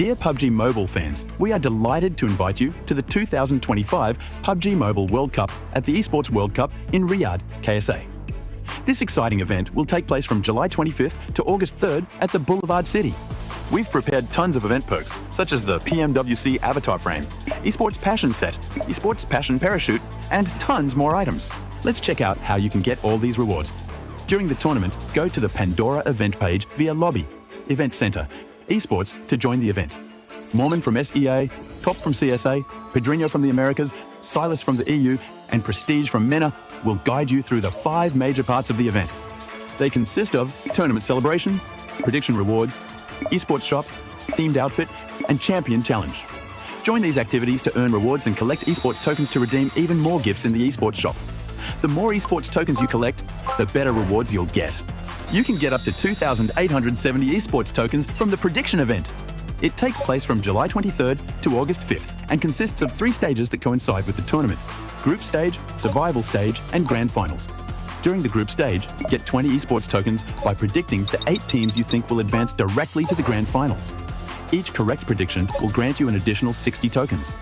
Dear PUBG Mobile fans, we are delighted to invite you to the 2025 PUBG Mobile World Cup at the Esports World Cup in Riyadh, KSA. This exciting event will take place from July 25th to August 3rd at the Boulevard City. We've prepared tons of event perks, such as the PMWC Avatar Frame, Esports Passion Set, Esports Passion Parachute, and tons more items. Let's check out how you can get all these rewards. During the tournament, go to the Pandora event page via Lobby, Event Center, Esports to join the event. Mormon from SEA, Top from CSA, Pedrinho from the Americas, Silas from the EU, and Prestige from MENA will guide you through the 5 major parts of the event. They consist of tournament celebration, prediction rewards, esports shop, themed outfit, and champion challenge. Join these activities to earn rewards and collect esports tokens to redeem even more gifts in the esports shop. The more esports tokens you collect, the better rewards you'll get. You can get up to 2,870 esports tokens from the prediction event. It takes place from July 23rd to August 5th and consists of 3 stages that coincide with the tournament: group stage, survival stage, and grand finals. During the group stage, get 20 esports tokens by predicting the 8 teams you think will advance directly to the grand finals. Each correct prediction will grant you an additional 60 tokens.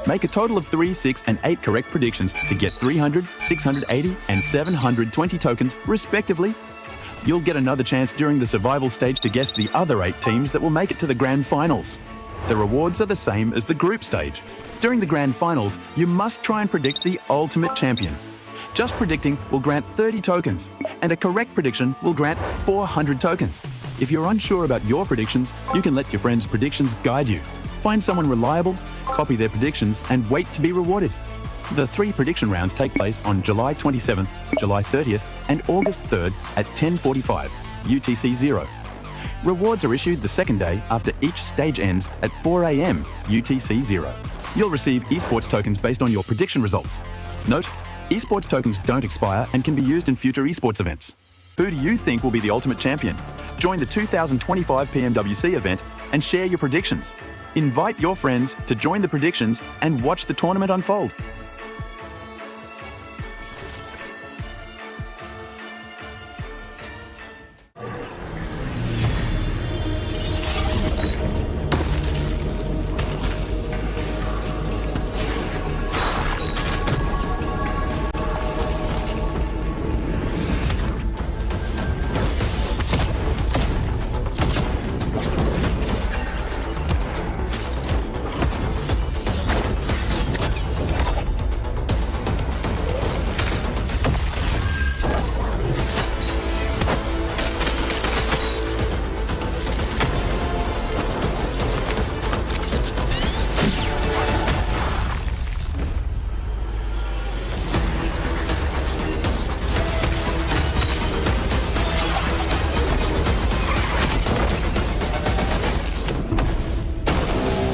Make a total of 3, 6, and 8 correct predictions to get 300, 680, and 720 tokens, respectively. You'll get another chance during the survival stage to guess the other 8 teams that will make it to the grand finals. The rewards are the same as the group stage. During the grand finals, you must try and predict the ultimate champion. Just predicting will grant 30 tokens, and a correct prediction will grant 400 tokens. If you're unsure about your predictions, you can let your friends' predictions guide you. Find someone reliable, copy their predictions, and wait to be rewarded. The 3 prediction rounds take place on July 27th, July 30th, and August 3rd at 10:45 UTC 0. Rewards are issued the second day after each stage ends at 4 AM UTC 0. You'll receive esports tokens based on your prediction results. Note, esports tokens don't expire and can be used in future esports events. Who do you think will be the ultimate champion? Join the 2025 PMWC event and share your predictions. Invite your friends to join the predictions and watch the tournament unfold.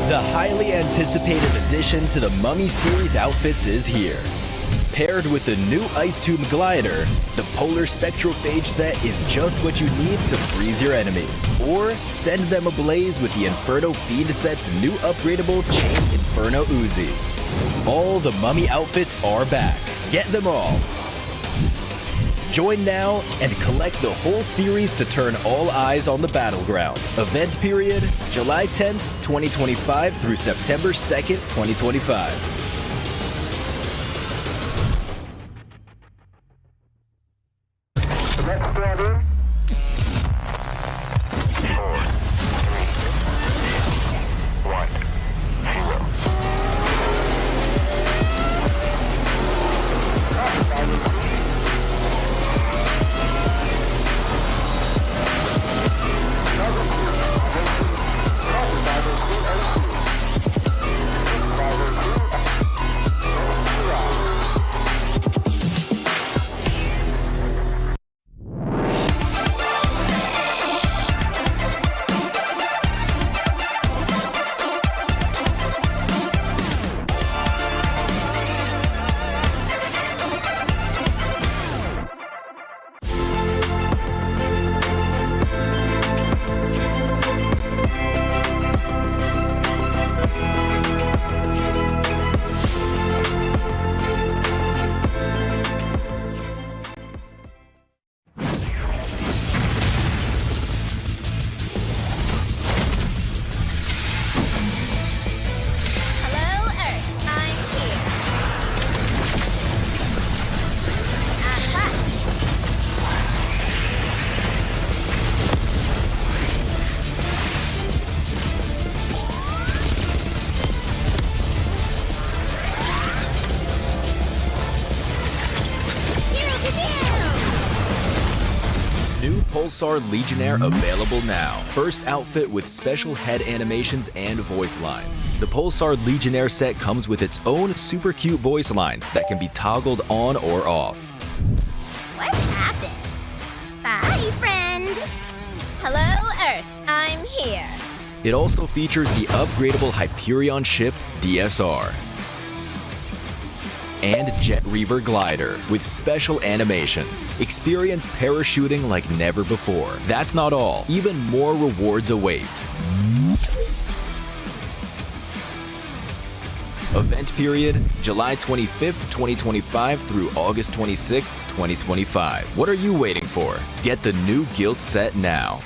The highly anticipated addition to the Mummy series outfits is here. Paired with the new Ice Tomb Glider, the Polar Spectrophage set is just what you need to freeze your enemies. Or send them ablaze with the Inferno Feed set's new upgradable Chain Inferno Uzi. All the Mummy outfits are back. Get them all. Join now and collect the whole series to turn all eyes on the battleground. Event period, July 10th, 2025 through September 2nd, 2025. Pulsar Legionnaire available now. First outfit with special head animations and voice lines. The Pulsar Legionnaire Set comes with its own super cute voice lines that can be toggled on or off. What happened? Bye, friend. Hello, Earth. I'm here. It also features the upgradable Hyperion ship DSR and Jet Reaver glider with special animations. Experience parachuting like never before. That's not all. Even more rewards await. Event period, July 25th, 2025 through August 26th, 2025. What are you waiting for? Get the new Guild set now.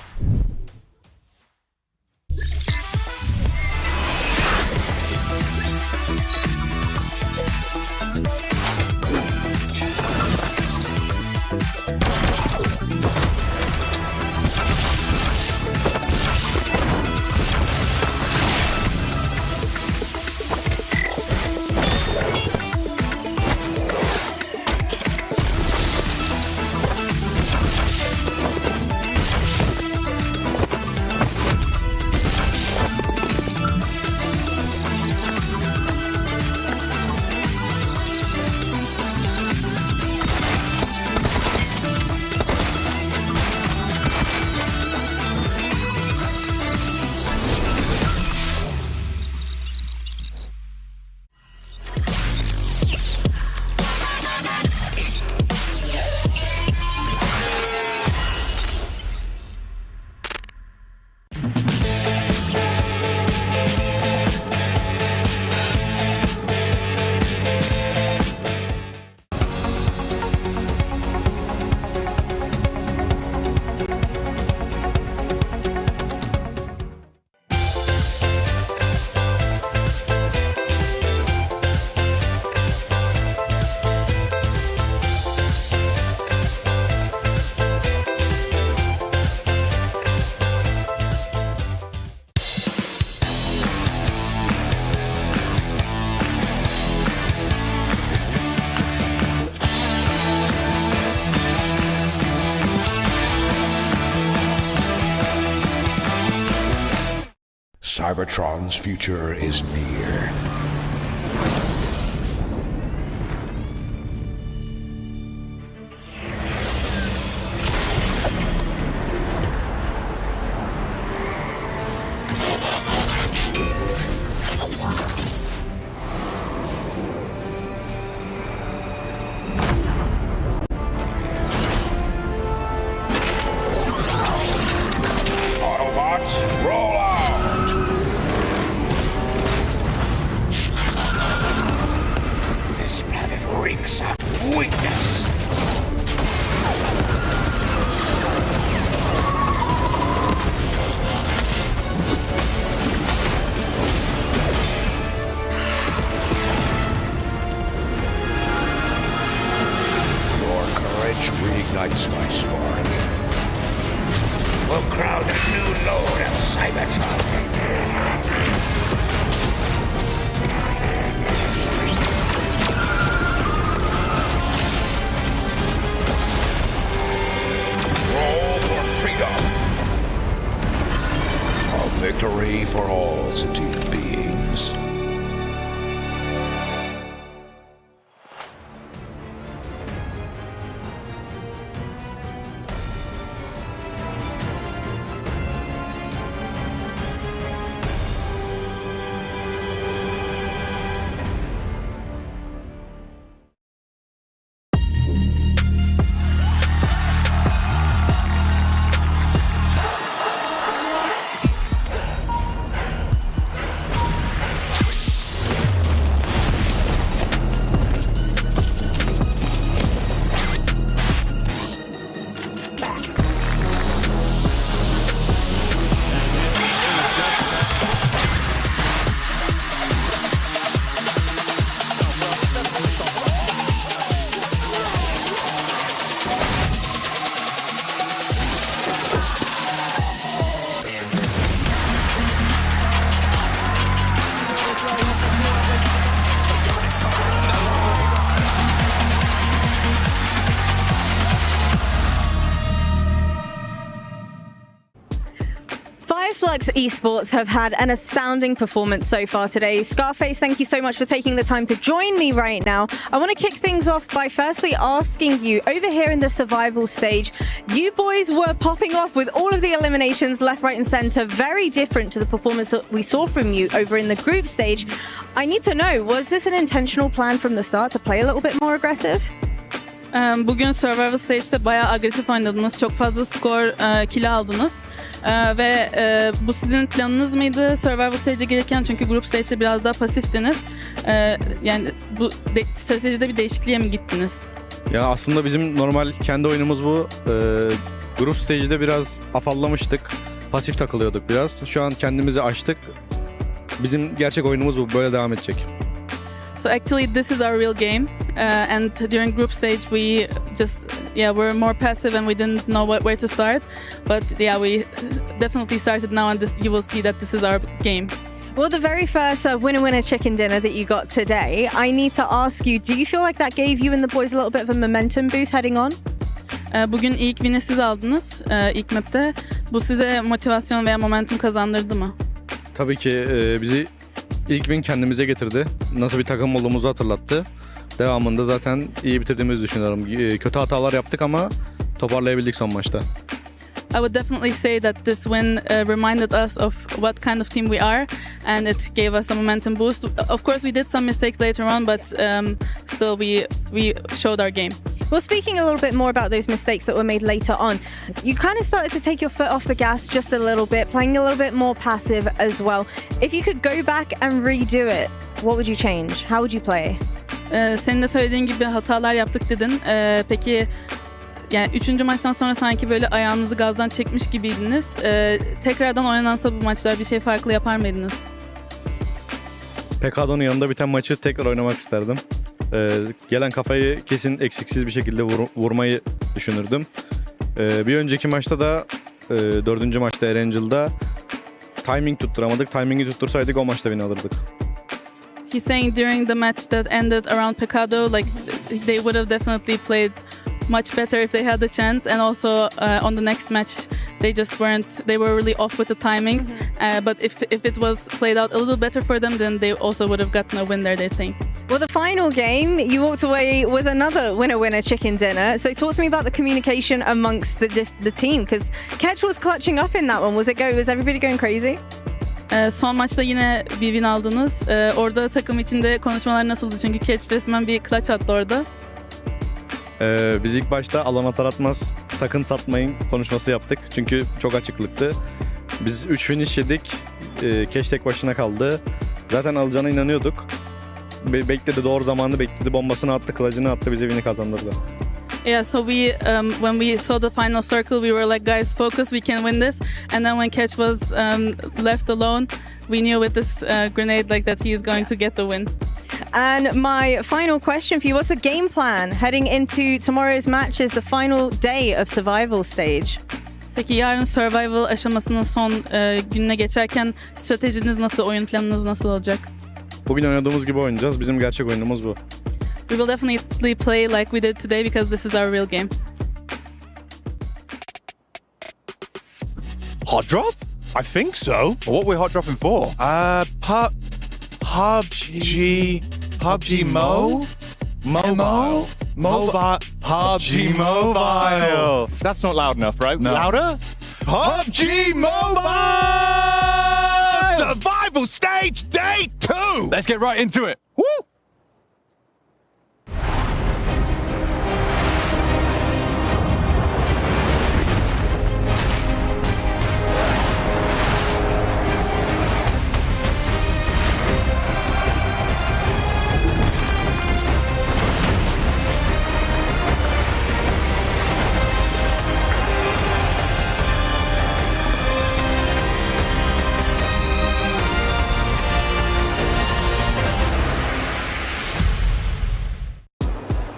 Cybertron's future is near. Autobots, roll out! Roblox Esports have had an astounding performance so far today. Scarface, thank you so much for taking the time to join me right now. I want to kick things off by firstly asking you, over here in the survival stage, you boys were popping off with all of the eliminations left, right and center, very different to the performance that we saw from you over in the group stage. I need to know, was this an intentional plan from the start to play a little bit more aggressive? Bugün Survival Stage'de bayağı agresif oynadınız. Çok fazla skor, kill aldınız. Ve bu sizin planınız mıydı Survival Stage'e gelirken? Çünkü Group Stage'de biraz daha pasiftiniz. Yani bu stratejide bir değişikliğe mi gittiniz? Ya aslında bizim normal kendi oyunumuz bu. Group Stage'de biraz afallamıştık. Pasif takılıyorduk biraz. Şu an kendimizi açtık. Bizim gerçek oyunumuz bu. Böyle devam edecek. So actually this is our real game, and during group stage we just we're more passive and we didn't know where to start, but we definitely started now, and you will see that this is our game. Well, the very first winner chicken dinner that you got today, I need to ask you, do you feel like that gave you and the boys a little bit of a momentum boost heading on? Bugün ilk win'i siz aldınız ilk map'te. Bu size motivasyon veya momentum kazandırdı mı? Tabii ki bizi ilk win kendimize getirdi. Nasıl bir takım olduğumuzu hatırlattı. Devamında zaten iyi bitirdiğimizi düşünüyorum. Kötü hatalar yaptık ama toparlayabildik son maçta. I would definitely say that this win reminded us of what kind of team we are, and it gave us a momentum boost. Of course, we did some mistakes later on, but still we showed our game. Well, speaking a little bit more about those mistakes that were made later on, you kind of started to take your foot off the gas just a little bit, playing a little bit more passive as well. If you could go back and redo it, what would you change? How would you play? Senin de söylediğin gibi hatalar yaptık dedin. Peki yani 3. maçtan sonra sanki böyle ayağınızı gazdan çekmiş gibiydiniz. Tekrardan oynansa bu maçlar bir şey farklı yapar mıydınız? PK'nın yanında biten maçı tekrar oynamak isterdim. Gelen kafayı kesin eksiksiz bir şekilde vurmayı düşünürdüm. Bir önceki maçta da 4. maçta Erangel'da timing tutturamadık. Timingi tuttursaydık o maçta win alırdık. He's saying during the match that ended around Pecado, like they would have definitely played much better if they had the chance, and also on the next match they were really off with the timings. But if it was played out a little better for them, then they also would have gotten a win there, they're saying. Well, the final game, you walked away with another winner chicken dinner. So talk to me about the communication amongst the team, because Ketch was clutching up in that one. Was everybody going crazy? Son maçta yine bir win aldınız. Orada takım içinde konuşmalar nasıldı? Çünkü Ketch resmen bir clutch attı orada. Biz ilk başta alan atar atmaz sakın satmayın konuşması yaptık. Çünkü çok açıklıktı. Biz 3 finish yedik. Keş tek başına kaldı. Zaten alacağına inanıyorduk. Bekledi, doğru zamanı bekledi. Bombasını attı, kılıcını attı. Bize win'i kazandırdı. Yeah, so when we saw the final circle, we were like, guys, focus, we can win this. And then when Ketch was left alone, we knew with this grenade like that he is going to get the win. And my final question for you, what's the game plan heading into tomorrow's match is the final day of survival stage? Peki yarın survival aşamasının son gününe geçerken stratejiniz nasıl, oyun planınız nasıl olacak? Bugün oynadığımız gibi oynayacağız. Bizim gerçek oyunumuz bu. We will definitely play like we did today because this is our real game. Hot drop? I think so. What we're hot dropping for? PUBG Mobile. PUBG Mobile. That's not loud enough, right? No. Louder? PUBG Mobile! Survival Stage Day 2! Let's get right into it. Woo!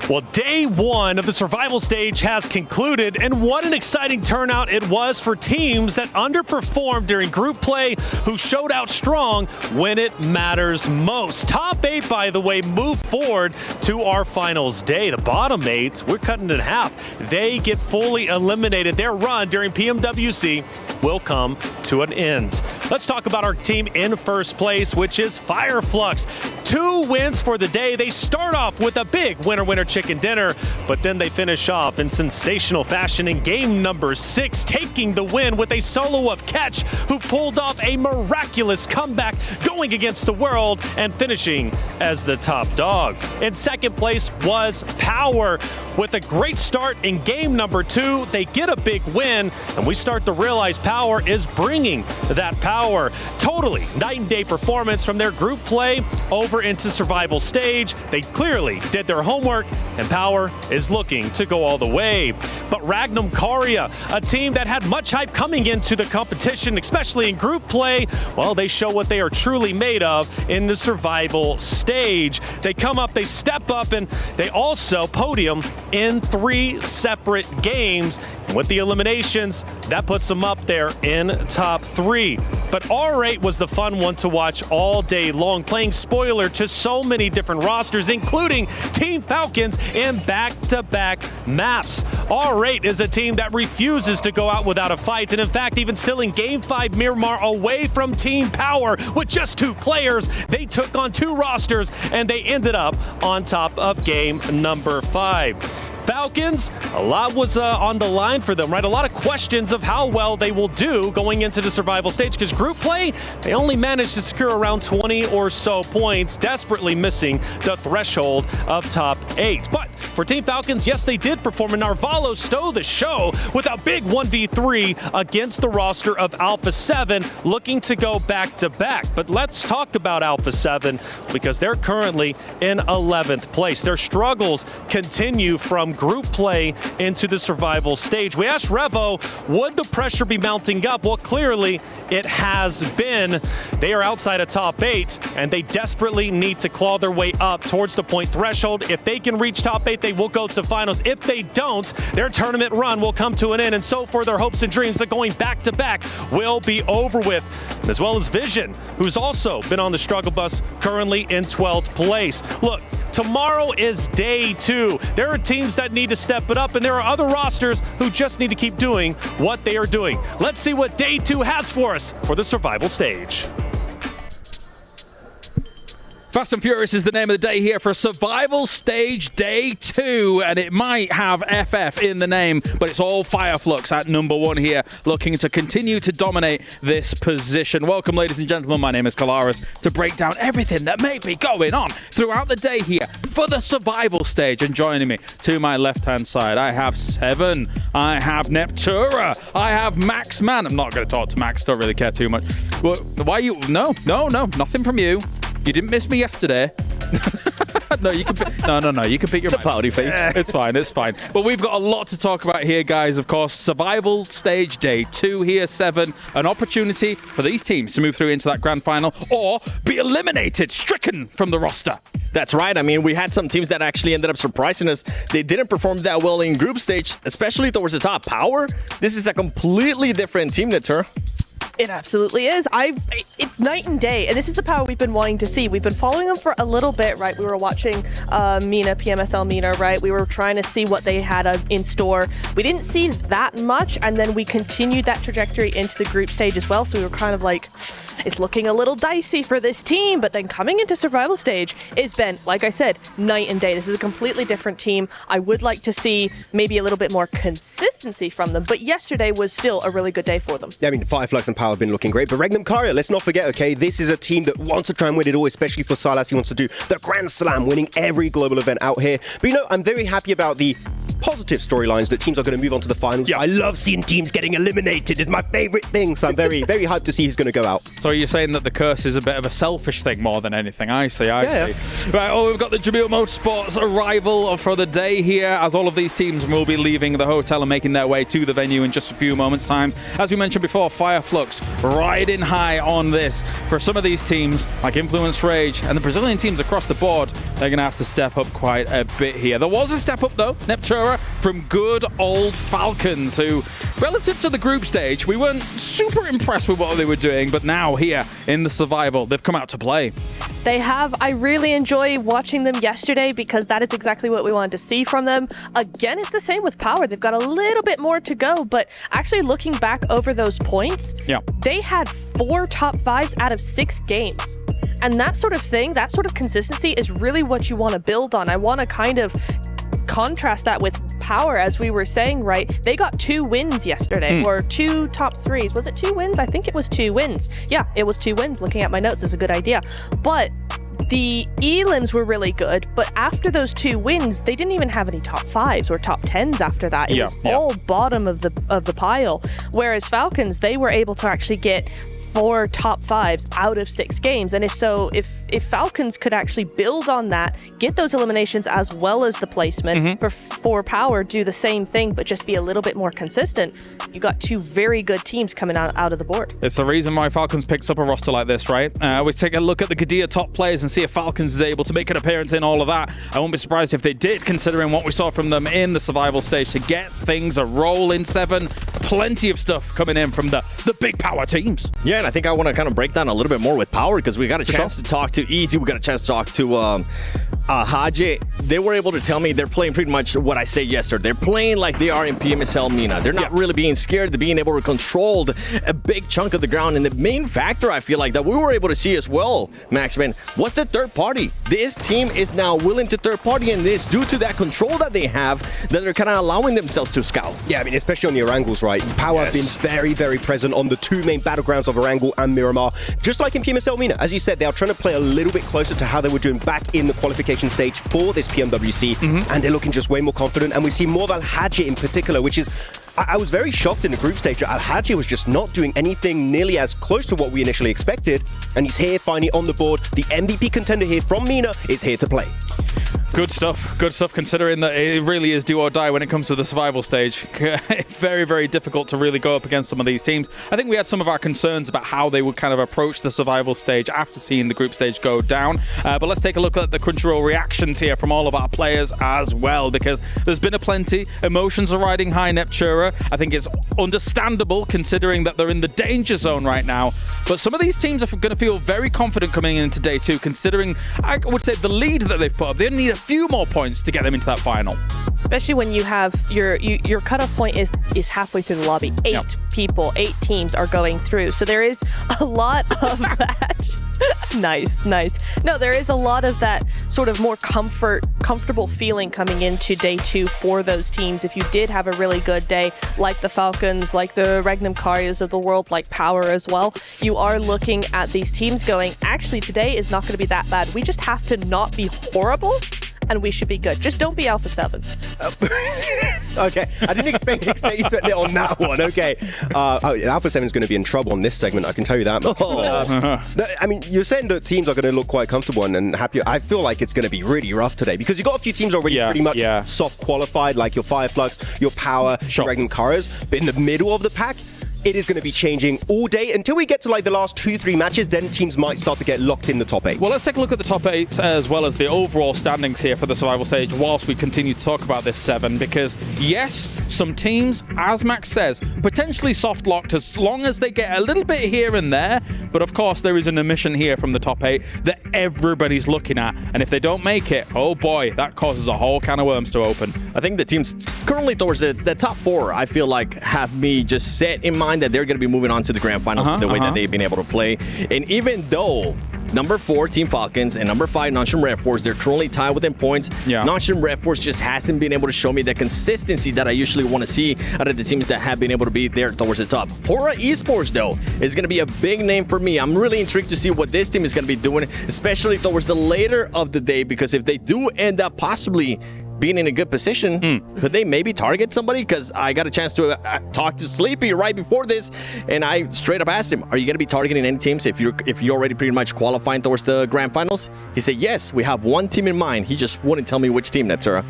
Well, day one of the survival stage has concluded, and what an exciting turnout it was for teams that underperformed during group play who showed out strong when it matters most. Top 8, by the way, move forward to our finals day. The bottom 8, we're cutting it in half. They get fully eliminated. Their run during PMWC will come to an end. Let's talk about our team in first place, which is Fireflux. 2 wins for the day. They start off with a big winner chicken dinner, but then they finish off in sensational fashion in game number 6, taking the win with a solo of Catch, who pulled off a miraculous comeback, going against the world and finishing as the top dog. In second place was Power. With a great start in game number 2, they get a big win, and we start to realize Power is bringing that power. Totally night and day performance from their group play over into survival stage. They clearly did their homework, and Power is looking to go all the way. But Ragnum Karia, a team that had much hype coming into the competition, especially in group play, well, they show what they are truly made of in the survival stage. They come up, they step up, and they also podium in 3 separate games. With the eliminations, that puts them up there in top 3. But R8 was the fun one to watch all day long, playing spoiler to so many different rosters, including Team Falcons in back-to-back maps. R8 is a team that refuses to go out without a fight, and in fact, even still in Game 5 Miramar away from Team Power with just 2 players, they took on 2 rosters, and they ended up on top of game number 5. Falcons, a lot was on the line for them, right? A lot of questions of how well they will do going into the survival stage, because group play, they only managed to secure around 20 or so points, desperately missing the threshold of top 8. But for Team Falcons, yes, they did perform, and Narvalo stole the show with a big 1v3 against the roster of Alpha 7, looking to go back-to-back. But let's talk about Alpha 7, because they're currently in 11th place. Their struggles continue from group play into the survival stage. We asked Revo, would the pressure be mounting up? Well, clearly it has been. They are outside of top 8, and they desperately need to claw their way up towards the point threshold. If they can reach top 8, they will go to finals. If they don't, their tournament run will come to an end, and so for their hopes and dreams of going back-to-back will be over with. As well as Vision, who's also been on the struggle bus, currently in 12th place. Look, tomorrow is day 2. There are teams that need to step it up, and there are other rosters who just need to keep doing what they are doing. Let's see what day 2 has for us for the survival stage. Fast and Furious is the name of the day here for Survival Stage Day 2, and it might have FF in the name, but it's all Fireflux at number 1 here, looking to continue to dominate this position. Welcome, ladies and gentlemen. My name is Kalaris, to break down everything that may be going on throughout the day here for the Survival Stage. And joining me to my left-hand side, I have Seven, I have Neptura, I have Maxman. I'm not going to talk to Max, don't really care too much. Well, why you? No, nothing from you. You didn't miss me yesterday. No, you can pick, no. You can pick your pouty face. It's fine. But we've got a lot to talk about here, guys. Of course, Survival Stage Day 2 here, Seven. An opportunity for these teams to move through into that grand final or be eliminated, stricken from the roster. That's right. I mean, we had some teams that actually ended up surprising us. They didn't perform that well in group stage, especially towards the top. Power, this is a completely different team, Natur. It absolutely is. It's night and day, and this is the Power we've been wanting to see. We've been following them for a little bit, right? We were watching Mina, PMSL Mina, right? We were trying to see what they had in store. We didn't see that much, and then we continued that trajectory into the group stage as well, so we were kind of like, it's looking a little dicey for this team, but then coming into survival stage, it's been, like I said, night and day. This is a completely different team. I would like to see maybe a little bit more consistency from them, but yesterday was still a really good day for them. Yeah, I mean, Fireflux and Power have been looking great, but Ragnum Karia, let's not forget, okay, this is a team that wants to try and win it all, especially for Silas. He wants to do the Grand Slam, winning every global event out here. But you know, I'm very happy about the positive storylines that teams are going to move on to the finals. I love seeing teams getting eliminated. It's my favorite thing. So I'm very, very hyped to see who's going to go out. So you're saying that the curse is a bit of a selfish thing more than anything? I see. Right, we've got the Jamil Motorsports arrival for the day here, as all of these teams will be leaving the hotel and making their way to the venue in just a few moments' time. As we mentioned before, Fireflux riding high on this. For some of these teams, like Influence Rage and the Brazilian teams across the board, they're going to have to step up quite a bit here. There was a step up, though, Neptura from good old Falcons, who, relative to the group stage, we weren't super impressed with what they were doing, but now here in the survival, they've come out to play. They have. I really enjoy watching them yesterday because that is exactly what we wanted to see from them. Again, it's the same with Power. They've got a little bit more to go, but actually looking back over those points, they had 4 top 5s out of 6 games. And that sort of thing, that sort of consistency is really what you want to build on. I want to kind of contrast that with Power, as we were saying, right? They got 2 wins yesterday, or 2 top 3s. Was it 2 wins? I think it was 2 wins. Yeah, it was 2 wins. Looking at my notes is a good idea. But the elims were really good, but after those 2 wins, they didn't even have any top 5s or top 10s after that. It was all bottom of the pile. Whereas Falcons, they were able to actually get 4 top 5s out of 6 games. And if Falcons could actually build on that, get those eliminations as well as the placement, for Power, do the same thing, but just be a little bit more consistent, you got 2 very good teams coming out of the board. It's the reason why Falcons picks up a roster like this, right? We take a look at the Gadia top players and see if Falcons is able to make an appearance in all of that. I won't be surprised if they did, considering what we saw from them in the survival stage to get things a roll in 7. Plenty of stuff coming in from the big Power teams. Yeah, and I think I want to kind of break down a little bit more with Power, because we got a chance to talk to Easy, we got a chance to talk to Haji. They were able to tell me they're playing pretty much what I said yesterday. They're playing like they are in PMSL MENA. They're not really being scared. They're being able to control a big chunk of the ground. And the main factor, I feel like, that we were able to see as well, Maxman, was the third party. This team is now willing to third party, and this due to that control that they have, that they're kind of allowing themselves to scout. Yeah, I mean, especially on the Orangles, right? Power have been very, very present on the 2 main battlegrounds of Orangle and Miramar. Just like in PMSL MENA, as you said, they are trying to play a little bit closer to how they were doing back in the qualification stage for this PMWC, and they're looking just way more confident. And we see more of Al-Haji in particular, which is, I was very shocked in the group stage. Al-Haji was just not doing anything nearly as close to what we initially expected, and he's here finally on the board. The MVP contender here from MENA is here to play. Good stuff, considering that it really is do or die when it comes to the survival stage. Very, very difficult to really go up against some of these teams. I think we had some of our concerns about how they would kind of approach the survival stage after seeing the group stage go down. But let's take a look at the Crunchyroll reactions here from all of our players as well, because there's been a plenty. Emotions are riding high, Neptura. I think it's understandable considering that they're in the danger zone right now. But some of these teams are going to feel very confident coming into day 2, considering, I would say, the lead that they've put up. They need a few more points to get them into that final. Especially when you have your cutoff point is halfway through the lobby. 8 people, 8 teams are going through. So there is a lot of that. Nice. No, there is a lot of that sort of more comfortable feeling coming into day 2 for those teams. If you did have a really good day, like the Falcons, like the Regnum Karias of the world, like Power as well, you are looking at these teams going, actually, today is not going to be that bad. We just have to not be horrible, and we should be good. Just don't be Alpha 7. Okay, I didn't expect you to hit on that one. Okay, Alpha 7 is going to be in trouble on this segment, I can tell you that much. No, I mean, you're saying that teams are going to look quite comfortable and happy. I feel like it's going to be really rough today, because you've got a few teams already pretty much soft qualified, like your Fireflux, your Power, your Regnum Karas, but in the middle of the pack, it is going to be changing all day until we get to like the last 2-3 matches. Then teams might start to get locked in the top 8. Well, let's take a look at the top 8 as well as the overall standings here for the survival stage whilst we continue to talk about this 7, because yes, some teams, as Max says, potentially soft locked as long as they get a little bit here and there, but of course there is an omission here from the top 8 that everybody's looking at, and if they don't make it, oh boy, that causes a whole can of worms to open. I think the teams currently towards the top 4, I feel like, have me just set in mind that they're going to be moving on to the grand finals the way that they've been able to play. And even though number 4, Team Falcons, and number 5, Nonstream Red Force, they're currently tied within points. Nonstream Red Force just hasn't been able to show me the consistency that I usually want to see out of the teams that have been able to be there towards the top. Pora Esports, though, is going to be a big name for me. I'm really intrigued to see what this team is going to be doing, especially towards the later of the day, because if they do end up possibly being in a good position, could they maybe target somebody? Because I got a chance to talk to Sleepy right before this, and I straight up asked him, are you going to be targeting any teams if you're already pretty much qualifying towards the grand finals? He said, yes, we have one team in mind. He just wouldn't tell me which team, Neptura.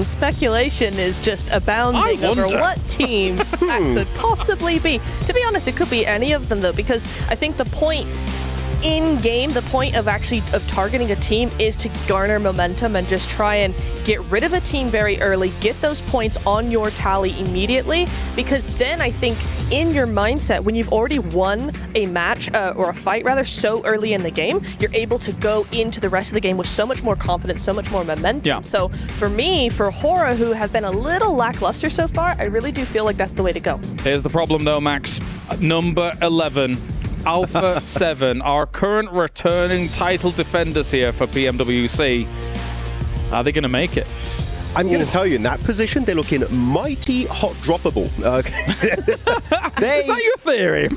Speculation is just abounding over what team that could possibly be. To be honest, it could be any of them, though, because I think the point in-game, the point of targeting a team is to garner momentum and just try and get rid of a team very early, get those points on your tally immediately, because then I think in your mindset, when you've already won a match, or a fight rather, so early in the game, you're able to go into the rest of the game with so much more confidence, so much more momentum. Yeah. So for me, for Hora, who have been a little lackluster so far, I really do feel like that's the way to go. Here's the problem though, Max. Number 11. Alpha 7, our current returning title defenders here for PMWC. Are they going to make it? I'm going to tell you, in that position, they're looking mighty hot droppable. Is that your theory?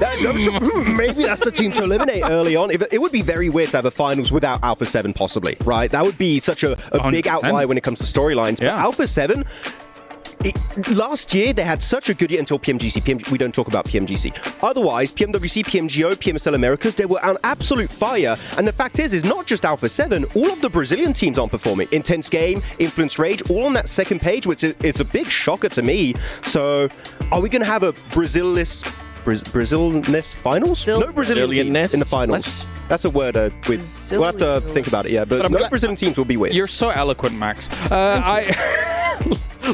Maybe that's the team to eliminate early on. It would be very weird to have a finals without Alpha 7, possibly, right? That would be such a big outlier when it comes to storylines. But Alpha 7... last year, they had such a good year until PMGC. We don't talk about PMGC. Otherwise, PMWC, PMGO, PMSL Americas, they were on absolute fire. And the fact is not just Alpha 7, all of the Brazilian teams aren't performing. Intense Game, Influence Rage, all on that second page, which is a big shocker to me. So, are we going to have a Brazil-ness finals? No Brazilian teams in the finals. That's a word we'll have to think about it, but no Brazilian teams will be weird. You're so eloquent, Max.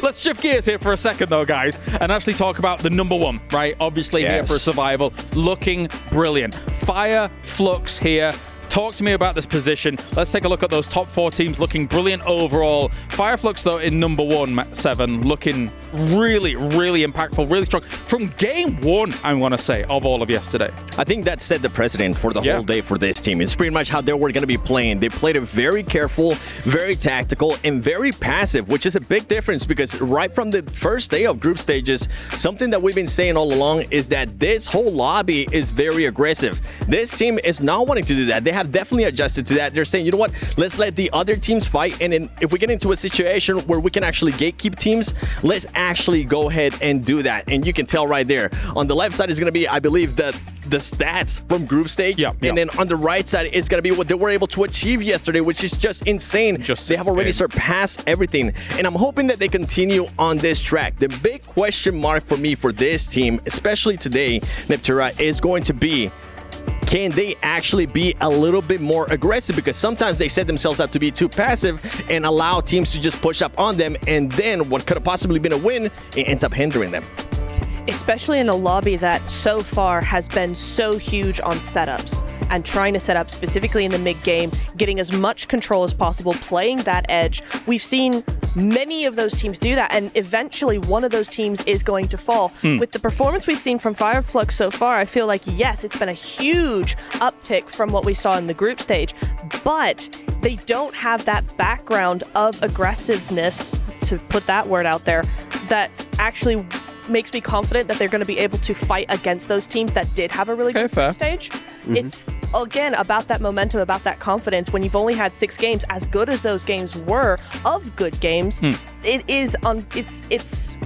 Let's shift gears here for a second, though, guys, and actually talk about the number one, right? Obviously, here for survival, looking brilliant. Fire Flux here. Talk to me about this position. Let's take a look at those top 4 teams looking brilliant overall. Fireflux, though, in number 1, 7, looking really, really impactful, really strong. From game 1, I want to say, of all of yesterday. I think that set the precedent for the whole day for this team. It's pretty much how they were going to be playing. They played it very careful, very tactical, and very passive, which is a big difference because right from the first day of group stages, something that we've been saying all along is that this whole lobby is very aggressive. This team is not wanting to do that. They have definitely adjusted to that. They're saying, you know what, let's let the other teams fight, and then if we get into a situation where we can actually gatekeep teams, let's actually go ahead and do that. And you can tell right there on the left side is going to be, I believe, the stats from group stage, and then on the right side is going to be what they were able to achieve yesterday, which is just insane. They have already surpassed everything, and I'm hoping that they continue on this track. The big question mark for me for this team, especially today, Neptura, is going to be, can they actually be a little bit more aggressive? Because sometimes they set themselves up to be too passive and allow teams to just push up on them, and then what could have possibly been a win, it ends up hindering them. Especially in a lobby that so far has been so huge on setups and trying to set up specifically in the mid-game, getting as much control as possible, playing that edge. We've seen many of those teams do that, and eventually one of those teams is going to fall. With the performance we've seen from Fireflux so far, I feel like, yes, it's been a huge uptick from what we saw in the group stage, but they don't have that background of aggressiveness, to put that word out there, that actually makes me confident that they're going to be able to fight against those teams that did have a really good stage. It's, again, about that momentum, about that confidence. When you've only had 6 games, as good as those games were, of good games, it's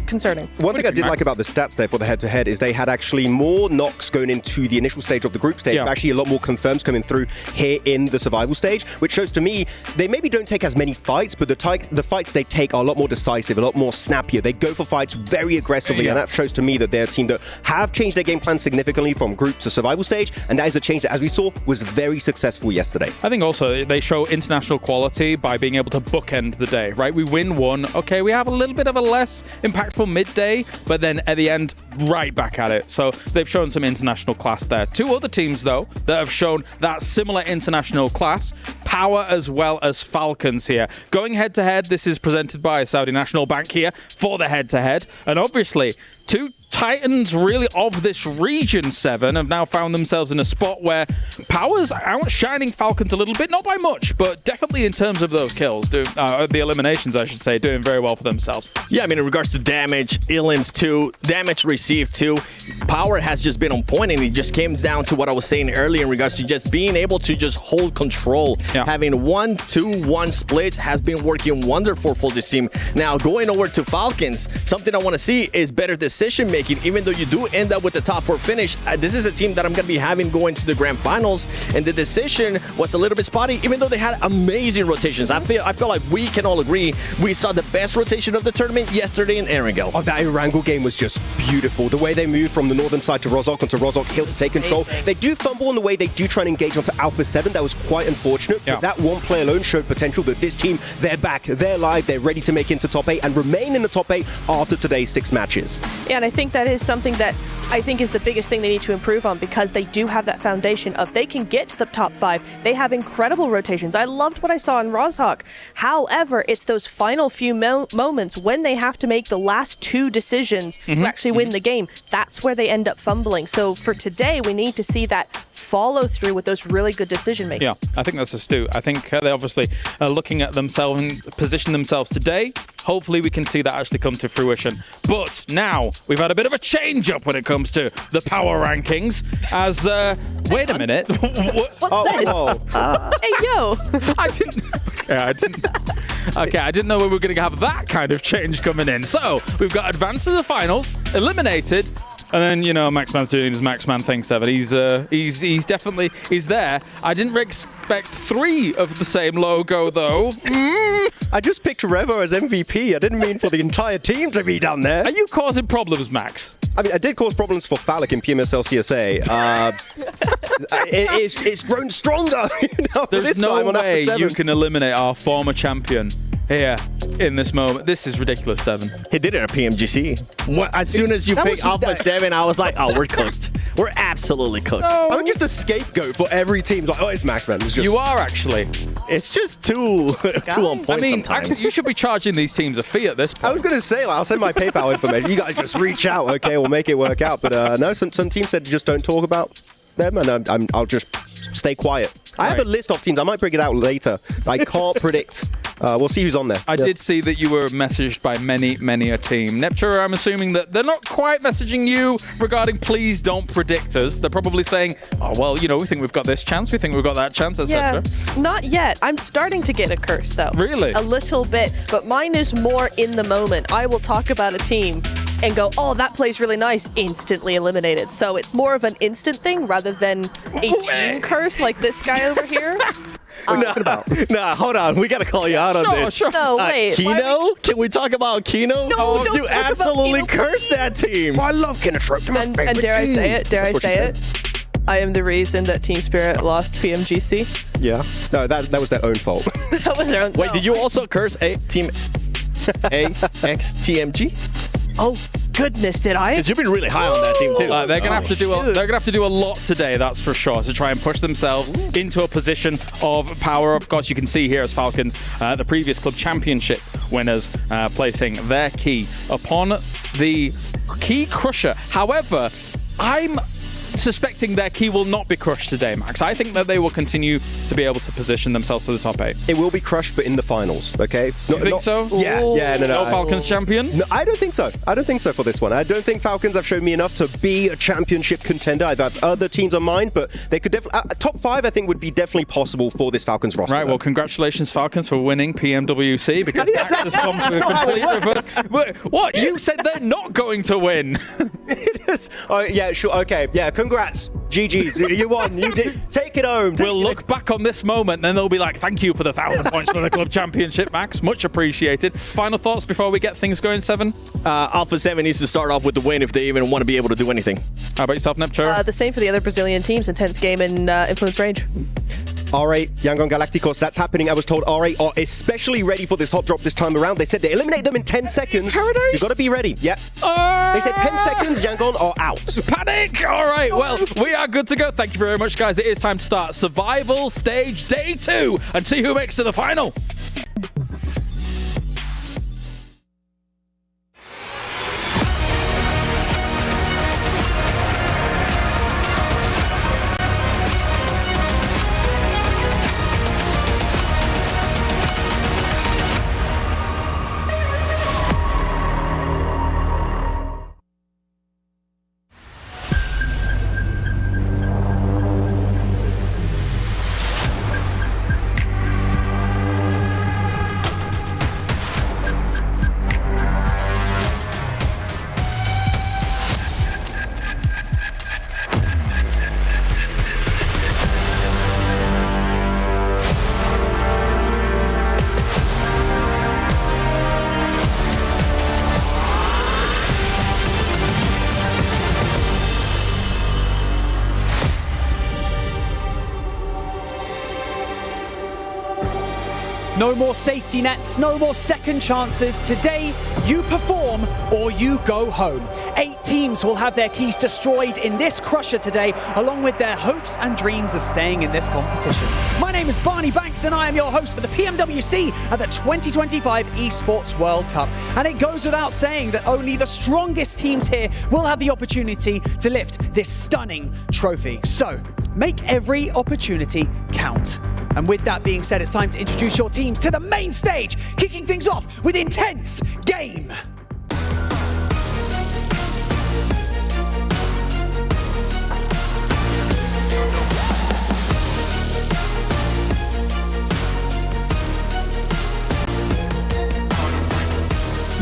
concerning. One thing I did like about the stats there for the head-to-head is they had actually more knocks going into the initial stage of the group stage, but actually a lot more confirms coming through here in the survival stage, which shows to me they maybe don't take as many fights, but the fights they take are a lot more decisive, a lot more snappier. They go for fights very aggressively, and that shows to me that they're a team that have changed their game plan significantly from group to survival stage, and that is a change that, as we saw, was very successful yesterday. I think also they show international quality by being able to bookend the day, right? We win one, okay, we have a little bit of a less impactful midday, but then at the end, right back at it. So they've shown some international class there. 2 other teams, though, that have shown that similar international class, Power as well as Falcons here. Going head-to-head, this is presented by Saudi National Bank here for the head-to-head, and obviously, two Titans really of this region, Seven, have now found themselves in a spot where Power's outshining Falcons a little bit, not by much, but definitely in terms of those kills, the eliminations, I should say, doing very well for themselves. Yeah, I mean, in regards to damage, elims too, damage received too, Power has just been on point, and it just comes down to what I was saying earlier in regards to just being able to just hold control. Yeah. Having 1-2-1 splits has been working wonderful for this team. Now, going over to Falcons, something I want to see is better decision making. Even though you do end up with the top 4 finish, this is a team that I'm going to be having going to the grand finals, and the decision was a little bit spotty, even though they had amazing rotations. I feel like we can all agree we saw the best rotation of the tournament yesterday in Erangel. Oh, that Erangel game was just beautiful. The way they moved from the northern side to Rozhok onto Rozhok Hill to take control. They do fumble in the way they do try and engage onto Alpha 7. That was quite unfortunate. Yeah. But that one play alone showed potential that this team, they're back, they're live, they're ready to make into top 8 and remain in the top 8 after today's 6 matches. Yeah, and I think that is something that I think is the biggest thing they need to improve on, because they do have that foundation of they can get to the top 5. They have incredible rotations. I loved what I saw in Rozhok. However, it's those final few moments when they have to make the last 2 decisions to actually win the game. That's where they end up fumbling. So for today, we need to see that follow through with those really good decision making. Yeah, I think that's astute. I think they obviously are looking at themselves and position themselves today. Hopefully we can see that actually come to fruition. But now we've had a bit of a change up when it comes to the power rankings. As wait a minute, What's this? Hey yo! I didn't know we were going to have that kind of change coming in. So we've got advanced to the finals, eliminated. And then, you know, Maxman's doing his Maxman thing, Seven. He's definitely there. I didn't expect 3 of the same logo, though. I just picked Revo as MVP. I didn't mean for the entire team to be down there. Are you causing problems, Max? I mean, I did cause problems for Phallic in PMSL CSA. It's grown stronger. There's no way you can eliminate our former champion here in this moment. This is ridiculous, Seven. He did it at PMGC. As soon as you pick Alpha 7, I was like, oh, we're cooked. We're absolutely cooked. I'm just a scapegoat for every team. It's like, oh, it's Maxman. You are, actually. It's just too on point I mean, sometimes. actually, you should be charging these teams a fee at this point. I was going to say, like, I'll send my PayPal information. You guys just reach out, okay? We'll make it work out. But no, some teams said just don't talk about them, and I'll just stay quiet. I have a list of teams. I might bring it out later. I can't predict. We'll see who's on there. I did see that you were messaged by many a team. Nepture, I'm assuming that they're not quite messaging you regarding please don't predict us. They're probably saying, oh, well, you know, we think we've got this chance, we think we've got that chance, etc. Yeah, not yet. I'm starting to get a curse, though. Really? A little bit, but mine is more in the moment. I will talk about a team and go, oh, that plays really nice, instantly eliminated. So it's more of an instant thing rather than a team curse like this guy over here. Nah, hold on. We got to call you out on this. Sure. No, wait. Kino? Can we talk about Kino? No, don't you talk about absolutely Kino, cursed that team. I love Kennetrope. And dare I say it? Dare I say it? I am the reason that Team Spirit lost PMGC. Yeah. No, that was their own fault. That was their own. Wait, did you also curse Team AXTMG? Oh goodness, did I? Because you've been really high on that team too. They're gonna have to do. They're gonna have to do a lot today, that's for sure, to try and push themselves into a position of power. Of course, you can see here as Falcons, the previous club championship winners, placing their key upon the key crusher. However, I'm suspecting their key will not be crushed today, Max. I think that they will continue to be able to position themselves to the top 8. It will be crushed, but in the finals, okay? You think so? Yeah, no. No Falcons champion? No, I don't think so. I don't think so for this one. I don't think Falcons have shown me enough to be a championship contender. I've had other teams on mind, but they could definitely... top 5, I think, would be definitely possible for this Falcons roster. Right, well, congratulations, Falcons, for winning PMWC, because Max has come to a complete reverse. What? You said they're not going to win. It is. Oh, yeah, sure. Okay, yeah, congrats. GG's. You won. You did. Take it home. We'll look back on this moment, and then they'll be like, thank you for the 1,000 points for the club championship, Max. Much appreciated. Final thoughts before we get things going, Seven? Alpha 7 needs to start off with the win if they even want to be able to do anything. How about yourself, Nepture? The same for the other Brazilian teams. Intense game in Influence Range. R8, Yangon Galacticos, that's happening. I was told R8 are especially ready for this hot drop this time around. They said they eliminate them in 10 seconds. Paradise? You've got to be ready. Yep. They said 10 seconds, Yangon are out. Panic! All right, well, we are good to go. Thank you very much, guys. It is time to start Survival Stage Day 2 and see who makes it to the final. No more safety nets, no more second chances. Today, you perform or you go home. 8 teams will have their keys destroyed in this crusher today, along with their hopes and dreams of staying in this competition. My name is Barney Banks, and I am your host for the PMWC at the 2025 Esports World Cup. And it goes without saying that only the strongest teams here will have the opportunity to lift this stunning trophy. So, make every opportunity count. And with that being said, it's time to introduce your teams to the main stage, kicking things off with intense game.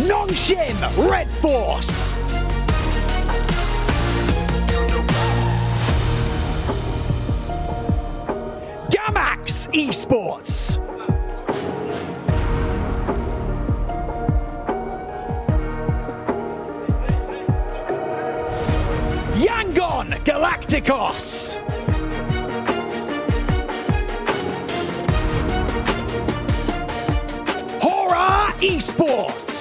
Nongshin Red Force. Gamax Esports. Yangon Galacticos. Hora Esports.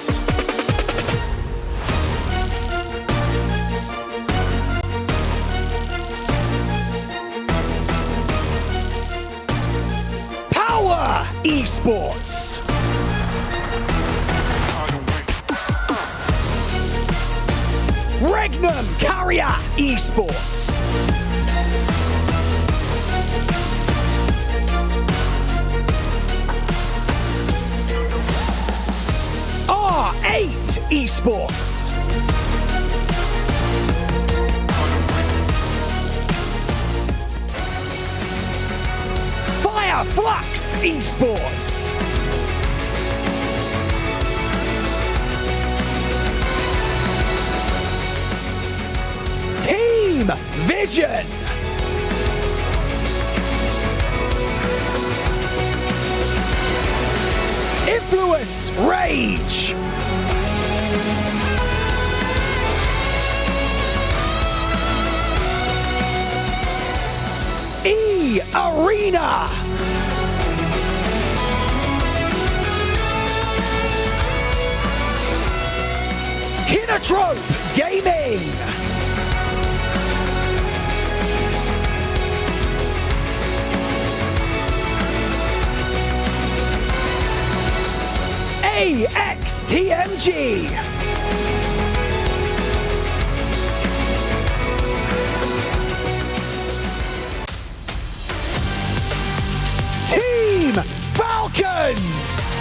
Power Esports. Regnum Carrier Esports. R8 Esports. Flux Esports. Team Vision. Influence Rage. E-Arena. Kinotrope Gaming. AXTMG. Team Falcons.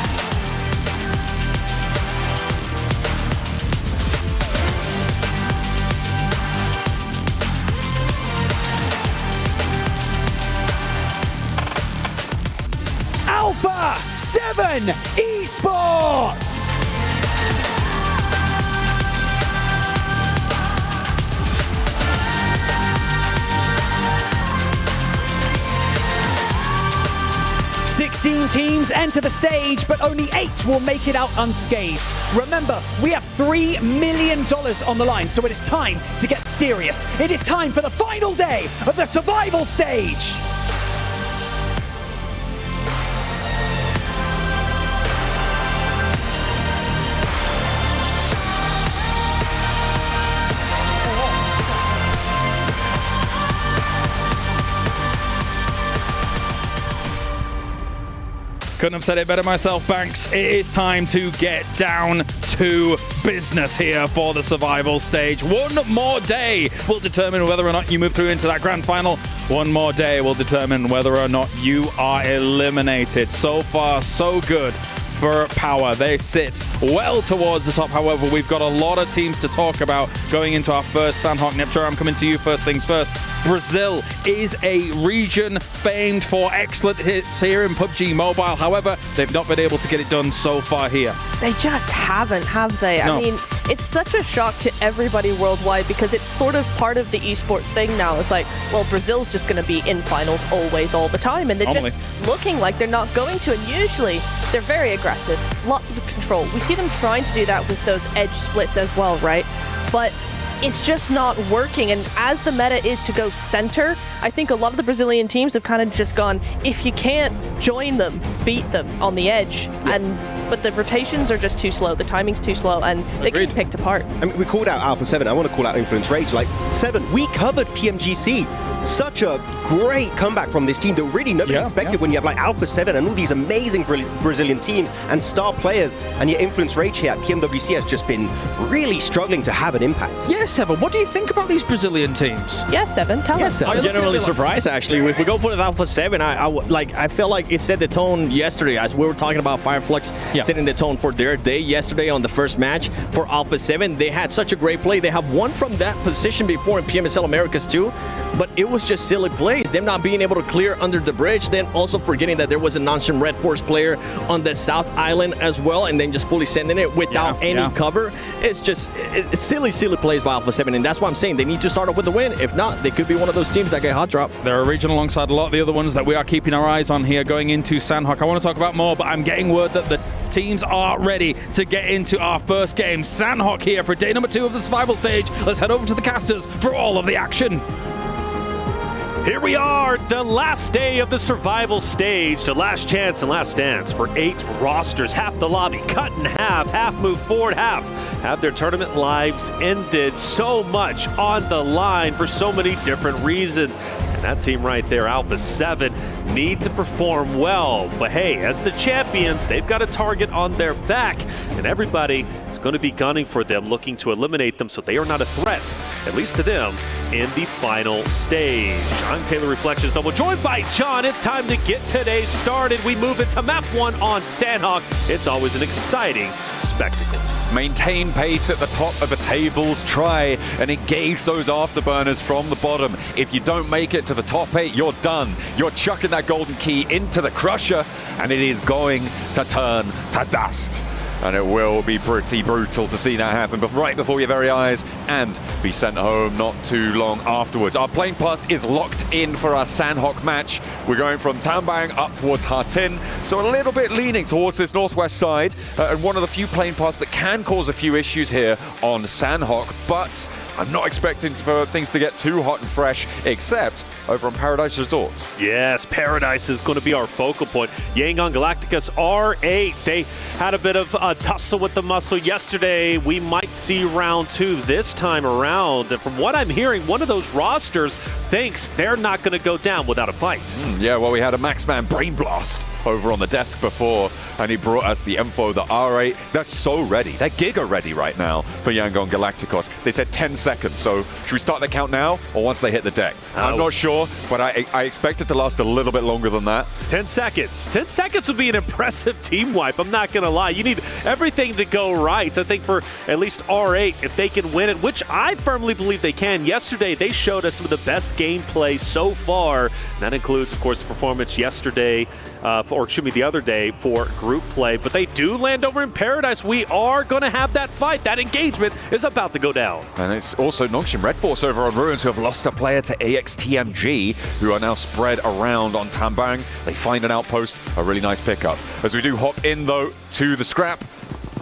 Alpha 7 Esports. Teams enter the stage, but only 8 will make it out unscathed. Remember, we have $3 million on the line, so it is time to get serious. It is time for the final day of the survival stage. Couldn't have said it better myself, Banks. It is time to get down to business here for the survival stage. One more day will determine whether or not you move through into that grand final. One more day will determine whether or not you are eliminated. So far, so good for Power. They sit well towards the top. However, we've got a lot of teams to talk about going into our first Sandhawk Neptune. I'm coming to you first things first. Brazil is a region famed for excellent hits here in PUBG Mobile. However, they've not been able to get it done so far here. They just haven't, have they? No. I mean, it's such a shock to everybody worldwide because it's sort of part of the esports thing now. It's like, well, Brazil's just going to be in finals always, all the time, and they're just looking like they're not going to. And usually, they're very aggressive, lots of control. We see them trying to do that with those edge splits as well, right? But it's just not working. And as the meta is to go center, I think a lot of the Brazilian teams have kind of just gone, if you can't join them, beat them on the edge. But the rotations are just too slow. The timing's too slow, and they get picked apart. I mean, we called out Alpha 7. I want to call out Influence Rage. Like, 7, we covered PMGC. Such a great comeback from this team that really nobody expected when you have like Alpha 7 and all these amazing Brazilian teams and star players, and your Influence Rage here at PMWC has just been really struggling to have an impact. Yeah, Seven, what do you think about these Brazilian teams? Yeah, Seven, tell us. I'm generally surprised, actually. If we go for the Alpha 7, I feel like it set the tone yesterday. As we were talking about Fireflux setting the tone for their day yesterday on the first match for Alpha 7. They had such a great play. They have won from that position before in PMSL Americas too, but it was just silly plays. Them not being able to clear under the bridge, then also forgetting that there was a non-Shim Red Force player on the South Island as well, and then just fully sending it without any cover. It's just it's silly plays by Alpha 7, and that's why I'm saying they need to start off with a win. If not, they could be one of those teams that get hot drop. They're a region alongside a lot of the other ones that we are keeping our eyes on here going into Sandhawk. I want to talk about more, but I'm getting word that the teams are ready to get into our first game. Sandhawk here for day number 2 of the survival stage. Let's head over to the casters for all of the action. Here we are, the last day of the survival stage, the last chance and last dance for 8 rosters. Half the lobby cut in half move forward, half have their tournament lives ended. So much on the line for so many different reasons. And that team right there, Alpha 7, need to perform well. But hey, as the champions, they've got a target on their back, and everybody is going to be gunning for them, looking to eliminate them so they are not a threat, at least to them, in the final stage. I'm Taylor Reflections Noble, joined by John. It's time to get today started. We move into map 1 on Sandhawk. It's always an exciting spectacle. Maintain pace at the top of the tables, try and engage those afterburners from the bottom. If you don't make it to the top 8, you're done. You're chucking that golden key into the crusher, and it is going to turn to dust. And it will be pretty brutal to see that happen right before your very eyes and be sent home not too long afterwards. Our plane path is locked in for our Sandhawk match. We're going from Tambang up towards Hatin, so a little bit leaning towards this northwest side, and one of the few plane paths that can cause a few issues here on Sandhawk, but I'm not expecting for things to get too hot and fresh, except over on Paradise Resort. Yes, Paradise is going to be our focal point. Yangon Galacticus R8, they had a bit of a tussle with the muscle yesterday. We might see round 2 this time around. And from what I'm hearing, one of those rosters thinks they're not going to go down without a fight. Yeah, well, we had a Maxman Brain Blast over on the desk before, and he brought us the info, the R8. They're so ready. They're giga ready right now for Yangon Galacticos. They said 10 seconds, so should we start the count now or once they hit the deck? I'm not sure, but I expect it to last a little bit longer than that. 10 seconds. 10 seconds would be an impressive team wipe. I'm not going to lie. You need everything to go right. I think for at least R8, if they can win it, which I firmly believe they can. Yesterday, they showed us some of the best gameplay so far. And that includes, of course, the performance yesterday, the other day for group play. But they do land over in Paradise. We are going to have that fight. That engagement is about to go down. And it's also Nongshim Red Force over on Ruins who have lost a player to AXTMG, who are now spread around on Tambang. They find an outpost, a really nice pickup. As we do hop in, though, to the scrap.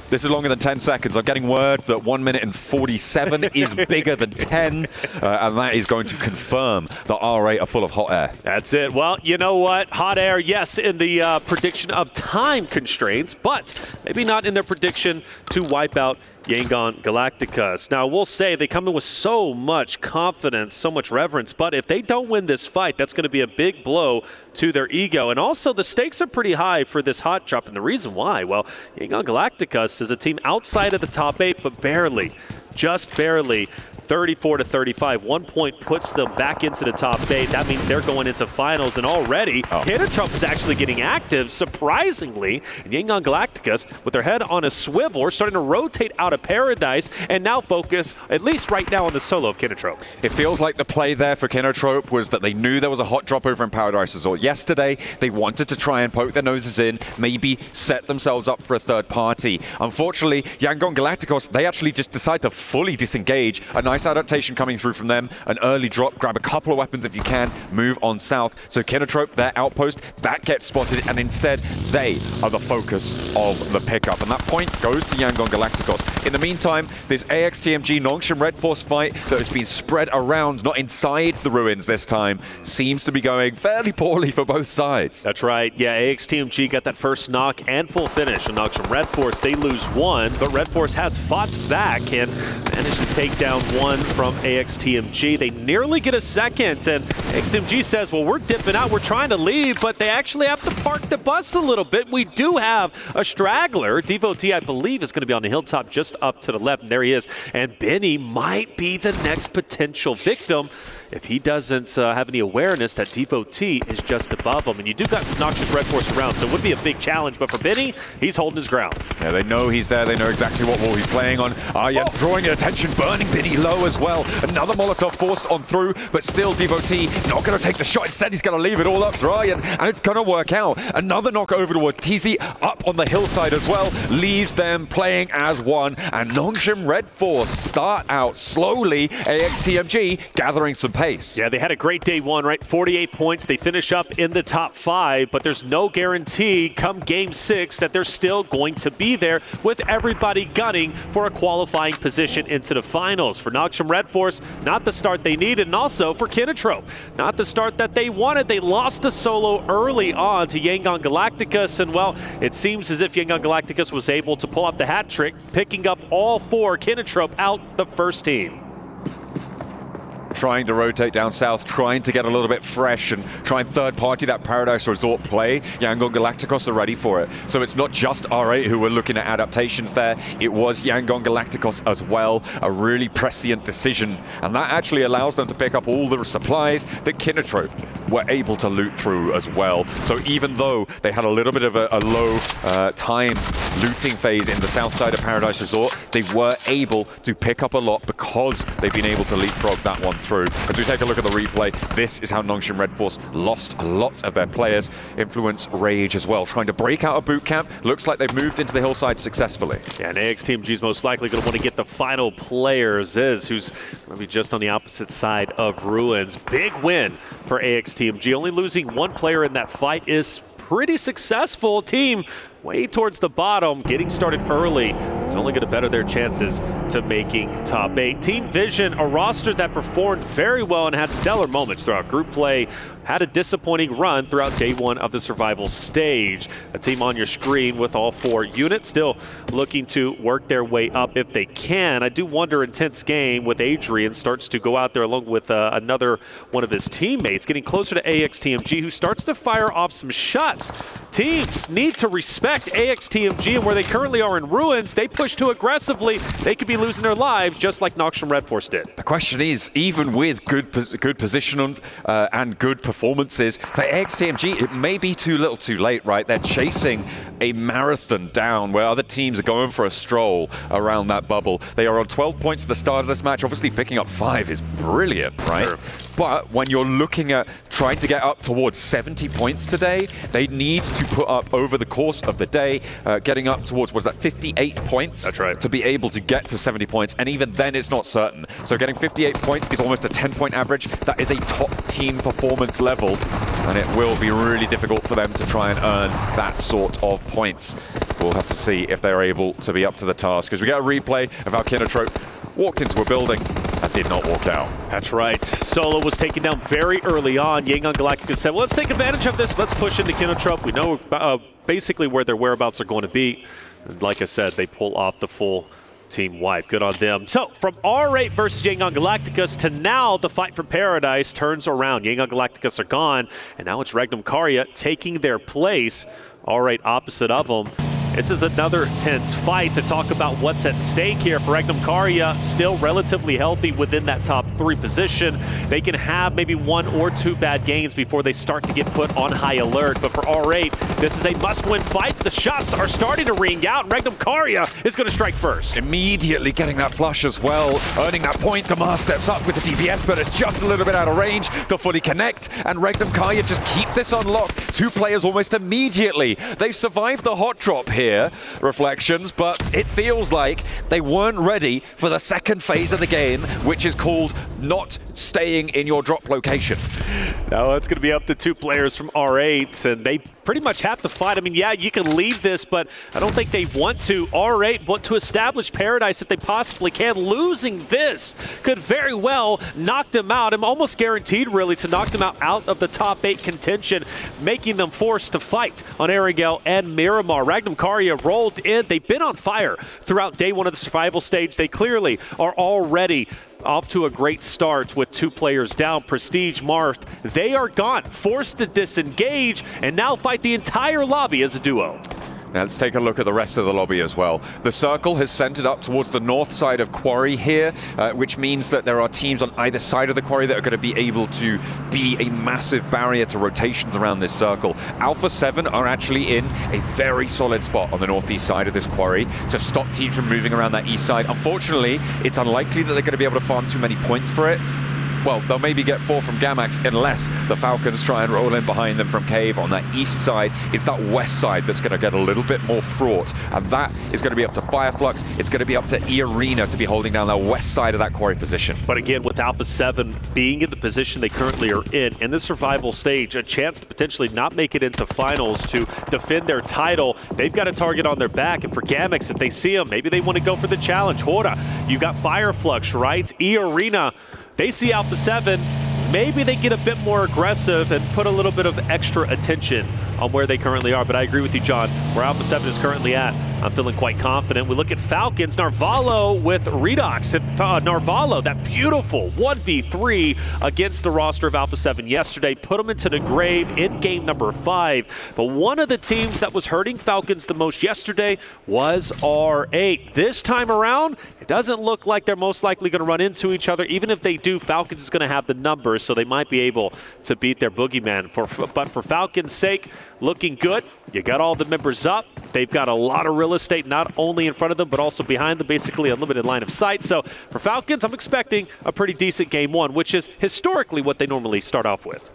This is longer than 10 seconds. I'm getting word that 1 minute and 47 is bigger than 10, and that is going to confirm the R8 are full of hot air. That's it. Well, you know what? Hot air, yes, in the prediction of time constraints, but maybe not in their prediction to wipe out Yangon Galacticus. Now, we'll say they come in with so much confidence, so much reverence, but if they don't win this fight, that's going to be a big blow to their ego. And also, the stakes are pretty high for this hot drop, and the reason why, well, Yangon Galacticus is a team outside of the top 8, but barely, just barely. 34-35. 1 point puts them back into the top 8. That means they're going into finals, and already Canatrump is actually getting active, surprisingly. And Yangon Galacticus, with their head on a swivel, are starting to rotate out of Paradise and now focus, at least right now, on the solo of Canatrope. It feels like the play there for Canatrope was that they knew there was a hot drop over in Paradise Resort yesterday. They wanted to try and poke their noses in, maybe set themselves up for a third party. Unfortunately, Yangon Galacticos, they actually just decide to fully disengage. A nice Nice adaptation coming through from them. An early drop, grab a couple of weapons if you can, move on south. So Kinotrope, their outpost, that gets spotted, and instead they are the focus of the pickup. And that point goes to Yangon Galacticos. In the meantime, this AXTMG Nongshim Red Force fight that has been spread around, not inside the ruins this time, seems to be going fairly poorly for both sides. That's right. Yeah, AXTMG got that first knock and full finish. And Nongshim Red Force, they lose one, but Red Force has fought back and managed to take down one from AXTMG. They nearly get a second, and AXTMG says, well, we're dipping out, we're trying to leave, but they actually have to park the bus a little bit. We do have a straggler. Devotee, I believe, is going to be on the hilltop just up to the left, and there he is. And Benny might be the next potential victim if he doesn't have any awareness that Devotee is just above him. And you do got some Noxious Red Force around, so it would be a big challenge. But for Benny, he's holding his ground. Yeah, they know he's there. They know exactly what wall he's playing on. Aryan drawing attention, burning Benny low as well. Another Molotov forced on through, but still Devotee not going to take the shot. Instead, he's going to leave it all up to Aryan, and it's going to work out. Another knock over towards TZ, up on the hillside as well. Leaves them playing as one, and Nongshim Red Force start out slowly. AXTMG gathering some pace. Yeah, they had a great day one, right? 48 points. They finish up in the top 5, but there's no guarantee come game 6 that they're still going to be there with everybody gunning for a qualifying position into the finals. For Nongshim Red Force, not the start they needed, and also for Kinotrope, not the start that they wanted. They lost a solo early on to Yangon Galacticos, and well, it seems as if Yangon Galacticos was able to pull off the hat trick, picking up all 4 Kinotrope out the first team. Trying to rotate down south, trying to get a little bit fresh and try and third-party that Paradise Resort play. Yangon Galacticos are ready for it. So it's not just R8 who were looking at adaptations there. It was Yangon Galacticos as well. A really prescient decision. And that actually allows them to pick up all the supplies that Kinotrope were able to loot through as well. So even though they had a little bit of a low time looting phase in the south side of Paradise Resort, they were able to pick up a lot because they've been able to leapfrog that one through. As we take a look at the replay, this is how Nongshim Red Force lost a lot of their players. Influence Rage as well, trying to break out of boot camp. Looks like they've moved into the hillside successfully. Yeah, and AXTMG is most likely going to want to get the final player, Ziz, who's going to be just on the opposite side of Ruins. Big win for AXTMG. Only losing one player in that fight is pretty successful. Team way towards the bottom, getting started early. It's only going to better their chances to making top 8. Team Vision, a roster that performed very well and had stellar moments throughout group play, had a disappointing run throughout day 1 of the survival stage. A team on your screen with all 4 units, still looking to work their way up if they can. I do wonder, intense game with Adrian starts to go out there along with another one of his teammates, getting closer to AXTMG, who starts to fire off some shots. Teams need to respect AXTMG and where they currently are in Ruins. They push too aggressively, they could be losing their lives just like Nongshim Red Force did. The question is, even with good positions and good performances, for AXTMG, it may be too little too late, right? They're chasing a marathon down where other teams are going for a stroll around that bubble. They are on 12 points at the start of this match. Obviously, picking up 5 is brilliant, right? Sure. But when you're looking at trying to get up towards 70 points today, they need to put up over the course of the day, getting up towards, what is that, 58 points? That's right. To be able to get to 70 points, and even then it's not certain. So getting 58 points is almost a 10-point average. That is a top team performance level, and it will be really difficult for them to try and earn that sort of points. We'll have to see if they're able to be up to the task, because we get a replay of how Kinotrope walked into a building and did not walk out. That's right. Solo was taken down very early on. Yangon Galacticos said, well, let's take advantage of this. Let's push into Kinotrope. We know basically where their whereabouts are going to be. And like I said, they pull off the full team wipe. Good on them. So from R8 versus Yangon Galacticos to now the fight for Paradise turns around. Yangon Galacticos are gone, and now it's Regnum Karya taking their place. R8 opposite of them. This is another tense fight to talk about what's at stake here for Regnum Karya. Still relatively healthy within that top 3 position. They can have maybe 1 or 2 bad games before they start to get put on high alert. But for R8, this is a must-win fight. The shots are starting to ring out, and Regnum Karya is going to strike first. Immediately getting that flush as well, earning that point. Damar steps up with the DPS, but it's just a little bit out of range to fully connect, and Regnum Karya just keep this unlocked. 2 players almost immediately. They've survived the hot drop. here, Reflections, but it feels like they weren't ready for the second phase of the game, which is called not staying in your drop location. No, it's going to be up to 2 players from R8, and they pretty much have to fight. I mean, yeah, you can leave this, but I don't think they want to. R8 want to establish Paradise if they possibly can. Losing this could very well knock them out. I'm almost guaranteed, really, to knock them out of the top 8 contention, making them forced to fight on Arigel and Miramar. Ragnum Karya rolled in. They've been on fire throughout day 1 of the survival stage. They clearly are already off to a great start with 2 players down. Prestige, Marth, they are gone, forced to disengage, and now fight the entire lobby as a duo. Now let's take a look at the rest of the lobby as well. The circle has centered up towards the north side of Quarry here, which means that there are teams on either side of the Quarry that are going to be able to be a massive barrier to rotations around this circle. Alpha 7 are actually in a very solid spot on the northeast side of this Quarry to stop teams from moving around that east side. Unfortunately, it's unlikely that they're going to be able to farm too many points for it. Well, they'll maybe get 4 from Gamax unless the Falcons try and roll in behind them from Cave on that east side. It's that west side that's going to get a little bit more fraught, and that is going to be up to Fireflux. It's going to be up to E-Arena to be holding down the west side of that Quarry position. But again, with Alpha 7 being in the position they currently are in the survival stage, a chance to potentially not make it into finals to defend their title, they've got a target on their back. And for Gamax, if they see him, maybe they want to go for the challenge. Hora, you got Fireflux, right? E-Arena, they see Alpha 7, maybe they get a bit more aggressive and put a little bit of extra attention on where they currently are. But I agree with you, John, where Alpha 7 is currently at, I'm feeling quite confident. We look at Falcons, Narvalo with Redox. And Narvalo, that beautiful 1v3 against the roster of Alpha 7 yesterday, put them into the grave in game number 5. But one of the teams that was hurting Falcons the most yesterday was R8. This time around, it doesn't look like they're most likely going to run into each other. Even if they do, Falcons is going to have the numbers, so they might be able to beat their boogeyman. But for Falcons' sake, looking good. You got all the members up. They've got a lot of real estate, not only in front of them, but also behind them, basically a limited line of sight. So for Falcons, I'm expecting a pretty decent game 1, which is historically what they normally start off with.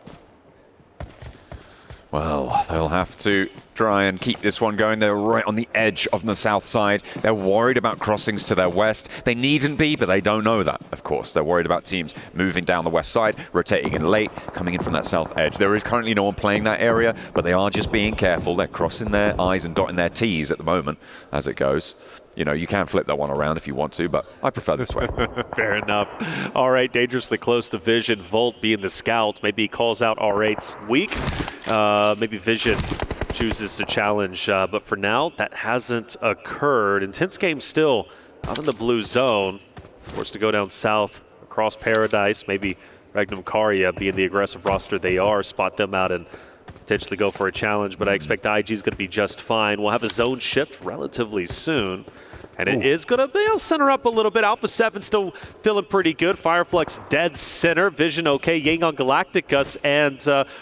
Well, they'll have to try and keep this one going. They're right on the edge of the south side. They're worried about crossings to their west. They needn't be, but they don't know that, of course. They're worried about teams moving down the west side, rotating in late, coming in from that south edge. There is currently no one playing that area, but they are just being careful. They're crossing their I's and dotting their T's at the moment as it goes. You know, you can flip that one around if you want to, but I prefer this way. Fair enough. All right, dangerously close to Vision. Volt being the scout. Maybe he calls out R8's weak. Maybe Vision chooses to challenge, but for now, that hasn't occurred. Intense game still out in the blue zone. Forced to go down south across Paradise. Maybe Ragnum Karya, being the aggressive roster they are, spot them out and potentially go for a challenge, but I expect IG is going to be just fine. We'll have a zone shift relatively soon. And it is going to center up a little bit. Alpha 7 still feeling pretty good. Fireflux dead center. Vision okay. Yang on Galacticus. And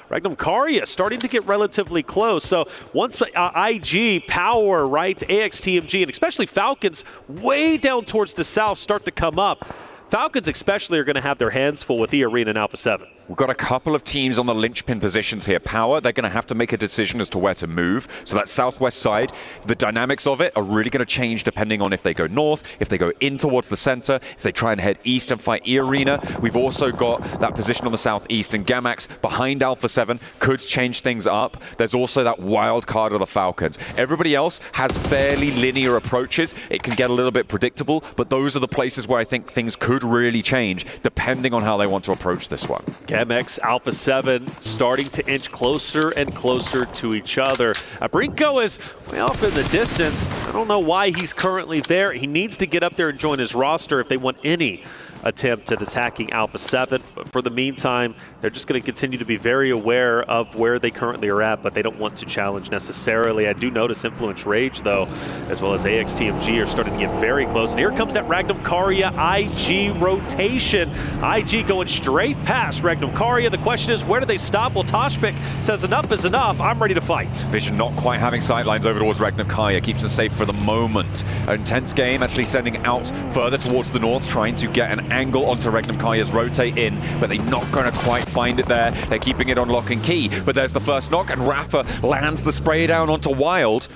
Ragnum Karya starting to get relatively close. So once IG, Power, right, AXTMG, and especially Falcons way down towards the south start to come up, Falcons especially are going to have their hands full with E-Arena and Alpha 7. We've got a couple of teams on the linchpin positions here. Power, they're going to have to make a decision as to where to move. So that southwest side, the dynamics of it are really going to change depending on if they go north, if they go in towards the center, if they try and head east and fight E-Arena. We've also got that position on the southeast, and Gamax behind Alpha 7 could change things up. There's also that wild card of the Falcons. Everybody else has fairly linear approaches. It can get a little bit predictable, but those are the places where I think things could really change depending on how they want to approach this one. MX, Alpha 7 starting to inch closer and closer to each other. Brinko is way off in the distance. I don't know why he's currently there. He needs to get up there and join his roster if they want any attempt at attacking Alpha 7. But for the meantime, they're just going to continue to be very aware of where they currently are at, but they don't want to challenge necessarily. I do notice Influence Rage, though, as well as AXTMG are starting to get very close. And here comes that Ragnum Karya IG rotation. IG going straight past Ragnum Karya. The question is, where do they stop? Well, Toshpik says enough is enough. I'm ready to fight. Vision not quite having sightlines over towards Ragnum Karya. Keeps them safe for the moment. An intense game, actually sending out further towards the north, trying to get an angle onto Ragnum Karya's rotate in, but they're not going to quite find it there. They're keeping it on lock and key, but there's the first knock, and Rafa lands the spray down onto Wild.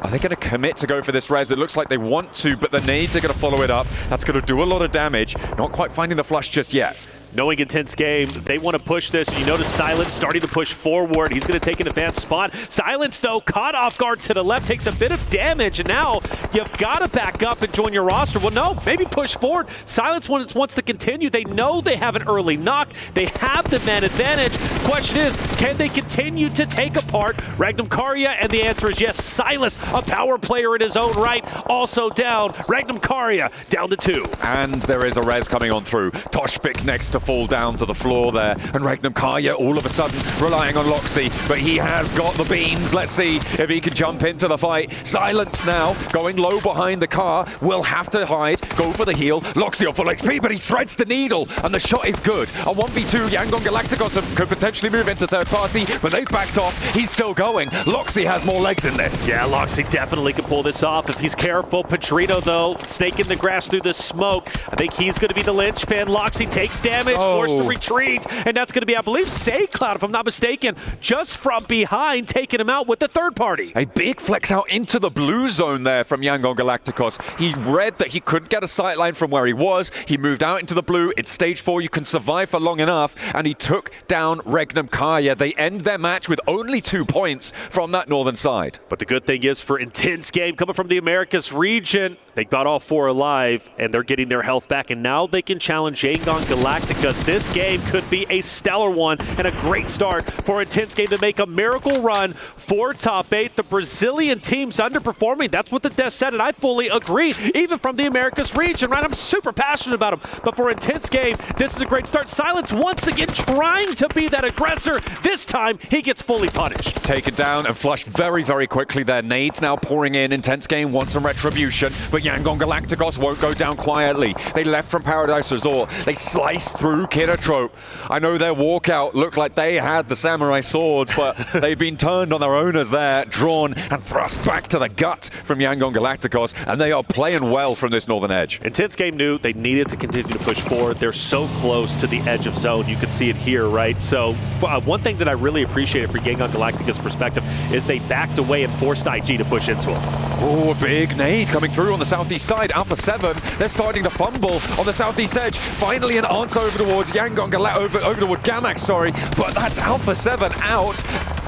Are they going to commit to go for this res? It looks like they want to, but the nades are going to follow it up. That's going to do a lot of damage. Not quite finding the flush just yet. Knowing Intense Game, they want to push this. You notice Silence starting to push forward. He's going to take an advanced spot. Silence, though, caught off guard to the left, takes a bit of damage, and now you've got to back up and join your roster. Well, no, maybe push forward. Silence wants to continue. They know they have an early knock. They have the man advantage. Question is, can they continue to take apart Ragnum Karya? And the answer is yes. Silas, a power player in his own right, also down. Ragnum Karya down to 2. And there is a res coming on through. Toshpik next to fall down to the floor there, and Ragnum Karya all of a sudden relying on Loxy, but he has got the beans. Let's see if he can jump into the fight. Silence now, going low behind the car, will have to hide, go for the heal. Loxy on full XP, but he threads the needle, and the shot is good. A 1v2, Yangon Galacticos could potentially move into third party, but they've backed off. He's still going. Loxy has more legs in this. Yeah, Loxy definitely can pull this off if he's careful. Petrino, though, snaking the grass through the smoke. I think he's going to be the linchpin. Loxy takes damage. Forced to retreat, and that's going to be, I believe, Cloud, if I'm not mistaken, just from behind, taking him out with the third party. A big flex out into the blue zone there from Yangon Galacticos. He read that he couldn't get a sightline from where he was. He moved out into the blue. It's stage 4. You can survive for long enough, and he took down Ragnum Karya. They end their match with only 2 points from that northern side. But the good thing is, for Intense Game coming from the Americas region, they got all 4 alive, and they're getting their health back, and now they can challenge Yangon Galacticos. This game could be a stellar one and a great start for Intense Game to make a miracle run for top 8. The Brazilian team's underperforming. That's what the devs said, and I fully agree, even from the Americas region, right? I'm super passionate about them. But for Intense Game, this is a great start. Silence once again trying to be that aggressor. This time, he gets fully punished. Taken down and flushed very, very quickly there. Nades now pouring in. Intense Game wants some retribution, but Yangon Galacticos won't go down quietly. They left from Paradise Resort. They sliced through Kinatrope. I know their walkout looked like they had the samurai swords, but they've been turned on their owners there, drawn and thrust back to the gut from Yangon Galacticos, and they are playing well from this northern edge. Intense Game knew they needed to continue to push forward. They're so close to the edge of zone. You can see it here, right? So one thing that I really appreciated for Yangon Galacticos' perspective is they backed away and forced IG to push into him. Oh, a big nade coming through on the southeast side. Alpha 7, they're starting to fumble on the southeast edge. Finally an answer over towards over towards Gamax, sorry, but that's Alpha 7 out.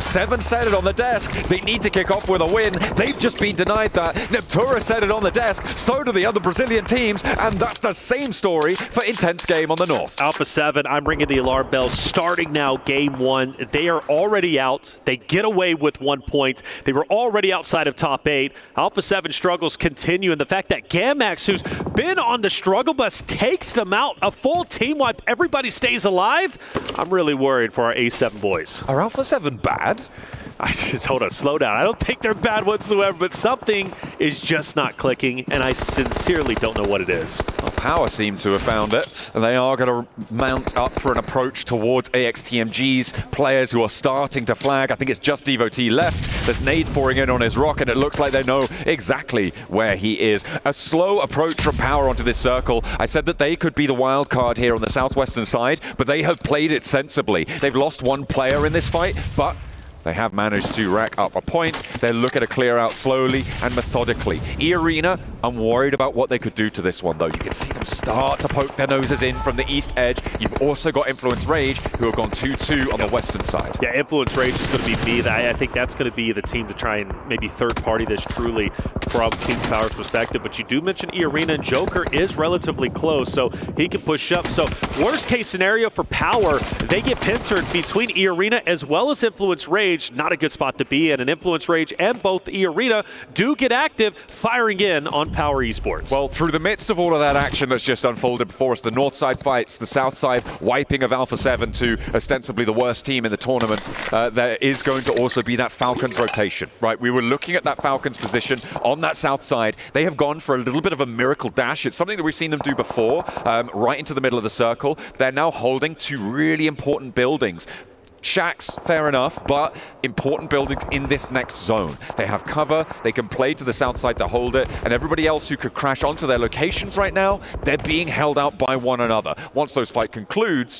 7 set it on the desk. They need to kick off with a win. They've just been denied that. Neptura set it on the desk. So do the other Brazilian teams, and that's the same story for Intense Game on the north. Alpha 7, I'm ringing the alarm bell. Starting now, game 1. They are already out. They get away with 1 point. They were already outside of top 8. Alpha 7 struggles continue, and the fact that Gamax, who's been on the struggle bus, takes them out. A full team wipe. Everybody stays alive. I'm really worried for our A7 boys. Are Alpha 7 bad? Hold on, slow down. I don't think they're bad whatsoever, but something is just not clicking, and I sincerely don't know what it is. Well, Power seem to have found it. They are going to mount up for an approach towards AXTMG's players who are starting to flag. I think it's just Devotee left. There's nade pouring in on his rock, and it looks like they know exactly where he is. A slow approach from Power onto this circle. I said that they could be the wild card here on the southwestern side, but they have played it sensibly. They've lost 1 player in this fight, but they have managed to rack up a point. They're looking to clear out slowly and methodically. E-Arena, I'm worried about what they could do to this one, though. You can see them start to poke their noses in from the east edge. You've also got Influence Rage, who have gone 2-2 on the western side. Yeah, Influence Rage is going to be me. I think that's going to be the team to try and maybe third party this truly from Team Power's perspective. But you do mention E-Arena, and Joker is relatively close, so he can push up. So worst case scenario for Power, they get pintered between E-Arena as well as Influence Rage. Not a good spot to be in. An Influence Rage and both E-Arena do get active, firing in on Power Esports. Well, through the midst of all of that action that's just unfolded before us, the north side fights, the south side wiping of Alpha 7 to ostensibly the worst team in the tournament, there is going to also be that Falcons rotation, right? We were looking at that Falcons position on that south side. They have gone for a little bit of a miracle dash. It's something that we've seen them do before, right into the middle of the circle. They're now holding 2 really important buildings. Shacks, fair enough, but important buildings in this next zone. They have cover, they can play to the south side to hold it, and everybody else who could crash onto their locations right now, they're being held out by one another. Once those fights conclude,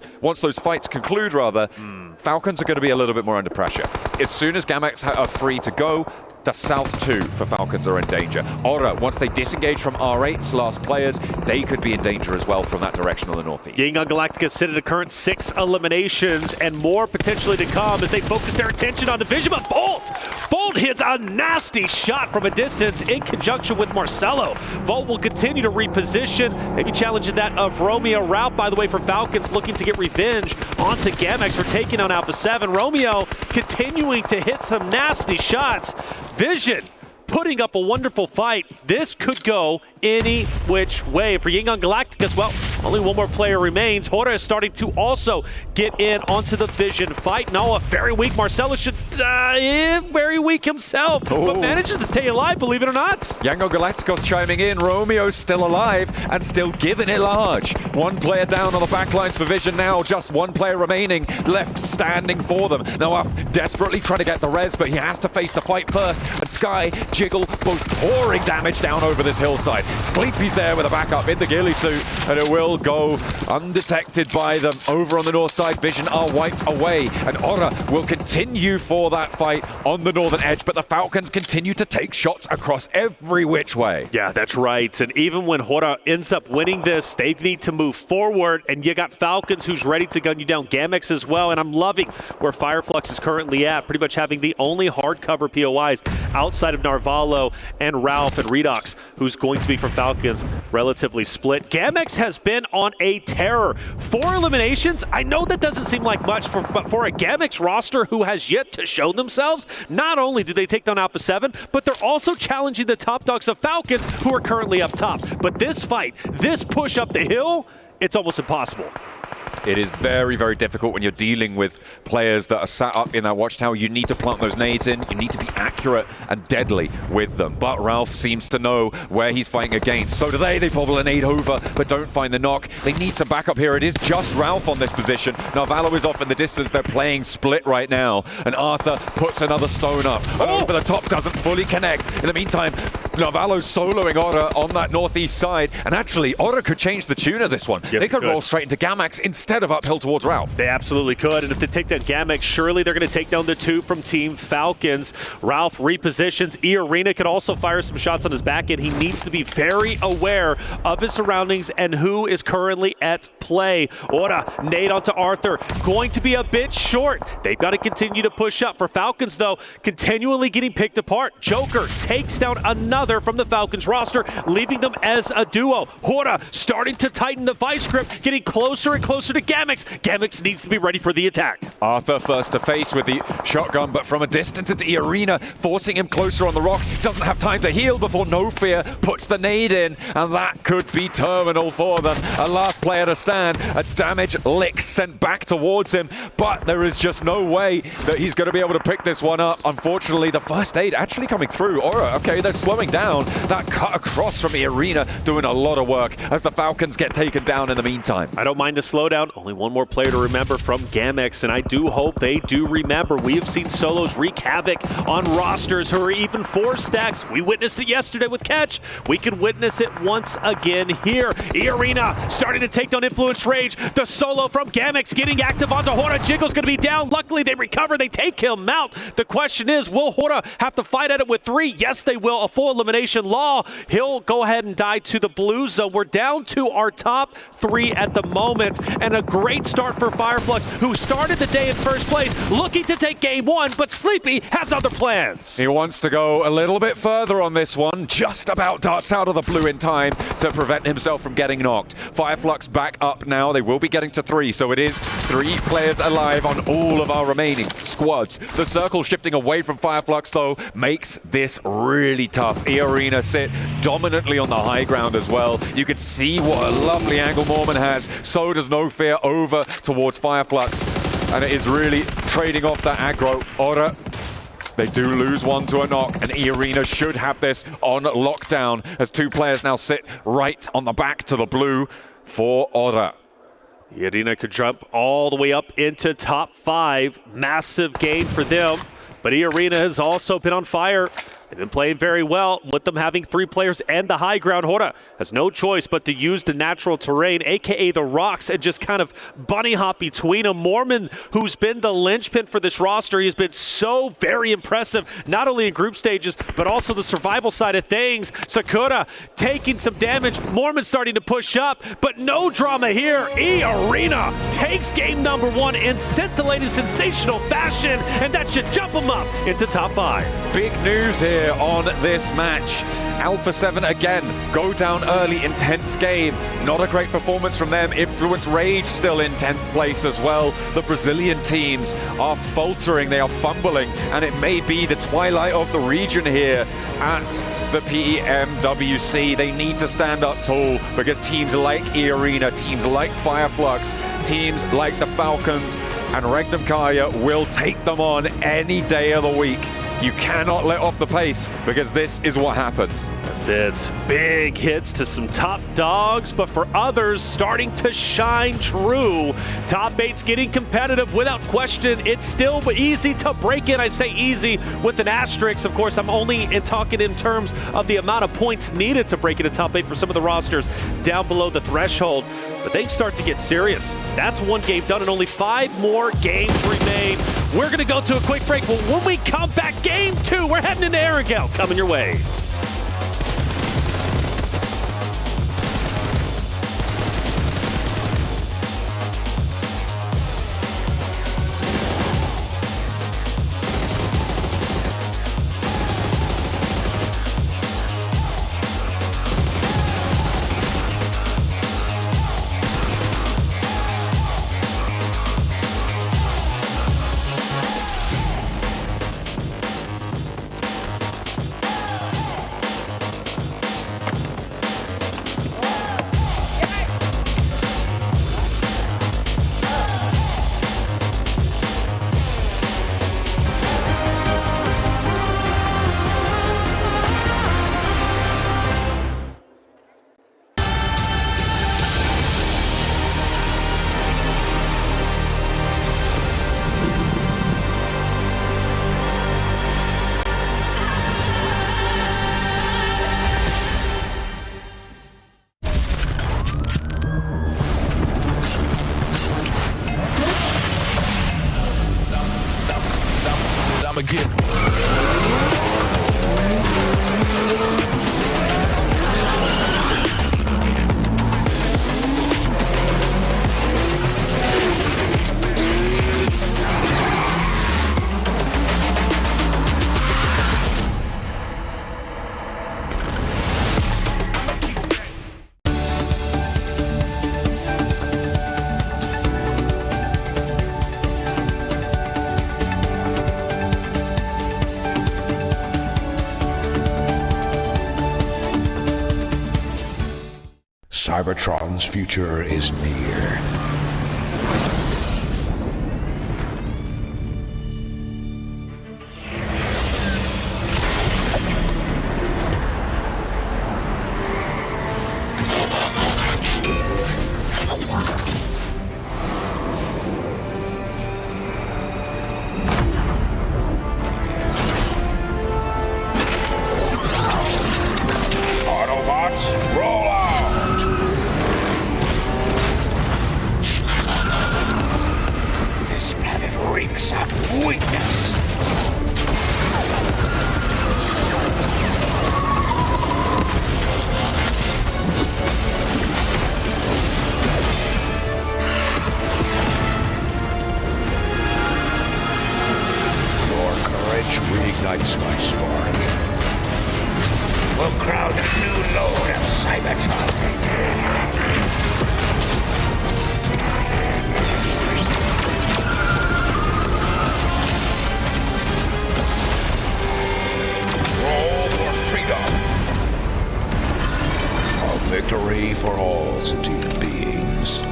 Falcons are going to be a little bit more under pressure. As soon as Gamax are free to go, the South 2 for Falcons are in danger. Aura, once they disengage from R8's last players, they could be in danger as well from that direction on the northeast. Ying on Galactica sit at a current 6 eliminations and more potentially to come as they focus their attention on Division, but Volt hits a nasty shot from a distance in conjunction with Marcelo. Volt will continue to reposition, maybe challenging that of Romeo. Ralph, by the way, for Falcons looking to get revenge onto Gamex for taking on Alpha 7. Romeo continuing to hit some nasty shots. Vision putting up a wonderful fight. This could go any which way for Ying on Galacticus. Well, only one more player remains. Hora is starting to also get in onto the Vision fight. Noah, very weak. Marcelo should very weak himself, but manages to stay alive, believe it or not. Yango Galacticos chiming in. Romeo's still alive and still giving it large. One player down on the backlines for Vision now. Just one player remaining left standing for them. Noah desperately trying to get the res, but he has to face the fight first. And Sky, Jiggle, both pouring damage down over this hillside. Sleepy's there with a backup in the ghillie suit, and it will go undetected by them. Over on the north side, Vision are wiped away, and Aura will continue for that fight on the northern edge, but the Falcons continue to take shots across every which way. Yeah, that's right. And even when Hora ends up winning this, they need to move forward, and you got Falcons who's ready to gun you down. Gamex as well, and I'm loving where Fireflux is currently at, pretty much having the only hardcover POIs outside of Narvalo and Ralph and Redox, who's going to be for Falcons, relatively split. Gamex has been on a terror. 4 eliminations, I know that doesn't seem like much, but for a Gamex roster who has yet to show themselves, not only do they take down Alpha 7, but they're also challenging the top dogs of Falcons, who are currently up top. But this fight, this push up the hill, it's almost impossible. It is very, very difficult when you're dealing with players that are sat up in that watchtower. You need to plant those nades in. You need to be accurate and deadly with them. But Ralph seems to know where he's fighting against. So do they. They probably nade over, but don't find the knock. They need some backup here. It is just Ralph on this position. Narvalo is off in the distance. They're playing split right now. And Arthur puts another stone up. Over the top, doesn't fully connect. In the meantime, Narvalo's soloing Aura on that northeast side. And actually, Aura could change the tune of this one. Yes, they could roll straight into Gamax instead of uphill towards Ralph. They absolutely could, and if they take down Gamex, surely they're going to take down the 2 from Team Falcons. Ralph repositions. E-Arena could also fire some shots on his back end. He needs to be very aware of his surroundings and who is currently at play. Ora, nade onto Arthur. Going to be a bit short. They've got to continue to push up. For Falcons, though, continually getting picked apart. Joker takes down another from the Falcons roster, leaving them as a duo. Hora starting to tighten the vice grip, getting closer and closer to Gamex. Gamex needs to be ready for the attack. Arthur first to face with the shotgun, but from a distance it's E-Arena, forcing him closer on the rock. Doesn't have time to heal before No Fear puts the nade in, and that could be terminal for them. A last player to stand, a damage lick sent back towards him, but there is just no way that he's going to be able to pick this one up. Unfortunately, the first aid actually coming through. Aura, okay, they're slowing down. That cut across from E-Arena doing a lot of work as the Falcons get taken down in the meantime. I don't mind the slowdown. Only one more player to remember from Gamex, and I do hope they do remember. We have seen solos wreak havoc on rosters who are even 4 stacks. We witnessed it yesterday with Catch. We can witness it once again here. E-Arena starting to take down Influence Rage. The solo from Gamex getting active onto Hora. Jiggle's going to be down. Luckily, they recover. They take him out. The question is, will Hora have to fight at it with 3? Yes, they will. A full elimination law. He'll go ahead and die to the blue zone. We're down to our top 3 at the moment, and a great start for Fireflux, who started the day in first place, looking to take game 1, but Sleepy has other plans. He wants to go a little bit further on this one, just about darts out of the blue in time to prevent himself from getting knocked. Fireflux back up now. They will be getting to 3, so it is 3 players alive on all of our remaining squads. The circle shifting away from Fireflux, though, makes this really tough. E-Arena sit dominantly on the high ground as well. You can see what a lovely angle Mormon has. So does No Fear over towards Fireflux, and it is really trading off that aggro. Aura, they do lose one to a knock, and E-Arena should have this on lockdown as 2 players now sit right on the back to the blue for Aura. E-Arena could jump all the way up into top 5. Massive game for them, but E-Arena has also been on fire. They've been playing very well, with them having 3 players and the high ground. Hora has no choice but to use the natural terrain, aka the rocks, and just kind of bunny hop between them. Mormon, who's been the linchpin for this roster, he has been so very impressive, not only in group stages, but also the survival side of things. Sakura taking some damage. Mormon starting to push up, but no drama here. E-Arena takes game number 1 in scintillating sensational fashion, and that should jump them up into top 5. Big news here on this match. Alpha 7 again go down early, intense game. Not a great performance from them. Influence Rage still in 10th place as well. The Brazilian teams are faltering, they are fumbling, and it may be the twilight of the region here at the PMWC. They need to stand up tall because teams like E-Arena, teams like Fireflux, teams like the Falcons and Regnum Kaya will take them on any day of the week. You cannot let off the pace because this is what happens. That's it. Big hits to some top dogs, but for others starting to shine true. Top 8's getting competitive without question. It's still easy to break in. I say easy with an asterisk. Of course, I'm only talking in terms of the amount of points needed to break into top 8 for some of the rosters down below the threshold. But they start to get serious. That's 1 game done and only 5 more games remain. We're going to go to a quick break, but when we come back, game 2, we're heading into Arrogel. Coming your way. Cybertron's future is near. Autobots, roll out! Reeks of weakness. Your courage reignites my spark. We'll crowd a new lord of Cybertron. Victory for all sentient beings.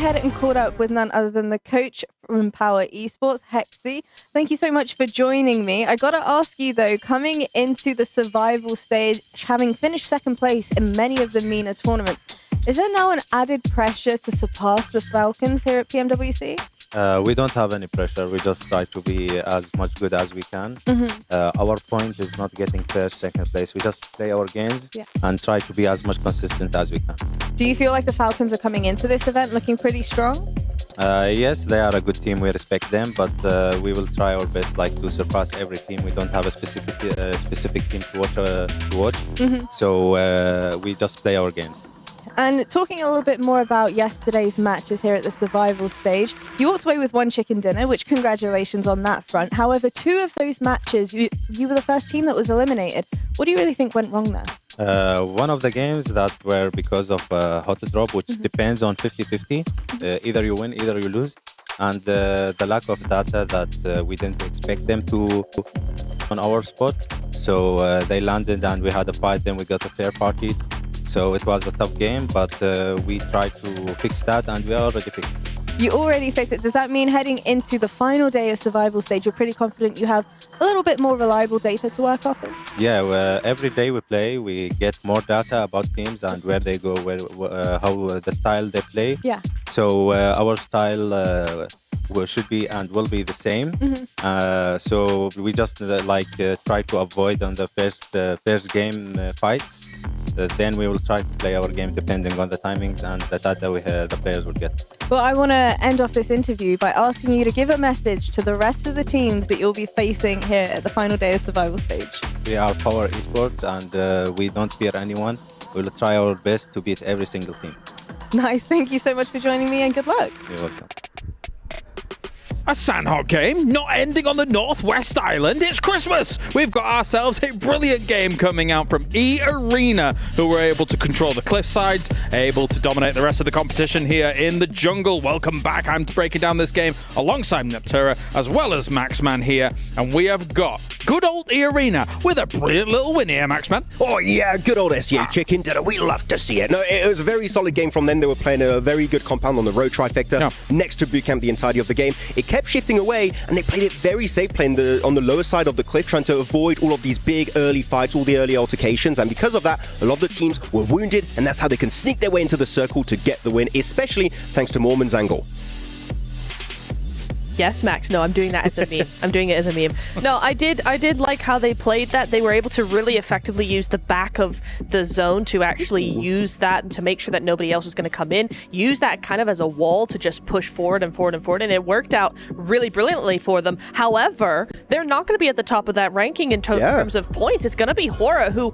ahead and caught up with none other than the coach from Power Esports, Hexy. Thank you so much for joining me. I got to ask you, though, coming into the survival stage, having finished second place in many of the MENA tournaments, is there now an added pressure to surpass the Falcons here at PMWC? We don't have any pressure. We just try to be as much good as we can. Our point is not getting first, second place. We just play our games and try to be as much consistent as we can. Do you feel like the Falcons are coming into this event looking pretty strong? Yes, they are a good team. We respect them, but we will try our best, to surpass every team. We don't have a specific team to watch. So we just play our games. And talking a little bit more about yesterday's matches here at the survival stage, you walked away with 1 chicken dinner, which congratulations on that front. However, 2 of those matches, you were the first team that was eliminated. What do you really think went wrong there? One of the games that were because of hot drop, which depends on 50-50. Either you win, either you lose. And the lack of data that we didn't expect them to on our spot. So they landed and we had a fight, then we got a fair party. So it was a tough game, but we tried to fix that, and we already fixed it. You already fixed it. Does that mean heading into the final day of survival stage, you're pretty confident you have a little bit more reliable data to work off of? Yeah, every day we play, we get more data about teams and where they go, how the style they play. Yeah. So our style should be and will be the same. So we just try to avoid on the first game fights. Then we will try to play our game depending on the timings and the data the players will get. Well, I want to end off this interview by asking you to give a message to the rest of the teams that you'll be facing here at the final day of survival stage. We are Power Esports and we don't fear anyone. We will try our best to beat every single team. Nice. Thank you so much for joining me and good luck. You're welcome. A Sandhawk game, not ending on the Northwest Island. It's Christmas. We've got ourselves a brilliant game coming out from E Arena, who were able to control the cliff sides, able to dominate the rest of the competition here in the jungle. Welcome back. I'm breaking down this game alongside Neptura, as well as Maxman here. And we have got good old E Arena with a brilliant little win here, Maxman. Oh, yeah, good old SEA chicken dinner. We love to see it. No, it was a very solid game from them. They were playing a very good compound on the road trifecta next to bootcamp the entirety of the game. It kept shifting away, and they played it very safe, playing on the lower side of the cliff, trying to avoid all of these big early fights, all the early altercations, and because of that, a lot of the teams were wounded, and that's how they can sneak their way into the circle to get the win, especially thanks to Mormon's angle. Yes, Max. No, I'm doing that as a meme. I'm doing it as a meme. No, I did like how they played that. They were able to really effectively use the back of the zone to actually use that and to make sure that nobody else was going to come in. Use that kind of as a wall to just push forward and forward and forward, and it worked out really brilliantly for them. However, they're not going to be at the top of that ranking in terms of points. It's going to be Hora, who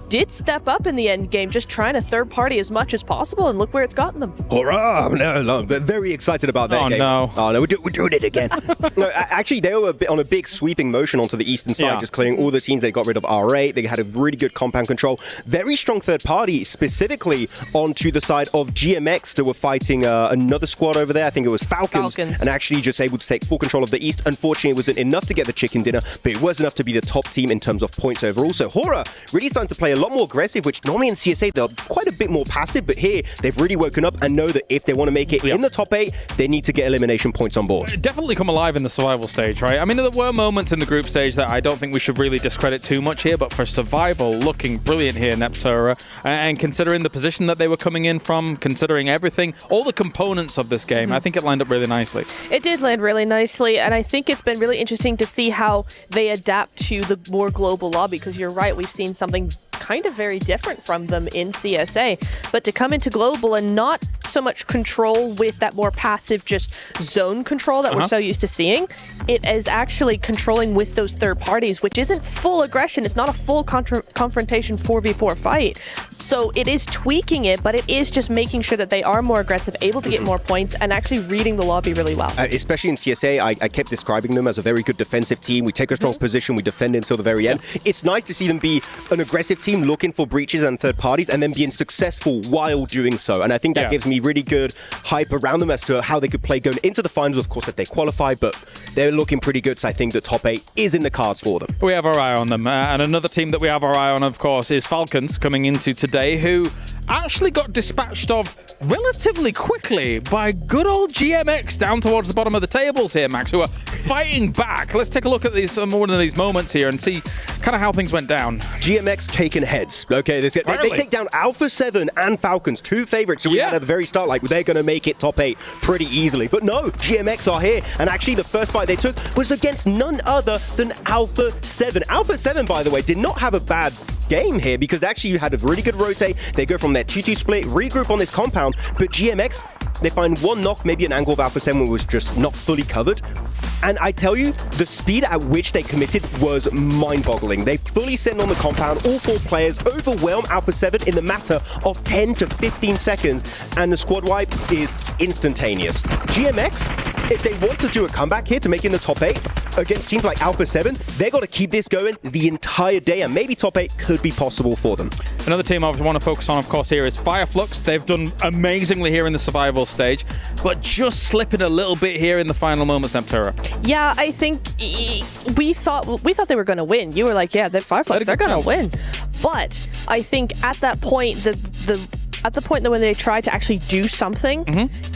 did step up in the end game, just trying to third party as much as possible, and look where it's gotten them. Hurrah! No, they're very excited about that game. No. Oh no, we're doing it again. No, actually, they were on a big sweeping motion onto the eastern side, just clearing all the teams. They got rid of R8. They had a really good compound control. Very strong third party, specifically onto the side of GMX. They were fighting another squad over there. I think it was Falcons, and actually just able to take full control of the east. Unfortunately, it wasn't enough to get the chicken dinner, but it was enough to be the top team in terms of points overall. So Hora really starting to play a lot more aggressive, which normally in CSA they're quite a bit more passive, but here they've really woken up and know that if they want to make it in the top 8, they need to get elimination points on board. Definitely come alive in the survival stage, right? I mean, there were moments in the group stage that I don't think we should really discredit too much here, but for survival, looking brilliant here, Neptura, and considering the position that they were coming in from, considering everything, all the components of this game, I think it lined up really nicely. It did land really nicely, and I think it's been really interesting to see how they adapt to the more global lobby, because you're right, we've seen something kind of very different from them in CSA, but to come into global and not so much control with that more passive just zone control that we're so used to seeing, it is actually controlling with those third parties, which isn't full aggression. It's not a full confrontation 4v4 fight. So it is tweaking it, but it is just making sure that they are more aggressive, able to get more points, and actually reading the lobby really well. Especially in CSA, I kept describing them as a very good defensive team. We take a strong position, we defend until the very end. It's nice to see them be an aggressive team, looking for breaches and third parties, and then being successful while doing so. And I think that gives me really good hype around them as to how they could play going into the finals, of course, if they qualify, but they're looking pretty good, so I think the top 8 is in the cards for them. We have our eye on them. And another team that we have our eye on, of course, is Falcons coming into today, who actually got dispatched of relatively quickly by good old GMX down towards the bottom of the tables here, Max, who are fighting back. Let's take a look at one of these moments here and see kind of how things went down. GMX taking heads. Okay, they take down Alpha 7 and Falcons, two favorites. So we had at the very start, like, they're going to make it top 8 pretty easily. But no, GMX are here. And actually, the first fight they took was against none other than Alpha 7. Alpha 7, by the way, did not have a bad game here because actually you had a really good rotate. They go from their 2-2 split, regroup on this compound, but GMX, they find one knock, maybe an angle of Alpha 7 was just not fully covered. And I tell you, the speed at which they committed was mind-boggling. They fully send on the compound, all 4 players, overwhelm Alpha 7 in the matter of 10 to 15 seconds, and the squad wipe is instantaneous. GMX, if they want to do a comeback here to make it in the top 8 against teams like Alpha 7, they got to keep this going the entire day, and maybe top 8 could be possible for them. Another team I want to focus on, of course, here is Fireflux. They've done amazingly here in the survival stage, but just slipping a little bit here in the final moments, Neptera. Yeah, I think we thought they were going to win. You were like, yeah, they're Fireflux, they're going to win. But I think at that point, at the point that when they tried to actually do something,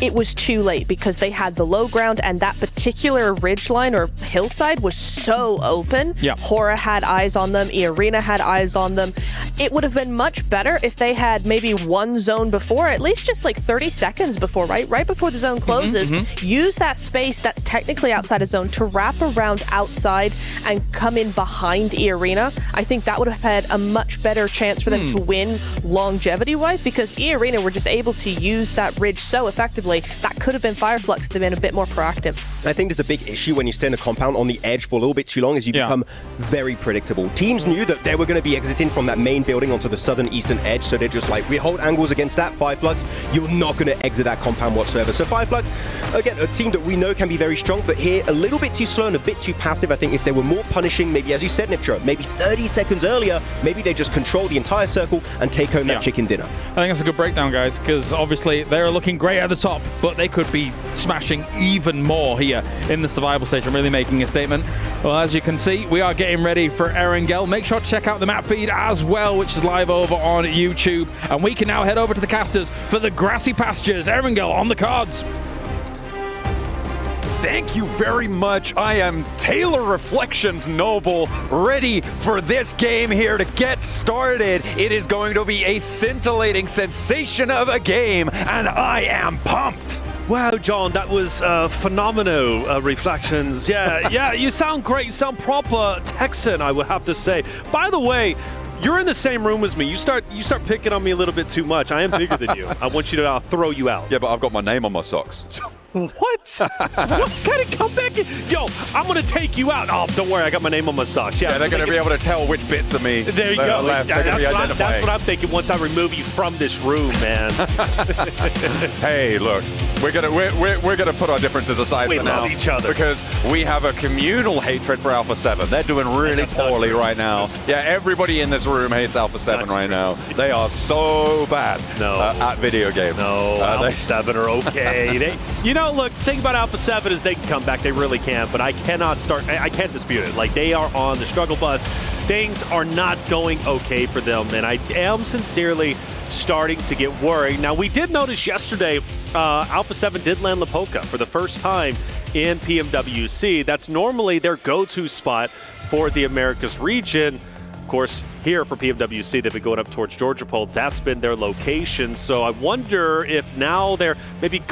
it was too late because they had the low ground and that particular ridgeline or hillside was so open. Yeah. Hora had eyes on them. E-Arena had eyes on them. It would have been much better if they had maybe one zone before, at least just like 30 seconds before, right before the zone closes. Use that space that's technically outside a zone to wrap around outside and come in behind E-Arena. I think that would have had a much better chance for them to win longevity-wise because E-Arena were just able to use that ridge so effectively. That could have been Fireflux if they'd been a bit more proactive. I think there's a big issue when you stay in a compound on the edge for a little bit too long as you become very predictable. Teams knew that they were going to be exiting from that main building onto the southern eastern edge, so they're just like, we hold angles against that, Fireflux, you're not going to exit that compound whatsoever. So Fireflux, again, a team that we know can be very strong, but here a little bit too slow and a bit too passive. I think if they were more punishing, maybe as you said, Niptra, maybe 30 seconds earlier, maybe they just control the entire circle and take home that chicken dinner. I think that's a good breakdown, guys, because obviously they're looking great at the top, but they could be smashing even more here in the survival stage and really making a statement. Well, as you can see, we are getting ready for Erangel. Make sure to check out the map feed as well, which is live over on YouTube. And we can now head over to the casters for the grassy pastures. Erangel on the cards. Thank you very much. I am Taylor Reflections Noble, ready for this game here to get started. It is going to be a scintillating sensation of a game, and I am pumped. Wow, John, that was phenomenal reflections. Yeah, you sound great. You sound proper Texan, I would have to say. By the way, you're in the same room as me. You start picking on me a little bit too much. I am bigger than you. I want you to throw you out. Yeah, but I've got my name on my socks. What? What kind of comeback? Yo, I'm going to take you out. Oh, don't worry. I got my name on my socks. Yeah, they're going to be able to tell which bits of me there you go. left. That's what I'm thinking once I remove you from this room, man. Hey, look, we're gonna put our differences aside for now. We love each other. Because we have a communal hatred for Alpha 7. They're doing really poorly right now. Yeah, everybody in this room hates Alpha 7 right now. They are so bad at video games. No, Alpha 7 are okay. Look, the thing about Alpha 7 is they can come back. They really can. But I can't dispute it. Like, they are on the struggle bus. Things are not going okay for them. And I am sincerely starting to get worried. Now, we did notice yesterday Alpha 7 did land Lapoca for the first time in PMWC. That's normally their go-to spot for the Americas region. Of course, here for PMWC, they've been going up towards Georgia Pole. That's been their location. So I wonder if now they're maybe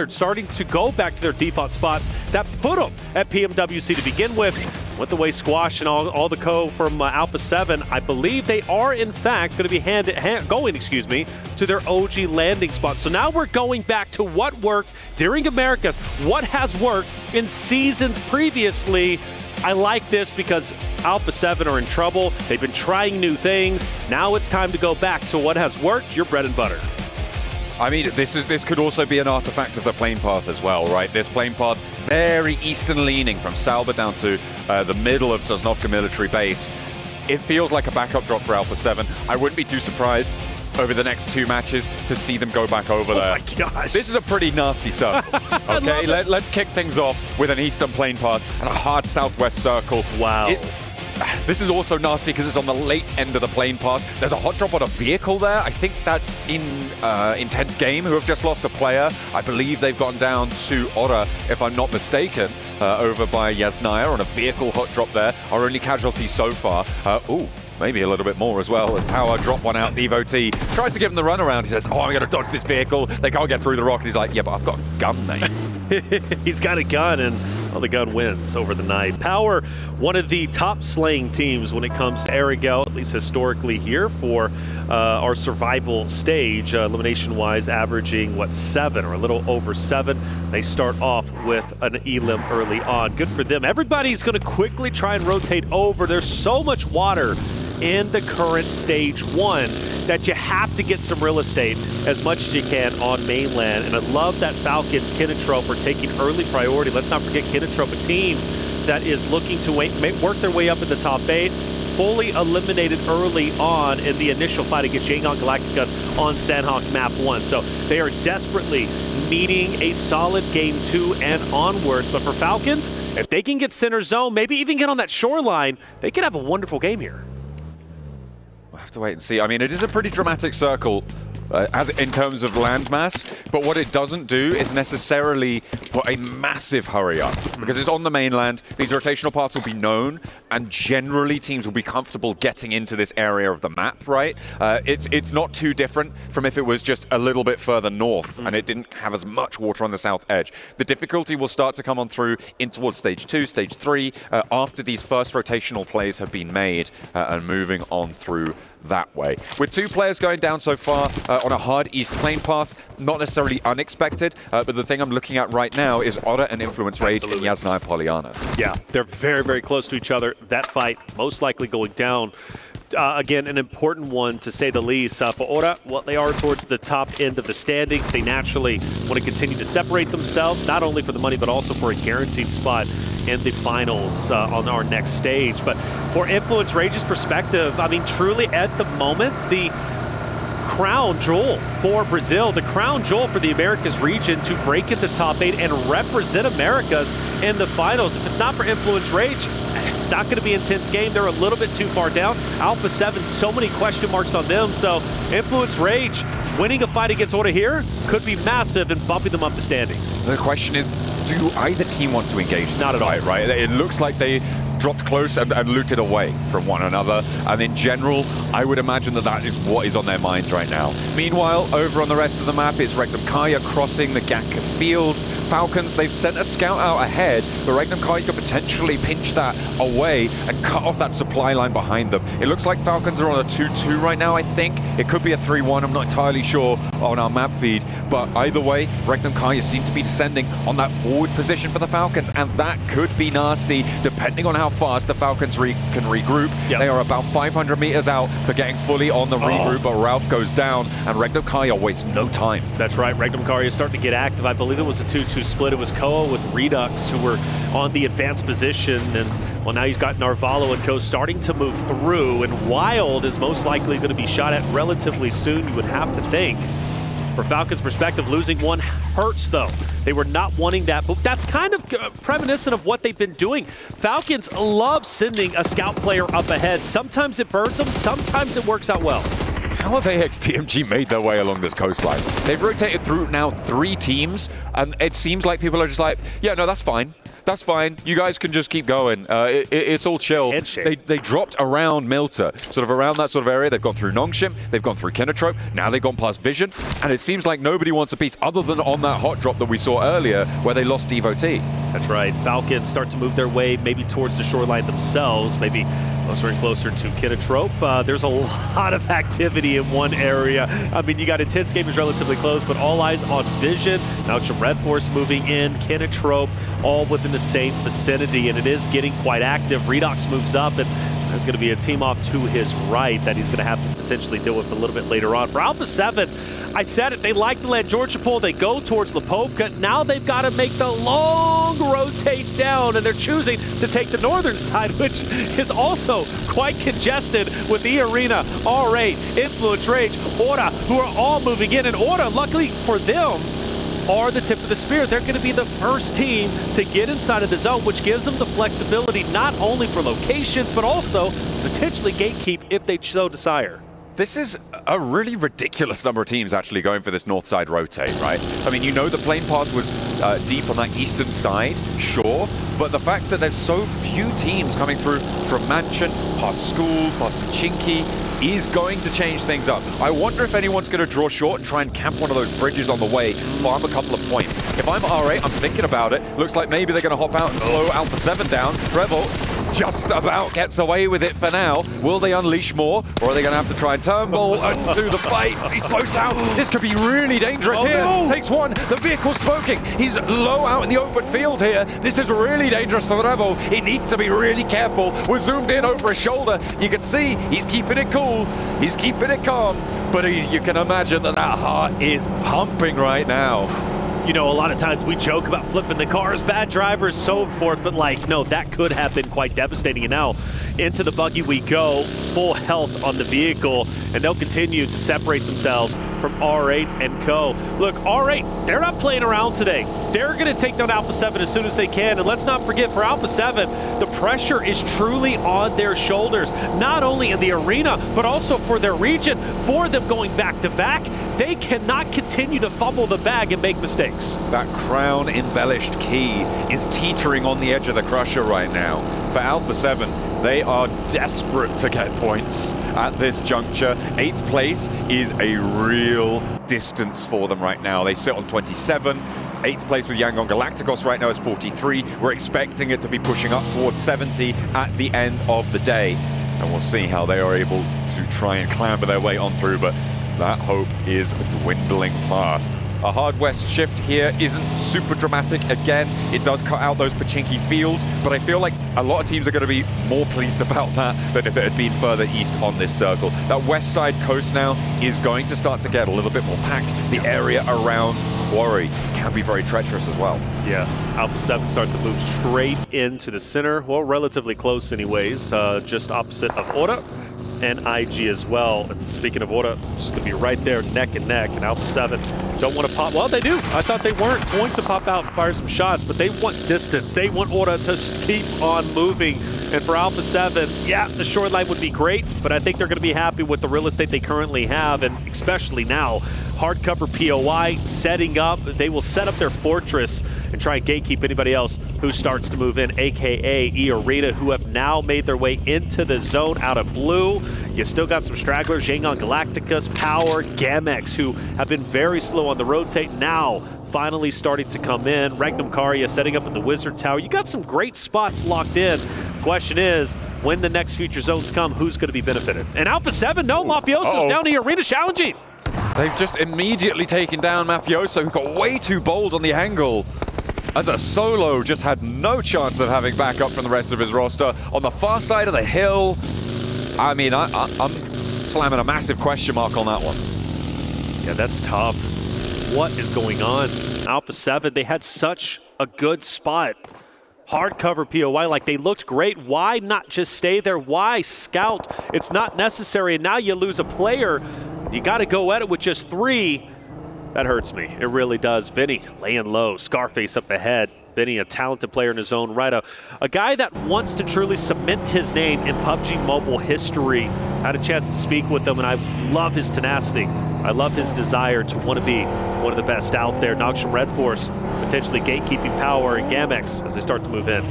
starting to go back to their default spots that put them at PMWC to begin with. With the way Squash and all the co from Alpha 7, I believe they are in fact going to be going to their OG landing spot. So now we're going back to what worked during Americas, what has worked in seasons previously. I like this because Alpha 7 are in trouble. They've been trying new things. Now it's time to go back to what has worked, your bread and butter. I mean, this could also be an artifact of the plane path as well, right? This plane path, very eastern leaning from Stalba down to the middle of Sosnovka military base. It feels like a backup drop for Alpha 7. I wouldn't be too surprised over the next 2 matches to see them go back over there. Oh my gosh. This is a pretty nasty sub. Okay, let's kick things off with an eastern plane path and a hard southwest circle. Wow. this is also nasty because it's on the late end of the plane path. There's a hot drop on a vehicle there. I think that's in Intense Game, who have just lost a player. I believe they've gone down to Ora, if I'm not mistaken, over by Yasnaya on a vehicle hot drop there. Our only casualty so far. Ooh. Maybe a little bit more as well. And Power drop one out. EVOT tries to give him the runaround. He says, oh, I'm going to dodge this vehicle. They can't get through the rock. And he's like, yeah, but I've got a gun, mate. He's got a gun, and well, the gun wins over the night. Power, one of the top slaying teams when it comes to Arigel, at least historically here for our survival stage, elimination-wise, averaging, 7 or a little over 7. They start off with an elim early on. Good for them. Everybody's going to quickly try and rotate over. There's so much water in the current stage 1 that you have to get some real estate as much as you can on mainland. And I love that Falcons, Kinotrope are taking early priority. Let's not forget Kinotrope, a team that is looking to work their way up in the top 8. Fully eliminated early on in the initial fight against Yangon Galacticus on Sandhawk Map 1. So they are desperately needing a solid game 2 and onwards. But for Falcons, if they can get center zone, maybe even get on that shoreline, they could have a wonderful game here. We'll have to wait and see. I mean, it is a pretty dramatic circle as in terms of landmass, but what it doesn't do is necessarily put a massive hurry up, because it's on the mainland. These rotational paths will be known, and generally teams will be comfortable getting into this area of the map, right? It's not too different from if it was just a little bit further north and it didn't have as much water on the south edge. The difficulty will start to come on through in towards stage 2, stage 3, after these first rotational plays have been made and moving on through that way. With 2 players going down so far on a hard east plane path, not necessarily unexpected, but the thing I'm looking at right now is Otter and Influence Rage and Yasnaya Poliana. Yeah, they're very, very close to each other. That fight most likely going down. Again, an important one to say the least. For Ora, well, they are towards the top end of the standings. They naturally want to continue to separate themselves, not only for the money, but also for a guaranteed spot in the finals on our next stage. But for Influence Rage's perspective, I mean, truly at the moment, the crown jewel for Brazil, the crown jewel for the Americas region to break at the top 8 and represent Americas in the finals. If it's not for Influence Rage, it's not going to be an intense game. They're a little bit too far down. Alpha 7, so many question marks on them. So Influence Rage winning a fight against Orta here could be massive and bumping them up the standings. The question is, do either team want to engage? Not at all. Right? It looks like they dropped close and looted away from one another. And in general, I would imagine that that is what is on their minds right now. Meanwhile, over on the rest of the map, it's Regnum Kaya crossing the Gakka fields. Falcons, they've sent a scout out ahead, but Regnum Kaya could potentially pinch that away and cut off that supply line behind them. It looks like Falcons are on a 2-2 right now, I think. It could be a 3-1, I'm not entirely sure on our map feed, but either way, Regnum Kaya seem to be descending on that forward position for the Falcons, and that could be nasty, depending on how fast the Falcons can regroup. Yep. They are about 500 meters out for getting fully on the regroup, but Ralph goes down, and Regnum Kaya wastes no time. That's right, Regnum Kaya is starting to get active. I believe it was a 2-2 split. It was Koa with Redux who were on the advanced position, and well, now he's got Narvalo and Co starting to move through, and Wild is most likely going to be shot at relatively soon, you would have to think. From Falcons' perspective, losing one hurts, though. They were not wanting that, but that's kind of reminiscent of what they've been doing. Falcons love sending a scout player up ahead. Sometimes it burns them, sometimes it works out well. How have AXTMG made their way along this coastline? They've rotated through now 3 teams, and it seems like people are just like, yeah, no, that's fine. That's fine. You guys can just keep going. It's all chill. They dropped around Milta, sort of around that sort of area. They've gone through Nongshim. They've gone through Kinotrope. Now they've gone past Vision. And it seems like nobody wants a piece other than on that hot drop that we saw earlier where they lost EVOT. That's right. Falcons start to move their way maybe towards the shoreline themselves, maybe closer and closer to Kinotrope. There's a lot of activity in one area. I mean, you got Intense Game is relatively close, but all eyes on Vision. Now some Red Force moving in, Kinotrope, all within the same vicinity, and it is getting quite active. Redux moves up, and there's going to be a team off to his right that he's going to have to potentially deal with a little bit later on. For Alpha 7, I said it, they like the land Georgia pull. They go towards Lipovka. Now they've got to make the long rotate down, and they're choosing to take the northern side, which is also quite congested with the arena. R8, Influence Rage, Orta, who are all moving in, and Orta, luckily for them, are the tip of the spear. They're going to be the first team to get inside of the zone, which gives them the flexibility not only for locations, but also potentially gatekeep if they so desire. This is a really ridiculous number of teams actually going for this north side rotate, right? I mean, you know the plane path was deep on that eastern side, sure, but the fact that there's so few teams coming through from Mansion, past School, past Pachinki, is going to change things up. I wonder if anyone's going to draw short and try and camp one of those bridges on the way, farm a couple of points. If I'm R8, I'm thinking about it. Looks like maybe they're going to hop out and slow Alpha 7 down. Rebel just about gets away with it for now. Will they unleash more, or are they going to have to try and turnbull into the fights? He slows down. This could be really dangerous here. No. Takes one. The vehicle's smoking. He's low out in the open field here. This is really dangerous for the Rebel. He needs to be really careful. We're zoomed in over his shoulder. You can see he's keeping it cool. He's keeping it calm. But you can imagine that heart is pumping right now. You know, a lot of times we joke about flipping the cars, bad drivers, so forth, but like, no, that could have been quite devastating. And now into the buggy we go, full health on the vehicle, and they'll continue to separate themselves from R8 and co. Look, R8, they're not playing around today. They're going to take down Alpha 7 as soon as they can. And let's not forget, for Alpha 7, the pressure is truly on their shoulders, not only in the arena, but also for their region. For them going back-to-back, they cannot continue to fumble the bag and make mistakes. That crown embellished key is teetering on the edge of the crusher right now. For Alpha 7, they are desperate to get points at this juncture. 8th place is a real distance for them right now. They sit on 27. 8th place with Yangon Galacticos right now is 43. We're expecting it to be pushing up towards 70 at the end of the day. And we'll see how they are able to try and clamber their way on through, but that hope is dwindling fast. A hard west shift here isn't super dramatic. Again, it does cut out those Pachinki fields, but I feel like a lot of teams are going to be more pleased about that than if it had been further east on this circle. That west side coast now is going to start to get a little bit more packed. The area around Quarry can be very treacherous as well. Yeah, Alpha 7 start to move straight into the center. Well, relatively close anyways, just opposite of Ora and IG as well. And speaking of Ora, just gonna be right there neck and neck, and Alpha 7 don't want to pop. Well, they do. I thought they weren't going to pop out and fire some shots, but they want distance. They want Ora to keep on moving. And for Alpha 7, yeah, the short line would be great, but I think they're gonna be happy with the real estate they currently have, and especially now, hardcover POI setting up. They will set up their fortress and try and gatekeep anybody else who starts to move in, aka E-Arena, who have now made their way into the zone out of blue. You still got some stragglers, Yangon Galacticus, Power, Gamex, who have been very slow on the rotate, now finally starting to come in. Regnum Karya setting up in the Wizard Tower. You got some great spots locked in. Question is, when the next future zones come, who's going to be benefited? And Alpha 7, no, Mafioso's down to Arena challenging. They've just immediately taken down Mafioso, who got way too bold on the angle. As a solo, just had no chance of having backup from the rest of his roster. On the far side of the hill, I mean, I'm slamming a massive question mark on that one. Yeah, that's tough. What is going on? Alpha 7, they had such a good spot. Hardcover POI, like they looked great. Why not just stay there? Why scout? It's not necessary, and now you lose a player. You got to go at it with just 3. That hurts me. It really does. Vinny laying low. Scarface up ahead. Vinny, a talented player in his own right. A guy that wants to truly cement his name in PUBG Mobile history. Had a chance to speak with him, and I love his tenacity. I love his desire to want to be one of the best out there. Noxian Red Force potentially gatekeeping Power and Gamex as they start to move in.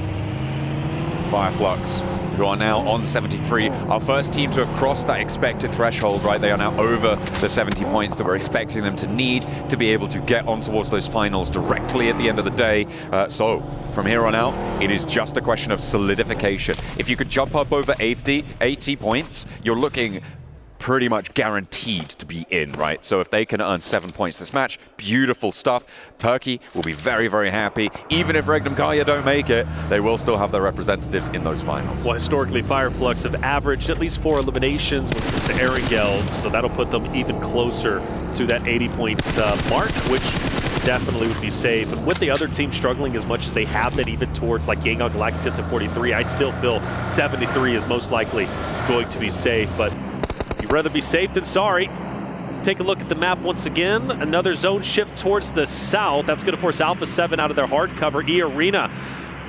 Fireflux, who are now on 73. Our first team to have crossed that expected threshold, right? They are now over the 70 points that we're expecting them to need to be able to get on towards those finals directly at the end of the day. So from here on out, it is just a question of solidification. If you could jump up over 80 points, you're looking pretty much guaranteed to be in, right? So if they can earn 7 points this match, beautiful stuff. Turkey will be very, very happy. Even if Regnum Karya don't make it, they will still have their representatives in those finals. Well, historically, Fireflux have averaged at least 4 eliminations when it comes to Erangel, so that'll put them even closer to that 80-point mark, which definitely would be safe. And with the other team struggling as much as they have been, even towards like Yangon Galacticus at 43, I still feel 73 is most likely going to be safe, but you'd rather be safe than sorry. take a look at the map once again. Another zone shift towards the south. That's going to force Alpha 7 out of their hard cover. E-Arena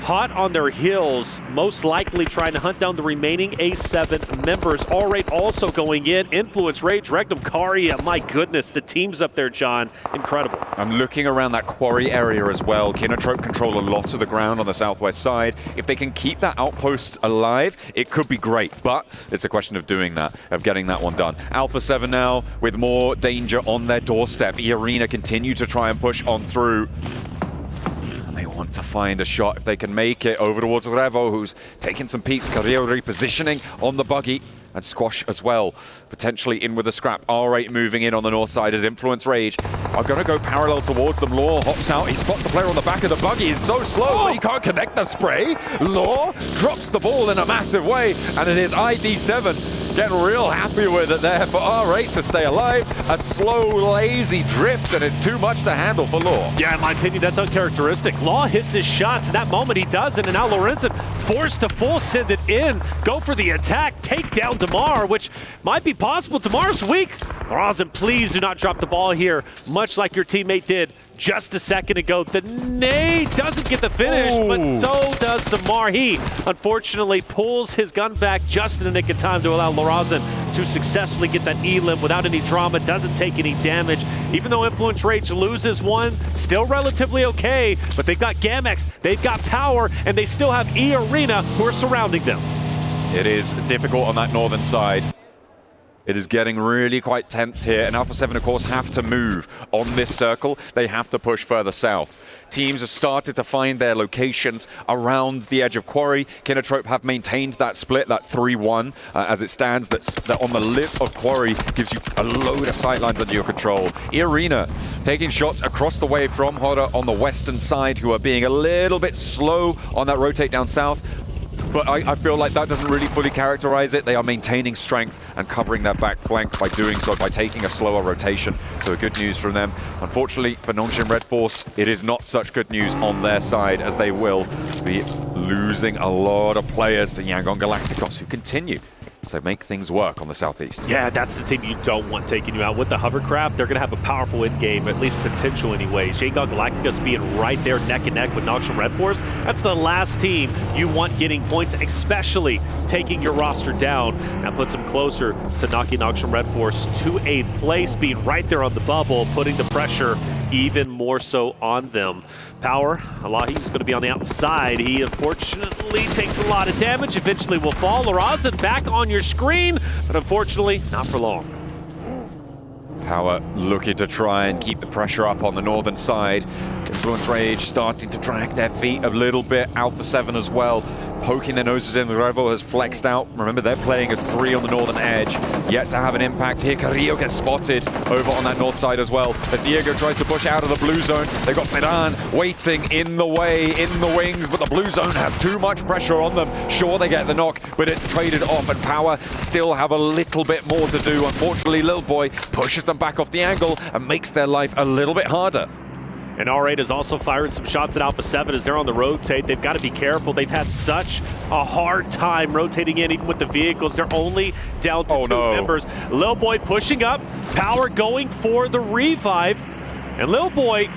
hot on their heels, most likely trying to hunt down the remaining A7 members. All-Rate also going in. Influence, Rage, Regnum, Karia. My goodness, the team's up there, John. Incredible. I'm looking around that quarry area as well. Kinotrope control a lot of the ground on the southwest side. If they can keep that outpost alive, it could be great, but it's a question of doing that, of getting that one done. Alpha 7 now with more danger on their doorstep. E-Arena continue to try and push on through. They want to find a shot if they can make it over towards Revo, who's taking some peeks. Carrillo repositioning on the buggy. And Squash as well, potentially in with a scrap. R8 moving in on the north side as Influence Rage are going to go parallel towards them. Law hops out. He spots the player on the back of the buggy. He's so slow that he can't connect the spray. Law drops the ball in a massive way. And it is ID7 getting real happy with it there for R8 to stay alive. A slow, lazy drift, and it's too much to handle for Law. Yeah, in my opinion, that's uncharacteristic. Law hits his shots. In that moment, he doesn't. And now Lorenzen forced to full send it in. Go for the attack. Take down Damar, which might be possible. Damar's weak. Lorenzen, please do not drop the ball here, much like your teammate did just a second ago. The nade doesn't get the finish, but so does Damar. He, unfortunately, pulls his gun back just in the nick of time to allow Lorenzen to successfully get that elim without any drama, doesn't take any damage. Even though Influence Rage loses one, still relatively okay, but they've got Gamex, they've got power, and they still have E-Arena who are surrounding them. It is difficult on that northern side. It is getting really quite tense here, and Alpha 7, of course, have to move on this circle. They have to push further south. Teams have started to find their locations around the edge of Quarry. Kinotrope have maintained that split, that 3-1, as it stands. That on the lip of Quarry gives you a load of sightlines under your control. E-Arena taking shots across the way from Hora on the western side, who are being a little bit slow on that rotate down south. But I feel like that doesn't really fully characterize it. They are maintaining strength and covering their back flank by doing so, by taking a slower rotation. So good news from them. Unfortunately for Nongshim Red Force, it is not such good news on their side, as they will be losing a lot of players to Yangon Galacticos, who continue to make things work on the southeast. Yeah, that's the team you don't want taking you out. With the hovercraft, they're going to have a powerful end game, at least potential anyway. Yangon Galacticos being right there neck and neck with Nongshim Red Force, that's the last team you want getting points, especially taking your roster down. That puts them closer to knocking Nongshim Red Force to 8th place, being right there on the bubble, putting the pressure even more so on them. Power, Alahi's going to be on the outside. He unfortunately takes a lot of damage, eventually will fall. Lorenzen back on your screen, but unfortunately not for long. Power looking to try and keep the pressure up on the northern side. Influence Rage starting to drag their feet a little bit. Alpha 7 as well, poking their noses in. The Revo has flexed out. Remember, they're playing as 3 on the northern edge. Yet to have an impact here. Carrillo gets spotted over on that north side as well. As Diego tries to push out of the blue zone. They've got Ferran waiting in the way, in the wings, but the blue zone has too much pressure on them. Sure, they get the knock, but it's traded off, and Power still have a little bit more to do. Unfortunately, Little Boy pushes them back off the angle and makes their life a little bit harder. And R8 is also firing some shots at Alpha 7 as they're on the rotate. They've got to be careful. They've had such a hard time rotating in, even with the vehicles. They're only down to 2 members. Lil Boy pushing up. Power going for the revive. And Lil Boy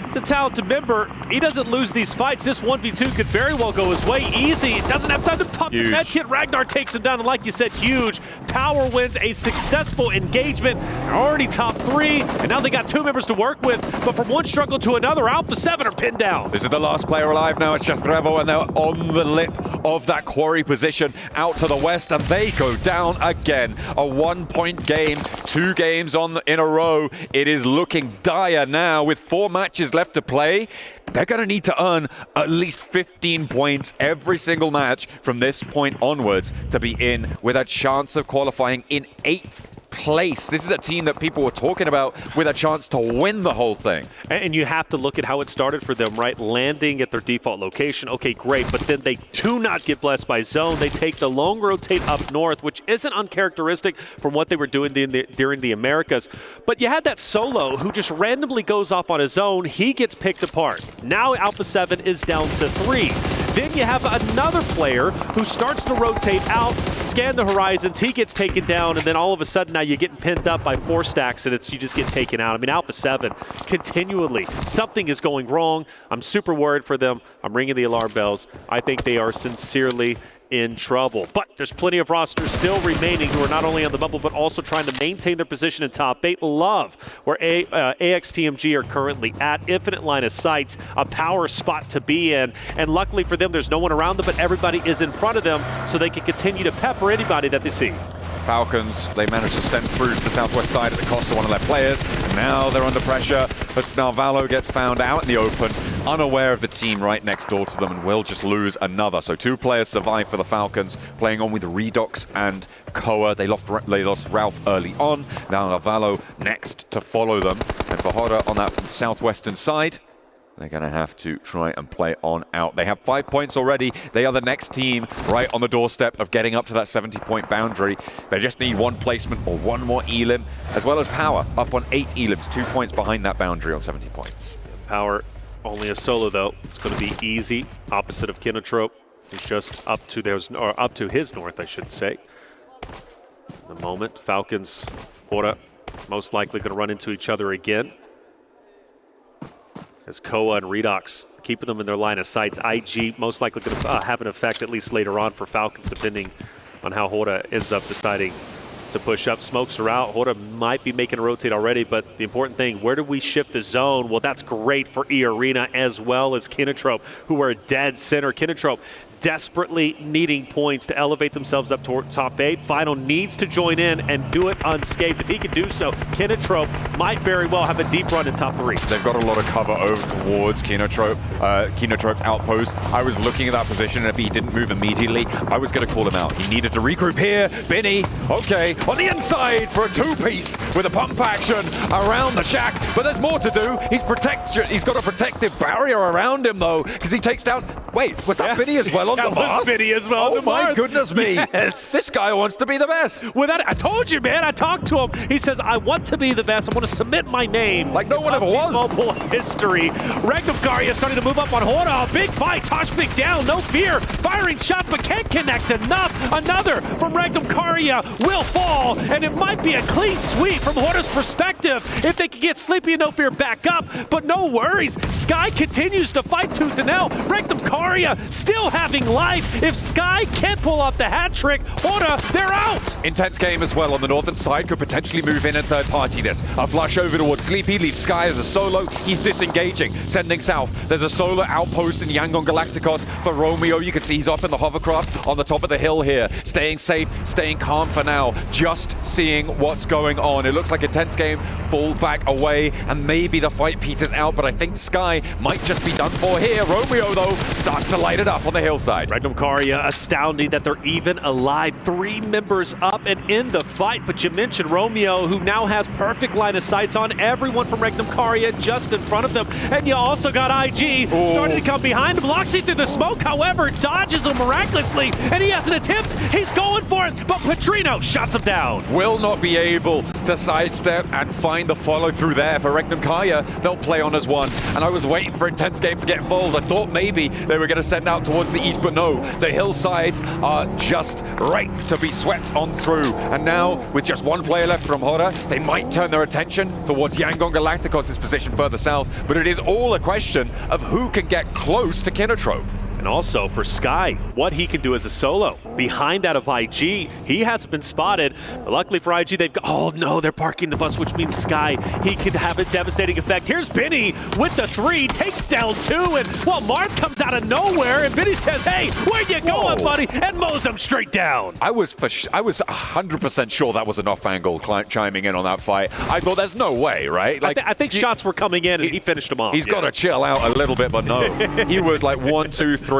is a talented member. He doesn't lose these fights. This 1v2 could very well go his way. Easy. Doesn't have time to pop the med kit. Ragnar takes him down, and like you said, huge. Power wins a successful engagement. They're already top 3, and now they got 2 members to work with. But from one struggle to another, Alpha 7 are pinned down. This is the last player alive now. It's just Revo, and they're on the lip of that quarry position out to the west, and they go down again. A 1-point game, 2 games in a row. It is looking dire now with 4 matches left to play. They're going to need to earn at least 15 points every single match from this point onwards to be in with a chance of qualifying in 8th place. This is a team that people were talking about with a chance to win the whole thing. And you have to look at how it started for them, right? Landing at their default location, okay, great, but then they do not get blessed by zone. They take the long rotate up north, which isn't uncharacteristic from what they were doing during the Americas. But you had that solo who just randomly goes off on his own. He gets picked apart. Now Alpha 7 is down to 3. Then you have another player who starts to rotate out, scan the horizons, he gets taken down, and then all of a sudden now you're getting pinned up by 4 stacks and you just get taken out. I mean, Alpha 7, continually, something is going wrong. I'm super worried for them. I'm ringing the alarm bells. I think they are sincerely in trouble. But there's plenty of rosters still remaining who are not only on the bubble but also trying to maintain their position in top 8. Love where AXTMG are currently at. Infinite line of sights, a power spot to be in. And luckily for them, there's no one around them, but everybody is in front of them so they can continue to pepper anybody that they see. Falcons, they managed to send through to the southwest side at the cost of one of their players. And now they're under pressure as Narvalo gets found out in the open, unaware of the team right next door to them, and will just lose another. So 2 players survive for the Falcons, playing on with Redox and Koa. They lost Ralph early on. Now Narvalo next to follow them. And for Hoda on that southwestern side, they're going to have to try and play on out. They have 5 points already. They are the next team right on the doorstep of getting up to that 70-point boundary. They just need 1 placement or 1 more elim, as well as Power up on 8 elims, 2 points behind that boundary on 70 points. Power only a solo though. It's going to be easy, opposite of Kinotrope, who's just up to his north, I should say. In the moment, Falcons, Hora, most likely going to run into each other again. As Koa and Redox keeping them in their line of sights. IG most likely going to have an effect at least later on for Falcons, depending on how Hora ends up deciding to push up. Smokes are out. Hora might be making a rotate already, but the important thing, where do we shift the zone? Well, that's great for E-Arena as well as Kinotrope, who are dead center. Kinotrope desperately needing points to elevate themselves up toward top 8. Final needs to join in and do it unscathed. If he can do so, Kinotrope might very well have a deep run in top 3. They've got a lot of cover over towards Kinotrope's outpost. I was looking at that position, and if he didn't move immediately, I was going to call him out. He needed to regroup here. Binny, okay, on the inside for a 2-piece with a pump action around the shack, but there's more to do. He's got a protective barrier around him, though, because he takes down... Wait, was that Binny as well? That was Binny as well. Oh my goodness me. Yes. This guy wants to be the best. I told you, man. I talked to him. He says, I want to be the best. I want to submit my name. Like no one ever was. Mobile history. Regnum Garia starting to move up on Hora. Big fight. Toshbig down. No fear. Firing shot, but can't connect enough. Another from Regnum Garia will fall, and it might be a clean sweep from Hora's perspective if they can get Sleepy and No Fear back up. But no worries. Sky continues to fight tooth and nail. Regnum Garia still having life. If Sky can't pull off the hat trick, Hora, they're out. Intense game as well on the northern side. Could potentially move in and third party this. A flush over towards Sleepy, leaves Sky as a solo. He's disengaging, sending south. There's a solar outpost in Yangon Galacticos for Romeo. You can see he's up in the hovercraft on the top of the hill here. Staying safe, staying calm for now. Just seeing what's going on. It looks like Intense game, fall back away, and maybe the fight peters out, but I think Sky might just be done for here. Romeo, though, starts to light it up on the hillside. Regnum Garia, astounding that they're even alive. 3 members up and in the fight, but you mentioned Romeo, who now has perfect line of sights on everyone from Regnum Garia just in front of them. And you also got IG starting to come behind him. Loxy through the smoke, however, dodges him miraculously, and he has an attempt. He's going for it, but Petrino shuts him down. Will not be able to sidestep and find the follow-through there for Regnum Garia. They'll play on as one, and I was waiting for Intense game to get involved. I thought maybe they were going to send out towards the east, but no, the hillsides are just ripe to be swept on through. And now, with just 1 player left from Hora, they might turn their attention towards Yangon Galacticos' position further south, but it is all a question of who can get close to Kinotrope. And also for Sky, what he can do as a solo. Behind that of IG, he hasn't been spotted. But luckily for IG, they've got, oh no, they're parking the bus, which means Sky, he could have a devastating effect. Here's Binny with the 3, takes down 2, and well, Mark comes out of nowhere, and Binny says, hey, where you going, buddy? And mows him straight down. I was 100% sure that was an off-angle chiming in on that fight. I thought there's no way, right? Like I think shots were coming in, and he finished them off. He's got to chill out a little bit, but no. He was like 1, 2, 3.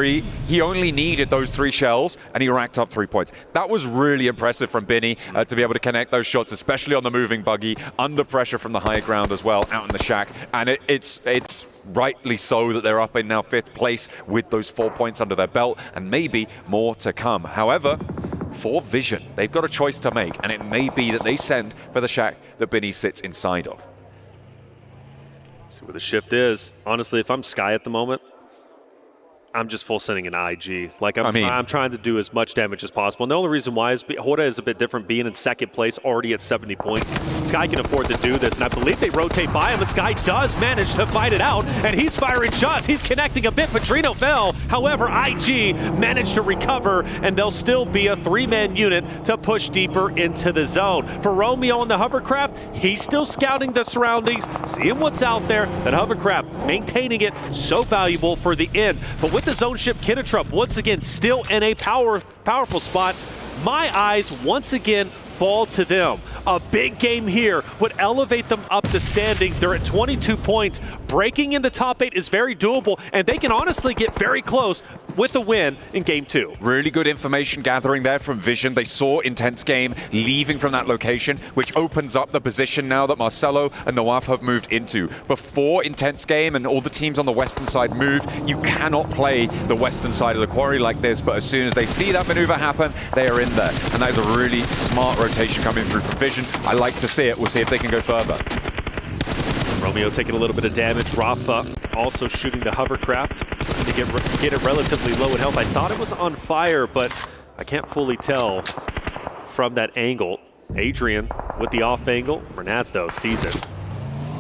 He only needed those 3 shells, and he racked up 3 points. That was really impressive from Binny to be able to connect those shots, especially on the moving buggy, under pressure from the high ground as well, out in the shack. And it's rightly so that they're up in now 5th place with those 4 points under their belt, and maybe more to come. However, for Vision, they've got a choice to make, and it may be that they send for the shack that Binny sits inside of. See where the shift is. Honestly, if I'm Sky at the moment, I'm just full sending an IG. Like, I'm trying to do as much damage as possible. And the only reason why is Hora is a bit different, being in second place, already at 70 points. Sky can afford to do this, and I believe they rotate by him, and Sky does manage to fight it out, and he's firing shots. He's connecting a bit. Petrino fell. However, IG managed to recover, and they'll still be a 3-man unit to push deeper into the zone. For Romeo on the hovercraft, he's still scouting the surroundings, seeing what's out there. That hovercraft, maintaining it, so valuable for the end. But with the zone ship Kinetrup, once again, still in a powerful spot, my eyes once again fall to them. A big game here would elevate them up the standings. They're at 22 points. Breaking in the top 8 is very doable, and they can honestly get very close with a win in Game 2. Really good information gathering there from Vision. They saw Intense Game leaving from that location, which opens up the position now that Marcelo and Nawaf have moved into. Before Intense Game and all the teams on the western side move, you cannot play the western side of the quarry like this, but as soon as they see that maneuver happen, they are in there. And that is a really smart rotation coming through from Vision. I like to see it. We'll see if they can go further. Romeo taking a little bit of damage. Rafa also shooting the hovercraft to get it relatively low in health. I thought it was on fire, but I can't fully tell from that angle. Adrian with the off angle. Renat, though, sees it.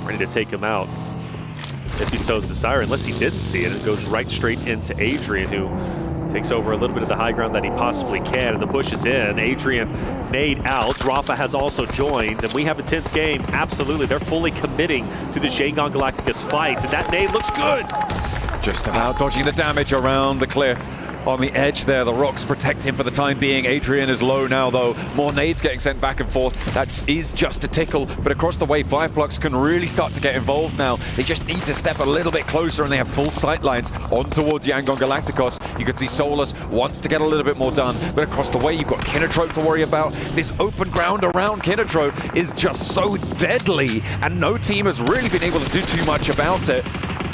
Ready to take him out. If he sows Desire, unless he didn't see it, it goes right straight into Adrian, who takes over a little bit of the high ground that he possibly can, and the push is in. Adrian nade out. Rafa has also joined, and we have a tense game. Absolutely, they're fully committing to the Shanghai Galacticus fight, and that nade looks good. Just about dodging the damage around the cliff. On the edge there, the rocks protect him for the time being. Adrian is low now, though. More nades getting sent back and forth. That is just a tickle, but across the way, Fireflux can really start to get involved now. They just need to step a little bit closer, and they have full sight lines on towards Yangon Galacticos. You can see Solus wants to get a little bit more done, but across the way, you've got Kinnetrope to worry about. This open ground around Kinnetrope is just so deadly, and no team has really been able to do too much about it.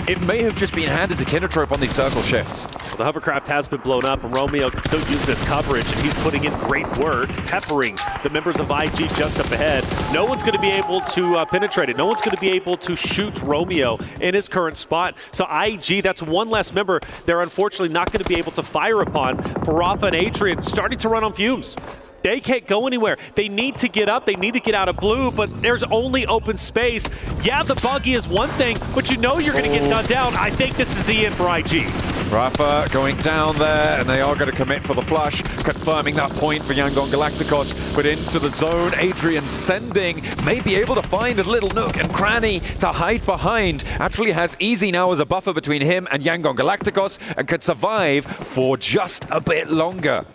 It may have just been handed to Kinnetrope on these circle shifts. Well, the hovercraft has been blown up, and Romeo can still use this coverage, and he's putting in great work, peppering the members of IG just up ahead. No one's going to be able to penetrate it. No one's going to be able to shoot Romeo in his current spot. So IG, that's one less member they're unfortunately not going to be able to fire upon. For Rafa and Adrian starting to run on fumes. They can't go anywhere. They need to get up. They need to get out of blue, but there's only open space. Yeah, the buggy is one thing, but you know you're going to get gunned down. I think this is the end for IG. Rafa going down there, and they are going to commit for the flush, confirming that point for Yangon Galacticos, but into the zone, Adrian sending, may be able to find a little nook and cranny to hide behind. Actually has Easy now as a buffer between him and Yangon Galacticos, and could survive for just a bit longer.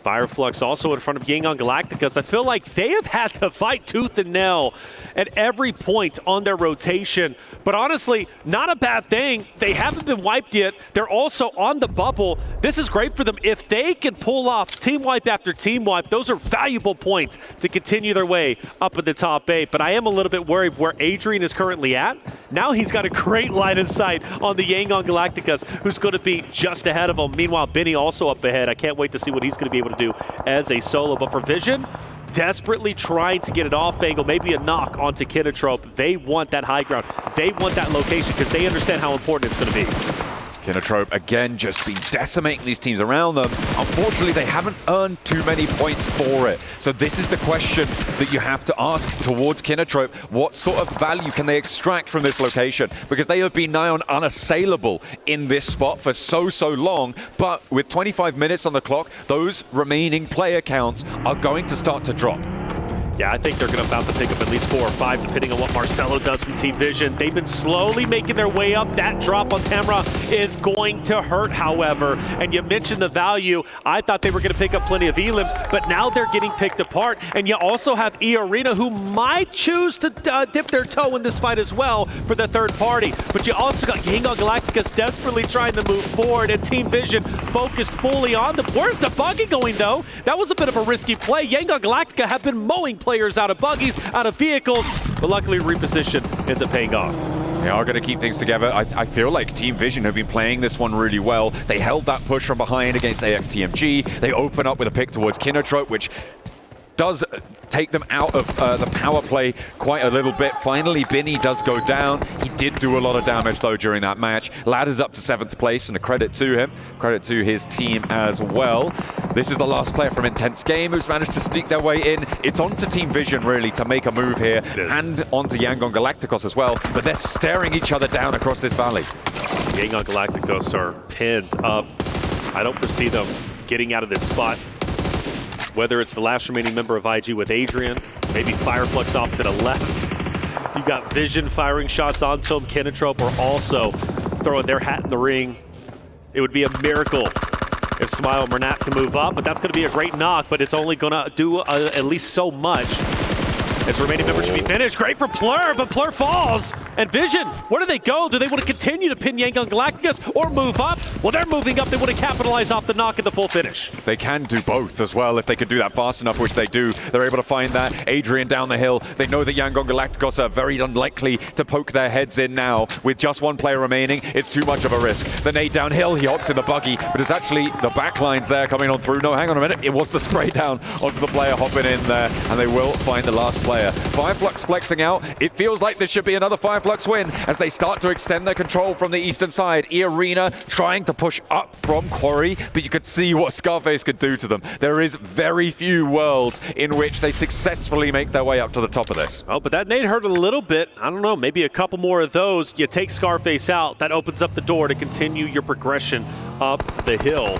Fireflux also in front of Yangon Galacticus. I feel like they have had to fight tooth and nail at every point on their rotation. But honestly, not a bad thing. They haven't been wiped yet. They're also on the bubble. This is great for them. If they can pull off team wipe after team wipe, those are valuable points to continue their way up in the top 8. But I am a little bit worried where Adrian is currently at. Now he's got a great line of sight on the Yangon Galacticus, who's going to be just ahead of him. Meanwhile, Benny also up ahead. I can't wait to see what he's going to be able to do as a solo. But for Vision, desperately trying to get it off angle, maybe a knock onto Kinnetrope. They want that high ground. They want that location because they understand how important it's going to be. Kinnetrope again just been decimating these teams around them. Unfortunately, they haven't earned too many points for it. So this is the question that you have to ask towards Kinnetrope. What sort of value can they extract from this location? Because they have been nigh on unassailable in this spot for so long. But with 25 minutes on the clock, those remaining player counts are going to start to drop. Yeah, I think they're about to pick up at least 4 or 5, depending on what Marcelo does from Team Vision. They've been slowly making their way up. That drop on Tamra is going to hurt, however. And you mentioned the value. I thought they were going to pick up plenty of elims, but now they're getting picked apart. And you also have E-Arena, who might choose to dip their toe in this fight as well for the third party. But you also got Yangon Galacticus desperately trying to move forward, and Team Vision focused fully on them. Where's the buggy going, though? That was a bit of a risky play. Yangon Galactica have been mowing players out of buggies, out of vehicles, but luckily reposition ends up paying off. They are going to keep things together. I feel like Team Vision have been playing this one really well. They held that push from behind against AXTMG. They open up with a pick towards Kinnetrope, which does take them out of the power play quite a little bit. Finally, Binny does go down. He did do a lot of damage, though, during that match. Ladder's up to 7th place, and a credit to him. Credit to his team as well. This is the last player from Intense Game who's managed to sneak their way in. It's on to Team Vision, really, to make a move here, and onto Yangon Galacticos as well, but they're staring each other down across this valley. Yangon Galacticos are pinned up. I don't foresee them getting out of this spot. Whether it's the last remaining member of IG with Adrian, maybe Fireflux off to the left. You got Vision firing shots onto him. Kinotrope are also throwing their hat in the ring. It would be a miracle if Smile Mernat can move up, but that's going to be a great knock, but it's only going to do at least so much. As remaining members should be finished. Great for Plur, but Plur falls. And Vision, where do they go? Do they want to continue to pin Yangon Galacticos or move up? Well, they're moving up. They want to capitalize off the knock and the full finish. They can do both as well if they can do that fast enough, which they do. They're able to find that. Adrian down the hill. They know that Yangon Galacticos are very unlikely to poke their heads in now. With just one player remaining, it's too much of a risk. The nade downhill, he hops in the buggy, but it's actually the backlines there coming on through. No, hang on a minute. It was the spray down onto the player hopping in there, and they will find the last player. Fireflux flexing out. It feels like this should be another Fireflux win as they start to extend their control from the eastern side. E-Arena trying to push up from Quarry, but you could see what Scarface could do to them. There is very few worlds in which they successfully make their way up to the top of this. Oh, but that nade hurt a little bit. I don't know, maybe a couple more of those. You take Scarface out, that opens up the door to continue your progression up the hill.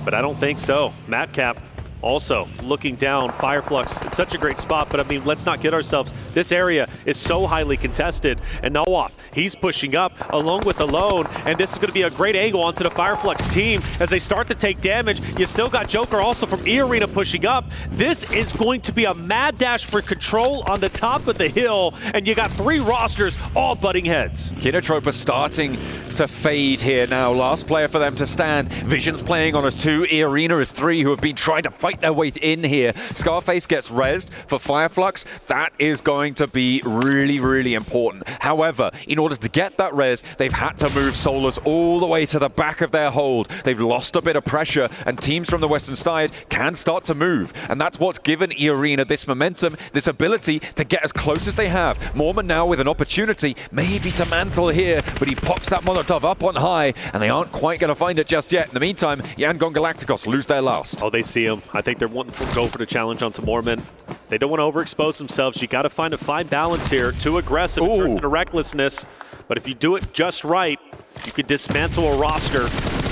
But I don't think so. Madcap also looking down. Fireflux in such a great spot, but I mean, let's not kid ourselves. This area is so highly contested, and Nawaf, he's pushing up along with Alone, and this is going to be a great angle onto the Fireflux team as they start to take damage. You still got Joker also from E-Arena pushing up. This is going to be a mad dash for control on the top of the hill, and you got 3 rosters all butting heads. Kinotrope are starting to fade here now. Last player for them to stand. Vision's playing on us 2. E-Arena is 3 who have been trying to fight their way in here. Scarface gets rezzed for Fireflux. That is going to be really, really important. However, in order to get that res, they've had to move Solars all the way to the back of their hold. They've lost a bit of pressure, and teams from the western side can start to move. And that's what's given E-Arena this momentum, this ability to get as close as they have. Mormon now with an opportunity, maybe to mantle here, but he pops that Molotov up on high, and they aren't quite going to find it just yet. In the meantime, Yangon Galacticos lose their last. Oh, they see him. I think they're wanting to go for the challenge onto Mormon. They don't want to overexpose themselves. You got to find a fine balance here. Too aggressive, it turns into recklessness. But if you do it just right, you could dismantle a roster.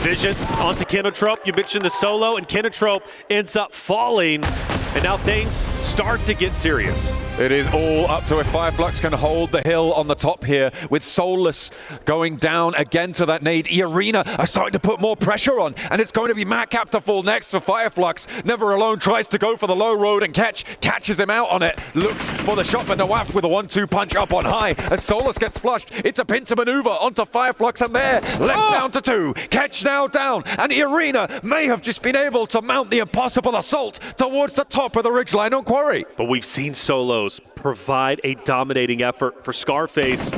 Vision onto Kinotrope. You mentioned the solo, and Kinotrope ends up falling. And now things start to get serious. It is all up to if Fireflux can hold the hill on the top here, with Soulless going down again to that nade. E-Arena are starting to put more pressure on, and it's going to be Madcap to fall next for Fireflux. Never Alone tries to go for the low road and catches him out on it. Looks for the shot, but Nawaf with a 1-2 punch up on high. As Soulless gets flushed, it's a pincer maneuver onto Fireflux, and there, left down to 2. Catch now down, and E-Arena may have just been able to mount the impossible assault towards the top of the ridgeline on Quarry. But we've seen solos provide a dominating effort for Scarface.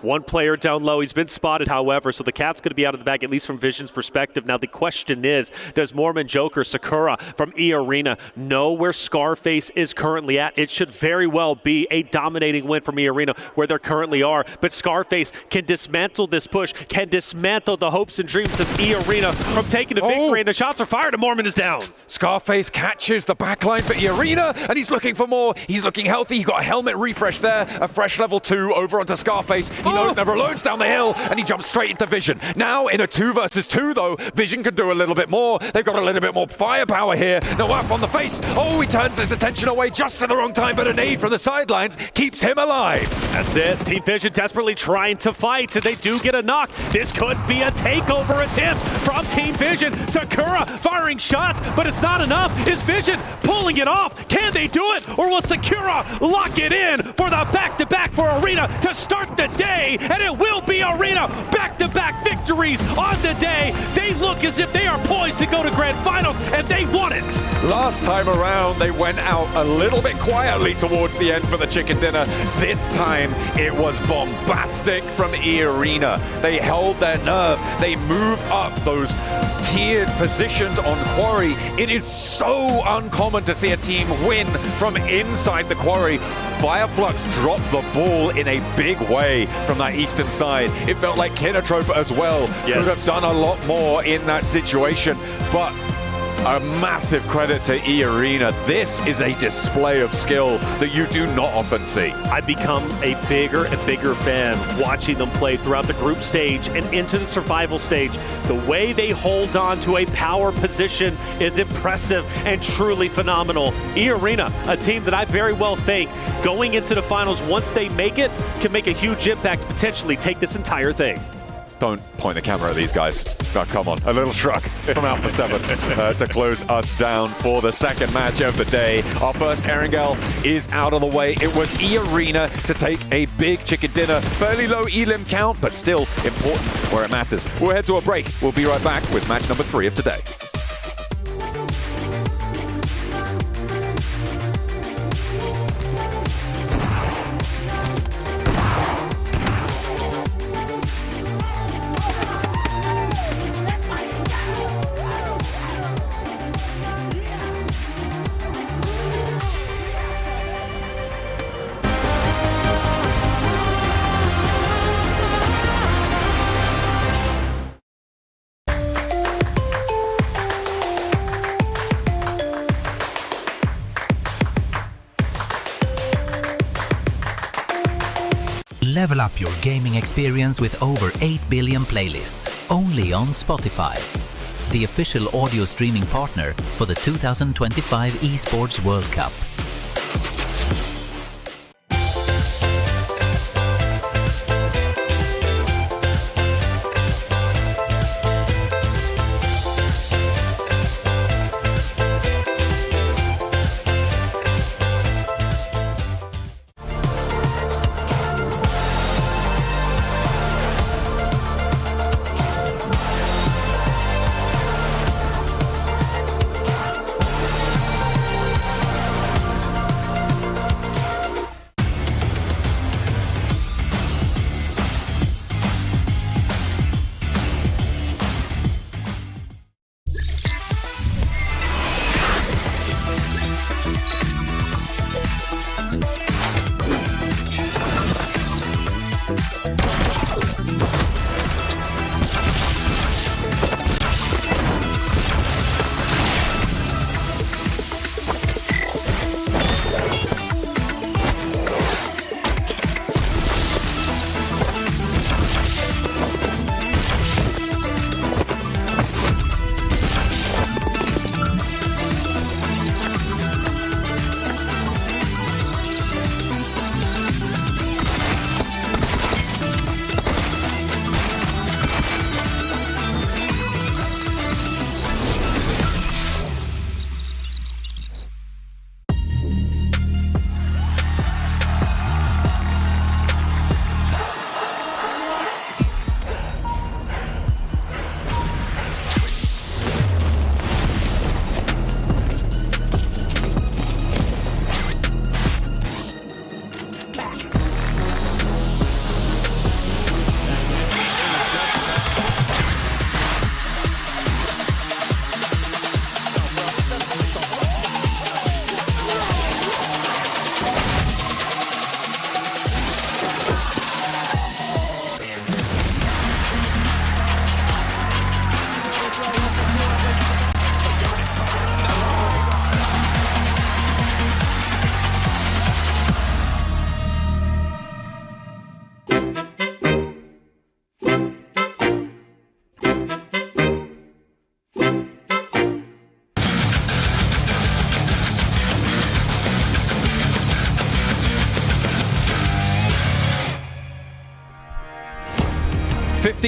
One player down low, he's been spotted, however, so the cat's going to be out of the bag, at least from Vision's perspective. Now the question is, does Mormon, Joker, Sakura from E-Arena know where Scarface is currently at? It should very well be a dominating win from E-Arena where they currently are, but Scarface can dismantle this push, can dismantle the hopes and dreams of E-Arena from taking a victory, and the shots are fired and Mormon is down. Scarface catches the backline for E-Arena, and he's looking for more. He's looking healthy. He got a helmet refresh there, a fresh level 2 over onto Scarface. He knows Never Alone's down the hill, and he jumps straight into Vision. Now, in a 2 versus 2, though, Vision can do a little bit more. They've got a little bit more firepower here. Nawaf on the face. Oh, he turns his attention away just at the wrong time, but a nade from the sidelines keeps him alive. That's it. Team Vision desperately trying to fight, and they do get a knock. This could be a takeover attempt from Team Vision. Sakura firing shots, but it's not enough. Is Vision pulling it off? Can they do it? Or will Sakura lock it in for the back-to-back for Arena to start the day? And it will be Arena back-to-back victories on the day. They look as if they are poised to go to Grand Finals, and they want it. Last time around, they went out a little bit quietly towards the end for the chicken dinner. This time, it was bombastic from E-Arena. They held their nerve. They moved up those tiered positions on Quarry. It is so uncommon common to see a team win from inside the quarry. Fireflux dropped the ball in a big way from that eastern side. It felt like Kinatrope as well could have done a lot more in that situation, but a massive credit to E-Arena. This is a display of skill that you do not often see. I've become a bigger and bigger fan watching them play throughout the group stage and into the survival stage. The way they hold on to a power position is impressive and truly phenomenal. E-Arena, a team that I very well think going into the finals, once they make it, can make a huge impact, potentially take this entire thing. Don't point the camera at these guys. Oh, come on, a little shrug from Alpha 7 to close us down for the second match of the day. Our first Erangel is out of the way. It was E-Arena to take a big chicken dinner. Fairly low elim count, but still important where it matters. We'll head to a break. We'll be right back with match number 3 of today. Level up your gaming experience with over 8 billion playlists, only on Spotify, the official audio streaming partner for the 2025 Esports World Cup.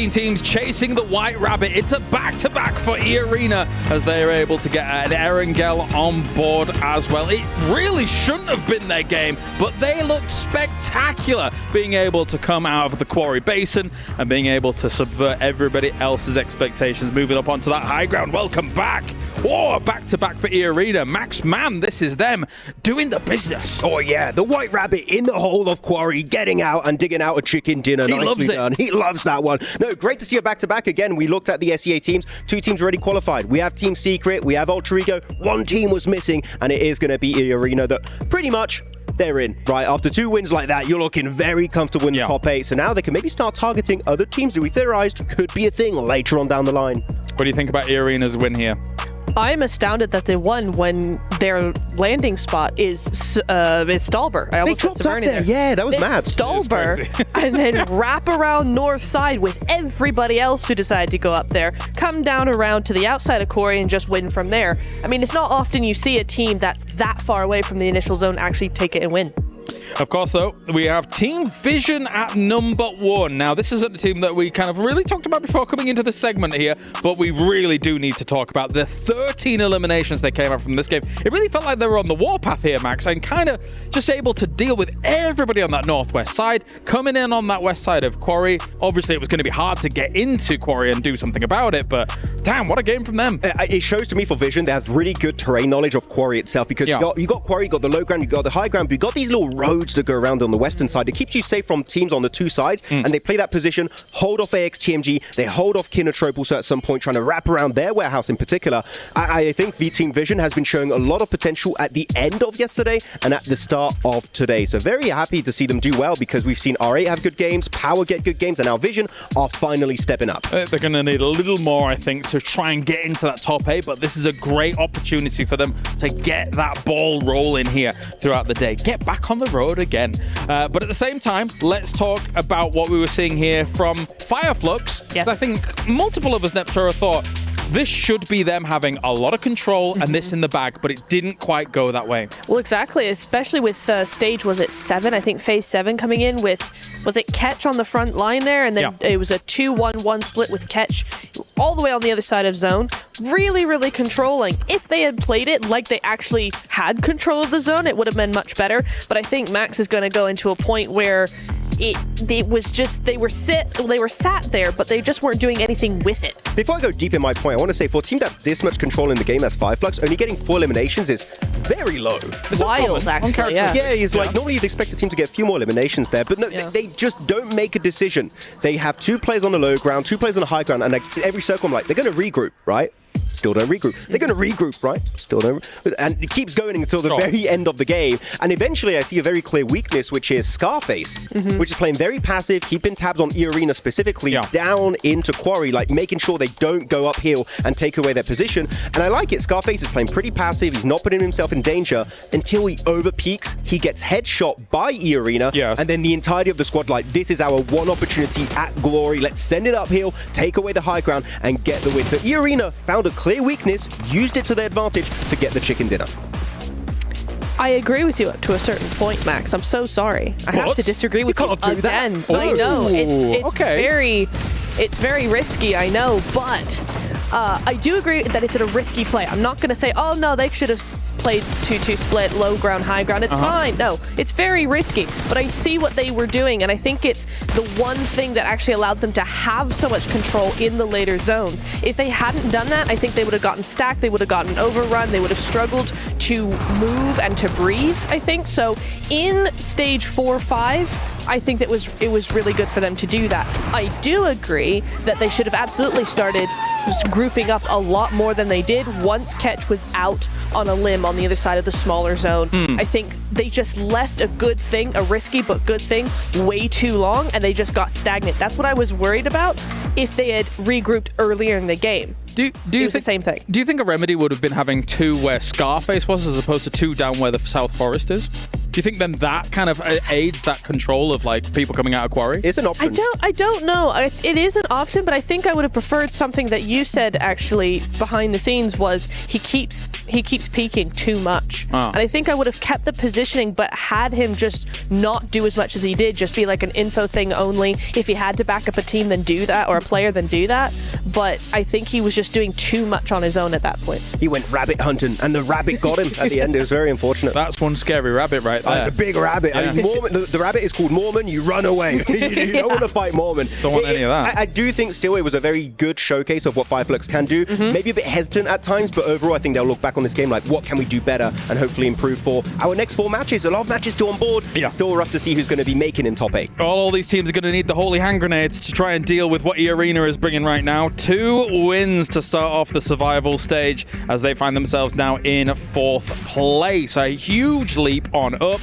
Teams chasing the White Rabbit. It's a back-to-back for E-Arena as they are able to get an Erangel on board as well. It really shouldn't have been their game, but they looked spectacular being able to come out of the Quarry Basin and being able to subvert everybody else's expectations, moving up onto that high ground. Welcome back. Oh, back-to-back for E-Arena. Max, man, this is them doing the business. Oh, yeah. The White Rabbit in the hole of Quarry, getting out and digging out a chicken dinner. He loves it. Done. He loves that one. No, great to see a back-to-back again. We looked at the SEA teams. 2 teams already qualified. We have Team Secret. We have Ultra Ego. 1 team was missing, and it is going to be E-Arena that pretty much they're in, right? After 2 wins like that, you're looking very comfortable in the top 8. So now they can maybe start targeting other teams that we theorized could be a thing later on down the line. What do you think about E-Arena's win here? I'm astounded that they won when their landing spot is Stalber. I almost said Severny there. Yeah, that was mad. Stalber, and then wrap around north side with everybody else who decided to go up there, come down around to the outside of Quarry and just win from there. I mean, it's not often you see a team that's that far away from the initial zone actually take it and win. Of course, though, we have Team Vision at number 1. Now, this isn't a team that we kind of really talked about before coming into this segment here, but we really do need to talk about the 13 eliminations they came out from this game. It really felt like they were on the warpath here, Max, and kind of just able to deal with everybody on that northwest side, coming in on that west side of Quarry. Obviously, it was going to be hard to get into Quarry and do something about it, but damn, what a game from them. It shows to me for Vision, they have really good terrain knowledge of Quarry itself, because you got Quarry, you got the low ground, you got the high ground, but you got these little roads that go around on the western side. It keeps you safe from teams on the 2 sides, and they play that position, hold off AXTMG, they hold off Kinotrope also at some point, trying to wrap around their warehouse in particular. I think Team Vision has been showing a lot of potential at the end of yesterday and at the start of today. So very happy to see them do well, because we've seen R8 have good games, Power get good games, and now Vision are finally stepping up. They're going to need a little more, I think, to try and get into that top 8, but this is a great opportunity for them to get that ball rolling here throughout the day. Get back on the road again. But at the same time, let's talk about what we were seeing here from Fireflux. Yes. I think multiple of us, Neptura, thought this should be them having a lot of control and this in the bag, but it didn't quite go that way. Well, exactly, especially with stage, was it 7? I think phase 7 coming in with, was it Ketch on the front line there? And then it was a 2-1-1 split with Ketch all the way on the other side of zone. Really, really controlling. If they had played it like they actually had control of the zone, it would have been much better. But I think Max is going to go into a point where it was just, they were sat there, but they just weren't doing anything with it. Before I go deep in my point, I want to say for a team that has this much control in the game as Fireflux, only getting 4 eliminations is very low. It's wild, actually. Yeah, it's like normally you'd expect a team to get a few more eliminations there, but no, they just don't make a decision. They have 2 players on the low ground, 2 players on the high ground, and like every circle I'm like, they're going to regroup, right? Still don't regroup. They're going to regroup, right? Still don't. And it keeps going until the very end of the game. And eventually I see a very clear weakness, which is Scarface, which is playing very passive, keeping tabs on E-Arena specifically, down into Quarry, like making sure they don't go uphill and take away their position. And I like it. Scarface is playing pretty passive. He's not putting himself in danger until he overpeaks. He gets headshot by E-Arena. And then the entirety of the squad, like, this is our one opportunity at glory. Let's send it uphill, take away the high ground, and get the win. So E-Arena found a clear weakness, used it to their advantage to get the chicken dinner. I agree with you to a certain point, Max. I'm so sorry. I have to disagree with you again. I know. It's very risky, I know, but I do agree that it's a risky play. I'm not going to say, oh no, they should have played 2-2 split, low ground, high ground. It's fine. No, it's very risky. But I see what they were doing, and I think it's the one thing that actually allowed them to have so much control in the later zones. If they hadn't done that, I think they would have gotten stacked, they would have gotten overrun, they would have struggled to move and to breathe, I think. So in stage 4-5, I think that it was really good for them to do that. I do agree that they should have absolutely started grouping up a lot more than they did once Ketch was out on a limb on the other side of the smaller zone. I think they just left a good thing, a risky but good thing, way too long, and they just got stagnant. That's what I was worried about if they had regrouped earlier in the game. Do you think the same thing? Do you think a remedy would have been having 2 where Scarface was as opposed to 2 down where the South Forest is? Do you think then that kind of aids that control of like people coming out of Quarry? It's an option. I don't know. It is an option, but I think I would have preferred something that you said actually behind the scenes was he keeps peeking too much. And I think I would have kept the positioning but had him just not do as much as he did, just be like an info thing only. If he had to back up a team, then do that, or a player, then do that. But I think he was just just doing too much on his own at that point. He went rabbit hunting, and the rabbit got him at the end. It was very unfortunate. That's one scary rabbit right there. It's a big rabbit. Yeah. I mean, Mormon, the rabbit is called Mormon. You run away. You don't want to fight Mormon. Don't want any of that. I do think still it was a very good showcase of what Fireflux can do. Maybe a bit hesitant at times, but overall I think they'll look back on this game like, what can we do better and hopefully improve for our next 4 matches. A lot of matches still on board. Yeah. Still rough to see who's going to be making in top 8. All these teams are going to need the holy hand grenades to try and deal with what E-Arena is bringing right now. 2 wins to start off the survival stage as they find themselves now in 4th place. A huge leap on up.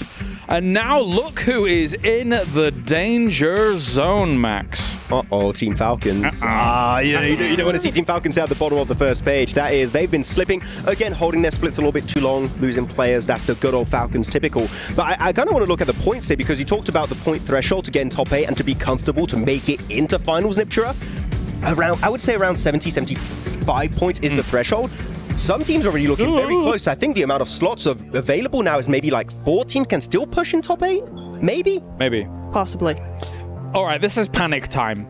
And now look who is in the danger zone, Max. Uh-oh, Team Falcons. You don't want to see Team Falcons at the bottom of the first page. That is, they've been slipping. Again, holding their splits a little bit too long, losing players. That's the good old Falcons typical. But I kind of want to look at the points here because you talked about the point threshold to get in top 8 and to be comfortable to make it into finals, Niptura. I would say around 70, 75 points is the threshold. Some teams are already looking very close. I think the amount of slots available now is maybe like 4 teams can still push in top 8? Maybe? Maybe. Possibly. All right, this is panic time.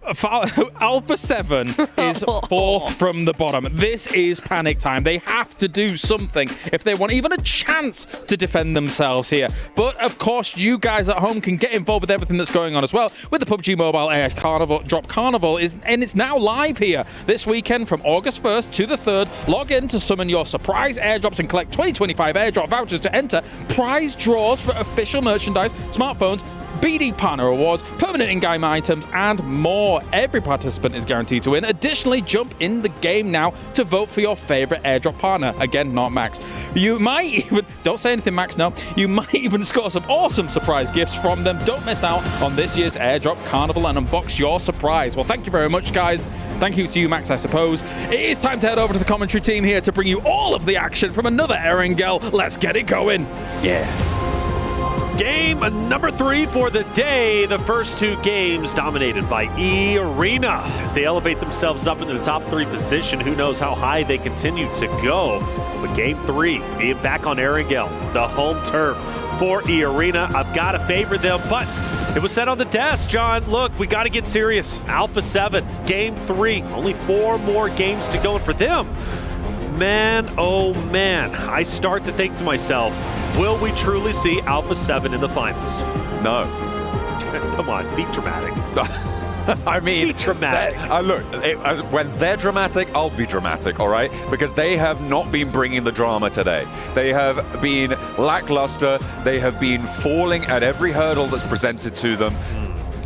Alpha 7 is 4th from the bottom. This is panic time. They have to do something if they want even a chance to defend themselves here. But of course, you guys at home can get involved with everything that's going on as well with the PUBG Mobile Air Carnival. Drop Carnival and it's now live here this weekend from August 1st to the 3rd. Log in to summon your surprise airdrops and collect 2025 airdrop vouchers to enter prize draws for official merchandise, smartphones, BD Partner Awards, permanent in-game items, and more. Every participant is guaranteed to win. Additionally, jump in the game now to vote for your favorite airdrop partner. Again, not Max. You might even, don't say anything, Max, no. You might even score some awesome surprise gifts from them. Don't miss out on this year's airdrop carnival and unbox your surprise. Well, thank you very much, guys. Thank you to you, Max, I suppose. It is time to head over to the commentary team here to bring you all of the action from another Erangel. Let's get it going. Yeah. Game number 3 for the day. The first 2 games dominated by E-Arena as they elevate themselves up into the top 3 position. Who knows how high they continue to go. But game 3 being back on Erangel, the home turf for E-Arena. I've got to favor them, but it was said on the desk, John, look, we got to get serious. Alpha 7, game 3, only 4 more games to go. And for them, man, oh man, I start to think to myself, will we truly see Alpha 7 in the finals? No. Come on, be dramatic. I mean, be dramatic. Look, when they're dramatic, I'll be dramatic, all right? Because they have not been bringing the drama today. They have been lackluster. They have been falling at every hurdle that's presented to them.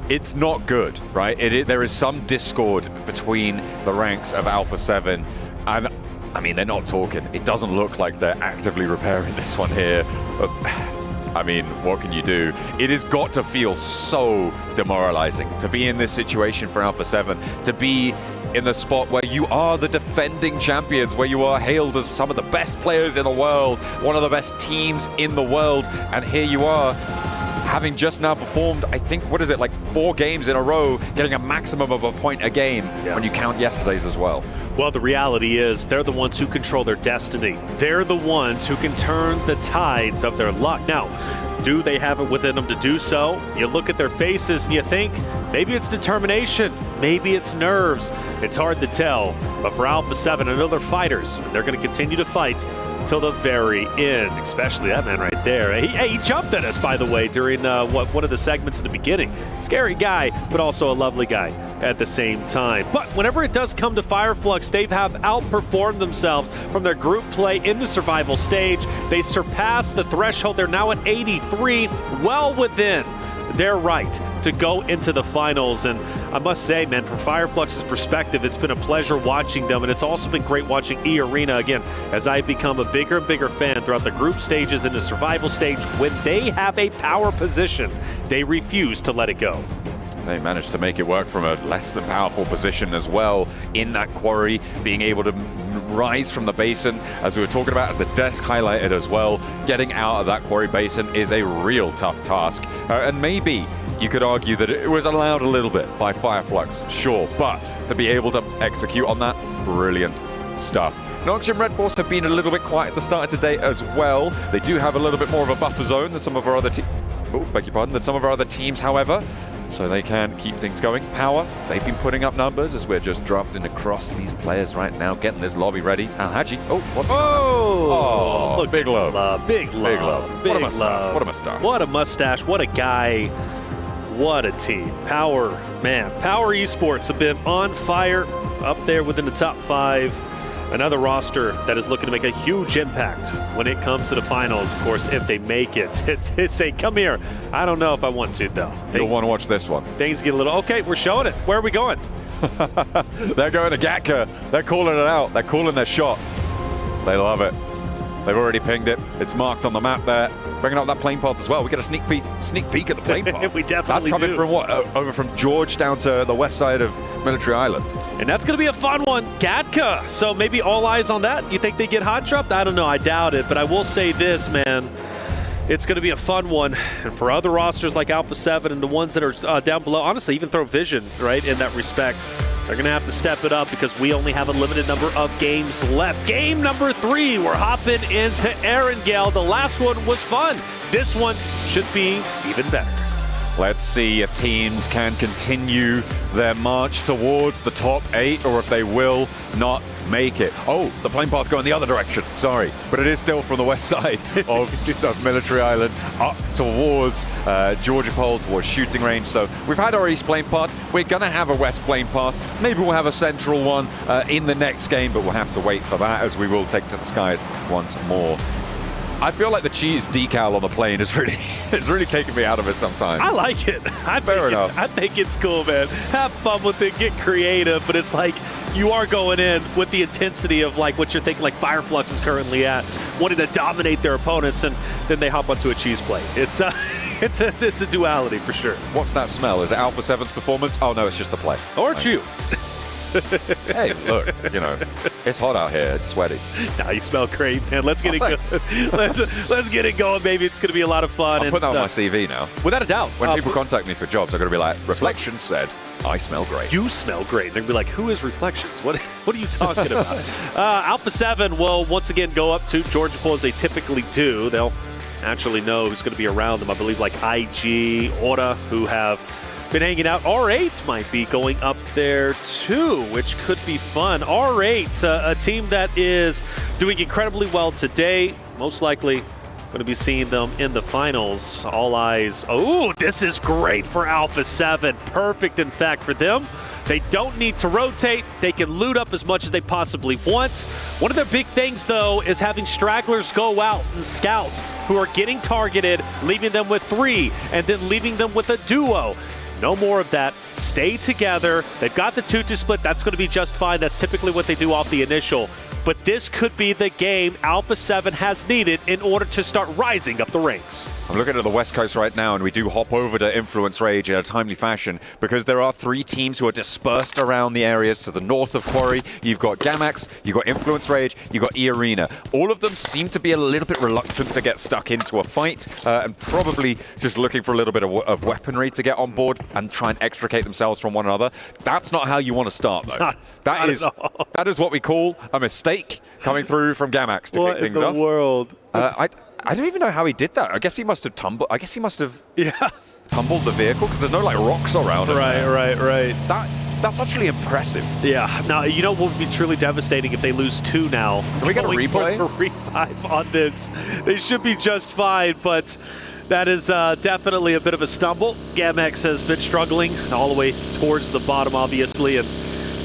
It's not good, right? There is some discord between the ranks of Alpha 7, and I mean, they're not talking. It doesn't look like they're actively repairing this one here. But, I mean, what can you do? It has got to feel so demoralizing to be in this situation for Alpha 7, to be in the spot where you are the defending champions, where you are hailed as some of the best players in the world, one of the best teams in the world, and here you are, having just now performed, I think, what is it, like 4 games in a row, getting a maximum of a point a game when you count yesterday's as well. Well, the reality is they're the ones who control their destiny. They're the ones who can turn the tides of their luck. Now, do they have it within them to do so? You look at their faces and you think, maybe it's determination, maybe it's nerves. It's hard to tell. But for Alpha 7 and other fighters, they're going to continue to fight till the very end, especially that man right there. He jumped at us, by the way, during one of the segments in the beginning. Scary guy, but also a lovely guy at the same time. But whenever it does come to Fireflux, they have outperformed themselves from their group play in the survival stage. They surpassed the threshold. They're now at 83, well within their right to go into the finals. And I must say, man, from Fireflux's perspective, it's been a pleasure watching them, and it's also been great watching E-Arena again as I become a bigger and bigger fan throughout the group stages and the survival stage. When they have a power position, they refuse to let it go. They managed to make it work from a less than powerful position as well in that quarry, being able to rise from the basin, as we were talking about, as the desk highlighted as well. Getting out of that quarry basin is a real tough task. And maybe you could argue that it was allowed a little bit by Fireflux, sure, but to be able to execute on that, brilliant stuff. Nox and Red Force have been a little bit quiet at the start of today as well. They do have a little bit more of a buffer zone than some of our other teams. Oh, beg your pardon, than some of our other teams, however. so they can keep things going. Power, they've been putting up numbers as we're just dropped in across these players right now, getting this lobby ready. Al-Haji, what's he Oh, look, big love. Big love. Big love. What a mustache. Love. What a mustache. What a mustache. What a guy. What a team. Power, man. Power Esports have been on fire, up there within the top 5. Another roster that is looking to make a huge impact when it comes to the finals, of course, if they make it. It's a come here. I don't know if I want to, though. You'll want to watch this one. Things get a little, okay, we're showing it. Where are we going? They're going to Gatka. They're calling it out. They're calling their shot. They love it. They've already pinged it. It's marked on the map there. Bringing up that plane path as well. We get a sneak peek at the plane path. We definitely That's coming do. from what? Over from George down to the west side of Military Island. And that's going to be a fun one. Gatka. So maybe all eyes on that. You think they get hot dropped? I don't know. I doubt it. But I will say this, man. It's going to be a fun one. And for other rosters like Alpha 7 and the ones that are down below, honestly, even Throw Vision, right, in that respect, they're going to have to step it up because we only have a limited number of games left. Game number 3, we're hopping into Erangel. The last one was fun. This one should be even better. Let's see if teams can continue their march towards the top 8 or if they will not make it. Oh, the plane path going the other direction. Sorry, but it is still from the west side of Military Island up towards Georgia Pole, towards shooting range. So we've had our east plane path. We're going to have a west plane path. Maybe we'll have a central one in the next game, but we'll have to wait for that as we will take to the skies once more. I feel like the cheese decal on the plane is really taking me out of it sometimes. I like it. I think it's cool, man. Have fun with it, get creative, but it's like you are going in with the intensity of like what you're thinking like Fireflux is currently at, wanting to dominate their opponents, and then they hop onto a cheese plate. It's a duality for sure. What's that smell? Is it Alpha 7's performance? Oh no, it's just the play. Or you. Hey, look, it's hot out here. It's sweaty. Now you smell great, man. Let's get it going. Let's get it going, baby. It's going to be a lot of fun. I'll put that on my CV now. Without a doubt. When people contact me for jobs, I'm going to be like, Reflections said, I smell great. You smell great. They're going to be like, who is Reflections? What are you talking about? Alpha 7 will once again go up to Georgia Pole as they typically do. They'll naturally know who's going to be around them. I believe like IG, Aura, who have been hanging out. R8 might be going up there too, which could be fun. R8, a team that is doing incredibly well today. Most likely going to be seeing them in the finals. All eyes. Oh, this is great for Alpha 7. Perfect, in fact, for them. They don't need to rotate. They can loot up as much as they possibly want. One of their big things, though, is having stragglers go out and scout who are getting targeted, leaving them with 3, and then leaving them with a duo. No more of that. Stay together. They've got the 2-2 split. That's going to be just fine. That's typically what they do off the initial. But this could be the game Alpha 7 has needed in order to start rising up the ranks. I'm looking at the West Coast right now, and we do hop over to Influence Rage in a timely fashion because there are 3 teams who are dispersed around the areas to the north of Quarry. You've got Gamax, you've got Influence Rage, you've got E-Arena. All of them seem to be a little bit reluctant to get stuck into a fight and probably just looking for a little bit of weaponry to get on board and try and extricate themselves from one another. That's not how you want to start, though. That is what we call a mistake coming through from Gamax to kick things off. What in the world? I don't even know how he did that. I guess he must have tumbled. I guess he must have tumbled the vehicle because there's no like rocks around it. Right. That's actually impressive. Yeah. Now, you know what would be truly devastating if they lose 2 now. Can we get a replay? For revive on this. They should be just fine, but that is definitely a bit of a stumble. Gamex has been struggling all the way towards the bottom, obviously, and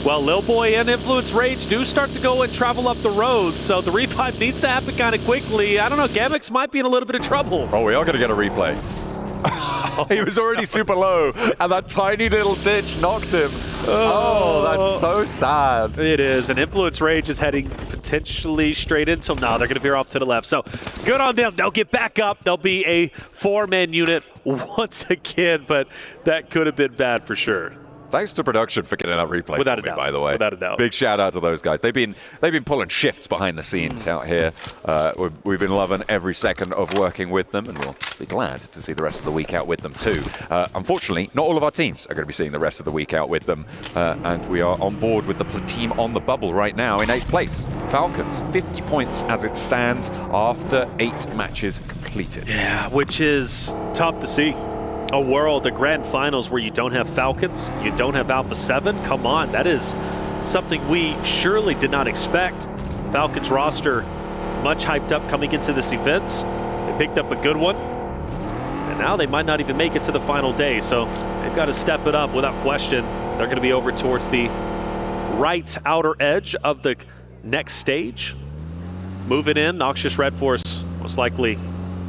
well, Lil Boy and Influence Rage do start to go and travel up the road, so the revive needs to happen kind of quickly. I don't know, Gamex might be in a little bit of trouble. Oh, we are going to get a replay. He was already super low, and that tiny little ditch knocked him. Oh, that's so sad. It is, and Influence Rage is heading potentially straight into him. Now they're going to veer off to the left, so good on them. They'll get back up. They'll be a 4-man unit once again, but that could have been bad for sure. Thanks to production for getting that replay. Without a doubt. By the way. Without a doubt. Big shout out to those guys. They've been pulling shifts behind the scenes out here. We've been loving every second of working with them, and we'll be glad to see the rest of the week out with them too. Unfortunately, not all of our teams are going to be seeing the rest of the week out with them, and we are on board with the team on the bubble right now in 8th place. Falcons, 50 points as it stands after 8 matches completed. Yeah, which is tough to see. A world, the grand finals where you don't have Falcons, you don't have Alpha 7. Come on, that is something we surely did not expect. Falcons roster much hyped up coming into this event. They picked up a good one. And now they might not even make it to the final day. So they've got to step it up without question. They're going to be over towards the right outer edge of the next stage. Moving in, Noxious Red Force most likely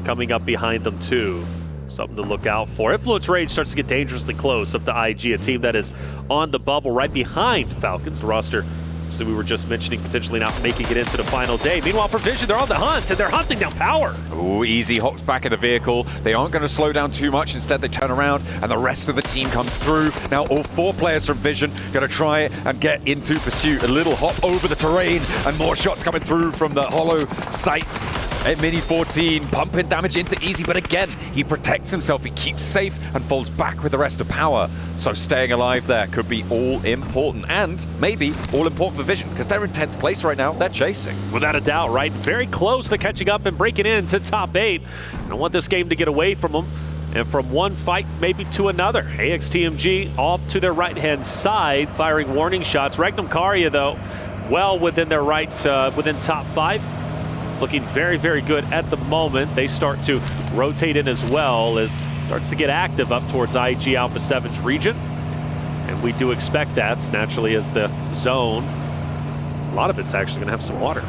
coming up behind them too. Something to look out for. Influence Rage starts to get dangerously close up to IG, a team that is on the bubble right behind Falcons. The roster, so we were just mentioning, potentially not making it into the final day. Meanwhile, Provision, they're on the hunt, and they're hunting down Power. Ooh, Easy hops back in the vehicle. They aren't going to slow down too much. Instead, they turn around, and the rest of the team comes through. Now, all 4 players from Vision going to try and get into pursuit. A little hop over the terrain, and more shots coming through from the hollow site. At Mini 14, pumping damage into Easy, but again, he protects himself, he keeps safe, and falls back with the rest of Power. So staying alive there could be all important, and maybe all important for Vision, because they're in 10th place right now, they're chasing. Without a doubt, right? Very close to catching up and breaking into top 8. I don't want this game to get away from them, and from one fight maybe to another. AXTMG off to their right-hand side, firing warning shots. Regnum Karya, though, well within their right, within top 5. Looking very, very good at the moment. They start to rotate in as well as it starts to get active up towards IG Alpha 7's region. And we do expect that, naturally, as the zone. A lot of it's actually going to have some water,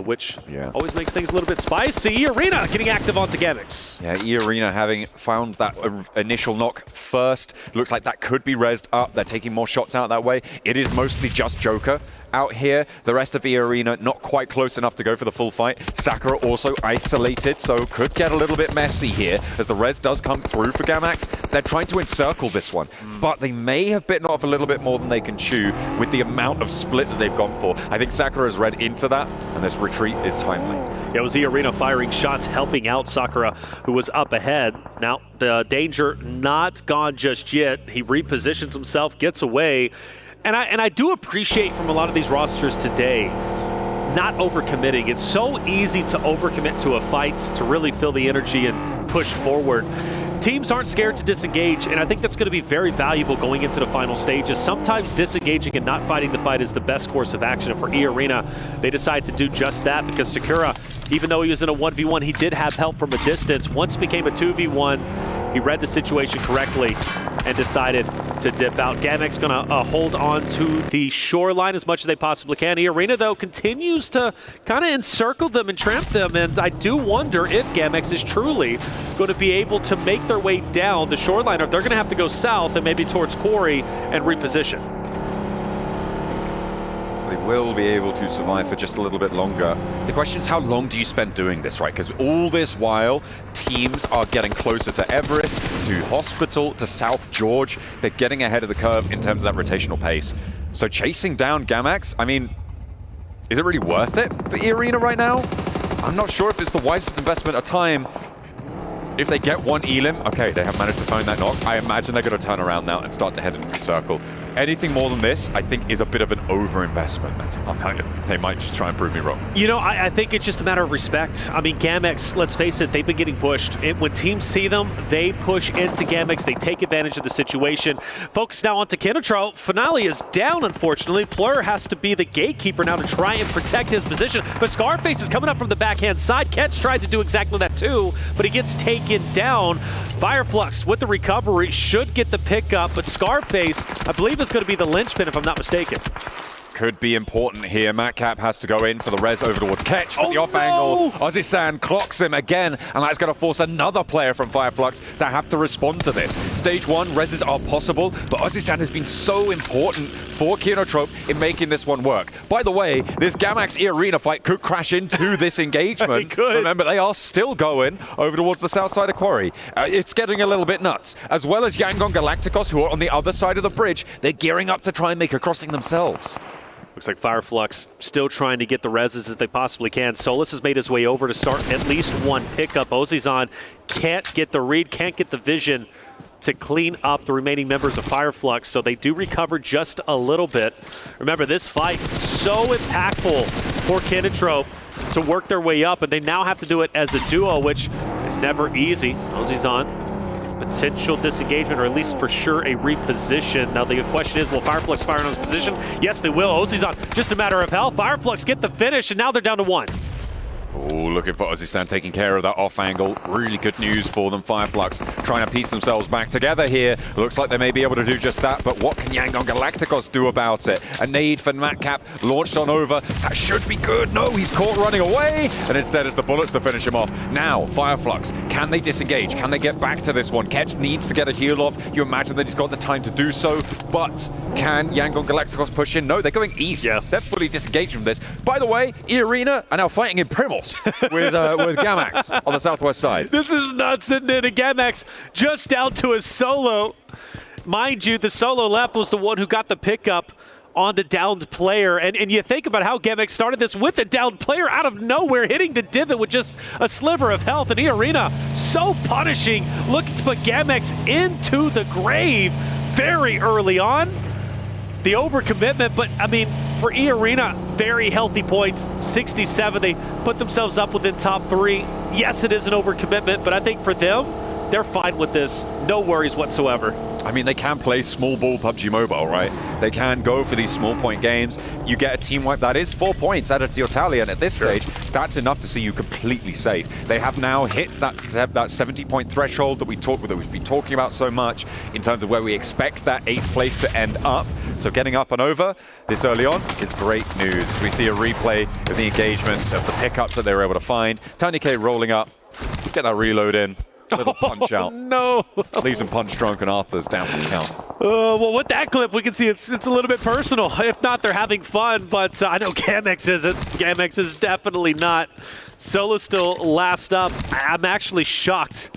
which always makes things a little bit spicy. Arena getting active onto Gamix. Yeah, Arena having found that initial knock first. Looks like that could be rezzed up. They're taking more shots out that way. It is mostly just Joker out here. The rest of the Arena not quite close enough to go for the full fight. Sakura also isolated, so could get a little bit messy here as the res does come through for Gamax. They're trying to encircle this one, but they may have bitten off a little bit more than they can chew with the amount of split that they've gone for. I think Sakura has read into that, and this retreat is timely. Yeah, it was the Arena firing shots, helping out Sakura, who was up ahead. Now, the danger not gone just yet. He repositions himself, gets away. And I do appreciate from a lot of these rosters today not overcommitting. It's so easy to overcommit to a fight, to really feel the energy and push forward. Teams aren't scared to disengage, and I think that's going to be very valuable going into the final stages. Sometimes disengaging and not fighting the fight is the best course of action. And for E-Arena, they decide to do just that because Sakura, even though he was in a 1v1, he did have help from a distance. Once it became a 2v1, he read the situation correctly and decided to dip out. Gamex going to hold on to the shoreline as much as they possibly can. E-Arena, though, continues to kind of encircle them and tramp them, and I do wonder if Gamex is truly going to be able to make their way down the shoreline, or if they're going to have to go south and maybe towards Quarry and reposition. They will be able to survive for just a little bit longer. The question is, how long do you spend doing this, right? Because all this while, teams are getting closer to Everest, to Hospital, to South George. They're getting ahead of the curve in terms of that rotational pace. So chasing down Gamax, I mean, is it really worth it for E-Arena right now? I'm not sure if it's the wisest investment of time. If they get one Elim, okay, they have managed to find that knock. I imagine they're going to turn around now and start to head into the circle. Anything more than this, I think, is a bit of an over-investment. They might just try and prove me wrong. You know, I think it's just a matter of respect. I mean, Gamex, let's face it, they've been getting pushed. When teams see them, they push into Gamex. They take advantage of the situation. Focus now onto Kinetro. Finale is down, unfortunately. Plur has to be the gatekeeper now to try and protect his position. But Scarface is coming up from the backhand side. Ketch tried to do exactly that too, but he gets taken down. Fireflux with the recovery should get the pickup, but Scarface, I believe, is going to be the linchpin, if I'm not mistaken. Could be important here. Matcap has to go in for the res over towards Ketch, but the off angle, Ozzy-san clocks him again, and that's going to force another player from Fireflux to have to respond to this. Stage 1, reses are possible, but Ozzy-san has been so important for Kinotrope in making this one work. By the way, this Gamax E-Arena fight could crash into this engagement. Remember, they are still going over towards the south side of Quarry. It's getting a little bit nuts. As well as Yangon Galacticos, who are on the other side of the bridge, they're gearing up to try and make a crossing themselves. Looks like Fireflux still trying to get the reses as they possibly can. Solus has made his way over to start at least one pickup. Ozzy-san can't get the read, can't get the vision to clean up the remaining members of Fireflux, so they do recover just a little bit. Remember, this fight so impactful for Kinotrope to work their way up, and they now have to do it as a duo, which is never easy. Ozzy-san potential disengagement, or at least for sure a reposition. Now the question is, will Fireflux fire on his position? Yes, they will. Ozzy's on just a matter of health. Fireflux get the finish, and now they're down to 1. Oh, looking for Ozzy taking care of that off angle. Really good news for them. Fireflux trying to piece themselves back together here. Looks like they may be able to do just that, but what can Yangon Galacticos do about it? A nade for Matcap launched on over. That should be good. No, he's caught running away, and instead it's the bullets to finish him off. Now, Fireflux, can they disengage? Can they get back to this one? Ketch needs to get a heal off. You imagine that he's got the time to do so, but can Yangon Galacticos push in? No, they're going east. Yeah. They're fully disengaged from this. By the way, E-Arena are now fighting in Primos with Gamax on the southwest side. This is nuts, isn't it? And Gamax just down to a solo. Mind you, the solo left was the one who got the pickup on the downed player. And you think about how Gamax started this with the downed player out of nowhere, hitting the divot with just a sliver of health. And E-Arena so punishing, looking to put Gamax into the grave very early on. The overcommitment, but I mean, for E-Arena, very healthy points, 67. They put themselves up within top 3. Yes, it is an overcommitment, but I think for them, they're fine with this. No worries whatsoever. I mean, they can play small ball PUBG Mobile, right? They can go for these small point games. You get a team wipe, that is 4 points added to your tally, and at this stage, that's enough to see you completely safe. They have now hit that 70-point threshold that we've been talking about so much in terms of where we expect that 8th place to end up. So getting up and over this early on is great news. We see a replay of the engagements, of the pickups that they were able to find. Tony K rolling up, get that reload in. Little punch out. No. Leaves him punch drunk, and Arthur's down for the count. Well, with that clip, we can see it's a little bit personal. If not, they're having fun, but I know Gamax isn't. Gamax is definitely not. Solo still last up. I'm actually shocked.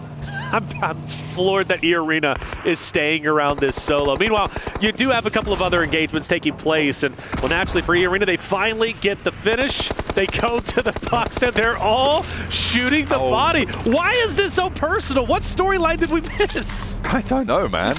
I'm floored that E-Arena is staying around this solo. Meanwhile, you do have a couple of other engagements taking place, and well, naturally for E-Arena, they finally get the finish. They go to the box, and they're all shooting the body. Why is this so personal? What storyline did we miss? I don't know, man.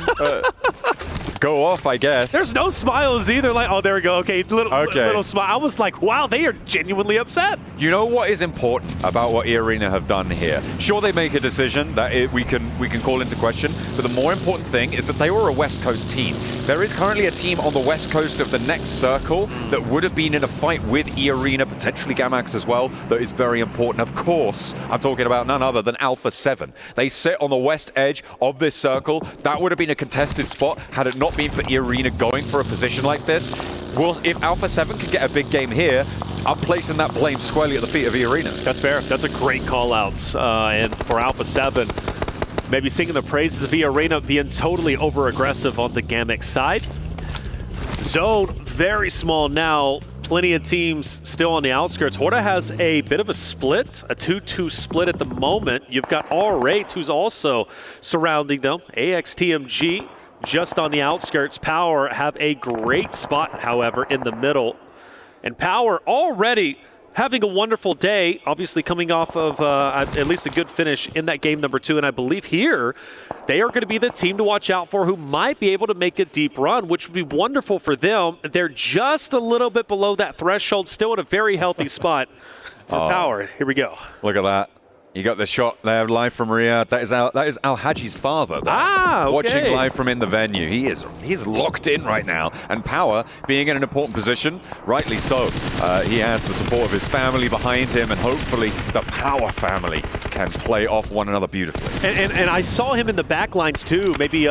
Go off, I guess. There's no smiles either. Like, oh, there we go. Okay, little smile. I was like, wow, they are genuinely upset. You know what is important about what E-Arena have done here? Sure, they make a decision that we can call into question, but the more important thing is that they were a West Coast team. There is currently a team on the West Coast of the next circle that would have been in a fight with E-Arena, potentially Gamax as well, that is very important. Of course, I'm talking about none other than Alpha 7. They sit on the west edge of this circle. That would have been a contested spot had it not been for E-Arena going for a position like this. Well, if Alpha 7 can get a big game here, I'm placing that blame squarely at the feet of E-Arena. That's fair. That's a great call-out. And for Alpha 7, maybe singing the praises of E-Arena being totally over-aggressive on the Gamax side. Zone, very small now. Plenty of teams still on the outskirts. Horda has a bit of a split, a 2-2 split at the moment. You've got R8, who's also surrounding them. AXTMG just on the outskirts. Power have a great spot, however, in the middle. And Power already having a wonderful day, obviously coming off of at least a good finish in that game number 2. And I believe here, they are going to be the team to watch out for who might be able to make a deep run, which would be wonderful for them. They're just a little bit below that threshold, still in a very healthy spot for Power. Here we go. Look at that. You got the shot there live from Riyadh. That is Al Haji's father there, watching live from in the venue. He's locked in right now, and Power being in an important position, rightly so. He has the support of his family behind him, and hopefully the Power family can play off one another beautifully. And I saw him in the backlines too, maybe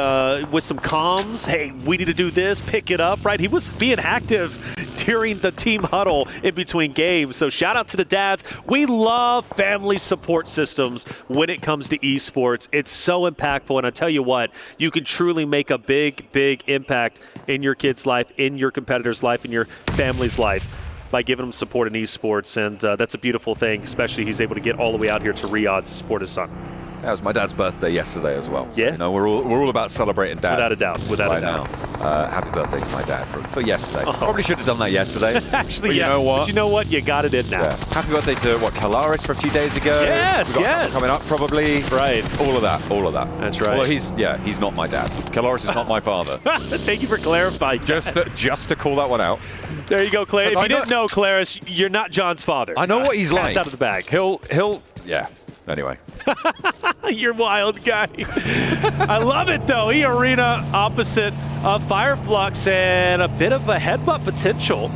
with some comms. Hey, we need to do this, pick it up, right? He was being active during the team huddle in between games. So shout out to the dads. We love family support systems when it comes to esports. It's so impactful, and I tell you what, you can truly make a big, big impact in your kid's life, in your competitor's life, in your family's life by giving them support in esports, and that's a beautiful thing, especially he's able to get all the way out here to Riyadh to support his son. That was my dad's birthday yesterday as well. So, yeah, you know, we're all about celebrating dads. Without a doubt. Without a doubt. Now. Happy birthday to my dad for yesterday. Probably should have done that yesterday. Actually, but yeah. You know what? But you know what? You got it in now. Yeah. Happy birthday to Kalaris for a few days ago. Yes, We've got yes. coming up probably. Right. All of that. That's right. Well, he's not my dad. Kalaris is not my father. Thank you for clarifying. Just to call that one out. There you go, Claire. If you didn't know, Claris, you're not John's father. I know what he's like. Out of the bag. He'll. Yeah. Anyway. You're wild, guy. I love it, though. E-Arena opposite of Fireflux and a bit of a headbutt potential.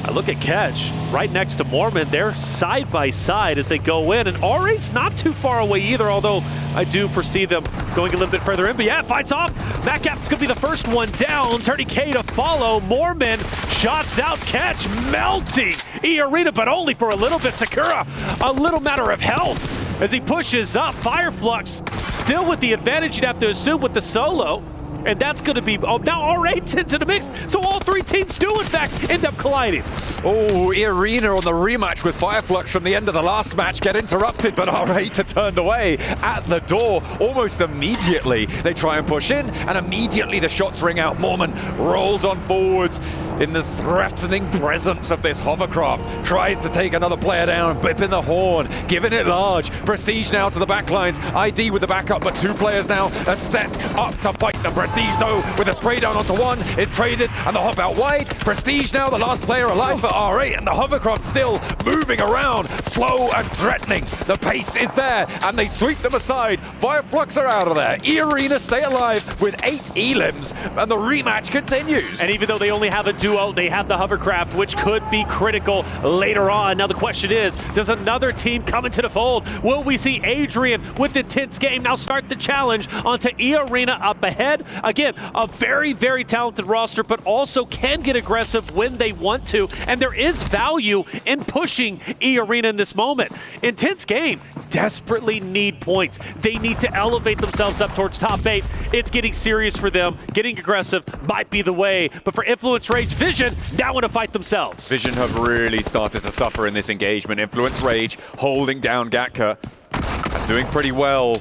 I look at Catch right next to Mormon. They're side by side as they go in, and R8's not too far away either, although I do foresee them going a little bit further in. But yeah, fights off. Macap's going to be the first one down. 30K to follow. Mormon shots out. Catch melting E-Arena, but only for a little bit. Sakura, a little matter of health as he pushes up. Fireflux still with the advantage, you'd have to assume, with the solo. And that's going to be, now R8's into the mix, so all three teams do, in fact, end up colliding. Oh, E-Arena on the rematch with Fireflux from the end of the last match get interrupted, but R8 are turned away at the door almost immediately. They try and push in, and immediately the shots ring out. Mormon rolls on forwards in the threatening presence of this hovercraft. Tries to take another player down, bipping the horn, giving it large. Prestige now to the backlines. ID with the backup, but two players now are stepped up to fight them. Prestige, though, with a spray down onto one, is traded, and the hop out wide. Prestige now the last player alive for R8, and the hovercraft still moving around, slow and threatening. The pace is there, and they sweep them aside. Fireflux are out of there. E-Arena stay alive with 8 elims, and the rematch continues. And even though they only have a duo, they have the hovercraft, which could be critical later on. Now the question is, does another team come into the fold? Will we see Adrian with Intense Game now start the challenge onto E-Arena up ahead? Again, a very, very talented roster, but also can get aggressive when they want to, and there is value in pushing E-Arena in this moment. Intense Game desperately need points. They need to elevate themselves up towards top 8. It's getting serious for them. Getting aggressive might be the way, but for Influence Rage, Vision now want to fight themselves. Vision have really started to suffer in this engagement. Influence Rage holding down Gatka and doing pretty well.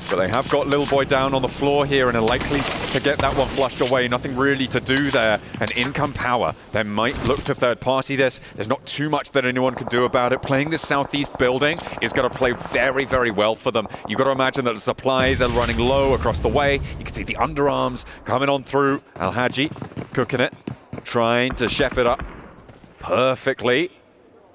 But they have got Little Boy down on the floor here and are likely to get that one flushed away. Nothing really to do there. And in come Power. They might look to third party this. There's not too much that anyone can do about it. Playing this southeast building is going to play very, very well for them. You've got to imagine that the supplies are running low across the way. You can see the underarms coming on through. Al-Haji cooking it, trying to chef it up perfectly.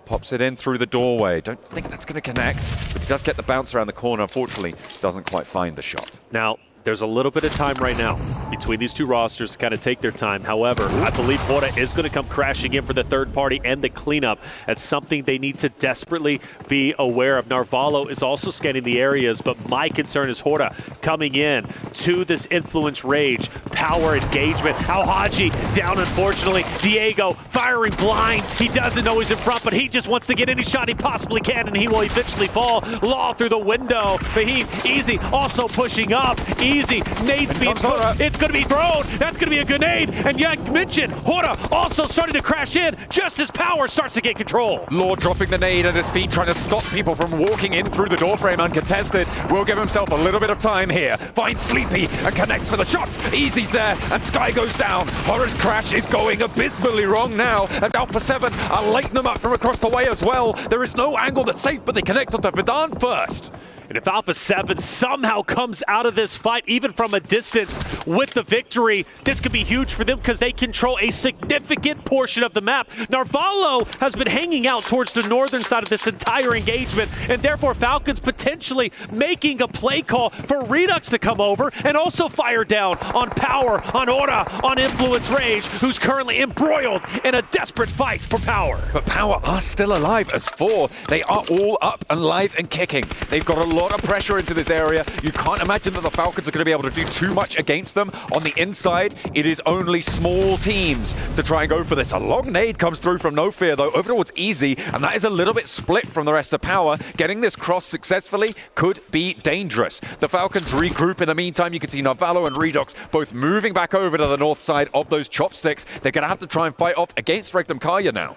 Pops it in through the doorway. Don't think that's going to connect, but he does get the bounce around the corner. Unfortunately, doesn't quite find the shot. Now, there's a little bit of time right now between these two rosters to kind of take their time. However, I believe Hora is going to come crashing in for the third party and the cleanup. That's something they need to desperately be aware of. Narvalo is also scanning the areas, but my concern is Hora coming in to this Influence Rage. Power engagement. Al-Haji down, unfortunately. Diego firing blind. He doesn't know he's in front, but he just wants to get any shot he possibly can, and he will eventually fall. Law through the window. Fahim, easy, also pushing up. Easy, nade's being thrown. It's going to be thrown. That's going to be a grenade. And Yank mentioned, Hora also starting to crash in just as Power starts to get control. Law dropping the nade at his feet, trying to stop people from walking in through the doorframe uncontested. Will give himself a little bit of time here. Finds Sleepy and connects for the shots. Easy's there, and Sky goes down. Hora's crash is going abysmally wrong now, as Alpha 7 are lighting them up from across the way as well. There is no angle that's safe, but they connect onto Vidan first. And if Alpha 7 somehow comes out of this fight, even from a distance, with the victory, this could be huge for them because they control a significant portion of the map. Narvalo has been hanging out towards the northern side of this entire engagement, and therefore Falcons potentially making a play call for Redux to come over and also fire down on Power, on Ora, on Influence Rage, who's currently embroiled in a desperate fight for Power. But Power are still alive as 4. They are all up and live and kicking. They've got a lot of pressure into this area. You can't imagine that the Falcons are going to be able to do too much against them. On the inside, it is only small teams to try and go for this. A long nade comes through from No Fear, though, over towards Easy, and that is a little bit split from the rest of Power. Getting this cross successfully could be dangerous. The Falcons regroup. In the meantime, you can see Narvalo and Redux both moving back over to the north side of those chopsticks. They're going to have to try and fight off against Rectum Kaya now.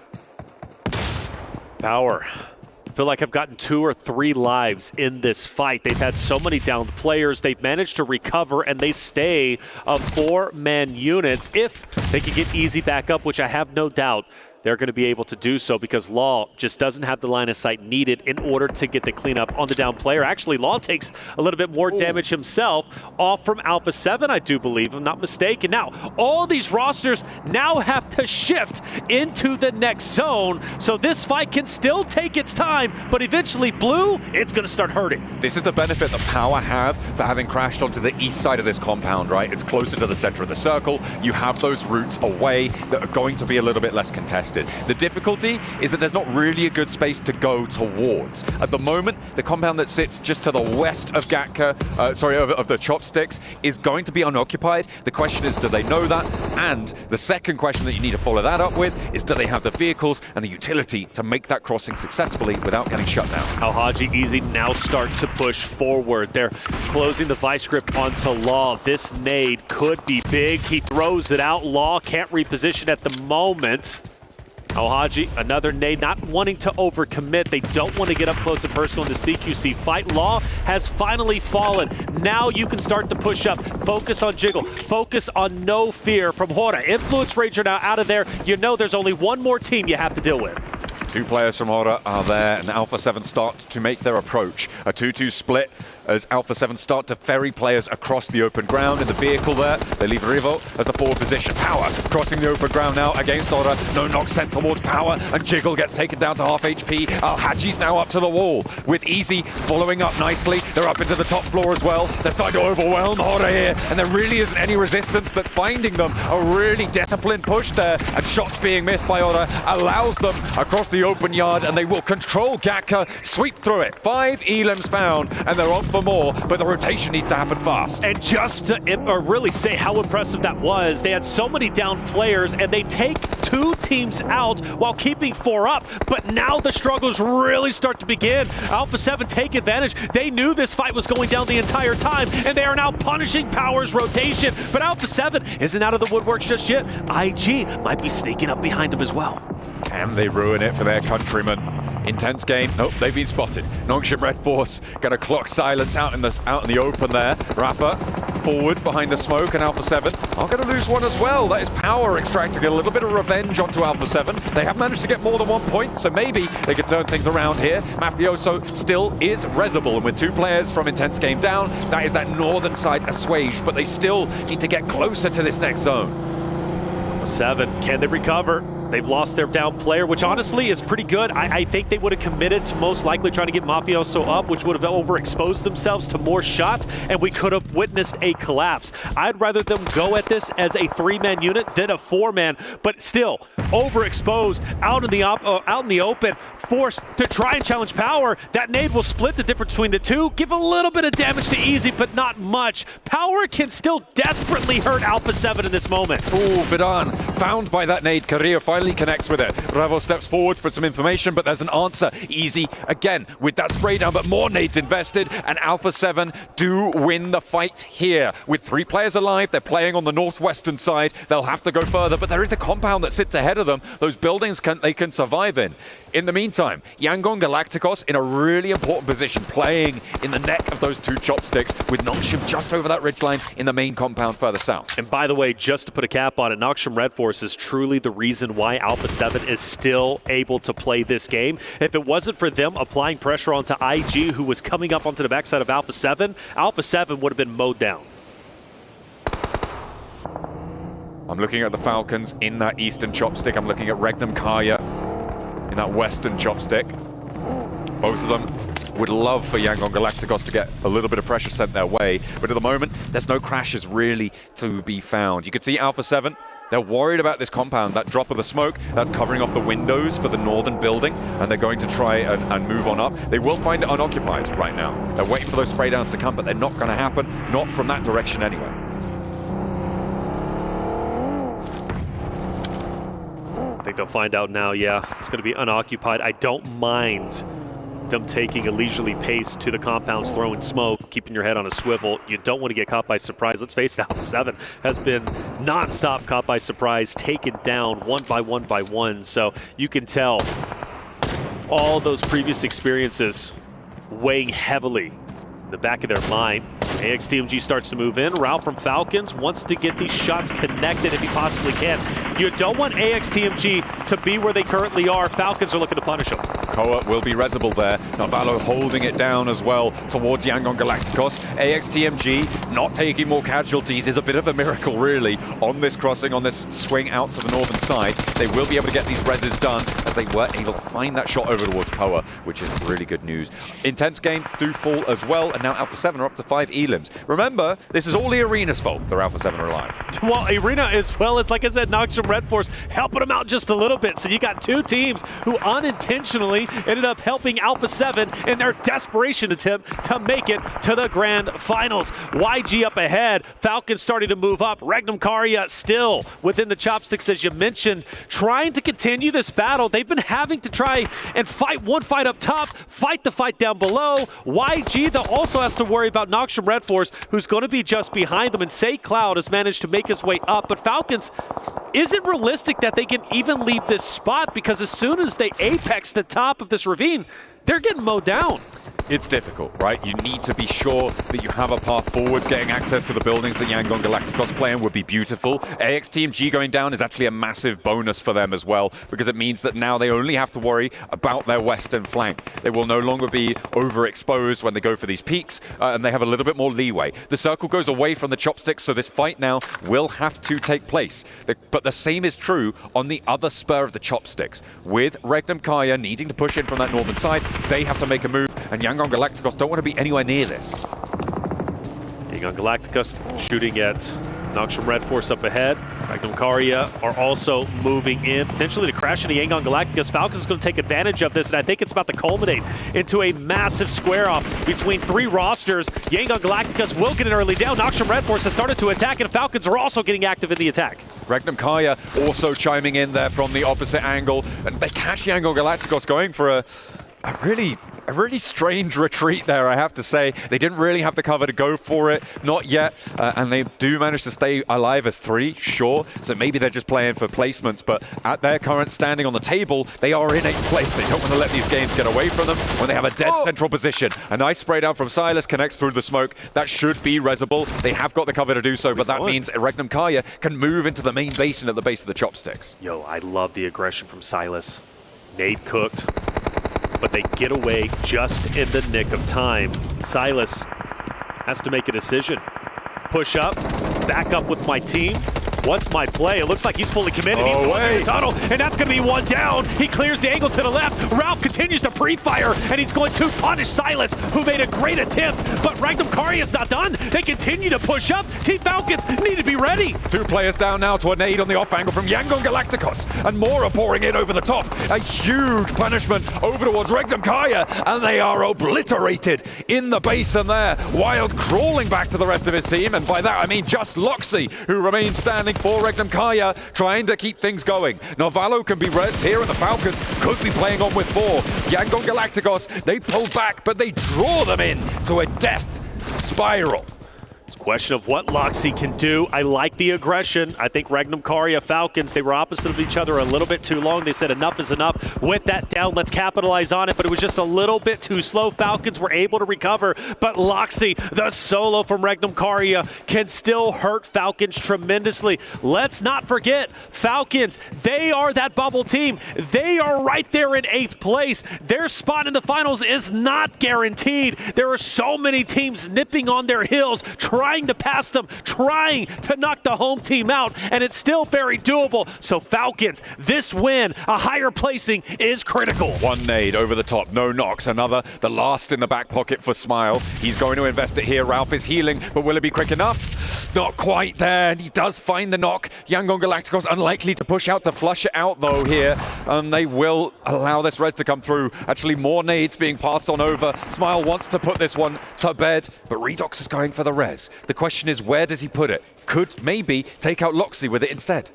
Power. I feel like I've gotten 2 or 3 lives in this fight. They've had so many downed players. They've managed to recover, and they stay a 4-man unit. If they can get Easy back up, which I have no doubt they're going to be able to do so because Law just doesn't have the line of sight needed in order to get the cleanup on the down player. Actually, Law takes a little bit more damage himself off from Alpha 7, I do believe, if I'm not mistaken. Now, all these rosters now have to shift into the next zone, so this fight can still take its time, but eventually, Blue, it's going to start hurting. This is the benefit that Power have for having crashed onto the east side of this compound, right? It's closer to the center of the circle. You have those routes away that are going to be a little bit less contested. The difficulty is that there's not really a good space to go towards. At the moment, the compound that sits just to the west of Gatka, of the Chopsticks, is going to be unoccupied. The question is, do they know that? And the second question that you need to follow that up with is, do they have the vehicles and the utility to make that crossing successfully without getting shut down? Alhaji Easy now start to push forward. They're closing the vice grip onto Law. This nade could be big. He throws it out. Law can't reposition at the moment. Alhaji, another nade, not wanting to overcommit. They don't want to get up close and personal in the CQC fight. Law has finally fallen. Now you can start to push up. Focus on Jiggle. Focus on No Fear from Hora. Influence Ranger now out of there. You know there's only one more team you have to deal with. 2 players from Hora are there, and Alpha 7 start to make their approach. A 2-2 split as Alpha 7 start to ferry players across the open ground in the vehicle there. They leave Rivo at the forward position. Power crossing the open ground now against Hora. No knock sent towards Power, and Jiggle gets taken down to half HP. Alhaji's now up to the wall with Easy following up nicely. They're up into the top floor as well. They're starting to overwhelm Hora here, and there really isn't any resistance that's finding them. A really disciplined push there, and shots being missed by Hora allows them across the open yard, and they will control Gatka, sweep through it. 5 elims found, and they're on for more, but the rotation needs to happen fast. And just to really say how impressive that was, they had so many down players, and they take 2 teams out while keeping 4 up, but now the struggles really start to begin. Alpha 7 take advantage. They knew this fight was going down the entire time, and they are now punishing Power's rotation, but Alpha 7 isn't out of the woodworks just yet. IG might be sneaking up behind them as well. Can they ruin it for their countrymen? Intense game. Nope, they've been spotted. Nongshim Red Force gonna clock silence out in the open there. Rafa forward behind the smoke, and Alpha 7 are gonna lose one as well. That is Power extracting a little bit of revenge onto Alpha 7. They have managed to get more than 1 point, so maybe they could turn things around here. Mafioso still is resible, and with 2 players from Intense Game down, that is that northern side assuaged, but they still need to get closer to this next zone. Alpha 7, can they recover? They've lost their down player, which honestly is pretty good. I think they would have committed to most likely trying to get Mafioso up, which would have overexposed themselves to more shots, and we could have witnessed a collapse. I'd rather them go at this as a 3-man unit than a 4-man, but still, overexposed, out in the open, forced to try and challenge Power. That nade will split the difference between the two, give a little bit of damage to Easy, but not much. Power can still desperately hurt Alpha 7 in this moment. Ooh, Vidan found by that nade. Career finally connects with it. Bravo steps forward for some information, but there's an answer. Easy again with that spray down, but more nades invested, and Alpha 7 do win the fight here. With 3 players alive, they're playing on the northwestern side. They'll have to go further, but there is a compound that sits ahead of them. Those buildings they can survive in. In the meantime, Yangon Galacticos in a really important position, playing in the neck of those 2 chopsticks, with Nongshim just over that ridgeline in the main compound further south. And by the way, just to put a cap on it, Nongshim Red Force is truly the reason why Alpha 7 is still able to play this game. If it wasn't for them applying pressure onto IG, who was coming up onto the backside of Alpha 7 would have been mowed down. I'm looking at the Falcons in that eastern chopstick. I'm looking at Regnum Kaya in that western chopstick. Both of them would love for Yangon Galacticos to get a little bit of pressure sent their way, but at the moment, there's no crashes really to be found. You can see Alpha 7, they're worried about this compound, that drop of the smoke that's covering off the windows for the northern building, and they're going to try and move on up. They will find it unoccupied right now. They're waiting for those spray downs to come, but they're not going to happen, not from that direction anyway. I think they'll find out now, yeah, it's going to be unoccupied. I don't mind them taking a leisurely pace to the compounds, throwing smoke, keeping your head on a swivel. You don't want to get caught by surprise. Let's face it, Alpha 7 has been non-stop caught by surprise, taken down one by one. So you can tell all those previous experiences weighing heavily in the back of their mind. AXTMG starts to move in. Ralph from Falcons wants to get these shots connected if he possibly can. You don't want AXTMG to be where they currently are. Falcons are looking to punish them. Koa will be resible there. Navallo holding it down as well towards Yangon Galacticos. AXTMG not taking more casualties is a bit of a miracle, really, on this crossing, on this swing out to the northern side. They will be able to get these reses done as they were able to find that shot over towards Koa, which is really good news. Intense game do fall as well, and now Alpha 7 are up to 5 elims. Remember, this is all the Arena's fault. Their Alpha 7 are alive. Well, Arena as well as, like I said, Noxium Red Force helping them out just a little bit. So you got two teams who unintentionally ended up helping Alpha 7 in their desperation attempt to make it to the grand finals. YG up ahead. Falcons starting to move up. Regnum Karya still within the chopsticks, as you mentioned, trying to continue this battle. They've been having to try and fight one fight up top, fight the fight down below. YG, though, also has to worry about Noxium Red Force, who's going to be just behind them. And Say Cloud has managed to make his way up. But Falcons, is it realistic that they can even leave this spot? Because as soon as they apex the top of this ravine, they're getting mowed down. It's difficult, right? You need to be sure that you have a path forwards. Getting access to the buildings that Yangon Galacticos play in would be beautiful. AXTMG going down is actually a massive bonus for them as well, because it means that now they only have to worry about their western flank. They will no longer be overexposed when they go for these peaks, and they have a little bit more leeway. The circle goes away from the chopsticks, so this fight now will have to take place. But the same is true on the other spur of the chopsticks. With Regnum Karya needing to push in from that northern side, they have to make a move, and Yangon Galacticos don't want to be anywhere near this. Yangon Galacticos shooting at Noxium Red Force up ahead. Regnum Karya are also moving in, potentially to crash into Yangon Galacticos. Falcons is going to take advantage of this, and I think it's about to culminate into a massive square-off between three rosters. Yangon Galacticos will get an early down. Noxium Red Force has started to attack, and Falcons are also getting active in the attack. Regnum Karya also chiming in there from the opposite angle, and they catch Yangon Galacticos going for a really strange retreat there, I have to say. They didn't really have the cover to go for it, not yet, and they do manage to stay alive as 3, sure, so maybe they're just playing for placements, but at their current standing on the table, they are in 8th place. They don't want to let these games get away from them when they have a dead central position. A nice spray down from Silas connects through the smoke. That should be resible. They have got the cover to do so, but that means Regnum Karya can move into the main basin at the base of the chopsticks. Yo, I love the aggression from Silas. Nade cooked, but they get away just in the nick of time. Silas has to make a decision. Push up, back up with my team. What's my play? It looks like he's fully committed. He's going through the tunnel, and that's going to be one down. He clears the angle to the left. Ralph continues to pre-fire, and he's going to punish Silas, who made a great attempt. But Regnum Karya's not done. They continue to push up. Team Falcons need to be ready. 2 players down now to a nade on the off angle from Yangon Galacticos, and more are pouring in over the top. A huge punishment over towards Regnum Karya, and they are obliterated in the basin there. Wild crawling back to the rest of his team, and by that I mean just Loxy, who remains standing for Regnum Karya, trying to keep things going. Navallo can be rezzed here, and the Falcons could be playing on with 4. Yangon Galacticos, they pull back, but they draw them in to a death spiral. It's a question of what Loxy can do. I like the aggression. I think Regnum Karya, Falcons, they were opposite of each other a little bit too long. They said enough is enough. With that down, let's capitalize on it, but it was just a little bit too slow. Falcons were able to recover, but Loxy, the solo from Regnum Karya, can still hurt Falcons tremendously. Let's not forget, Falcons, they are that bubble team. They are right there in 8th place. Their spot in the finals is not guaranteed. There are so many teams nipping on their heels, trying to pass them, trying to knock the home team out, and it's still very doable. So Falcons, this win, a higher placing is critical. 1 nade over the top, no knocks. Another, the last in the back pocket for Smile. He's going to invest it here. Ralph is healing, but will it be quick enough? Not quite there, and he does find the knock. Yangon Galacticos unlikely to push out to flush it out though here. They will allow this res to come through. Actually, more nades being passed on over. Smile wants to put this one to bed, but Redox is going for the res. The question is, where does he put it? Could maybe take out Loxy with it instead.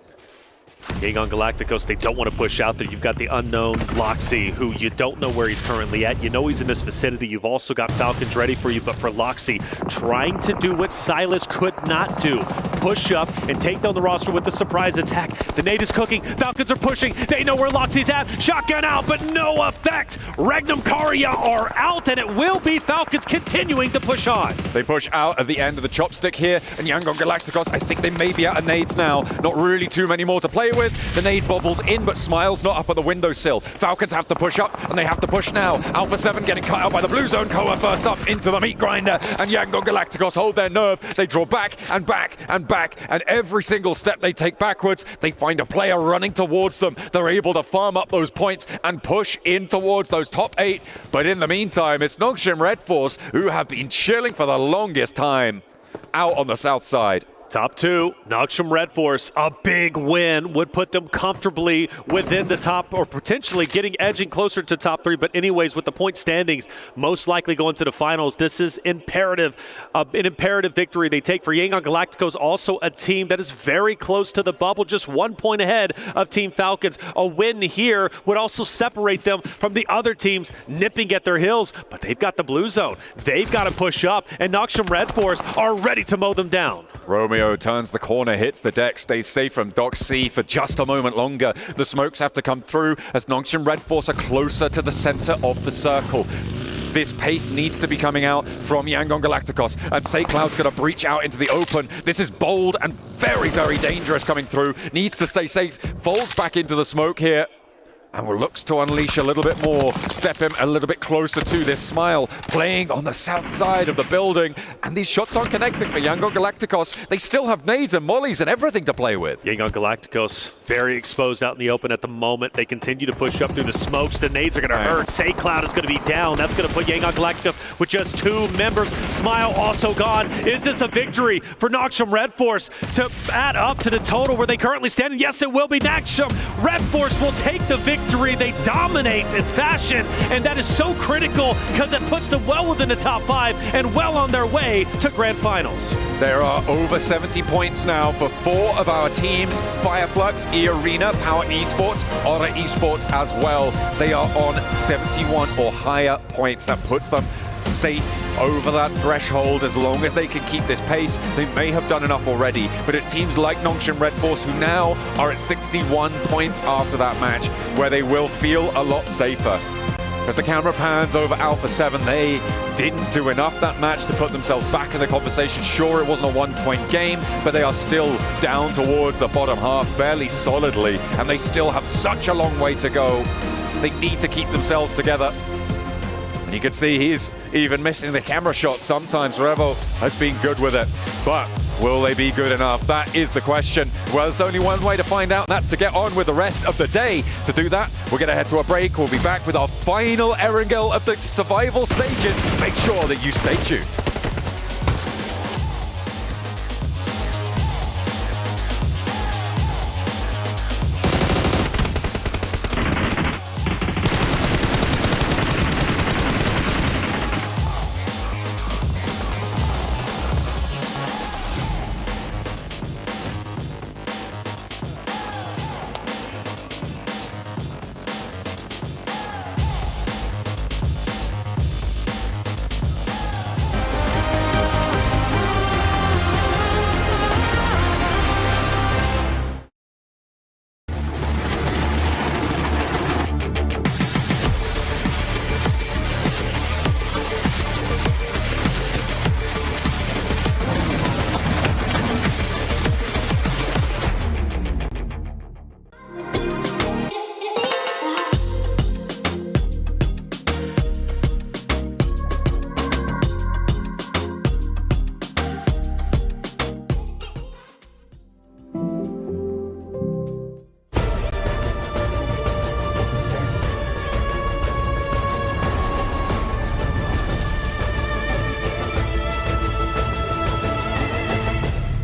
Yangon Galacticos, they don't want to push out there. You've got the unknown Loxy, who you don't know where he's currently at. You know he's in this vicinity. You've also got Falcons ready for you, but for Loxy, trying to do what Silas could not do. push up and take down the roster with the surprise attack. The nade is cooking. Falcons are pushing. They know where Loxy's at. Shotgun out, but no effect. Regnum Karia are out, and it will be Falcons continuing to push on. They push out at the end of the chopstick here, and Yangon Galacticos, I think they may be out of nades now. Not really too many more to play with. The nade bobbles in, but Smile's not up at the windowsill. Falcons have to push up, and they have to push now. Alpha 7 getting cut out by the blue zone. Koa first up into the meat grinder, and Yangon Galacticos hold their nerve. They draw back and back and back, and every single step they take backwards, they find a player running towards them. They're able to farm up those points and push in towards those top 8. But in the meantime, it's Nongshim Red Force who have been chilling for the longest time out on the south side. Top 2, Nongshim Red Force, a big win would put them comfortably within the top, or potentially edging closer to top 3. But anyways, with the point standings most likely going to the finals, this is imperative, an imperative victory they take for Yangon Galacticos, also a team that is very close to the bubble, just 1 point ahead of Team Falcons. A win here would also separate them from the other teams nipping at their heels, but they've got the blue zone. They've got to push up, and Nongshim Red Force are ready to mow them down. Romeo turns the corner, hits the deck, stays safe from Doc C for just a moment longer. The smokes have to come through as Nongshim Red Force are closer to the center of the circle. This pace needs to be coming out from Yangon Galacticos, and SayCloud's going to breach out into the open. This is bold and very, very dangerous coming through. Needs to stay safe, falls back into the smoke here, and looks to unleash a little bit more, step him a little bit closer to this Smile, playing on the south side of the building, and these shots aren't connecting for Yangon Galacticos. They still have nades and mollies and everything to play with. Yangon Galacticos very exposed out in the open at the moment. They continue to push up through the smokes. The nades are going to hurt. SayCloud is going to be down. That's going to put Yangon Galacticos with just 2 members. Smile also gone. Is this a victory for Nongshim Red Force to add up to the total where they currently stand? Yes, it will be. Nongshim Red Force will take the victory. They dominate in fashion, and that is so critical because it puts them well within the top 5 and well on their way to grand finals. There are over 70 points now for 4 of our teams: Fireflux, E-Arena, Power Esports, Aura Esports as well. They are on 71 or higher points. That puts them safe over that threshold. As long as they can keep this pace, they may have done enough already, but it's teams like Nongshim Red Force who now are at 61 points after that match, where they will feel a lot safer. As the camera pans over Alpha 7, they didn't do enough that match to put themselves back in the conversation. Sure, it wasn't a 1-point game, but they are still down towards the bottom half, barely solidly, and they still have such a long way to go. They need to keep themselves together. And you can see he's even missing the camera shots sometimes. Revo has been good with it, but will they be good enough? That is the question. Well, there's only one way to find out, and that's to get on with the rest of the day. To do that, we're going to head to a break. We'll be back with our final Erangel of the survival stages. Make sure that you stay tuned.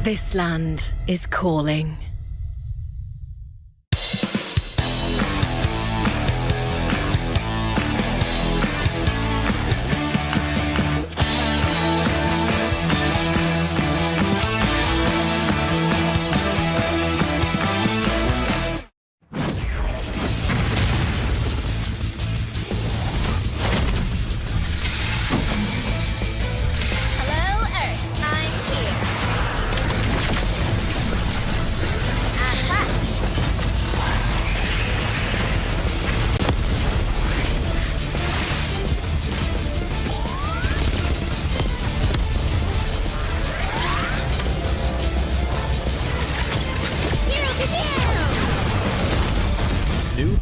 This land is calling.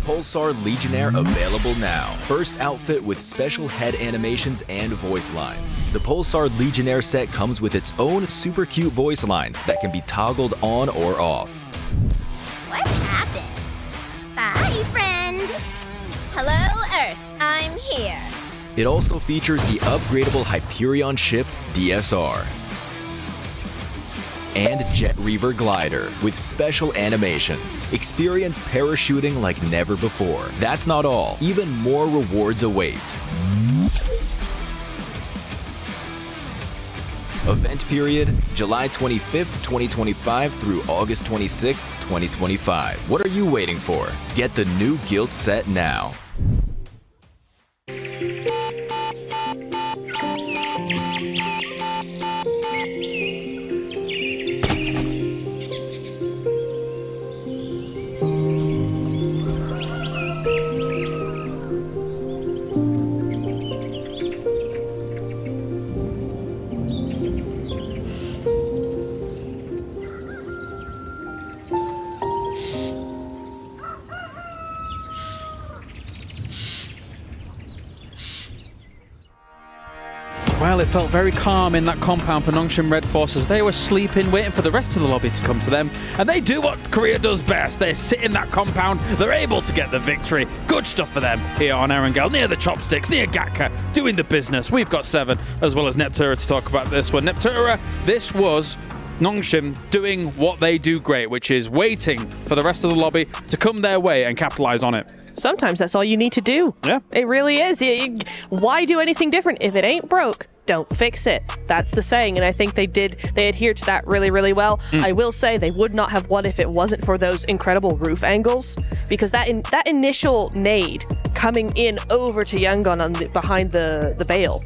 Pulsar Legionnaire available now. First outfit with special head animations and voice lines. The Pulsar Legionnaire set comes with its own super cute voice lines that can be toggled on or off. What happened? Bye, friend. Hello, Earth. I'm here. It also features the upgradable Hyperion ship DSR and Jet Reaver glider with special animations. Experience parachuting like never before. That's not all. Even more rewards await. Event period, July 25th, 2025 through August 26th, 2025. What are you waiting for? Get the new Guild set now. Well, it felt very calm in that compound for Nongshim Red Forces. They were sleeping, waiting for the rest of the lobby to come to them. And they do what Korea does best. They sit in that compound. They're able to get the victory. Good stuff for them here on Erangel, near the chopsticks, near Gatka, doing the business. We've got 7, as well as Neptura to talk about this one. Neptura, this was Nongshim doing what they do great, which is waiting for the rest of the lobby to come their way and capitalize on it. Sometimes that's all you need to do. Yeah. It really is. Why do anything different? If it ain't broke, don't fix it. That's the saying, and I think they adhered to that really, really well. I will say they would not have won if it wasn't for those incredible roof angles, because that initial nade coming in over to Yangon behind the bale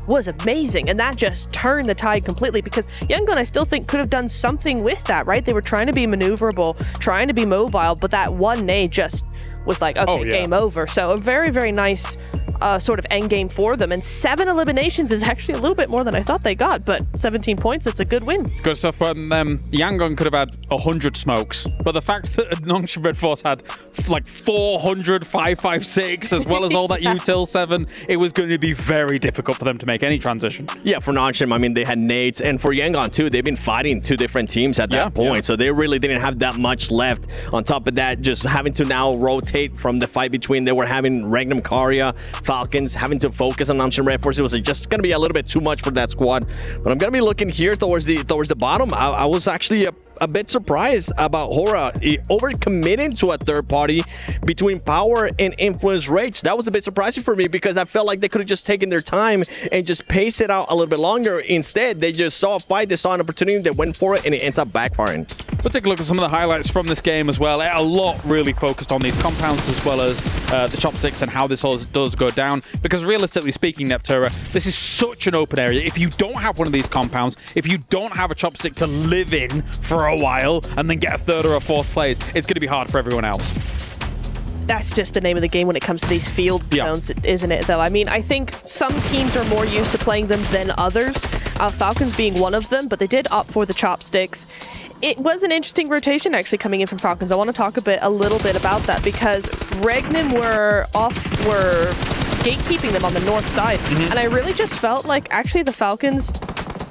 was amazing, and that just turned the tide completely, because Yangon, I still think, could have done something with that, right? They were trying to be maneuverable, trying to be mobile, but that one nade just was like, okay, game over. So a very, very nice sort of end game for them. And 7 eliminations is actually a little bit more than I thought they got, but 17 points, it's a good win. Good stuff. But Yangon could have had 100 smokes. But the fact that Nongshim Red Force had like 400, 556, as well as all that util 7, it was going to be very difficult for them to make any transition. Yeah, for Nongshim, I mean, they had nades. And for Yangon, too, they've been fighting 2 different teams at that point. So they really didn't have that much left. On top of that, just having to now rotate from the fight between, they were having Regnum Karya, Falcons, having to focus on Nongshim Red Force. It was just going to be a little bit too much for that squad. But I'm going to be looking here towards the bottom. I was actually a bit surprised about Hora overcommitting to a third party between Power and Influence Rage. That was a bit surprising for me, because I felt like they could have just taken their time and just paced it out a little bit longer. Instead, they just saw a fight, they saw an opportunity, they went for it, and it ends up backfiring. Let's take a look at some of the highlights from this game as well. A lot really focused on these compounds, as well as the chopsticks and how this all does go down. Because realistically speaking, Neptura, this is such an open area. If you don't have one of these compounds, if you don't have a chopstick to live in for a while and then get a 3rd or a 4th place, it's going to be hard for everyone else. That's just the name of the game when it comes to these field zones, isn't it, though? I mean, I think some teams are more used to playing them than others, Falcons being one of them, but they did opt for the chopsticks. It was an interesting rotation actually coming in from Falcons. I want to talk a little bit about that, because Regnum were gatekeeping them on the north side, and I really just felt like actually the Falcons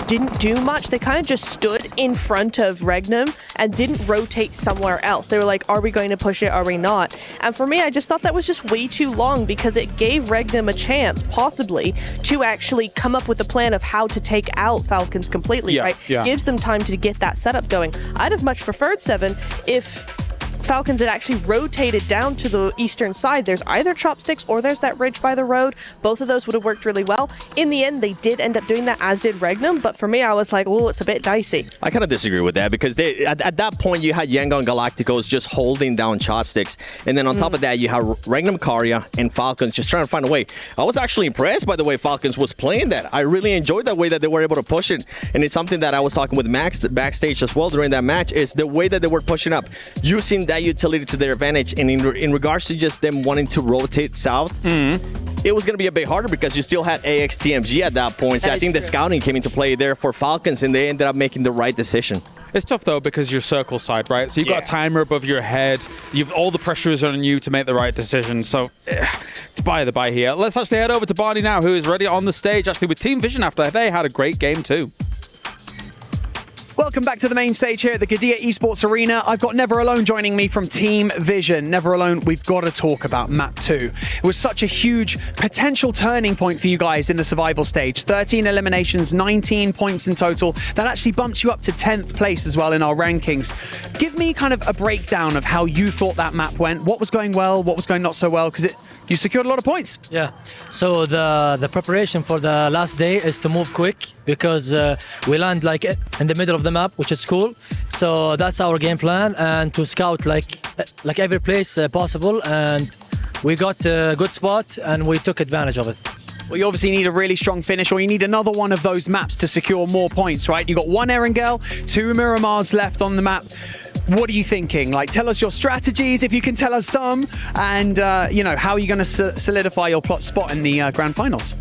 didn't do much. They kind of just stood in front of Regnum and didn't rotate somewhere else. They were like, are we going to push it? Are we not? And for me, I just thought that was just way too long, because it gave Regnum a chance, possibly, to actually come up with a plan of how to take out Falcons completely, right? Gives them time to get that setup going. I'd have much preferred 7 if Falcons had actually rotated down to the eastern side. There's either chopsticks or there's that ridge by the road. Both of those would have worked really well. In the end, they did end up doing that, as did Regnum, but for me, I was like, oh, it's a bit dicey. I kind of disagree with that, because they at that point, you had Yangon Galacticos just holding down chopsticks, and then on top of that, you have Regnum Karya and Falcons just trying to find a way. I was actually impressed by the way Falcons was playing that. I really enjoyed the way that they were able to push it, and it's something that I was talking with Max backstage as well during that match, is the way that they were pushing up, using that utility to their advantage. And in regards to just them wanting to rotate south, it was going to be a bit harder, because you still had AXTMG at that point. So I think the scouting came into play there for Falcons, and they ended up making the right decision. It's tough though because you're circle side, right? So you've got a timer above your head. All the pressure is on you to make the right decision. So it's by the by here. Let's actually head over to Barney now, who is ready on the stage actually with Team Vision after they had a great game too. Welcome back to the main stage here at the Qiddiya Esports Arena. I've got Never Alone joining me from Team Vision. Never Alone, we've got to talk about Map 2. It was such a huge potential turning point for you guys in the survival stage. 13 eliminations, 19 points in total. That actually bumped you up to 10th place as well in our rankings. Give me kind of a breakdown of how you thought that map went. What was going well, what was going not so well? Because you secured a lot of points. Yeah. So the preparation for the last day is to move quick because we land like in the middle of the map, which is cool. So that's our game plan, and to scout like every place possible. And we got a good spot, and we took advantage of it. Well, you obviously need a really strong finish, or you need another one of those maps to secure more points, right? You got 1 Erangel, 2 Miramars left on the map. What are you thinking? Like, tell us your strategies, if you can tell us some, and how are you going to solidify your spot in the grand finals?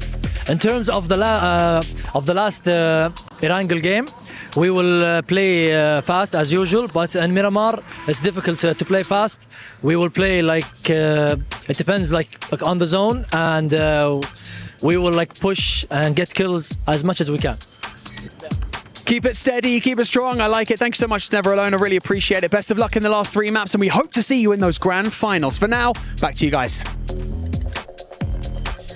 In terms of the last Erangel game, we will play fast as usual, but in Miramar it's difficult to play fast. We will play it depends like on the zone, and we will push and get kills as much as we can. Keep it steady, keep it strong. I like it. Thanks so much, Never Alone. I really appreciate it. Best of luck in the last 3 maps, and we hope to see you in those grand finals. For now, back to you guys.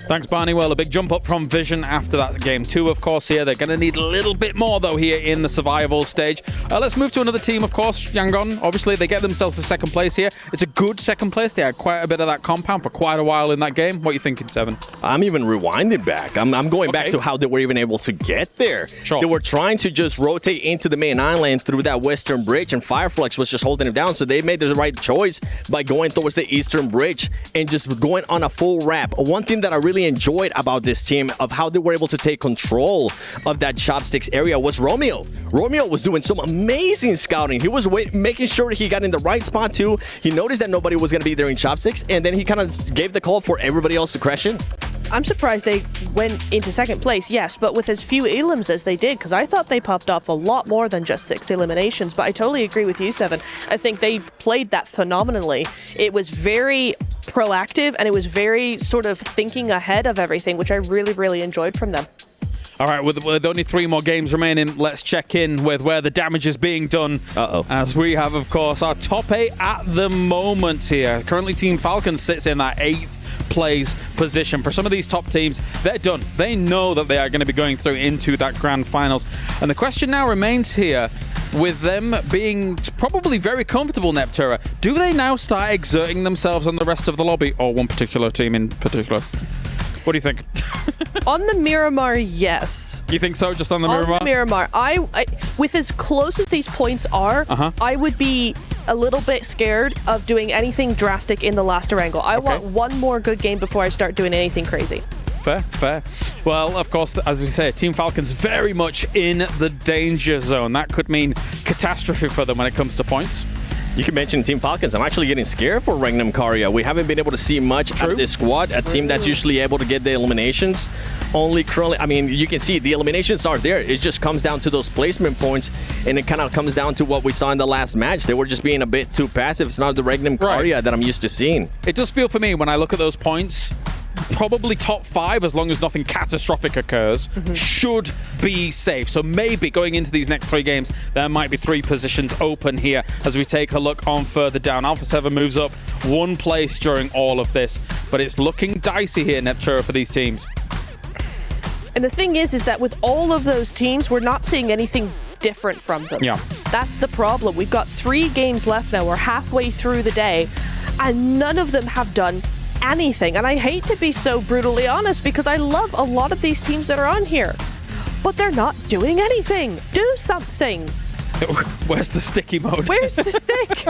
Thanks, Barney. Well, a big jump up from Vision after that game 2, of course, here. They're going to need a little bit more, though, here in the survival stage. Let's move to another team, of course, Yangon. Obviously, they get themselves to 2nd place here. It's a good 2nd place. They had quite a bit of that compound for quite a while in that game. What are you thinking, Seven? I'm even rewinding back. I'm going back to how they were even able to get there. Sure. They were trying to just rotate into the main island through that western bridge, and Fireflux was just holding them down. So they made the right choice by going towards the eastern bridge and just going on a full wrap. One thing that I really enjoyed about this team, of how they were able to take control of that chopsticks area, was Romeo. Romeo was doing some amazing scouting. He was making sure he got in the right spot too. He noticed that nobody was going to be there in chopsticks, and then he kind of gave the call for everybody else to crash in. I'm surprised they went into 2nd place, yes, but with as few elims as they did, because I thought they popped off a lot more than just 6 eliminations. But I totally agree with you, Seven. I think they played that phenomenally. It was very proactive, and it was very sort of thinking ahead of everything, which I really, really enjoyed from them. All right, with only 3 more games remaining, let's check in with where the damage is being done. As we have, of course, our top 8 at the moment here. Currently, Team Falcons sits in that 8th place position. For some of these top teams, they're done. They know that they are going to be going through into that grand finals. And the question now remains here, with them being probably very comfortable, Neptura, do they now start exerting themselves on the rest of the lobby, or one particular team in particular? What do you think? On the Miramar, yes. You think so, just on the Miramar? On the Miramar. I with as close as these points are, I would be a little bit scared of doing anything drastic in the last Erangel. I want one more good game before I start doing anything crazy. Fair. Well, of course, as we say, Team Falcons very much in the danger zone. That could mean catastrophe for them when it comes to points. You can mention Team Falcons. I'm actually getting scared for Regnum Karya. We haven't been able to see much of this squad, a team that's usually able to get the eliminations. Only currently, I mean, you can see the eliminations are there. It just comes down to those placement points, and it kind of comes down to what we saw in the last match. They were just being a bit too passive. It's not the Regnum Karya that I'm used to seeing. It does feel for me when I look at those points, probably top 5, as long as nothing catastrophic occurs, should be safe. So maybe going into these next 3 games, there might be 3 positions open here as we take a look on further down. Alpha 7 moves up 1 place during all of this, but it's looking dicey here, Neptura, for these teams. And the thing is that with all of those teams, we're not seeing anything different from them. Yeah. That's the problem. We've got 3 games left now. We're halfway through the day, and none of them have done anything. And I hate to be so brutally honest, because I love a lot of these teams that are on here, but they're not doing anything. Do something. Where's the sticky mode? Where's the stick?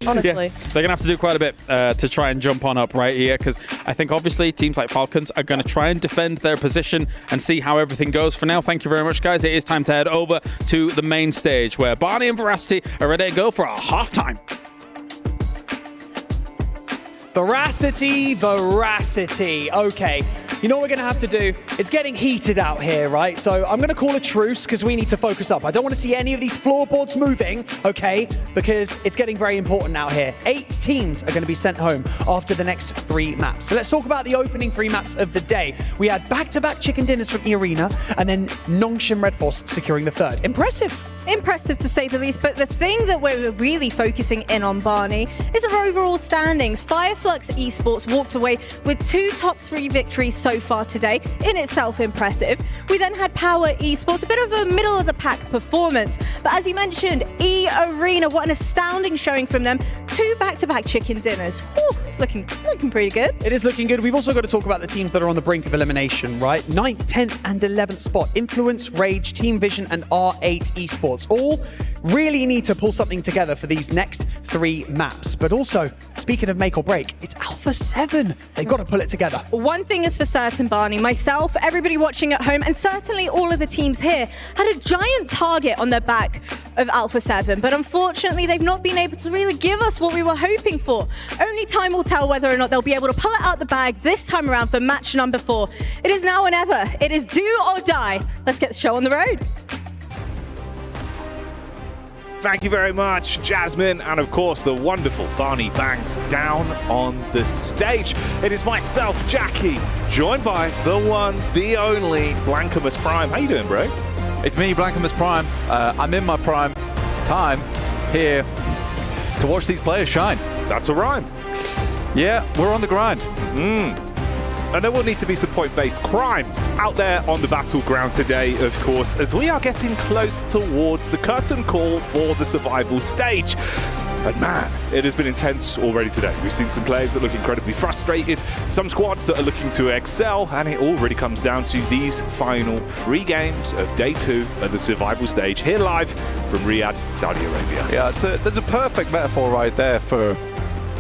Honestly. Yeah, they're going to have to do quite a bit to try and jump on up right here, because I think obviously teams like Falcons are going to try and defend their position and see how everything goes. For now, thank you very much, guys. It is time to head over to the main stage where Barney and Veracity are ready to go for a halftime. Veracity. Okay. You know what we're going to have to do? It's getting heated out here, right? So I'm going to call a truce because we need to focus up. I don't want to see any of these floorboards moving, okay? Because it's getting very important out here. 8 teams are going to be sent home after the next 3 maps. So let's talk about the opening 3 maps of the day. We had back-to-back chicken dinners from E-Arena and then Nongshim Red Force securing the 3rd. Impressive. Impressive to say the least, but the thing that we're really focusing in on, Barney, is our overall standings. Fireflux Esports walked away with 2 top 3 victories so far today, in itself impressive. We then had Power Esports, a bit of a middle-of-the-pack performance, but as you mentioned, E-Arena, what an astounding showing from them. 2 back-to-back chicken dinners. Whew, it's looking pretty good. It is looking good. We've also got to talk about the teams that are on the brink of elimination, right? 9th, 10th, and 11th spot. Influence, Rage, Team Vision, and R8 Esports. All really need to pull something together for these next 3 maps. But also, speaking of make or break, it's Alpha 7. They've got to pull it together. One thing is for certain, Barney, myself, everybody watching at home, and certainly all of the teams here had a giant target on their back of Alpha 7, but unfortunately they've not been able to really give us what we were hoping for. Only time will tell whether or not they'll be able to pull it out the bag this time around for match number 4. It is now or never. It is do or die. Let's get the show on the road. Thank you very much, Jasmine, and of course the wonderful Barney Banks down on the stage. It is myself, Jackie, joined by the one, the only Blancamus Prime. How you doing, bro? It's me, Blancamus Prime. I'm in my prime time here to watch these players shine. That's a rhyme. Yeah, we're on the grind. And there will need to be some point-based crimes out there on the battleground today, of course, as we are getting close towards the curtain call for the survival stage. And man, it has been intense already today. We've seen some players that look incredibly frustrated, some squads that are looking to excel, and it all really comes down to these final 3 games of day 2 of the survival stage, here live from Riyadh, Saudi Arabia. Yeah, there's a perfect metaphor right there for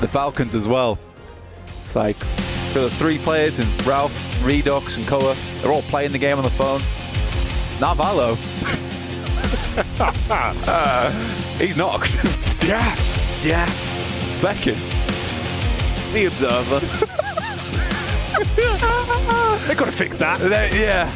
the Falcons as well. It's like the 3 players, and Ralph, Redux, and Koa, they're all playing the game on the phone. Not Valo. He's knocked. Yeah. Specking. The Observer. They've got to fix that. Yeah.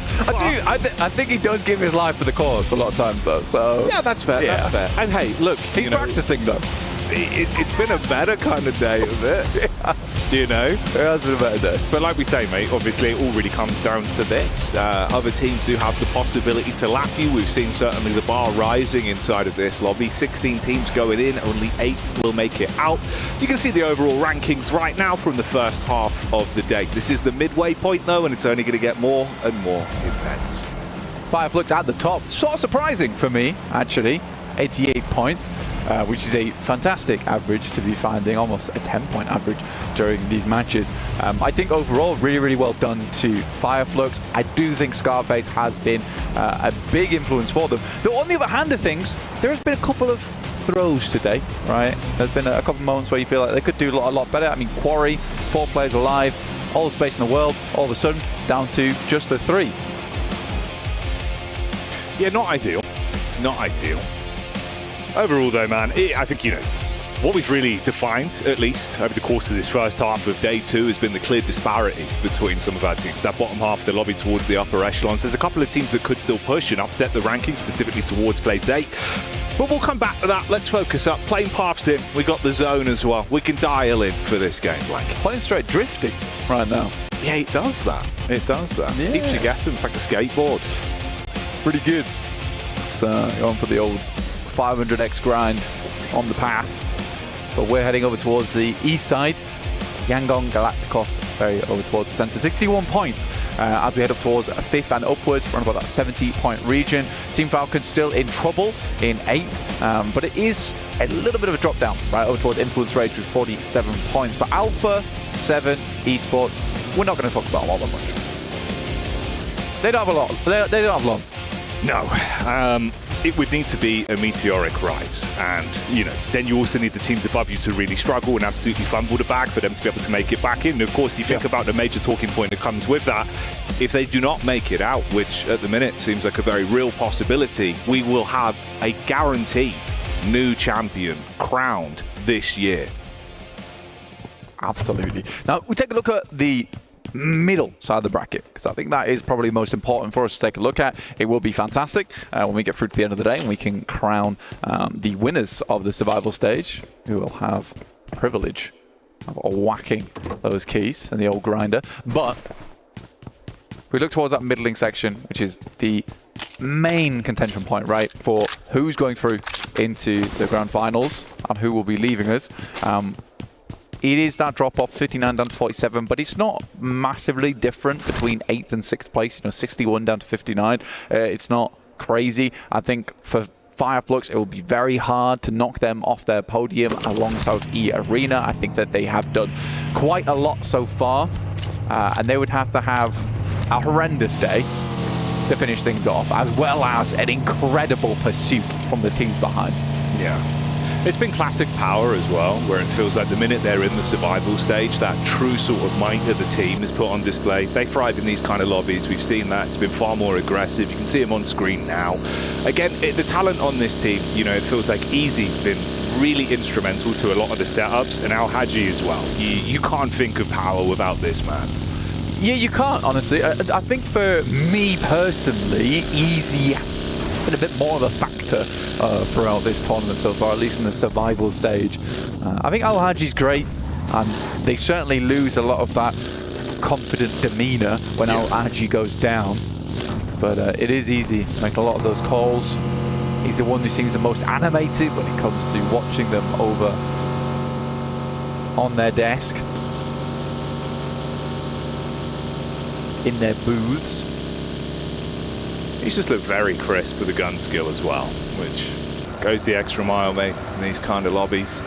I think he does give his life for the cause a lot of times, though. So yeah, that's fair. Yeah. That's fair. And hey, look, he's practicing, though. It's been a better kind of day of it. You know? It has been a better day. But like we say, mate, obviously it all really comes down to this. Other teams do have the possibility to lap you. We've seen certainly the bar rising inside of this lobby. 16 teams going in, only 8 will make it out. You can see the overall rankings right now from the first half of the day. This is the midway point, though, and it's only going to get more and more intense. Fireflux at the top. Sort of surprising for me, actually. 88 points, which is a fantastic average to be finding, almost a 10-point average during these matches. I think overall, really, really well done to Fireflux. I do think Scarface has been a big influence for them. Though on the other hand of things, there has been a couple of throws today, right? There's been a couple of moments where you feel like they could do a lot better. I mean, Quarry, 4 players alive, all the space in the world, all of a sudden down to just the 3. Yeah, not ideal. Not ideal. Overall, though, man, I think, you know, what we've really defined, at least over the course of this first half of day 2, has been the clear disparity between some of our teams. That bottom half of the lobby towards the upper echelons. There's a couple of teams that could still push and upset the rankings, specifically towards place 8. But we'll come back to that. Let's focus up. Plane paths in. We got the zone as well. We can dial in for this game, Blank. Playing straight drifting right now. Yeah, it does that. It does that. Yeah. Keeps you guessing. It's like a skateboard. Pretty good. It's going for the old 500x grind on the path, but we're heading over towards the east side. Yangon Galacticos very over towards the center. 61 points as we head up towards 5th and upwards, around about that 70-point region. Team Falcons still in trouble in 8th, but it is a little bit of a drop down right over towards Influence Rage with 47 points. For Alpha 7 Esports, we're not going to talk about them all that much. They don't have a lot. They don't have long. No. It would need to be a meteoric rise, and you know, then you also need the teams above you to really struggle and absolutely fumble the bag for them to be able to make it back in. And of course, you think about the major talking point that comes with that. If they do not make it out, which at the minute seems like a very real possibility, we will have a guaranteed new champion crowned this year. Absolutely. Now we take a look at the middle side of the bracket, because I think that is probably most important for us to take a look at. It will be fantastic when we get through to the end of the day and we can crown the winners of the survival stage, who will have the privilege of whacking those keys and the old grinder. But if we look towards that middling section, which is the main contention point, right, for who's going through into the grand finals and who will be leaving us. It is that drop off 59 down to 47, but it's not massively different between 8th and 6th place. 61 down to 59. It's not crazy. I think for Fireflux, it will be very hard to knock them off their podium alongside E Arena. I think that they have done quite a lot so far, and they would have to have a horrendous day to finish things off, as well as an incredible pursuit from the teams behind. Yeah. It's been classic Power as well, where it feels like the minute they're in the survival stage, that true sort of might of the team is put on display. They thrive in these kind of lobbies. We've seen that. It's been far more aggressive. You can see them on screen now. Again, the talent on this team, it feels like Easy's been really instrumental to a lot of the setups, and Al Haji as well. You can't think of Power without this man. Yeah, you can't, honestly. I think for me personally, Easy been a bit more of a factor throughout this tournament so far, at least in the survival stage. I think Al Haji's great, and they certainly lose a lot of that confident demeanor when Al Haji goes down. But it is Easy making a lot of those calls. He's the one who seems the most animated when it comes to watching them over on their desk, in their booths. He's just looked very crisp with the gun skill as well, which goes the extra mile, mate, in these kind of lobbies.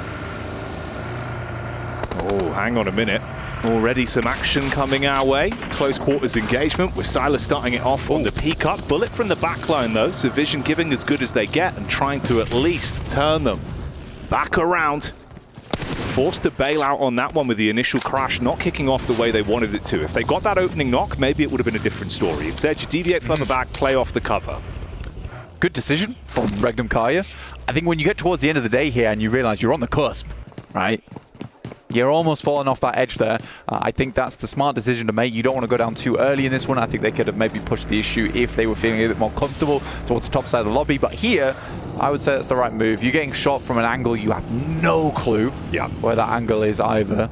Oh, hang on a minute. Already some action coming our way. Close quarters engagement with Silas starting it off on the peak up. Bullet from the back line, though. So Vision giving as good as they get and trying to at least turn them back around. Forced to bail out on that one with the initial crash, not kicking off the way they wanted it to. If they got that opening knock, maybe it would have been a different story. Instead, you deviate further back, play off the cover. Good decision from Regnum Kaya. I think when you get towards the end of the day here and you realize you're on the cusp, right? You're almost falling off that edge there. I think that's the smart decision to make. You don't want to go down too early in this one. I think they could have maybe pushed the issue if they were feeling a bit more comfortable towards the top side of the lobby. But here, I would say that's the right move. You're getting shot from an angle you have no clue where that angle is either.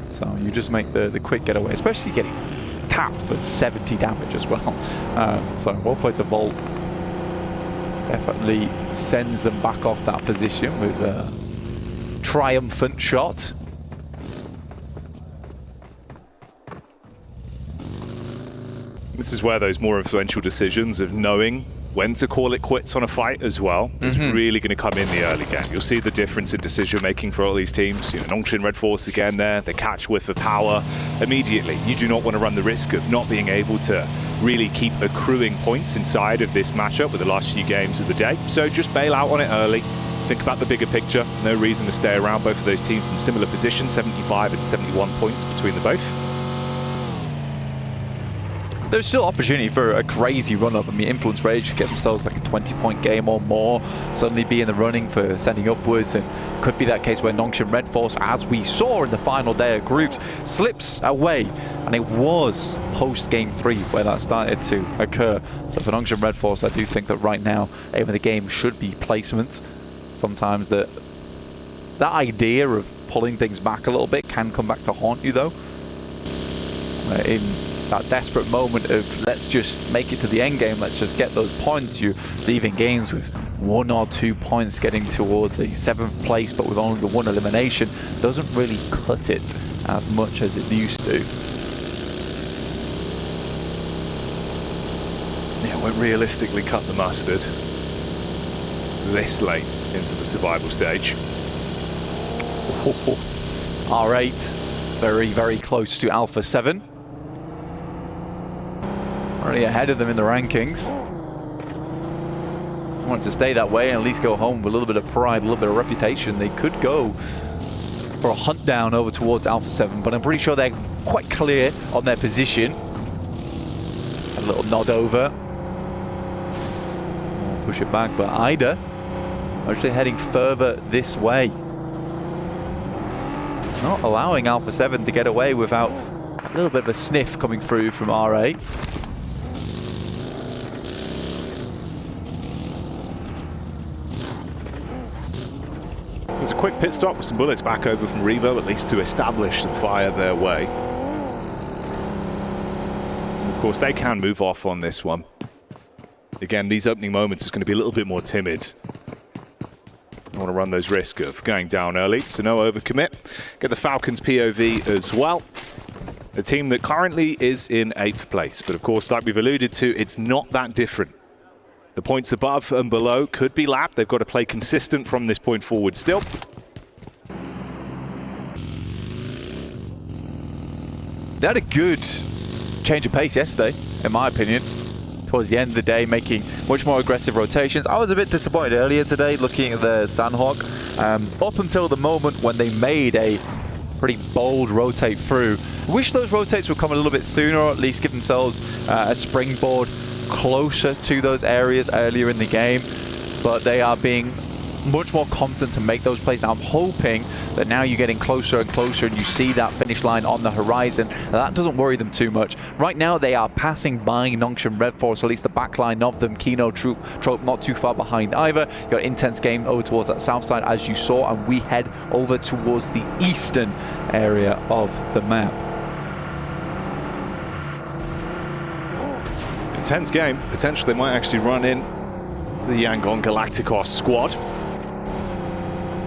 So you just make the quick getaway, especially getting tapped for 70 damage as well. So well played, the Vault. Definitely sends them back off that position with a triumphant shot. This is where those more influential decisions of knowing when to call it quits on a fight as well is really going to come in the early game. You'll see the difference in decision making for all these teams. Nongshim Red Force again there, the catch whiff of Power immediately. You do not want to run the risk of not being able to really keep accruing points inside of this matchup with the last few games of the day. So just bail out on it early. Think about the bigger picture. No reason to stay around. Both of those teams in similar positions, 75 and 71 points between the both. There's still opportunity for a crazy run-up. I mean, Influence Rage could get themselves like a 20-point game or more, suddenly be in the running for sending upwards, and could be that case where Nongshim Red Force, as we saw in the final day of groups, slips away. And it was post-game 3 where that started to occur. So for Nongshim Red Force, I do think that right now, aim of the game should be placements. Sometimes that idea of pulling things back a little bit can come back to haunt you, though. In that desperate moment of let's just make it to the end game, let's just get those points, you're leaving games with 1 or 2 points, getting towards a 7th place, but with only the 1 elimination, doesn't really cut it as much as it used to. Yeah, won't realistically cut the mustard this late into the survival stage. R8, very, very close to Alpha 7. Already ahead of them in the rankings. Want to stay that way and at least go home with a little bit of pride, a little bit of reputation. They could go for a hunt down over towards Alpha 7, but I'm pretty sure they're quite clear on their position. A little nod over. Push it back, but Ida actually heading further this way. Not allowing Alpha 7 to get away without A little bit of a sniff coming through from RA. There's a quick pit stop with some bullets back over from Revo, at least to establish some fire their way. And of course, they can move off on this one. Again, these opening moments is going to be a little bit more timid. I want to run those risks of going down early, so no overcommit. Get the Falcons POV as well. A team that currently is in 8th place. But of course, like we've alluded to, it's not that different. The points above and below could be lapped. They've got to play consistent from this point forward still. They had a good change of pace yesterday, in my opinion. Towards the end of the day, making much more aggressive rotations. I was a bit disappointed earlier today looking at the Sandhawk. Up until the moment when they made a pretty bold rotate through. I wish those rotates would come a little bit sooner, or at least give themselves a springboard closer to those areas earlier in the game, but they are being much more confident to make those plays. Now I'm hoping that now you're getting closer and closer and you see that finish line on the horizon. That doesn't worry them too much. Right now they are passing by Nongshim Red Force, at least the back line of them. Kino Trope not too far behind either. You got intense game over towards that south side as you saw, and we head over towards the eastern area of the map. Intense game. Potentially they might actually run in to the Yangon Galacticos squad.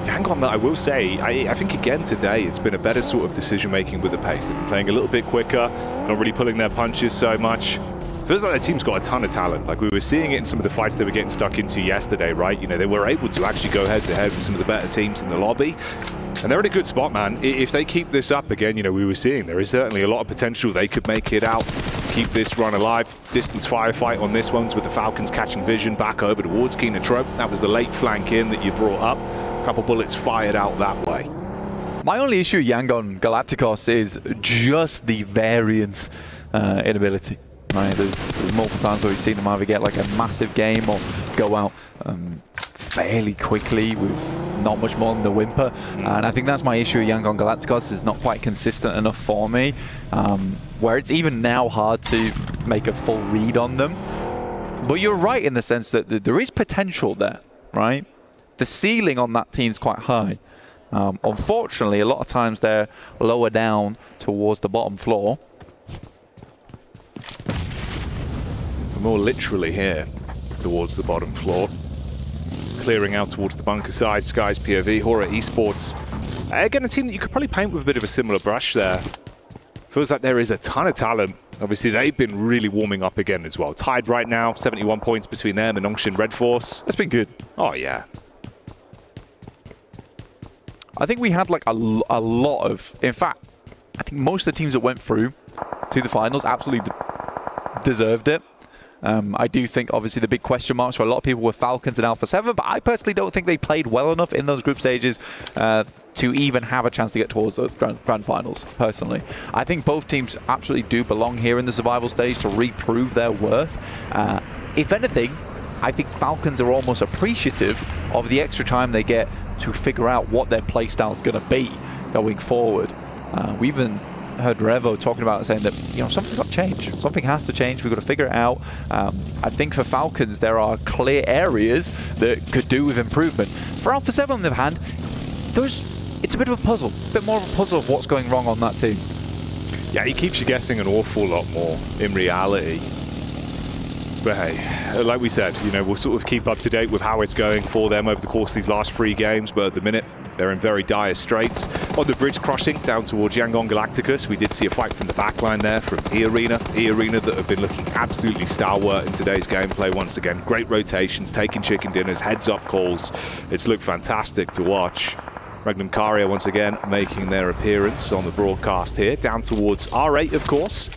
Yangon, that I will say, I think again today it's been a better sort of decision making with the pace. They've been playing a little bit quicker, not really pulling their punches so much. Feels like their team's got a ton of talent. Like we were seeing it in some of the fights they were getting stuck into yesterday, right? You know, they were able to actually go head to head with some of the better teams in the lobby. And they're in a good spot, man. If they keep this up again, you know, we were seeing there is certainly a lot of potential. They could make it out, keep this run alive. Distance firefight on this one's with the Falcons catching vision back over towards Kino Trope. That was the late flank in that you brought up. A couple bullets fired out that way. My only issue with Yangon Galacticos is just the variance in ability. Right, there's multiple times where we've seen them either get like a massive game or go out fairly quickly with not much more than the whimper. And I think that's my issue with Yangon Galacticos, is not quite consistent enough for me, where it's even now hard to make a full read on them. But you're right in the sense that there is potential there, right? The ceiling on that team's quite high. Unfortunately, a lot of times they're lower down towards the bottom floor. More literally here towards the bottom floor. Clearing out towards the bunker side, Sky's POV, Horror Esports. Again, a team that you could probably paint with a bit of a similar brush there. Feels like there is a ton of talent. Obviously, they've been really warming up again as well. Tied right now, 71 points between them and Nongshim Red Force. That's been good. Oh, yeah. I think we had like a lot of, in fact, I think most of the teams that went through to the finals absolutely deserved it. I do think, obviously, the big question marks for a lot of people were Falcons and Alpha 7, but I personally don't think they played well enough in those group stages to even have a chance to get towards the grand finals, personally. I think both teams absolutely do belong here in the survival stage to reprove their worth. If anything, I think Falcons are almost appreciative of the extra time they get to figure out what their playstyle is going to be going forward. We even heard Revo talking about it, saying that, you know, something's got to change. Something has to change. We've got to figure it out. I think for Falcons, there are clear areas that could do with improvement. For Alpha 7, on the other hand, it's a bit of a puzzle. A bit more of a puzzle of what's going wrong on that team. Yeah, he keeps you guessing an awful lot more in reality. But hey, like we said, you know, we'll sort of keep up to date with how it's going for them over the course of these last 3 games, but at the minute, they're in very dire straits. On the bridge crossing down towards Yangon Galacticos, we did see a fight from the backline there from E-Arena that have been looking absolutely stalwart in today's gameplay once again. Great rotations, taking chicken dinners, heads-up calls. It's looked fantastic to watch. Magnum Caria once again making their appearance on the broadcast here, down towards R8, of course.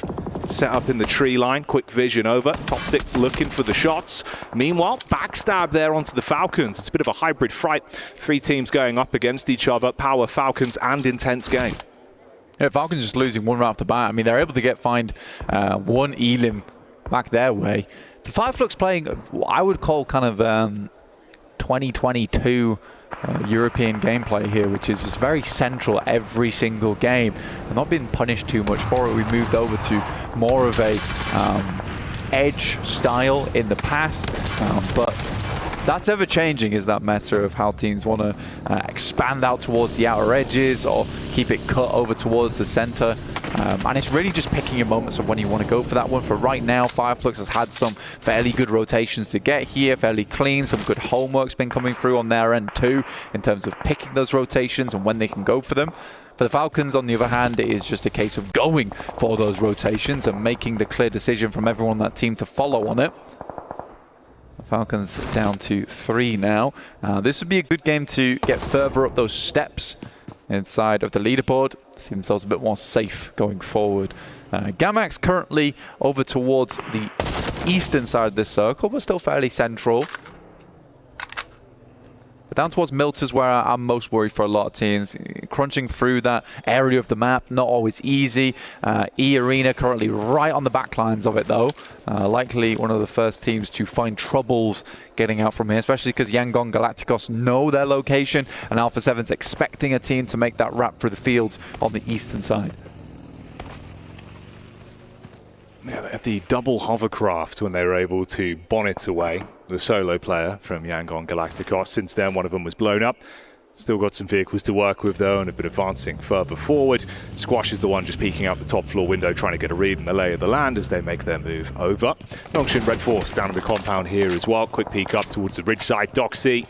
Set up in the tree line, quick vision over. Toxic looking for the shots. Meanwhile, backstab there onto the Falcons. It's a bit of a hybrid fight. 3 teams going up against each other. Power Falcons and intense game. Yeah, Falcons just losing one right off the bat. I mean, they're able to find one Elim back their way. The Fireflux playing what I would call kind of 2022 European gameplay here, which is just very central every single game. We're not being punished too much for it. We moved over to more of a edge style in the past, but that's ever changing, is that meta of how teams want to expand out towards the outer edges or keep it cut over towards the center. And it's really just picking your moments of when you want to go for that one. For right now, Fireflux has had some fairly good rotations to get here, fairly clean. Some good homework's been coming through on their end too, in terms of picking those rotations and when they can go for them. For the Falcons, on the other hand, it is just a case of going for those rotations and making the clear decision from everyone on that team to follow on it. The Falcons down to 3 now. This would be a good game to get further up those steps inside of the leaderboard, see themselves a bit more safe going forward. Gamax currently over towards the eastern side of this circle, but still fairly central. But down towards Milt is where I'm most worried for a lot of teams. Crunching through that area of the map, not always easy. E-Arena currently right on the back lines of it though. Likely one of the first teams to find troubles getting out from here, especially because Yangon Galacticos know their location and Alpha 7's expecting a team to make that wrap through the fields on the eastern side. Yeah, they had the double hovercraft when they were able to bonnet away the solo player from Yangon Galacticos. Since then, one of them was blown up. Still got some vehicles to work with, though, and have been advancing further forward. Squash is the one just peeking out the top floor window, trying to get a read in the lay of the land as they make their move over. Nongshin Red Force down in the compound here as well. Quick peek up towards the ridge side. Doc C,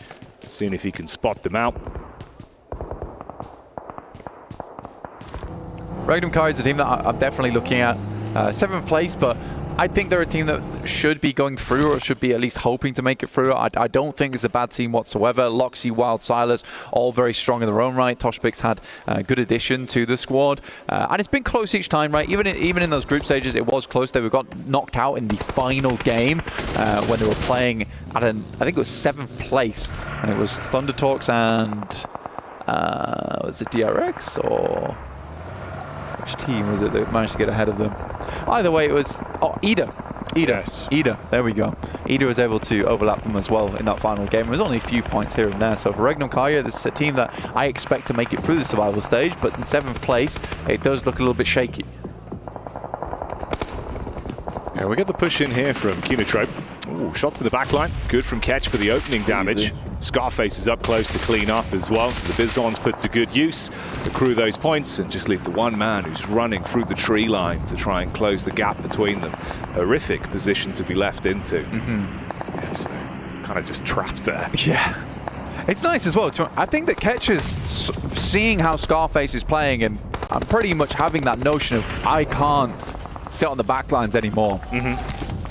seeing if he can spot them out. Regnum Kai is a team that I'm definitely looking at. 7th place, but I think they're a team that should be going through or should be at least hoping to make it through. I don't think it's a bad team whatsoever. Loxy, Wild, Silas, all very strong in their own right. Toshpik's had a good addition to the squad. And it's been close each time, right? Even in those group stages, it was close. They got knocked out in the final game when they were playing at I think it was 7th place. And it was Thunder Talks and was it DRX or... which team was it that managed to get ahead of them? Either way, it was EDA. Yes. EDA, there we go. EDA was able to overlap them as well in that final game. It was only a few points here and there. So for Regnum Kaya, this is a team that I expect to make it through the survival stage, but in 7th place, it does look a little bit shaky. Yeah, we get the push in here from Kinotrope. Ooh, shots to the back line. Good from Ketch for the opening damage. Easy. Scarface is up close to clean up as well, so the Bizon's put to good use. Accrue those points and just leave the one man who's running through the tree line to try and close the gap between them. Horrific position to be left into. Yeah, so kind of just trapped there. Yeah. It's nice as well. I think that Ketch is seeing how Scarface is playing and I'm pretty much having that notion of I can't sit on the back lines anymore.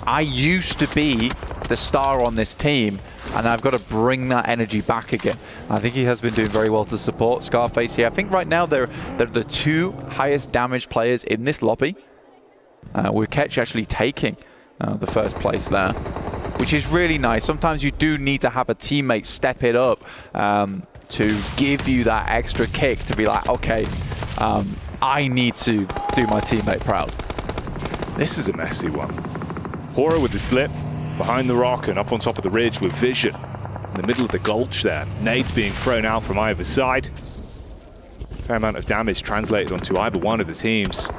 I used to be the star on this team and I've got to bring that energy back again. I think he has been doing very well to support Scarface here. I think right now they're the 2 highest damage players in this lobby, with Ketch actually taking the 1st place there, which is really nice. Sometimes you do need to have a teammate step it up to give you that extra kick to be like, okay, I need to do my teammate proud. This is a messy one. Hora with the split, behind the rock and up on top of the ridge with vision. In the middle of the gulch there. Nades being thrown out from either side. Fair amount of damage translated onto either one of the teams.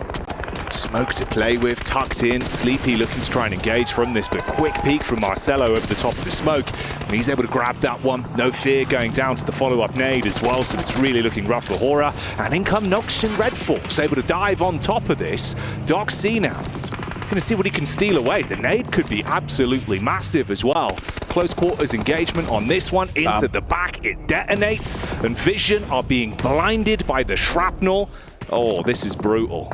Smoke to play with, tucked in. Sleepy looking to try and engage from this, but quick peek from Marcelo over the top of the smoke. And he's able to grab that one. No fear going down to the follow-up nade as well, so it's really looking rough for Hora. And in come Noxian Red Force, able to dive on top of this. Doc C now. Going to see what he can steal away. The nade could be absolutely massive as well. Close quarters engagement on this one. Into the back, it detonates. And Vision are being blinded by the shrapnel. Oh, this is brutal.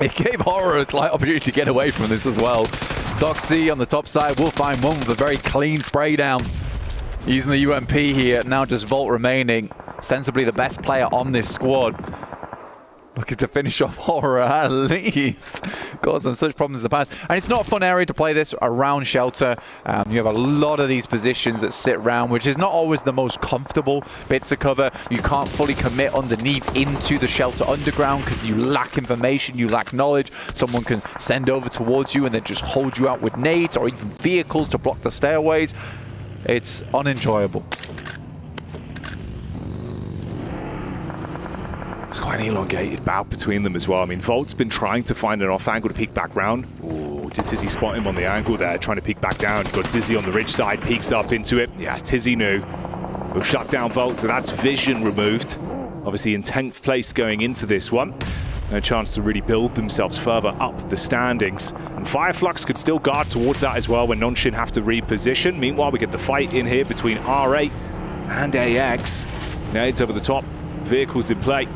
It gave Horror a slight opportunity to get away from this as well. Doc C on the top side will find one with a very clean spray down. Using the UMP here, now just Volt remaining. Sensibly the best player on this squad. Looking to finish off Horror at least. Caused them such problems in the past. And it's not a fun area to play this around Shelter. You have a lot of these positions that sit around, which is not always the most comfortable bits of cover. You can't fully commit underneath into the Shelter underground because you lack information, you lack knowledge. Someone can send over towards you and then just hold you out with nades or even vehicles to block the stairways. It's unenjoyable. It's quite an elongated bout between them as well. I mean, Volt's been trying to find an off angle to peek back round. Ooh, did Tizzy spot him on the angle there, trying to peek back down? Got Tizzy on the ridge side, peeks up into it. Yeah, Tizzy knew. We'll shut down Volt, so that's vision removed. Obviously in 10th place going into this one. No chance to really build themselves further up the standings. And Fireflux could still guard towards that as well when Nonshin have to reposition. Meanwhile, we get the fight in here between R8 and AX. Nades over the top, vehicles in play.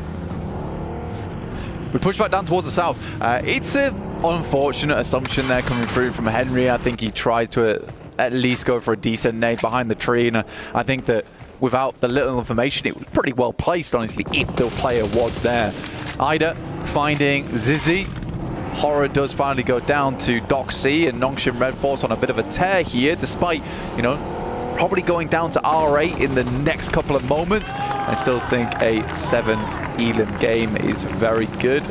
We push back down towards the south. It's an unfortunate assumption there coming through from Henry. I think he tried to at least go for a decent nade behind the tree. And I think that without the little information, it was pretty well placed, honestly, if the player was there. Ida finding Zizzy. Horror does finally go down to Doc C, and Nongshim Red Force on a bit of a tear here, despite, you know, probably going down to R8 in the next couple of moments. I still think a 7 Elim game is very good.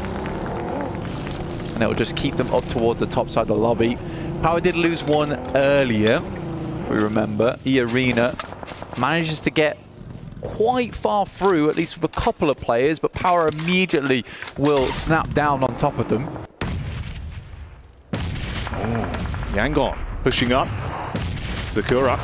And it will just keep them up towards the top side of the lobby. Power did lose one earlier, if we remember. E-Arena manages to get quite far through, at least with a couple of players, but Power immediately will snap down on top of them. Yangon pushing up. Sakura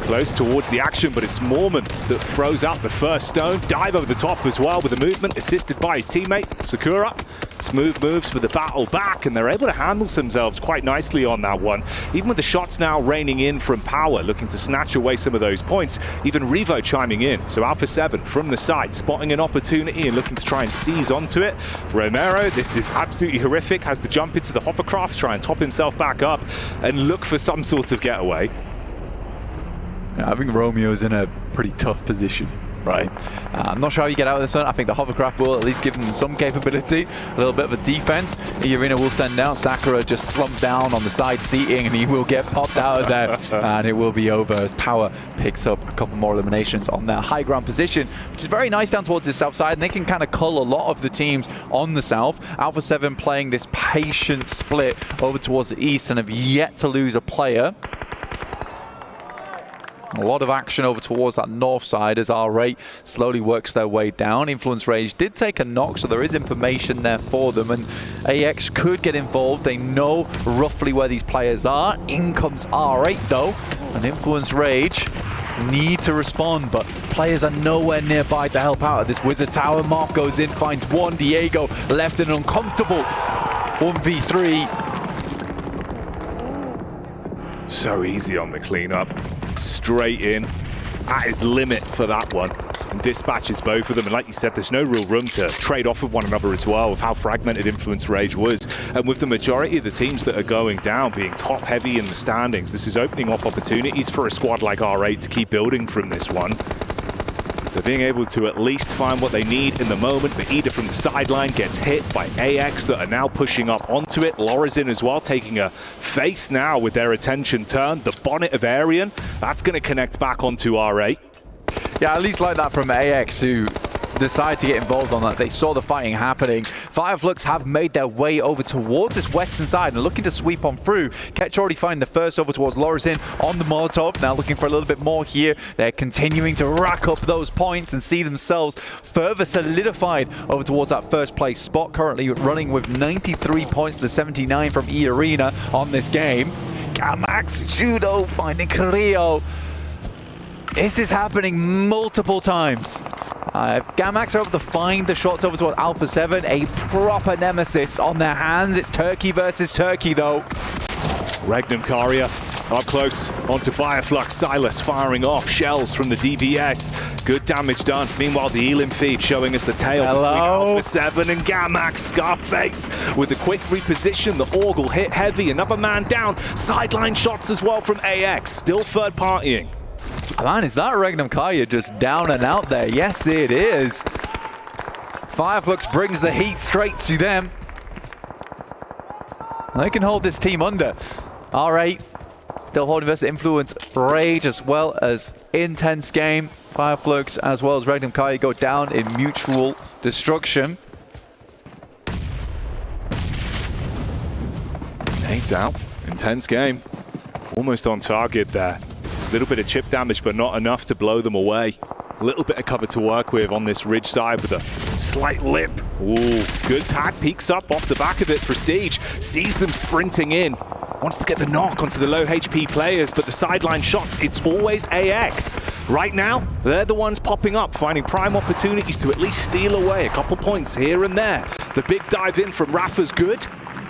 close towards the action, but it's Mormon that throws out the first stone. Dive over the top as well with the movement, assisted by his teammate, Sakura. Smooth moves for the battle back, and they're able to handle themselves quite nicely on that one. Even with the shots now raining in from Power, looking to snatch away some of those points. Even Revo chiming in. So Alpha 7 from the side, spotting an opportunity and looking to try and seize onto it. Romero, this is absolutely horrific, has to jump into the hovercraft, try and top himself back up, and look for some sort of getaway. Yeah, I think Romeo's in a pretty tough position. Right. I'm not sure how you get out of this one. I think the hovercraft will at least give them some capability, a little bit of a defense. E-Arena will send out. Sakura just slumped down on the side seating, and he will get popped out of there, and it will be over as Power picks up a couple more eliminations on their high ground position, which is very nice down towards the south side, and they can kind of cull a lot of the teams on the south. Alpha 7 playing this patient split over towards the east and have yet to lose a player. A lot of action over towards that north side as R8 slowly works their way down. Influence Rage did take a knock, so there is information there for them, and AX could get involved. They know roughly where these players are. In comes R8 though, and Influence Rage need to respond, but players are nowhere nearby to help out at this Wizard Tower. Mark goes in, finds one. Diego left in an uncomfortable 1v3. So easy on the cleanup. Straight in at his limit for that one, and dispatches both of them. And like you said, there's no real room to trade off with one another as well, with how fragmented Influence Rage was, and with the majority of the teams that are going down being top heavy in the standings. This is opening up opportunities for a squad like R8 to keep building from this one. So being able to at least find what they need in the moment. But Ida from the sideline gets hit by AX that are now pushing up onto it. Lorazin as well taking a face now with their attention turned. The bonnet of Arian, that's going to connect back onto R8. Yeah, at least like that from AX, who decided to get involved on that. They saw the fighting happening. Fireflux have made their way over towards this western side and looking to sweep on through. Ketch already finding the first over towards Lorazin on the Molotov. Now looking for a little bit more here. They're continuing to rack up those points and see themselves further solidified over towards that first place spot. Currently running with 93 points to the 79 from E-Arena on this game. Gamax Judo finding Carrillo. This is happening multiple times. Gamax are able to find the shots over toward Alpha 7. A proper nemesis on their hands. It's Turkey versus Turkey, though. Regnum Karia up close onto Fireflux. Silas firing off shells from the DBS. Good damage done. Meanwhile, the Elim feed showing us the tail between Alpha 7 and Gamax. Scarface with a quick reposition. The Orgle hit heavy. Another man down. Sideline shots as well from AX. Still third partying. Man, is that Regnum Kaya just down and out there? Yes, it is. Fireflux brings the heat straight to them. They can hold this team under. R8 still holding versus Influence Rage as well as intense game. Fireflux as well as Regnum Kaya go down in mutual destruction. Nate's out. Intense game. Almost on target there. A little bit of chip damage, but not enough to blow them away. A little bit of cover to work with on this ridge side with a Slight lip. Ooh, good tag. Peeks up off the back of it. Prestige sees them sprinting in. Wants to get the knock onto the low HP players, but the sideline shots, it's always AX. Right now, they're the ones popping up, finding prime opportunities to at least steal away a couple points here and there. The big dive in from Rafa's good.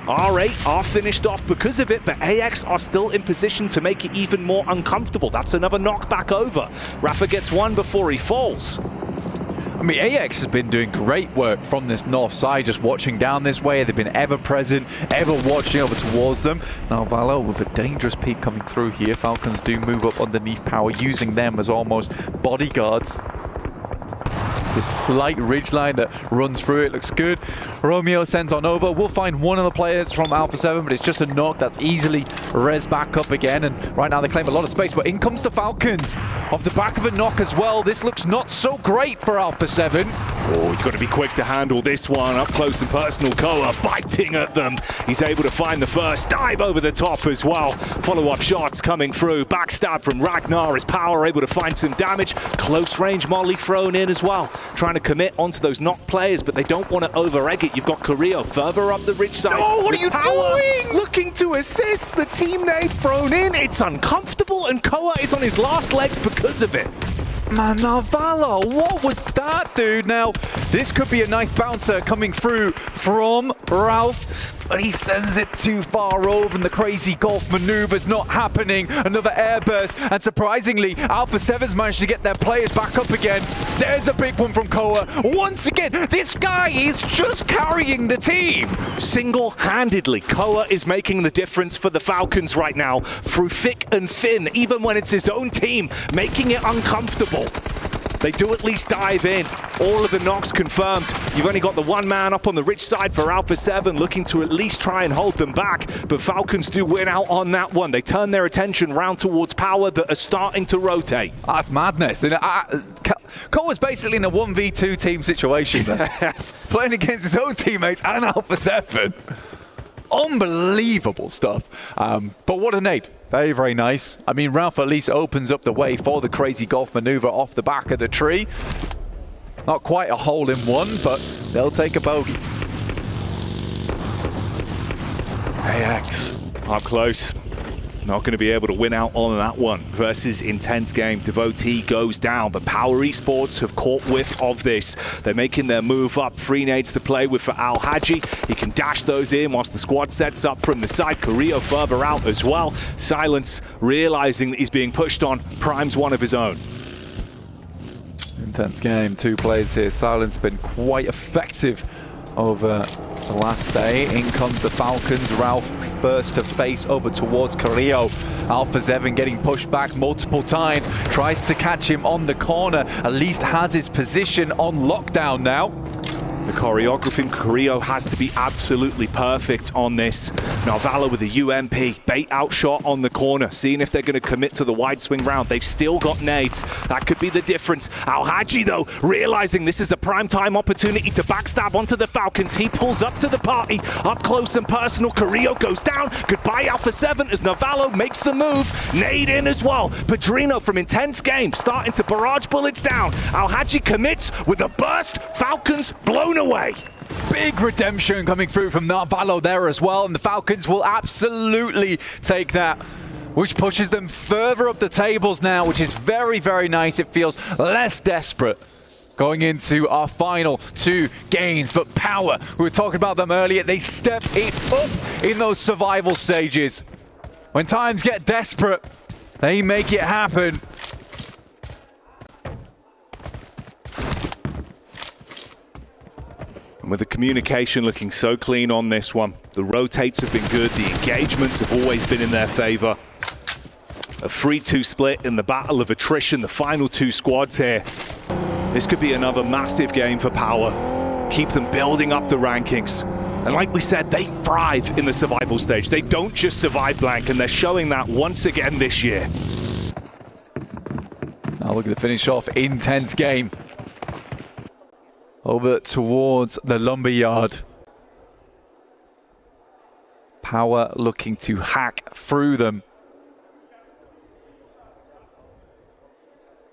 R8 are finished off because of it, but AX are still in position to make it even more uncomfortable. That's another knock back over. Rafa gets one before he falls. I mean, AX has been doing great work from this north side, just watching down this way. They've been ever present, ever watching over towards them. Now Valo with a dangerous peek coming through here. Falcons do move up underneath Power, using them as almost bodyguards. This slight ridgeline that runs through it looks good. Romeo sends on over. We'll find one of the players from Alpha 7, but it's just a knock that's easily res back up again. And right now they claim a lot of space, but in comes the Falcons. Off the back of a knock as well. This looks not so great for Alpha 7. Oh, you've got to be quick to handle this one. Up close and personal, Koa biting at them. He's able to find the first dive over the top as well. Follow-up shots coming through. Backstab from Ragnar as Power able to find some damage. Close range molly thrown in as well. Trying to commit onto those knock players, but they don't want to over-egg it. You've got Carrillo further up the ridge side. No, what are you doing? Looking to assist. The team nade thrown in. It's uncomfortable, and Koa is on his last legs because of it. Man, Navallo, what was that, dude? Now, this could be a nice bouncer coming through from Ralph, but he sends it too far over, and the crazy golf maneuver's not happening. Another airburst, and surprisingly, Alpha 7's managed to get their players back up again. There's a big one from Koa. Once again, this guy is just carrying the team. Single-handedly, Koa is making the difference for the Falcons right now, through thick and thin, even when it's his own team, making it uncomfortable. They do at least dive in. All of the knocks confirmed. You've only got the one man up on the rich side for Alpha 7, looking to at least try and hold them back. But Falcons do win out on that one. They turn their attention round towards Power that are starting to rotate. That's madness. Koa's basically in a 1v2 team situation there. Playing against his own teammates and Alpha 7. Unbelievable stuff. But what a nade. Very, very nice. I mean, Ralph at least opens up the way for the crazy golf maneuver off the back of the tree. Not quite a hole-in-one, but they'll take a bogey. AX up close. Not going to be able to win out on that one. Versus intense game. Devotee goes down, but Power Esports have caught whiff of this. They're making their move up. 3 nades to play with for Al Haji. He can dash those in whilst the squad sets up from the side. Carrillo further out as well. Silence, realizing that he's being pushed on, primes one of his own. Intense game. 2 plays here. Silence been quite effective over the last day. In comes the Falcons. Ralph first to face over towards Carrillo. Alpha 7 getting pushed back multiple times. Tries to catch him on the corner. At least has his position on lockdown now. The choreography in Carrillo has to be absolutely perfect on this. Narvala with a UMP, bait out shot on the corner, seeing if they're going to commit to the wide swing round. They've still got nades. That could be the difference. Al Haji, though, realizing this is a prime-time opportunity to backstab onto the Falcons. He pulls up to the party, up close and personal. Carrillo goes down. Goodbye, Alpha 7, as Navallo makes the move. Nade in as well. Padrino from Intense Game starting to barrage bullets down. Al Haji commits with a burst. Falcons blown away. Big redemption coming through from Navallo there as well, and the Falcons will absolutely take that, which pushes them further up the tables now, which is very, very nice. It feels less desperate going into our final 2 games. But Power, we were talking about them earlier, they step it up in those survival stages. When times get desperate, they make it happen. With the communication looking so clean on this one, the rotates have been good, the engagements have always been in their favor. A 3-2 split in the battle of attrition, the final 2 squads here. This could be another massive game for Power. Keep them building up the rankings. And like we said, they thrive in the survival stage. They don't just survive blank, and they're showing that once again this year. Now look at the finish off, Intense Game. Over towards the lumberyard. Power looking to hack through them.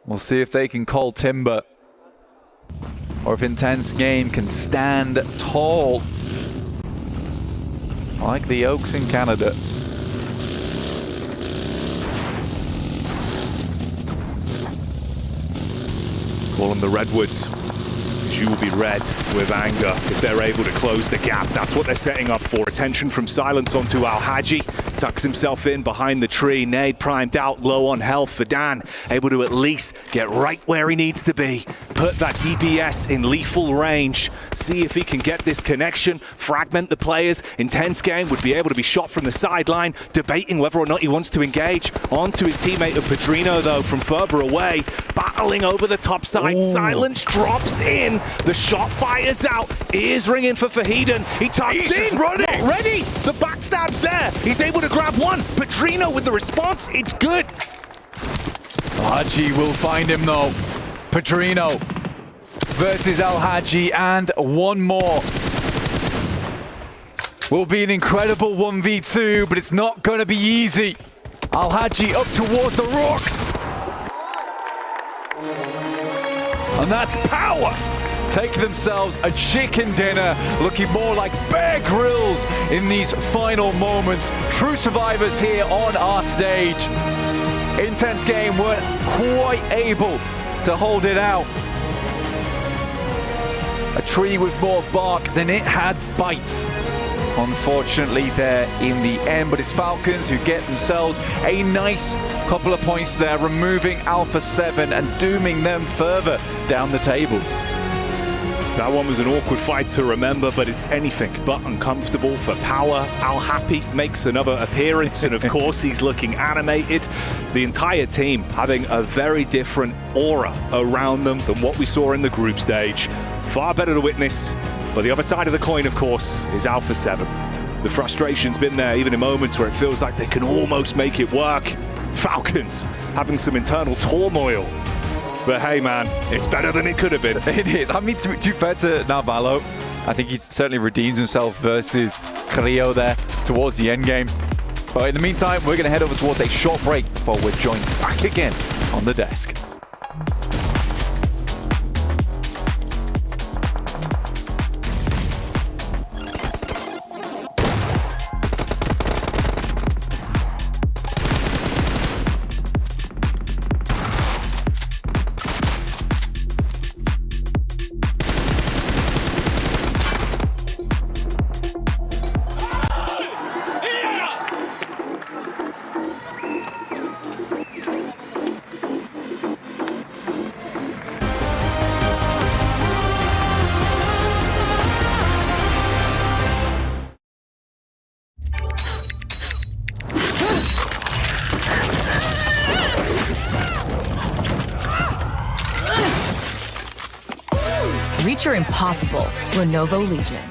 We'll see if they can call timber. or if Intense Game can stand tall like the Oaks in Canada. Call them the Redwoods. You will be red with anger if they're able to close the gap. That's what they're setting up for. Attention from Silence onto Al-Haji. Tucks himself in behind the tree. Nade primed out, low on health. Fadan able to at least get right where he needs to be. Put that DPS in lethal range. See if he can get this connection. Fragment the players. Intense Game would be able to be shot from the sideline, debating whether or not he wants to engage. Onto his teammate of Padrino, though, from further away. Battling over the top side. Ooh. Silence drops in. The shot fires out. Ears ringing for Fahiden. He tucks He's in. just running. Not ready. The backstab's there. He's able to grab one. Padrino with the response. It's good. Al-Haji will find him though. Padrino versus Al-Haji, and one more. Will be an incredible 1v2, but it's not going to be easy. Al-Haji up towards the rocks. And that's power. Take themselves a chicken dinner, looking more like Bear Grylls in these final moments. True survivors here on our stage. Intense Game weren't quite able to hold it out. A tree with more bark than it had bites. Unfortunately there in the end, but it's Falcons who get themselves a nice couple of points there, removing Alpha 7 and dooming them further down the tables. That one was an awkward fight to remember, but it's anything but uncomfortable for Power. Al-Happy makes another appearance, and of course he's looking animated. The entire team having a very different aura around them than what we saw in the group stage. Far better to witness, but the other side of the coin, of course, is Alpha 7. The frustration's been there, even in moments where it feels like they can almost make it work. Falcons having some internal turmoil. But hey, man, it's better than it could have been. It is. I mean, to be fair to Navallo, I think he certainly redeems himself versus Creo there towards the end game. But in the meantime, we're going to head over towards a short break before we're joined back again on the desk. Reach your impossible. Lenovo Legion.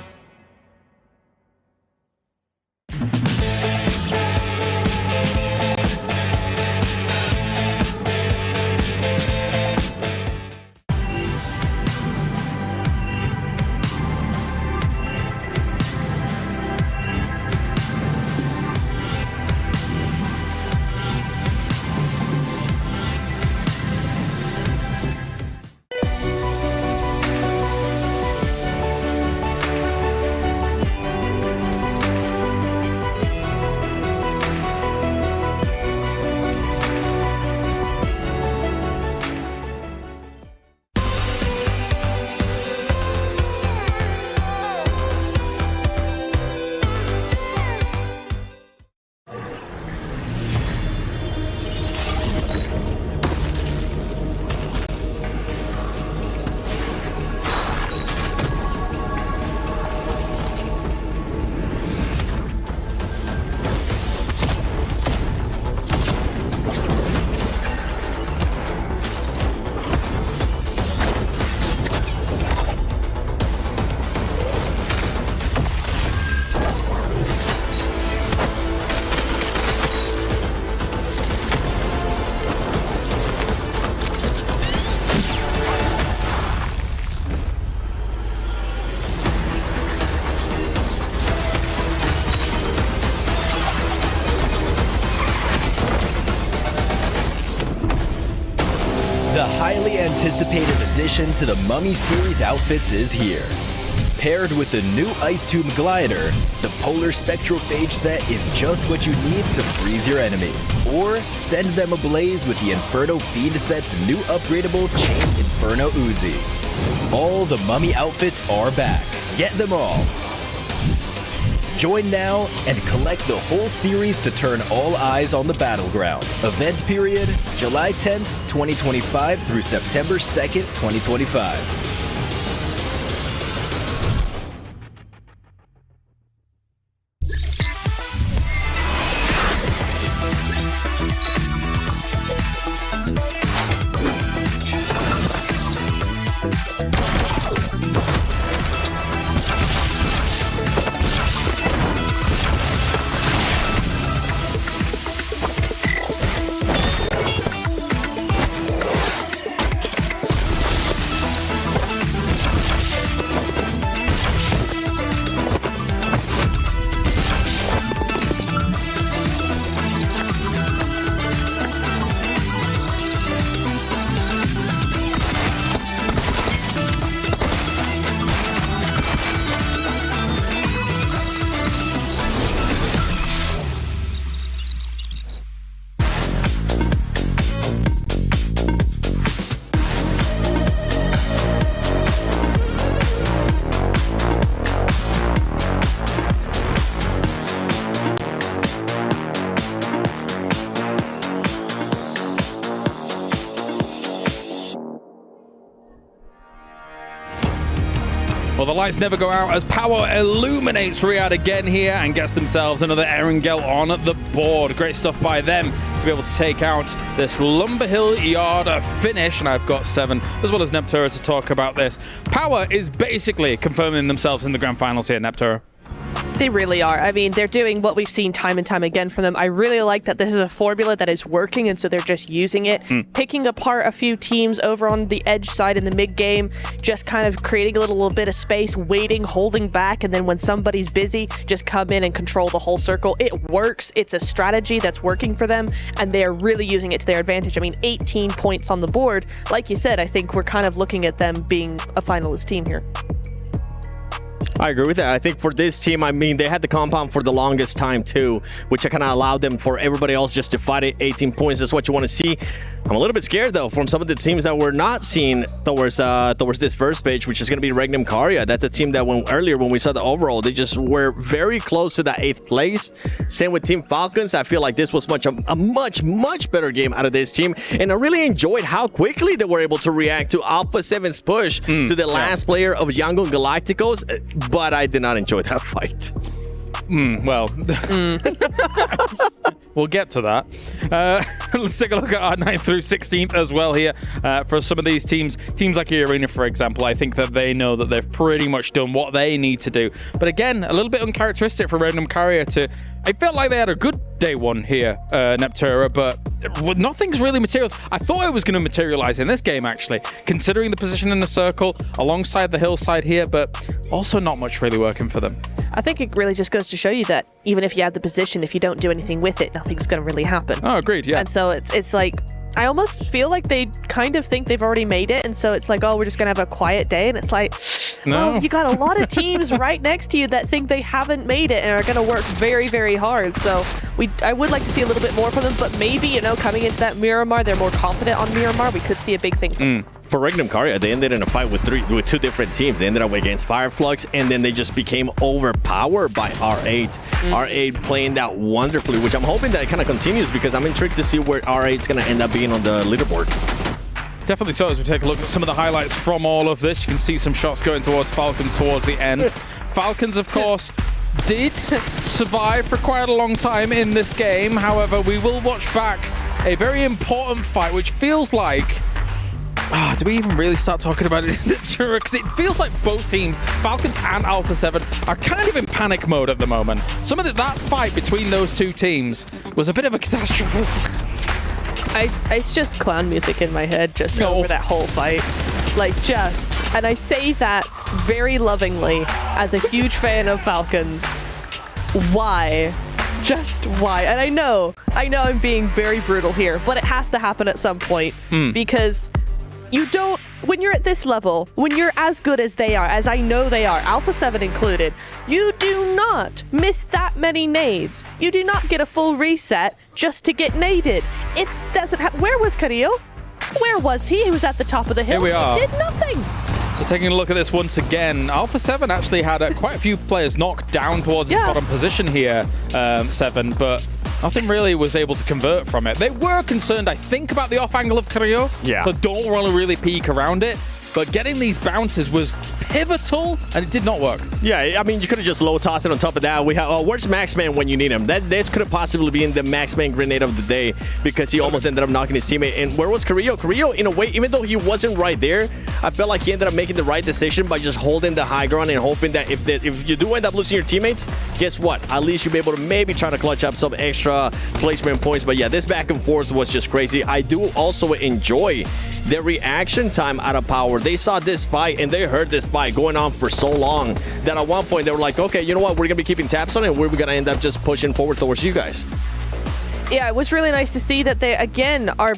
anticipated addition to the Mummy Series outfits is here. Paired with the new Ice Tomb Glider, the Polar Spectrophage Set is just what you need to freeze your enemies. Or send them ablaze with the Inferno Fiend Set's new upgradable Chain Inferno Uzi. All the Mummy outfits are back. Get them all. Join now and collect the whole series to turn all eyes on the battleground. Event period, July 10th, 2025 through September 2nd, 2025. Well, the lights never go out as Power illuminates Riyadh again here and gets themselves another Erangel on the board. Great stuff by them to be able to take out this Lumberhill Yard finish. And I've got 7, as well as Neptura, to talk about this. Power is basically confirming themselves in the grand finals here, Neptura. They really are. I mean, they're doing what we've seen time and time again from them. I really like that this is a formula that is working, and so they're just using it. Picking apart a few teams over on the edge side in the mid-game, just kind of creating a little bit of space, waiting, holding back, and then when somebody's busy, just come in and control the whole circle. It works. It's a strategy that's working for them, and they're really using it to their advantage. I mean, 18 points on the board. Like you said, I think we're kind of looking at them being a finalist team here. I agree with that. I think for this team, I mean, they had the compound for the longest time too, which kind of allowed them for everybody else just to fight it. 18 points is what you want to see. I'm a little bit scared though from some of the teams that we're not seeing towards this first page, which is going to be Regnum Karya. That's a team that earlier when we saw the overall, they just were very close to that 8th place. Same with Team Falcons. I feel like this was a much better game out of this team, and I really enjoyed how quickly they were able to react to Alpha 7's push to the last player of Jungle Galacticos, but I did not enjoy that fight. We'll get to that. Let's take a look at our 9th through 16th as well here. For some of these teams like Arena, for example, I think that they know that they've pretty much done what they need to do. But again, a little bit uncharacteristic for Random Carrier to... I felt like they had a good day one here, Neptura, but nothing's really materialized. I thought it was going to materialize in this game, actually, considering the position in the circle alongside the hillside here, but also not much really working for them. I think it really just goes to show you that even if you have the position, if you don't do anything with it, nothing's going to really happen. Oh, agreed, yeah. And so it's like, I almost feel like they kind of think they've already made it, and so it's like, oh, we're just going to have a quiet day, and it's like, no. Well, you got a lot of teams right next to you that think they haven't made it and are going to work very, very hard. So I would like to see a little bit more from them, but maybe, coming into that Miramar, they're more confident on Miramar. We could see a big thing from them. For Regnum Karya, they ended in a fight with 2 different teams. They ended up against Fireflux, and then they just became overpowered by R8. R8 playing that wonderfully, which I'm hoping that it kind of continues, because I'm intrigued to see where R8 is going to end up being on the leaderboard. Definitely so. As we take a look at some of the highlights from all of this, you can see some shots going towards Falcons towards the end. Falcons, of course, did survive for quite a long time in this game. However, we will watch back a very important fight, which feels like... do we even really start talking about it? Because it feels like both teams, Falcons and Alpha 7, are kind of in panic mode at the moment. Some of that fight between those two teams was a bit of a catastrophe. It's just clown music in my head just over that whole fight. And I say that very lovingly as a huge fan of Falcons. Why? Just why? And I know I'm being very brutal here, but it has to happen at some point because... You don't, when you're at this level, when you're as good as they are, as I know they are, Alpha 7 included, you do not miss that many nades. You do not get a full reset just to get naded. It doesn't have, where was Carrillo? Where was he? He was at the top of the hill. Here we are. He did nothing. So taking a look at this once again, Alpha 7 actually had quite a few players knocked down towards the bottom position here, 7, but nothing really was able to convert from it. They were concerned, I think, about the off angle of Carrillo, so don't want to really peek around it. But getting these bounces was pivotal, and it did not work. Yeah, I mean, you could have just low tossed it on top of that. We have, where's Maxman when you need him? This could have possibly been the Maxman grenade of the day because he almost ended up knocking his teammate. And where was Carrillo? Carrillo, in a way, even though he wasn't right there, I felt like he ended up making the right decision by just holding the high ground and hoping that if you do end up losing your teammates, guess what? At least you'll be able to maybe try to clutch up some extra placement points. But yeah, this back and forth was just crazy. I do also enjoy the reaction time out of Power. They saw this fight and they heard this fight going on for so long that at one point they were like, okay, you know what? We're going to be keeping tabs on it and we're going to end up just pushing forward towards you guys. Yeah, it was really nice to see that they, again, are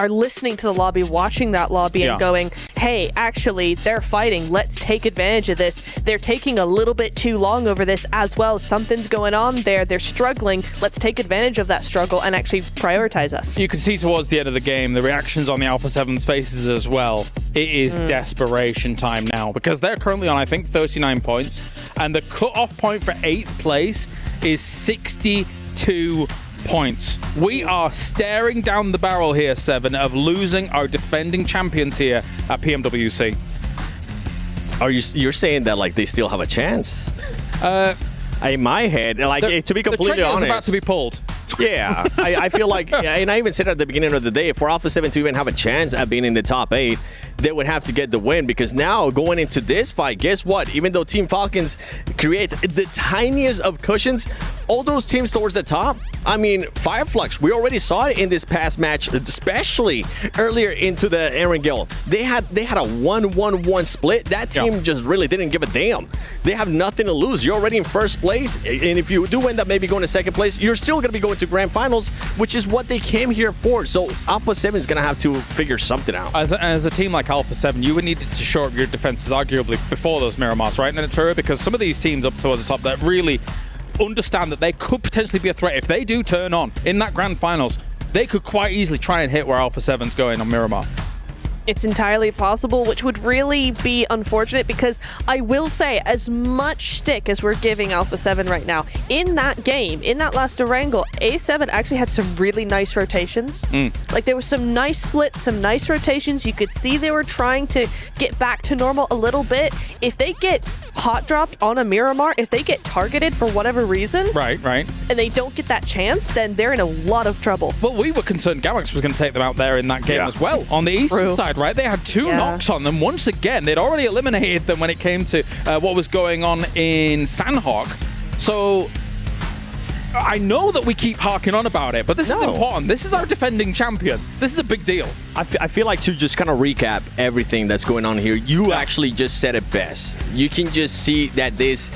listening to the lobby, watching that lobby and going, hey, actually, they're fighting. Let's take advantage of this. They're taking a little bit too long over this as well. Something's going on there. They're struggling. Let's take advantage of that struggle and actually prioritize us. You could see towards the end of the game, the reactions on the Alpha 7's faces as well. It is desperation time now because they're currently on, I think, 39 points. And the cutoff point for 8th place is 62 points. We are staring down the barrel here, 7, of losing our defending champions here at PMWC. You're saying that like they still have a chance? In my head, like to be completely honest, the trigger is about to be pulled. Yeah, I feel like, and I even said at the beginning of the day, for Alpha 7 to even have a chance at being in the top 8, they would have to get the win because now going into this fight, guess what? Even though Team Falcons create the tiniest of cushions, all those teams towards the top, I mean, Fireflux, we already saw it in this past match, especially earlier into the Erangel. They had a 1-1-1 split. That team just really didn't give a damn. They have nothing to lose. You're already in first place, and if you do end up maybe going to second place, you're still going to be going to grand finals, which is what they came here for. So Alpha 7 is going to have to figure something out. As a team like Alpha 7, you would need to shore up your defenses arguably before those Miramars, right, Natura? Because some of these teams up towards the top that really understand that they could potentially be a threat. If they do turn on in that grand finals, they could quite easily try and hit where Alpha 7's going on Miramar. It's entirely possible, which would really be unfortunate because I will say, as much stick as we're giving Alpha 7 right now, in that game, in that last Erangel, A7 actually had some really nice rotations. Like there was some nice splits, some nice rotations. You could see they were trying to get back to normal a little bit. If they get hot dropped on a Miramar, if they get targeted for whatever reason, right, and they don't get that chance, then they're in a lot of trouble. Well, we were concerned Gawax was going to take them out there in that game as well. On the eastern side, right? They had 2 knocks on them. Once again, they'd already eliminated them when it came to what was going on in Sandhawk. So I know that we keep harking on about it, but this is important. This is our defending champion. This is a big deal. I feel like to just kind of recap everything that's going on here, you actually just said it best. You can just see that these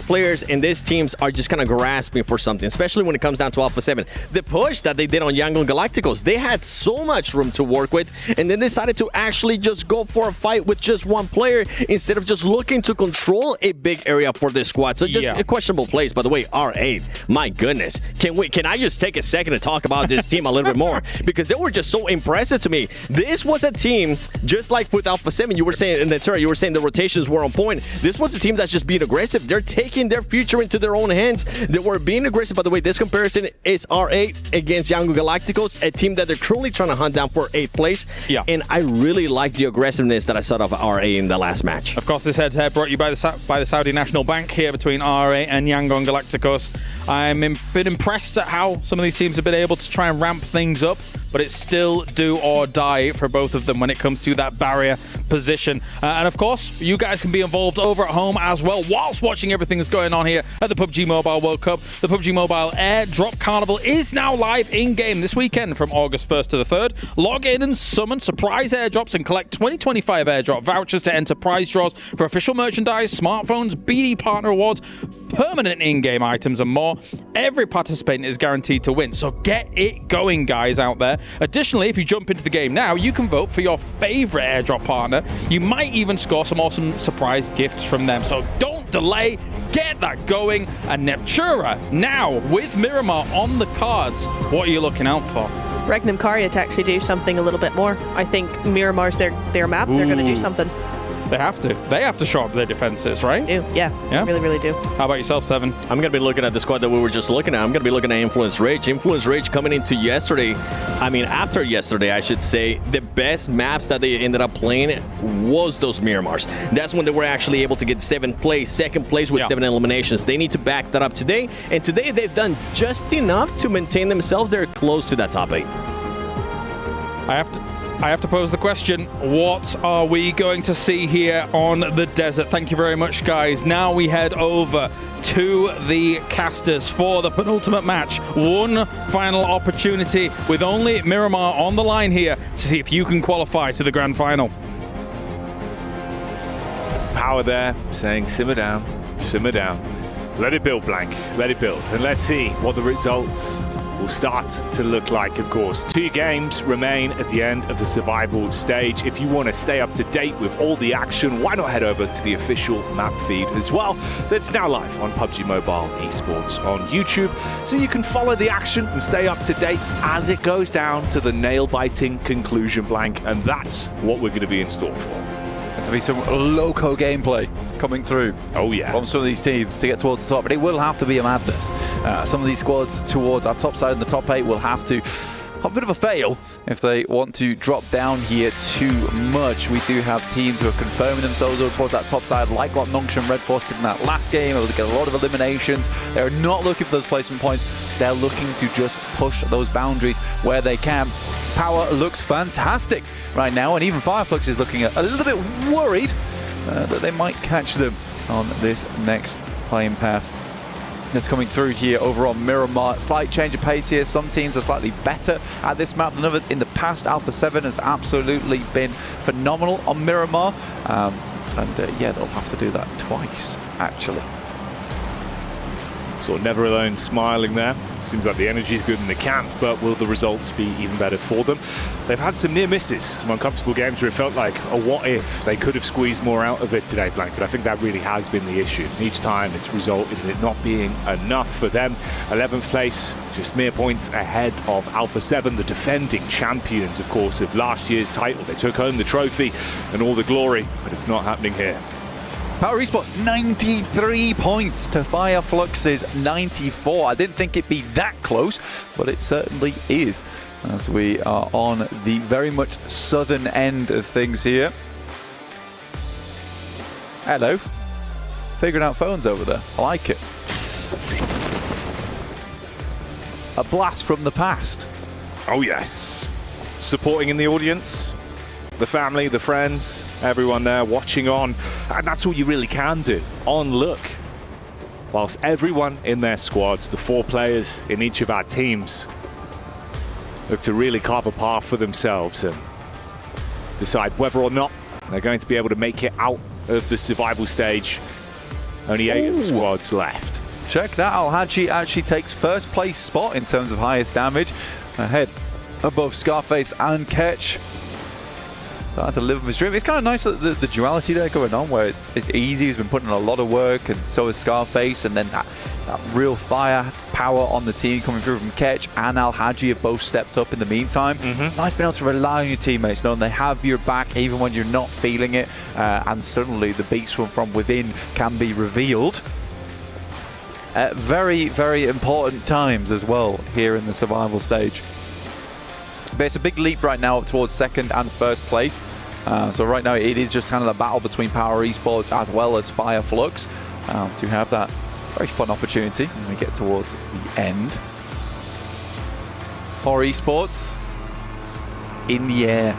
players and these teams are just kind of grasping for something, especially when it comes down to Alpha 7. The push that they did on Yangon Galacticos, they had so much room to work with, and then decided to actually just go for a fight with just one player instead of just looking to control a big area for this squad. So just a questionable place, by the way, R8. My goodness. Can I just take a second to talk about this team a little bit more? Because they were just so impressive to me. This was a team, just like with Alpha 7, you were saying in the turret, you were saying the rotations were on point. This was a team that's just being aggressive. They're taking their future into their own hands. They were being aggressive. By the way, this comparison is R8 against Yangon Galacticos, a team that they're currently trying to hunt down for 8th place. Yeah. And I really like the aggressiveness that I saw of RA in the last match. Of course, this head-to-head brought you by the Saudi National Bank here between RA and Yangon Galacticos. I'm been impressed at how some of these teams have been able to try and ramp things up, but it's still do or die for both of them when it comes to that barrier position. And of course, you guys can be involved over at home as well whilst watching everything that's going on here at the PUBG Mobile World Cup. The PUBG Mobile Airdrop Carnival is now live in-game this weekend from August 1st to the 3rd. Log in and summon surprise airdrops and collect 2025 airdrop vouchers to enter prize draws for official merchandise, smartphones, BD partner awards, permanent in-game items, and more. Every participant is guaranteed to win, so get it going, guys, out there. Additionally, if you jump into the game now, you can vote for your favorite airdrop partner. You might even score some awesome surprise gifts from them, so don't delay. Get that going. And Neptura now with Miramar on the cards. What are you looking out for? Regnum Karya to actually do something a little bit more. I think Miramar's their map. They're going to do something. They have to. They have to show up their defenses, right? They do. Yeah. Really, really do. How about yourself, Seven? I'm going to be looking at the squad that we were just looking at. I'm going to be looking at Influence Rage. Influence Rage coming into yesterday. I mean, after yesterday, I should say, the best maps that they ended up playing was those Miramars. That's when they were actually able to get 7th place, 2nd place with 7 eliminations. They need to back that up today. And today, they've done just enough to maintain themselves. They're close to that top 8. I have to pose the question, what are we going to see here on the desert? Thank you very much, guys. Now we head over to the casters for the penultimate match. One final opportunity with only Miramar on the line here to see if you can qualify to the grand final. Power there saying simmer down, simmer down. Let it build, Blank, let it build. And let's see what the results will start to look like, of course. 2 games remain at the end of the survival stage. If you want to stay up to date with all the action, why not head over to the official map feed as well? That's now live on PUBG Mobile Esports on YouTube, so you can follow the action and stay up to date as it goes down to the nail-biting conclusion, Blank, and that's what we're going to be in store for. To be some loco gameplay coming through. Oh yeah. From some of these teams to get towards the top, but it will have to be a madness. Some of these squads towards our top side in the top 8 will have to have a bit of a fail if they want to drop down here too much. We do have teams who are confirming themselves towards that top side, like what Nongshim Red Force did in that last game, able to get a lot of eliminations. They're not looking for those placement points. They're looking to just push those boundaries where they can. Power looks fantastic right now, and even Fireflux is looking a little bit worried that they might catch them on this next playing path that's coming through here over on Miramar. Slight change of pace here. Some teams are slightly better at this map than others. In the past, Alpha 7 has absolutely been phenomenal on Miramar. Yeah, they'll have to do that twice, actually. Sort of never alone smiling there. Seems like the energy's good in the camp, but will the results be even better for them? They've had some near misses, some uncomfortable games where it felt like a what if. They could have squeezed more out of it today, Blank, but I think that really has been the issue. Each time it's resulted in it not being enough for them. 11th place, just mere points ahead of Alpha 7, the defending champions, of course, of last year's title. They took home the trophy and all the glory, but it's not happening here. Power Esports 93 points to Fireflux's 94. I didn't think it'd be that close, but it certainly is, as we are on the very much southern end of things here. Hello. Figuring out phones over there. I like it. A blast from the past. Oh yes. Supporting in the audience. The family, the friends, everyone there watching on. And that's all you really can do. On look. Whilst everyone in their squads, the 4 players in each of our teams, look to really carve a path for themselves and decide whether or not they're going to be able to make it out of the survival stage. Only 8 of the squads left. Check that. Al-Haji actually takes 1st place spot in terms of highest damage, ahead above Scarface and Ketch. Starting to live with his dream. It's kind of nice that the duality there going on, where it's easy. He's been putting in a lot of work, and so is Scarface, and then that real firepower on the team coming through from Ketch and Al-Haji have both stepped up in the meantime. It's nice being able to rely on your teammates, knowing they have your back even when you're not feeling it, and suddenly the beast from within can be revealed at very, very important times as well here in the survival stage. But it's a big leap right now up towards 2nd and 1st place. So right now it is just kind of the battle between Power Esports as well as Fireflux to have that very fun opportunity when we get towards the end. For Esports, in the air.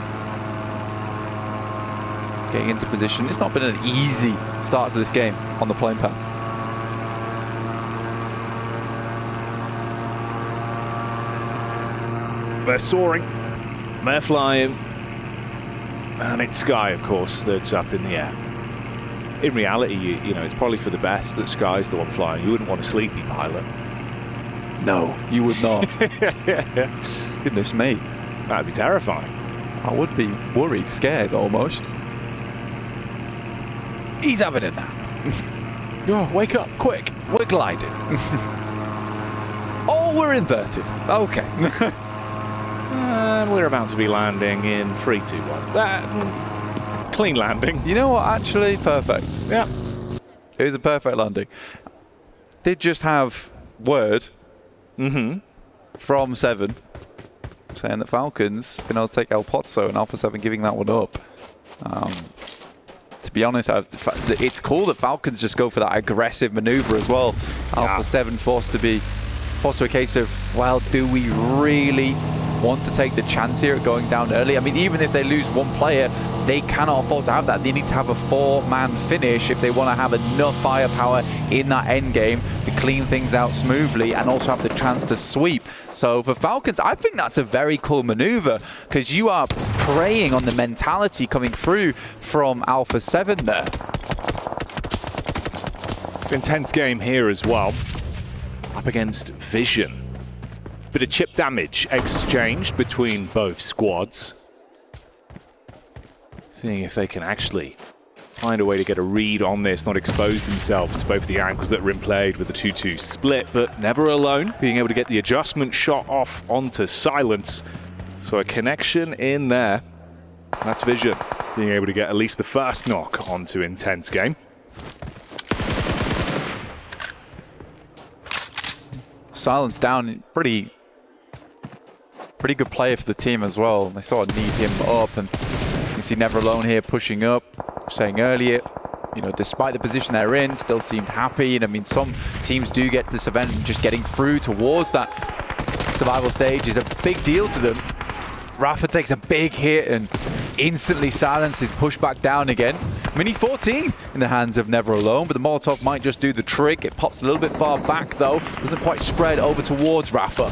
Getting into position. It's not been an easy start to this game on the playing path. They're soaring, they're flying, and it's Sky, of course, that's up in the air. in reality, you know, it's probably for the best that Sky's the one flying. You wouldn't want a sleepy pilot. No, you would not. Goodness me. That'd be terrifying. I would be worried, scared almost. He's having it now. Oh, wake up, quick. We're gliding. Oh, we're inverted. Okay. And we're about to be landing in 3, 2, 1. Clean landing. You know what? Actually, perfect. Yeah. It was a perfect landing. Did just have word from 7 saying that Falcons been able to take El Pozo and Alpha 7 giving that one up. To be honest, it's cool that Falcons just go for that aggressive maneuver as well. Alpha 7 forced to a case of, well, do we really want to take the chance here at going down early? I mean, even if they lose one player, they cannot afford to have that. They need to have a 4-man finish if they want to have enough firepower in that end game to clean things out smoothly and also have the chance to sweep. So for Falcons, I think that's a very cool maneuver because you are preying on the mentality coming through from Alpha 7 there. Intense game here as well. Up against Vision. Bit of chip damage exchanged between both squads. Seeing if they can actually find a way to get a read on this, not expose themselves to both the angles that are in play with the 2-2 split, but never alone, being able to get the adjustment shot off onto Silence. So a connection in there. That's Vision being able to get at least the first knock onto Intense game. Silence down, pretty good player for the team as well. They sort of need him up, and you see Never Alone here pushing up, saying earlier, you know, despite the position they're in, still seemed happy. And I mean, some teams do get this event, and just getting through towards that survival stage is a big deal to them. Rafa takes a big hit and instantly Silence is pushed back down again. Mini 14 in the hands of Never Alone, but the Molotov might just do the trick. It pops a little bit far back though, doesn't quite spread over towards Rafa.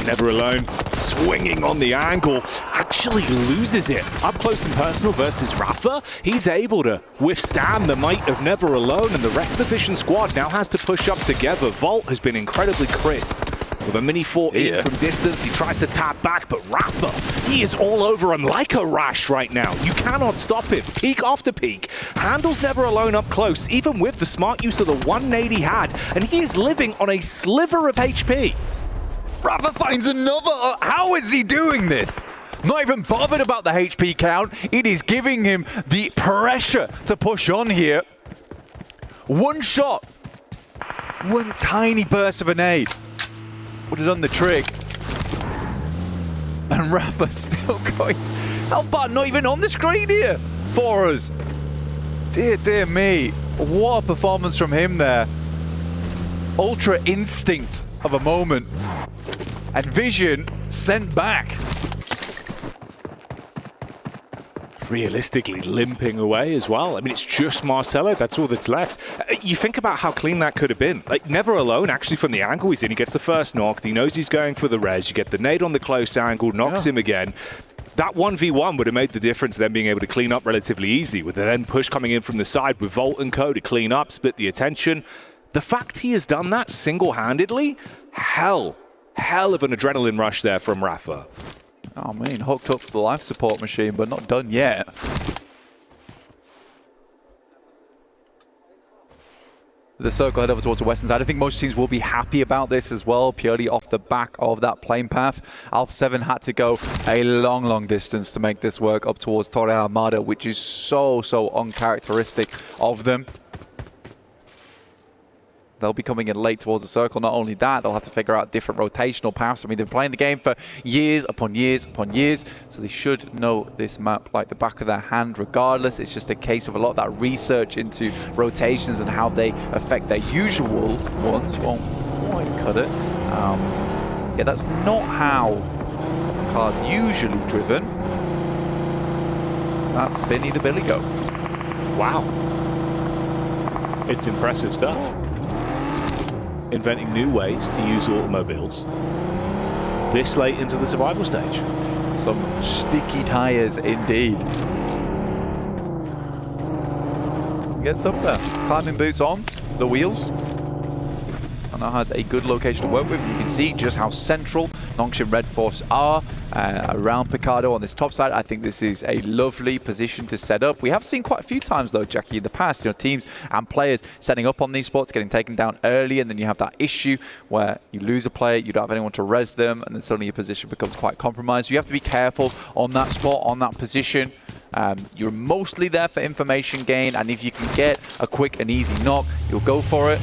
Never Alone swinging on the angle, actually loses it. Up close and personal versus Rafa, he's able to withstand the might of Never Alone, and the rest of the Vision squad now has to push up together. Volt has been incredibly crisp. With a Mini 14 from distance, he tries to tap back, but Rafa, he is all over him like a rash right now. You cannot stop him. Peak after peak. Handles Never Alone up close, even with the smart use of the 180 he had, and he is living on a sliver of HP. Rafa finds another. How is he doing this? Not even bothered about the HP count. It is giving him the pressure to push on here. One shot. One tiny burst of a nade would have done the trick. And Rafa still going. Health bar not even on the screen here for us. Dear me. What a performance from him there. Ultra instinct of a moment. And Vision sent back. Realistically limping away as well. I mean, it's just Marcelo, that's all that's left. You think about how clean that could have been. Like, Never Alone, actually from the angle he's in, he gets the first knock, he knows he's going for the res, you get the nade on the close angle, knocks him again. That 1v1 would have made the difference, them being able to clean up relatively easy, with the then push coming in from the side with Volt and Co to clean up, split the attention. The fact he has done that single-handedly, hell of an adrenaline rush there from Rafa. Oh, man, hooked up to the life support machine, but not done yet. The circle head over towards the western side. I think most teams will be happy about this as well, purely off the back of that plane path. Alpha 7 had to go a long distance to make this work up towards Torre Armada, which is so uncharacteristic of them. They'll be coming in late towards the circle. Not only that, they'll have to figure out different rotational paths. I mean, they've been playing the game for years upon years, so they should know this map like the back of their hand regardless. It's just a case of a lot of that research into rotations and how they affect their usual ones. Won't quite cut it. Yeah, that's not how cars usually driven. That's Benny the Billy Goat. Wow. It's impressive stuff. Inventing new ways to use automobiles this late into the survival stage. Some sticky tires indeed. Gets up there. Climbing boots on, the wheels. And now has a good location to work with. You can see just how central Nongshim Red Force are around Picado on this top side. I think this is a lovely position to set up. We have seen quite a few times though, Jackie, in the past, teams and players setting up on these spots, getting taken down early, and then you have that issue where you lose a player, you don't have anyone to res them, and then suddenly your position becomes quite compromised. So you have to be careful on that spot, on that position. You're mostly there for information gain, and if you can get a quick and easy knock, you'll go for it,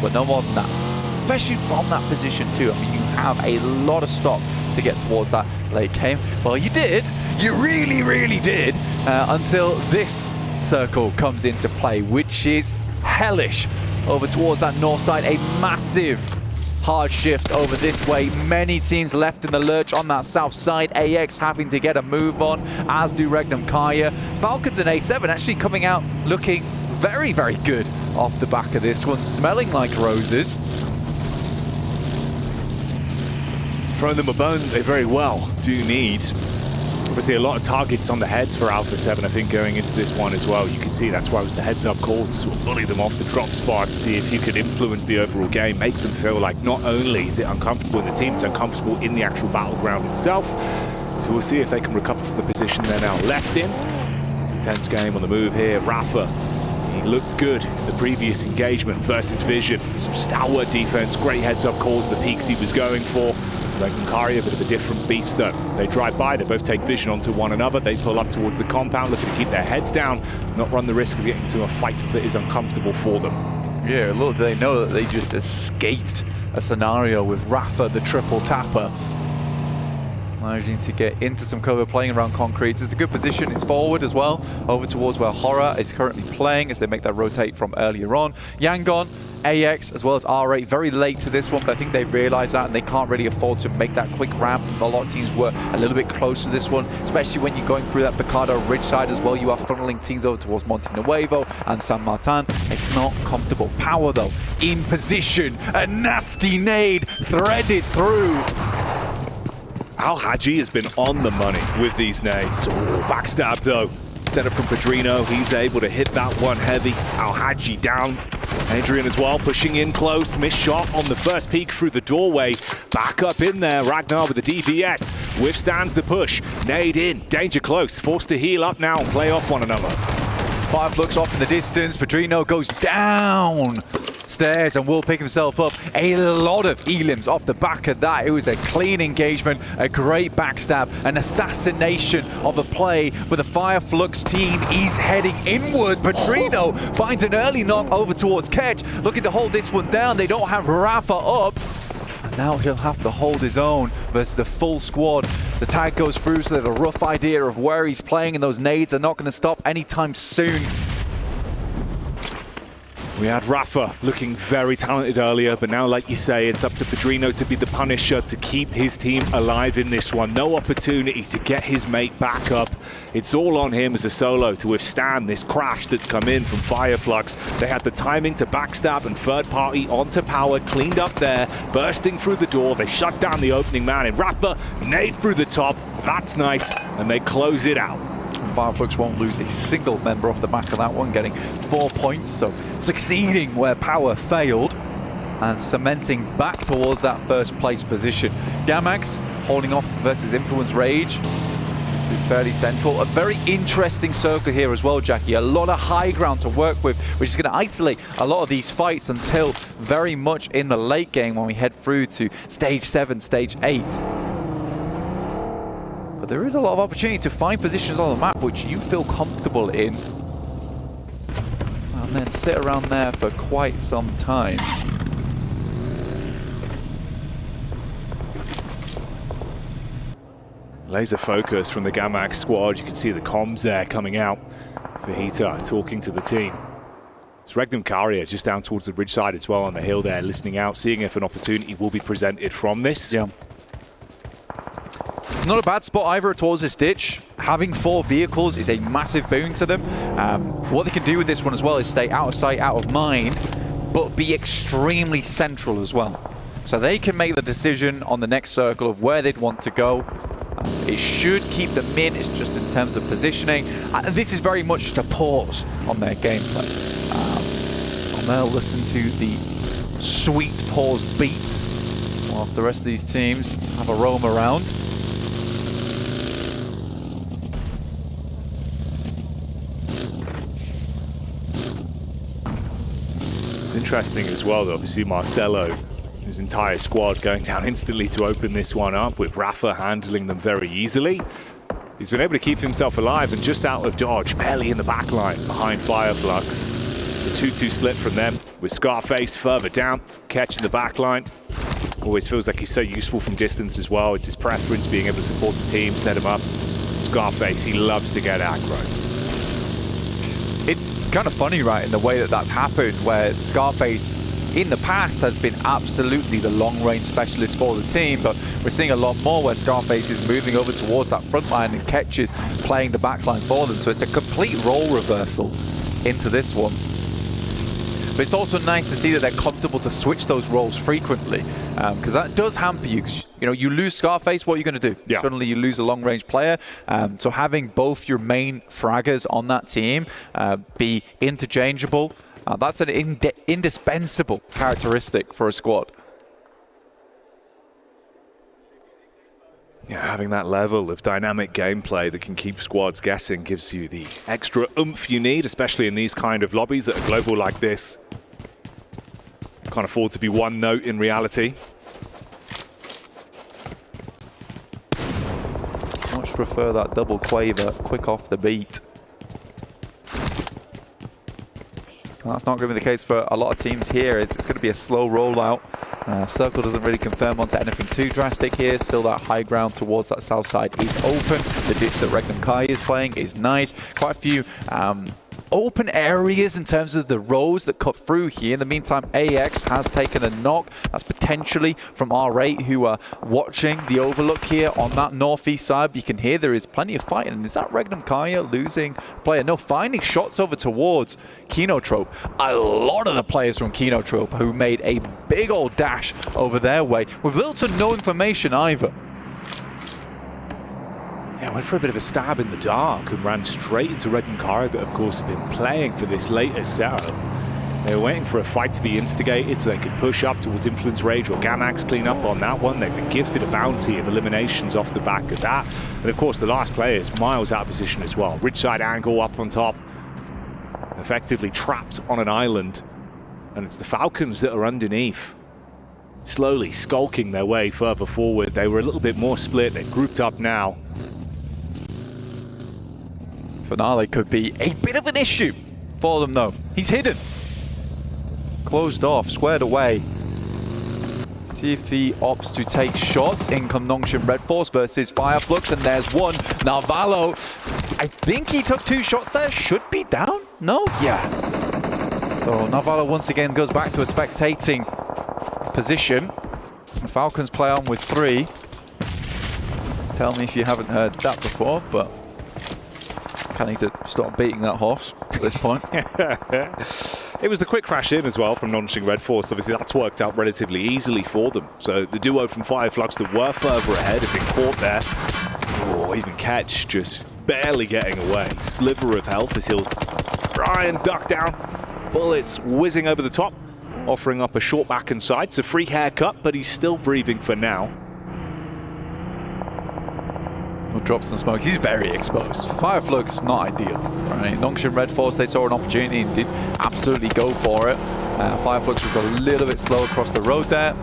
but no more than that. Especially from that position too. I mean, you have a lot of stock to get towards that late game. Well, you did. You really, really did. Until this circle comes into play, which is hellish. Over towards that north side, a massive hard shift over this way. Many teams left in the lurch on that south side. AX having to get a move on, as do Regnum Kaya. Falcons and A7 actually coming out looking very, very good off the back of this one, smelling like roses. Throwing them a bone, they very well do need. Obviously a lot of targets on the heads for Alpha 7, I think, going into this one as well. You can see that's why it was the heads-up call to sort of bully them off the drop spot, see if you could influence the overall game, make them feel like not only is it uncomfortable in the team, it's uncomfortable in the actual battleground itself. So we'll see if they can recover from the position they're now left in. Intense game on the move here. Rafa, he looked good in the previous engagement versus Vision. Some stalwart defense, great heads-up calls, the peaks he was going for. Kari, a bit of a different beast though. They drive by, they both take vision onto one another, they pull up towards the compound, looking to keep their heads down, not run the risk of getting into a fight that is uncomfortable for them. Yeah, little do they know that they just escaped a scenario with Rafa, the triple tapper, managing to get into some cover, playing around concrete. It's a good position. It's forward as well, over towards where Horror is currently playing as they make that rotate from earlier on. Yangon, AX, as well as R8, very late to this one, but I think they realize that and they can't really afford to make that quick ramp. A lot of teams were a little bit close to this one, especially when you're going through that Picado ridge side as well. You are funneling teams over towards Monte Nuevo and San Martin. It's not comfortable. Power, though, in position. A nasty nade threaded through. Al Haji has been on the money with these nades. Backstab, though. Set up from Pedrino. He's able to hit that one heavy. Al Haji down. Adrian as well, pushing in close. Missed shot on the first peek through the doorway. Back up in there. Ragnar with the DVS. Withstands the push. Nade in. Danger close. Forced to heal up now and play off one another. Fireflux off in the distance. Pedrino goes down stairs and will pick himself up. A lot of elims off the back of that. It was a clean engagement, a great backstab, an assassination of a play, but the Fireflux team is heading inward. Pedrino finds an early knock over towards Kedge, looking to hold this one down. They don't have Rafa up. And now he'll have to hold his own versus the full squad. The tag goes through, so they have a rough idea of where he's playing, and those nades are not going to stop anytime soon. We had Rafa looking very talented earlier, but now, like you say, it's up to Pedrino to be the punisher, to keep his team alive in this one. No opportunity to get his mate back up. It's all on him as a solo to withstand this crash that's come in from Fireflux. They had the timing to backstab and third party onto power, cleaned up there, bursting through the door. They shut down the opening man, and Rafa nade through the top. That's nice, and they close it out. Fireflux won't lose a single member off the back of that one, getting 4 points, so succeeding where power failed and cementing back towards that first place position. Gamax holding off versus Influence Rage. This is fairly central. A very interesting circle here as well, Jackie. A lot of high ground to work with, which is going to isolate a lot of these fights until very much in the late game when we head through to Stage 7, Stage 8. But there is a lot of opportunity to find positions on the map which you feel comfortable in, and then sit around there for quite some time. Laser focus from the Gamax squad. You can see the comms there coming out. Fajita talking to the team. It's Regnum Karia just down towards the ridge side as well on the hill there, listening out, seeing if an opportunity will be presented from this. Yeah. It's not a bad spot either towards this ditch. Having 4 vehicles is a massive boon to them. What they can do with this one as well is stay out of sight, out of mind, but be extremely central as well. So they can make the decision on the next circle of where they'd want to go. It should keep them in, it's just in terms of positioning. This is very much just a pause on their gameplay. And they'll listen to the sweet pause beats whilst the rest of these teams have a roam around. It's interesting as well, obviously Marcelo, his entire squad going down instantly to open this one up, with Rafa handling them very easily. He's been able to keep himself alive and just out of dodge, barely in the back line behind Fireflux. It's a 2-2 split from them, with Scarface further down, catching the back line. Always feels like he's so useful from distance as well. It's his preference being able to support the team, set him up. Scarface, he loves to get aggro. It's kind of funny, right, in the way that that's happened, where Scarface in the past has been absolutely the long-range specialist for the team, but we're seeing a lot more where Scarface is moving over towards that front line and catches playing the back line for them. So it's a complete role reversal into this one. But it's also nice to see that they're comfortable to switch those roles frequently, because that does hamper you. You know, you lose Scarface, what are you going to do? Yeah. Suddenly you lose a long-range player. So having both your main fraggers on that team be interchangeable, that's an indispensable characteristic for a squad. Yeah, having that level of dynamic gameplay that can keep squads guessing gives you the extra oomph you need, especially in these kind of lobbies that are global like this. Can't afford to be one note in reality. Much prefer that double quaver, quick off the beat. And that's not going to be the case for a lot of teams here. It's going to be a slow rollout. Circle doesn't really confirm onto anything too drastic here. Still that high ground towards that south side is open. The ditch that Regnum Kai is playing is nice. Quite a few open areas in terms of the rows that cut through here. In the meantime, AX has taken a knock. That's potentially from R8, who are watching the overlook here on that northeast side. But you can hear there is plenty of fighting. And is that Regnum Kaya losing player? No, finding shots over towards Kinotrope. A lot of the players from Kinotrope who made a big old dash over their way with little to no information either. Yeah, went for a bit of a stab in the dark and ran straight into Regnum Kara, that of course have been playing for this latest setup. They were waiting for a fight to be instigated so they could push up towards Influence Rage or Gamax clean up on that one. They've been gifted a bounty of eliminations off the back of that. And of course the last player is miles out of position as well. Ridgeside angle up on top, effectively trapped on an island. And it's the Falcons that are underneath, slowly skulking their way further forward. They were a little bit more split. They've grouped up now. Finale could be a bit of an issue for them, though. He's hidden. Closed off, squared away. See if he opts to take shots. In come Nongshim Red Force versus Fireflux, and there's one. Narvalo, I think he took 2 shots there. Should be down? No? Yeah. So Narvalo once again goes back to a spectating position. The Falcons play on with 3. Tell me if you haven't heard that before, but I need to stop beating that horse at this point. It was the quick crash in as well from Nongshim Red Force. Obviously, that's worked out relatively easily for them. So the duo from Fireflux that were further ahead have been caught there. Oh, even Catch just barely getting away. Sliver of health as he'll try and duck down. Bullets whizzing over the top, offering up a short back and side. It's a free haircut, but he's still breathing for now. We'll drop some smoke. He's very exposed. Fireflux, not ideal. Right? Nongshim Red Force, they saw an opportunity and did absolutely go for it. Fireflux was a little bit slow across the road there.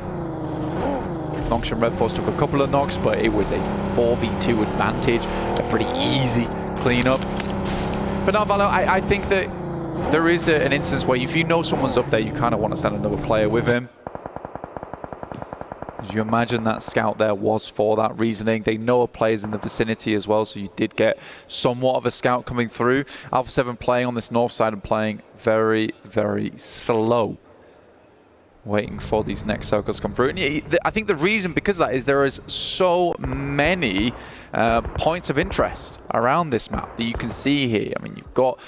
Nongshim Red Force took a couple of knocks, but it was a 4v2 advantage. A pretty easy cleanup. But now, Valo, I think that there is an instance where if you know someone's up there, you kind of want to send another player with him. As you imagine that scout there was for that reasoning. They know a player's in the vicinity as well, so you did get somewhat of a scout coming through. Alpha 7 playing on this north side and playing very, very slow, waiting for these next circles to come through. And I think the reason because of that is there is so many points of interest around this map that you can see here. I mean, you've got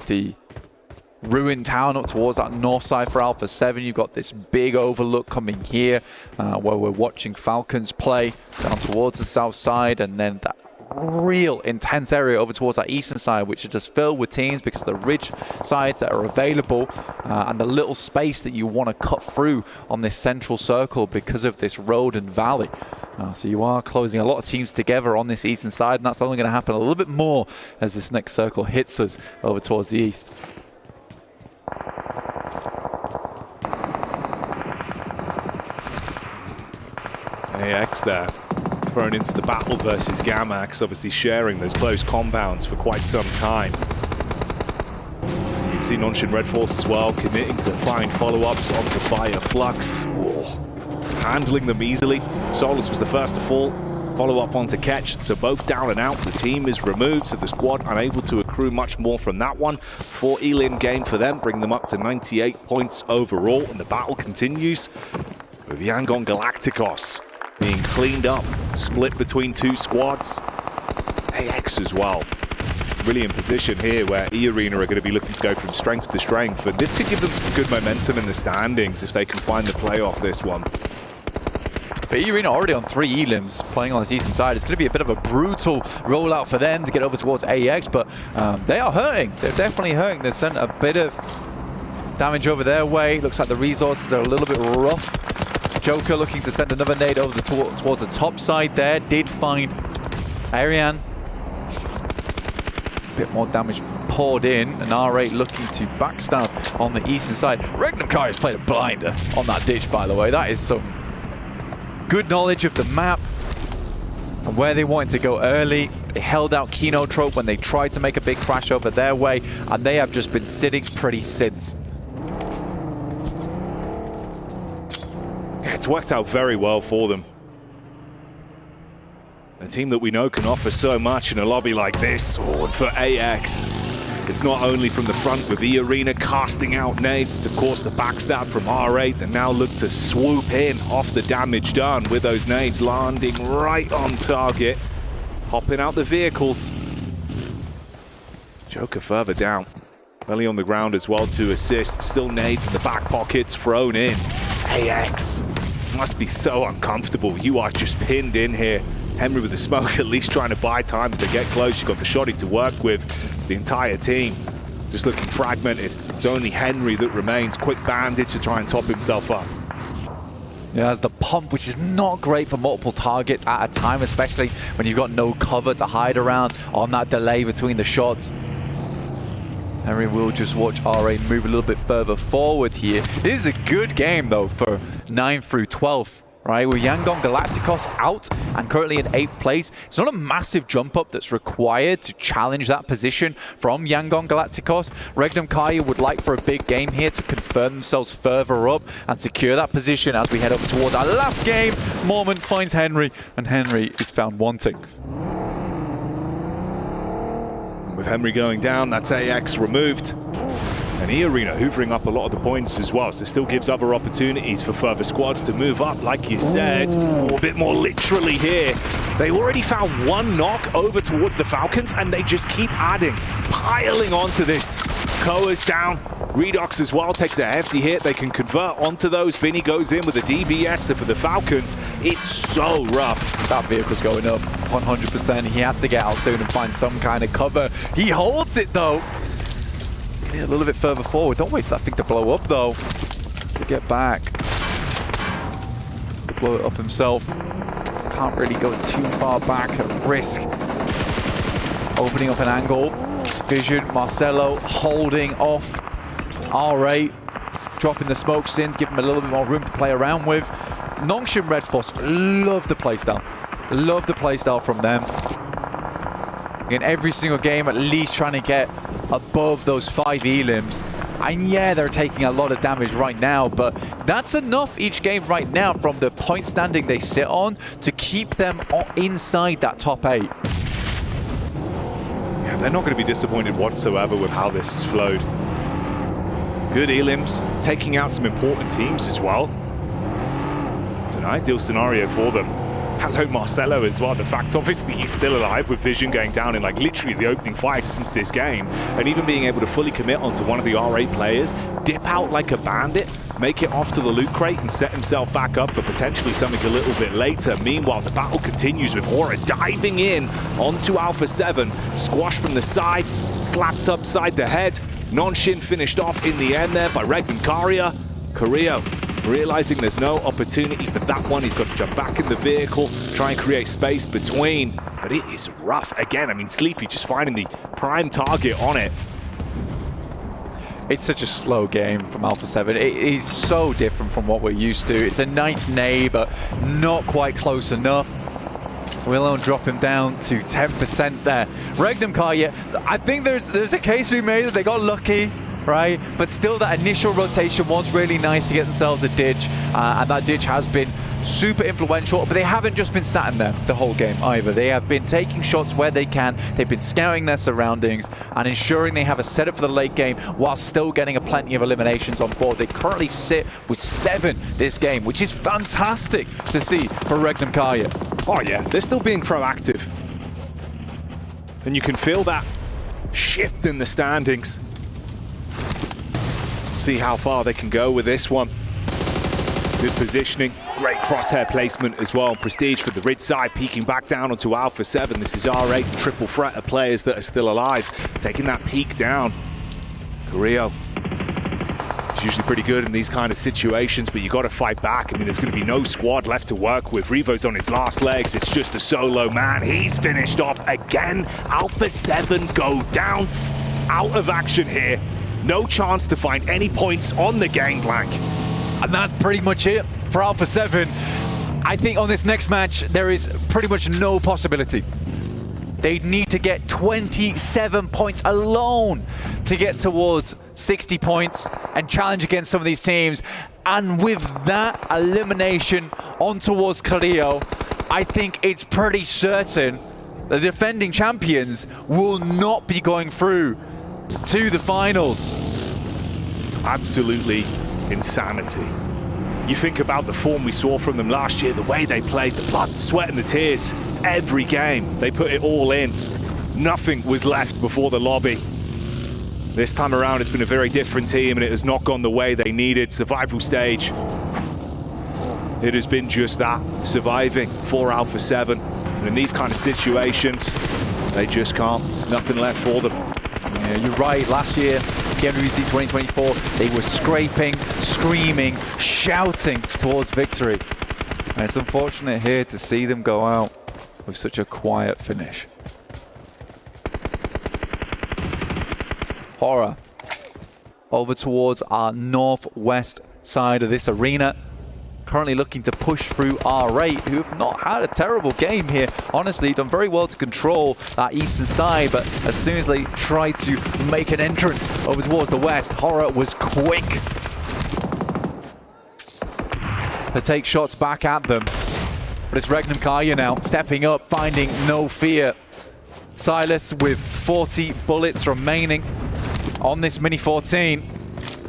the ruined town up towards that north side for Alpha 7. You've got this big overlook coming here where we're watching Falcons play down towards the south side, and then that real intense area over towards that eastern side, which is just filled with teams because of the ridge sides that are available and the little space that you want to cut through on this central circle because of this road and valley. So you are closing a lot of teams together on this eastern side, and that's only going to happen a little bit more as this next circle hits us over towards the east. AX there, thrown into the battle versus Gamax, obviously sharing those close compounds for quite some time. You can see Nonshin Red Force as well, committing to find follow-ups on the Fire Flux. Handling them easily. Solus was the first to fall. Follow-up onto Ketch, so both down and out. The team is removed, so the squad unable to accrue much more from that one. 4 elim game for them, bringing them up to 98 points overall, and the battle continues with Yangon Galacticos being cleaned up, split between 2 squads. AX as well. Really in position here where E-Arena are going to be looking to go from strength to strength, and this could give them some good momentum in the standings if they can find the play off this one. But E-Arena already on 3 elims playing on this eastern side. It's going to be a bit of a brutal rollout for them to get over towards AX, but they are hurting. They're definitely hurting. They've sent a bit of damage over their way. Looks like the resources are a little bit rough. Joker looking to send another nade over towards the top side there. Did find Ariane. A bit more damage poured in, and R8 looking to backstab on the eastern side. Regnum Kai has played a blinder on that ditch, by the way. That is some good knowledge of the map and where they wanted to go early. They held out Kenotrope when they tried to make a big crash over their way, and they have just been sitting pretty since. Yeah, it's worked out very well for them. A team that we know can offer so much in a lobby like this. And for AX, it's not only from the front with E-Arena casting out nades to course the backstab from R8, they now look to swoop in off the damage done with those nades landing right on target, hopping out the vehicles. Joker further down, belly on the ground as well to assist. Still nades in the back pockets thrown in. AX must be so uncomfortable. You are just pinned in here. Henry with the smoke at least trying to buy time as they get close. You've got the shoddy to work with. The entire team just looking fragmented. It's only Henry that remains. Quick bandage to try and top himself up. Yeah, has the pump, which is not great for multiple targets at a time, especially when you've got no cover to hide around on that delay between the shots. Henry will just watch R8 move a little bit further forward here. This is a good game, though, for 9 through 12. Right, with Yangon Galacticos out and currently in 8th place. It's not a massive jump up that's required to challenge that position from Yangon Galacticos. Regnum Kaya would like for a big game here to confirm themselves further up and secure that position as we head over towards our last game. Mormon finds Henry, and Henry is found wanting. With Henry going down, that's AX removed. And E-Arena hoovering up a lot of the points as well, so still gives other opportunities for further squads to move up, like you said. A bit more literally here. They already found 1 knock over towards the Falcons, and they just keep adding, piling onto this. Koa's down. Redox as well takes a hefty hit. They can convert onto those. Vinny goes in with a DBS, so for the Falcons, it's so rough. That vehicle's going up 100%. He has to get out soon and find some kind of cover. He holds it, though. A little bit further forward. Don't wait for that thing to blow up, though. Just to get back. Blow it up himself. Can't really go too far back at risk. Opening up an angle. Vision, Marcelo holding off R8. Dropping the smokes in, give him a little bit more room to play around with. Nongshim Red Force, love the playstyle. Love the playstyle from them. In every single game, at least trying to get above those 5 elims. And yeah, they're taking a lot of damage right now, but that's enough each game right now from the point standing they sit on to keep them inside that top 8. Yeah, they're not going to be disappointed whatsoever with how this has flowed. Good elims, taking out some important teams as well. It's an ideal scenario for them. Hello, Marcelo, as well. The fact, obviously, he's still alive with Vision going down in, like, literally the opening fight since this game. And even being able to fully commit onto one of the R8 players, dip out like a bandit, make it off to the loot crate and set himself back up for potentially something a little bit later. Meanwhile, the battle continues with Hora diving in onto Alpha 7, squashed from the side, slapped upside the head. Non-Shin finished off in the end there by Regnum Karia. Carrillo realizing there's no opportunity for that one. He's got to jump back in the vehicle, try and create space between. But it is rough. Again, I mean, Sleepy just finding the prime target on it. It's such a slow game from Alpha 7. It is so different from what we're used to. It's a nice nade, but not quite close enough. We'll only drop him down to 10% there. Regnum Karia, I think there's a case to be made that they got lucky, right? But still, that initial rotation was really nice to get themselves a ditch, and that ditch has been super influential, but they haven't just been sat in there the whole game either. They have been taking shots where they can. They've been scouting their surroundings and ensuring they have a setup for the late game while still getting plenty of eliminations on board. They currently sit with 7 this game, which is fantastic to see for Regnum Karia. Oh yeah, they're still being proactive. And you can feel that shift in the standings. See how far they can go with this one. Good positioning, great crosshair placement as well. Prestige for the Rid side, peeking back down onto Alpha 7. This is R8, triple threat of players that are still alive. Taking that peek down. Carrillo is usually pretty good in these kind of situations, but you got to fight back. I mean, there's going to be no squad left to work with. Revo's on his last legs. It's just a solo man. He's finished off again. Alpha 7 go down, out of action here. No chance to find any points on the game blank. And that's pretty much it for Alpha 7. I think on this next match, there is pretty much no possibility. They need to get 27 points alone to get towards 60 points and challenge against some of these teams. And with that elimination on towards Carrillo, I think it's pretty certain the defending champions will not be going through to the finals. Absolutely insanity. You think about the form we saw from them last year, the way they played, the blood, the sweat and the tears. Every game, they put it all in. Nothing was left before the lobby. This time around, it's been a very different team, and it has not gone the way they needed. Survival stage. It has been just that, surviving for Alpha 7. And in these kind of situations, they just can't. Nothing left for them. Yeah, you're right. Last year, PMWC 2024, they were scraping, screaming, shouting towards victory. And it's unfortunate here to see them go out with such a quiet finish. Hora over towards our northwest side of this arena. Currently looking to push through R8, who have not had a terrible game here. Honestly, done very well to control that eastern side, but as soon as they tried to make an entrance over towards the west, Hora was quick to take shots back at them. But it's Regnum Karia now, stepping up, finding no fear. Silas with 40 bullets remaining on this Mini 14.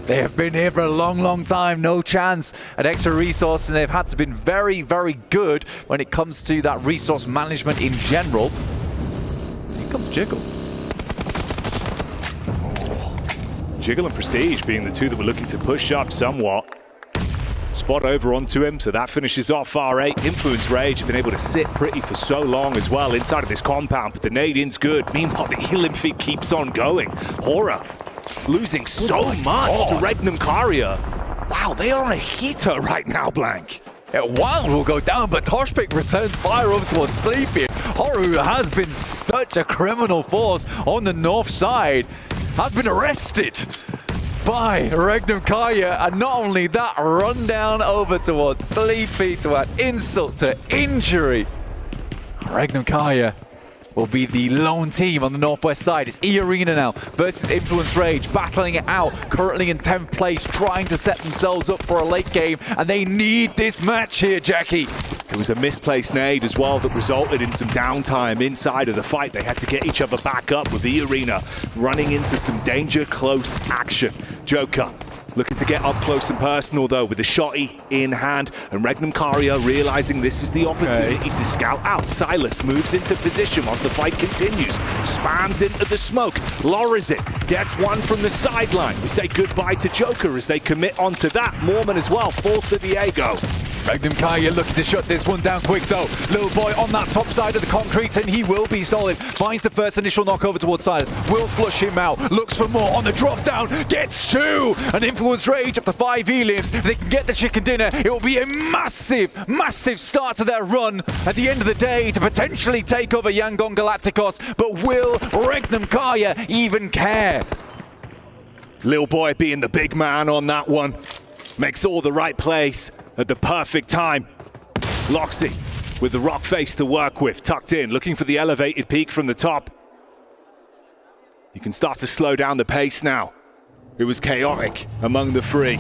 They have been here for a long, long time. No chance at extra resource, and they've had to been very, very good when it comes to that resource management in general. Here comes Jiggle. Jiggle and Prestige being the two that were looking to push up somewhat. Spot over onto him, so that finishes off R8. Influence Rage have been able to sit pretty for so long as well inside of this compound, but the nade-in's good. Meanwhile, the Elim feed keeps on going. Hora losing so much to Regnum Karia. Wow, they are on a heater right now, Blank. Yeah, Wild will go down, but Toshpik returns fire over towards Sleepy. Horu has been such a criminal force on the north side, has been arrested by Regnum Karia, and not only that, run down over towards Sleepy to add insult to injury. Regnum Karia will be the lone team on the northwest side. It's E-Arena now versus Influence Rage, battling it out, currently in 10th place, trying to set themselves up for a late game, and they need this match here, Jackie. It was a misplaced nade as well that resulted in some downtime inside of the fight. They had to get each other back up with E-Arena running into some danger close action. Joker Looking to get up close and personal, though, with the shotty in hand. And Regnum Karia realizing this is the opportunity to scout out. Silas moves into position whilst the fight continues. Spams into the smoke. Lorizit gets one from the sideline. We say goodbye to Joker as they commit onto that. Mormon as well falls to Diego. Regnum Karia looking to shut this one down quick though. Little boy on that top side of the concrete and he will be solid. Finds the first initial knock over towards Silas. Will flush him out. Looks for more on the drop down. Gets two. An influence rage up to 5 elims. If they can get the chicken dinner, it will be a massive, massive start to their run at the end of the day to potentially take over Yangon Galacticos. But will Regnum Karia even care? Lil Boy being the big man on that one. Makes all the right plays at the perfect time. Loxy with the rock face to work with, tucked in, looking for the elevated peak from the top. You can start to slow down the pace now. It was chaotic among the three.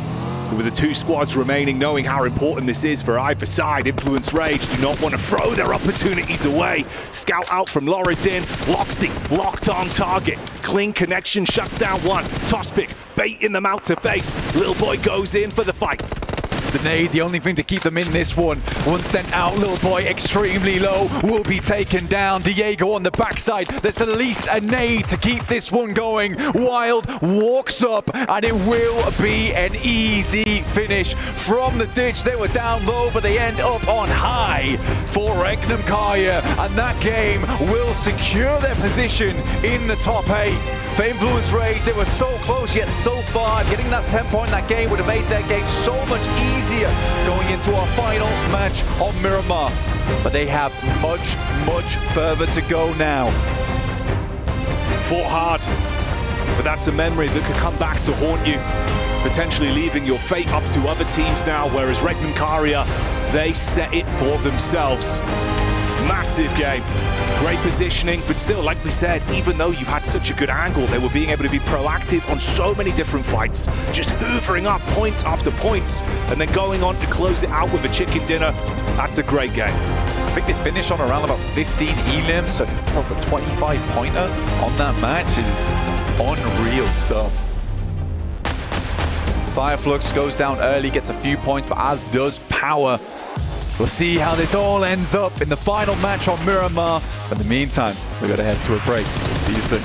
But with the 2 squads remaining, knowing how important this is for either side, Influence Rage do not want to throw their opportunities away. Scout out from Lorizin. Loxy locked on target. Clean connection shuts down one. Toss pick, baiting them out to face. Little Boy goes in for the fight. The nade, the only thing to keep them in this one. One sent out, Little Boy extremely low, will be taken down. Diego on the backside, that's at least a nade to keep this one going. Wild walks up, and it will be an easy finish. From the ditch, they were down low, but they end up on high for Regnum Karia, and that game will secure their position in the top 8. For Influence Rage, they were so close yet so far. Getting that 10 point in that game would have made their game so much easier going into our final match on Miramar. But they have much, much further to go now. Fought hard, but that's a memory that could come back to haunt you, potentially leaving your fate up to other teams now, whereas Regnum Karia, they set it for themselves. Massive game. Great positioning, but still, like we said, even though you had such a good angle, they were being able to be proactive on so many different fights, just hoovering up points after points, and then going on to close it out with a chicken dinner. That's a great game. I think they finished on around about 15 elims, so that's a 25-pointer on that match is unreal stuff. Fireflux goes down early, gets a few points, but as does Power. We'll see how this all ends up in the final match on Miramar. But in the meantime, we've got to head to a break. We'll see you soon.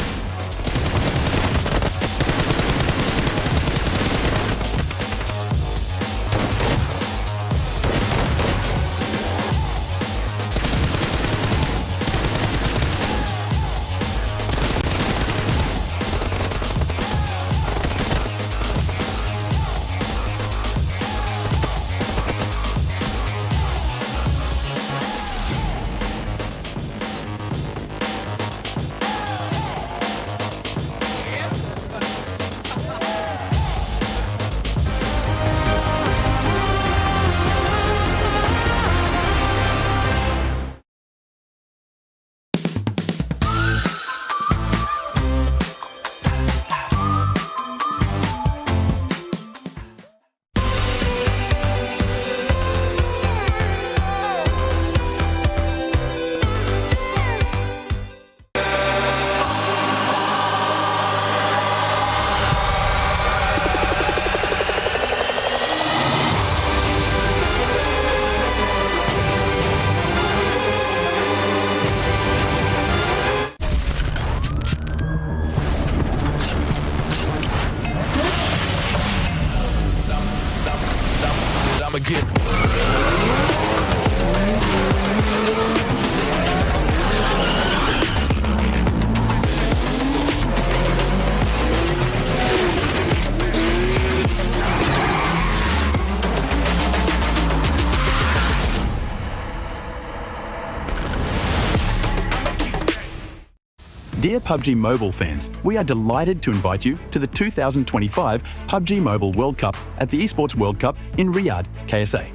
Dear PUBG Mobile fans, we are delighted to invite you to the 2025 PUBG Mobile World Cup at the Esports World Cup in Riyadh, KSA.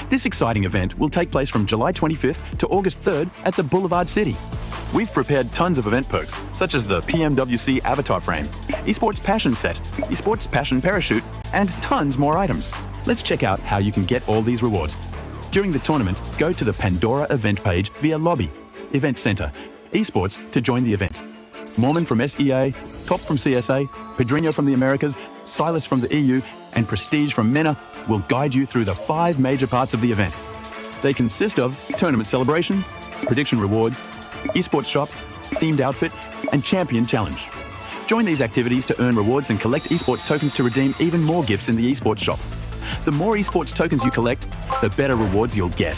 This exciting event will take place from July 25th to August 3rd at the Boulevard City. We've prepared tons of event perks, such as the PMWC Avatar Frame, Esports Passion Set, Esports Passion Parachute, and tons more items. Let's check out how you can get all these rewards. During the tournament, go to the Pandora event page via Lobby, Event Center, Esports to join the event. Mormon from SEA, Top from CSA, Pedrinho from the Americas, Silas from the EU, and Prestige from Mena will guide you through the 5 major parts of the event. They consist of tournament celebration, prediction rewards, esports shop, themed outfit, and champion challenge. Join these activities to earn rewards and collect esports tokens to redeem even more gifts in the esports shop. The more esports tokens you collect, the better rewards you'll get.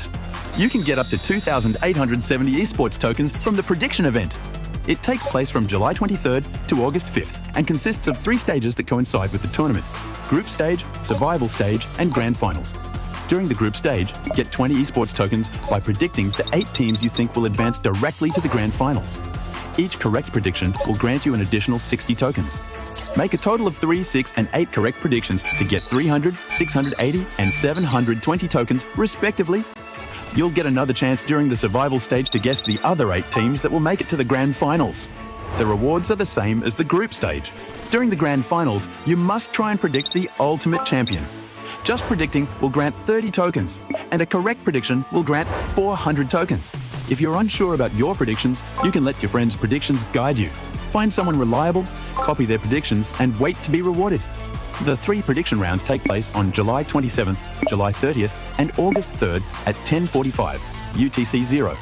You can get up to 2,870 esports tokens from the prediction event. It takes place from July 23rd to August 5th and consists of 3 stages that coincide with the tournament: group stage, survival stage, and grand finals. During the group stage, get 20 esports tokens by predicting the 8 teams you think will advance directly to the grand finals. Each correct prediction will grant you an additional 60 tokens. Make a total of 3, 6, and 8 correct predictions to get 300, 680, and 720 tokens, respectively. You'll get another chance during the survival stage to guess the other 8 teams that will make it to the grand finals. The rewards are the same as the group stage. During the grand finals, you must try and predict the ultimate champion. Just predicting will grant 30 tokens, and a correct prediction will grant 400 tokens. If you're unsure about your predictions, you can let your friends' predictions guide you. Find someone reliable, copy their predictions, and wait to be rewarded. The 3 prediction rounds take place on July 27th, July 30th, and August 3rd at 10:45 UTC 0.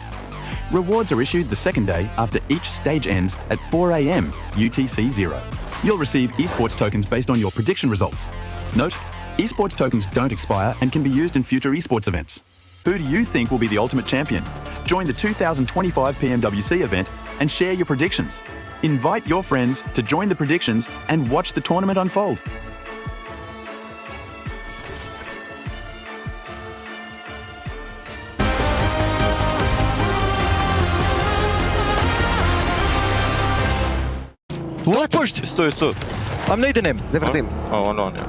Rewards are issued the second day after each stage ends at 4 a.m. UTC 0. You'll receive esports tokens based on your prediction results. Note, esports tokens don't expire and can be used in future esports events. Who do you think will be the ultimate champion? Join the 2025 PMWC event and share your predictions. Invite your friends to join the predictions and watch the tournament unfold. What pushed? Stój. I'm nading him. Different team. Oh, on, yeah.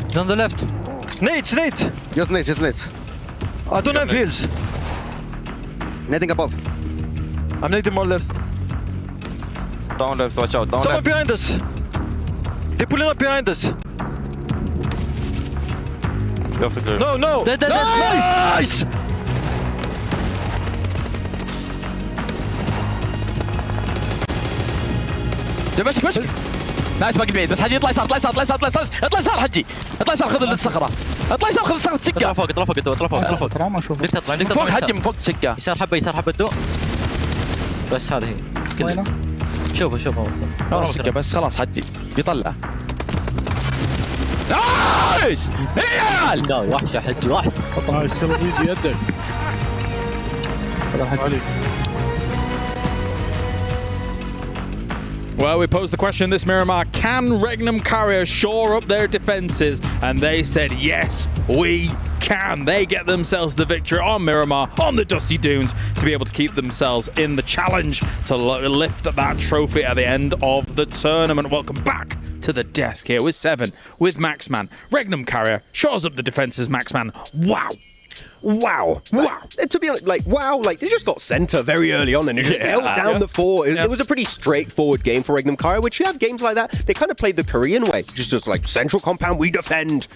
He's on the left. Nate! Just nades. I don't have heals. Nading above. I'm nading more left. Down left, watch out. Down Someone left. behind us. They're pulling up behind us. No! Nice! ماسك نايس باقي البعيد بس حجي اطلع يسار اطلع يسار حجي اطلع يسار خذ الصخره اطلع يسار خذ الصخره تسكه اطلع فوق ترى ما اشوف تطلع من فوق تسكه يسار حبه الدو بس هذه هي شوفه سكه بس خلاص حجي يطلع نايس لا وحش يا حجي واحد نايس يلا يدك هذا حجي. Well, we posed the question this Miramar, can Regnum Carrier shore up their defenses? And they said, yes, we can. They get themselves the victory on Miramar, on the Dusty Dunes, to be able to keep themselves in the challenge to lift that trophy at the end of the tournament. Welcome back to the desk here with Seven, with Maxman. Regnum Carrier shores up the defenses, Maxman. Wow. To be honest, they just got center very early on and they just held down the fort. It was a pretty straightforward game for Regnum Carrier, which you have games like that. They kind of played the Korean way, just like central compound, we defend.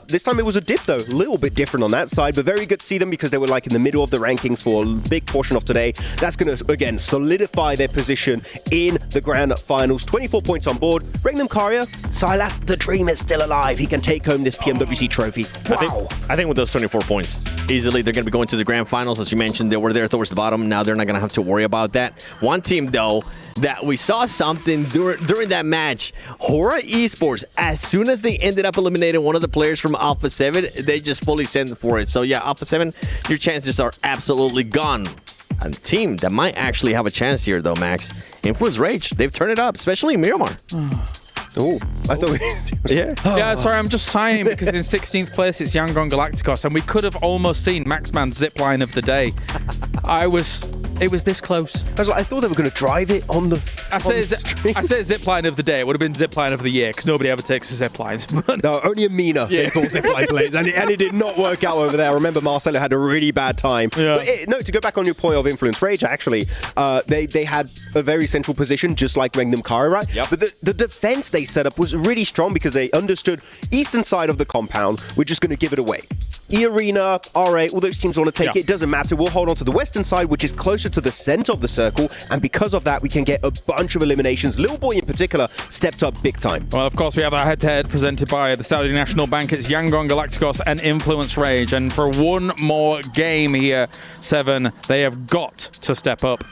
This time it was a dip though, a little bit different on that side, but very good to see them because they were like in the middle of the rankings for a big portion of today. That's going to, again, solidify their position in the grand finals. 24 points on board. Regnum Carrier, Silas, the dream is still alive. He can take home this PMWC trophy. Wow. I think with those 24 points, easily they're going to be going to the grand finals. As you mentioned, they were there towards the bottom. Now they're not going to have to worry about that. One team, though, that we saw something during that match, Hora Esports, as soon as they ended up eliminating one of the players from Alpha 7, they just fully sent for it. So yeah, Alpha 7, your chances are absolutely gone. A team that might actually have a chance here, though, Max, Influence Rage. They've turned it up, especially in Miramar. Oh, I thought Yeah, sorry, I'm just sighing because in 16th place it's Yangon Galacticos, and we could have almost seen Maxman's zipline of the day. It was this close. I thought they were going to drive it on the. I say zipline of the day. It would have been zipline of the year because nobody ever takes the ziplines. No, only a Mina they call zipline plays, and it did not work out over there. I remember Marcelo had a really bad time. Yeah. But to go back on your point of Influence Rage, actually, they had a very central position, just like Regnum Carrier, right? Yep. But the defense they set up was really strong because they understood eastern side of the compound, we're just going to give it away. E-Arena, R8, all those teams want to take it. It doesn't matter. We'll hold on to the western side, which is closer to the center of the circle. And because of that, we can get a bunch of eliminations. Little Boy in particular stepped up big time. Well, of course, we have our head-to-head presented by the Saudi National Bank. It's Yangon Galacticos and Influence Rage. And for one more game here, 7, they have got to step up.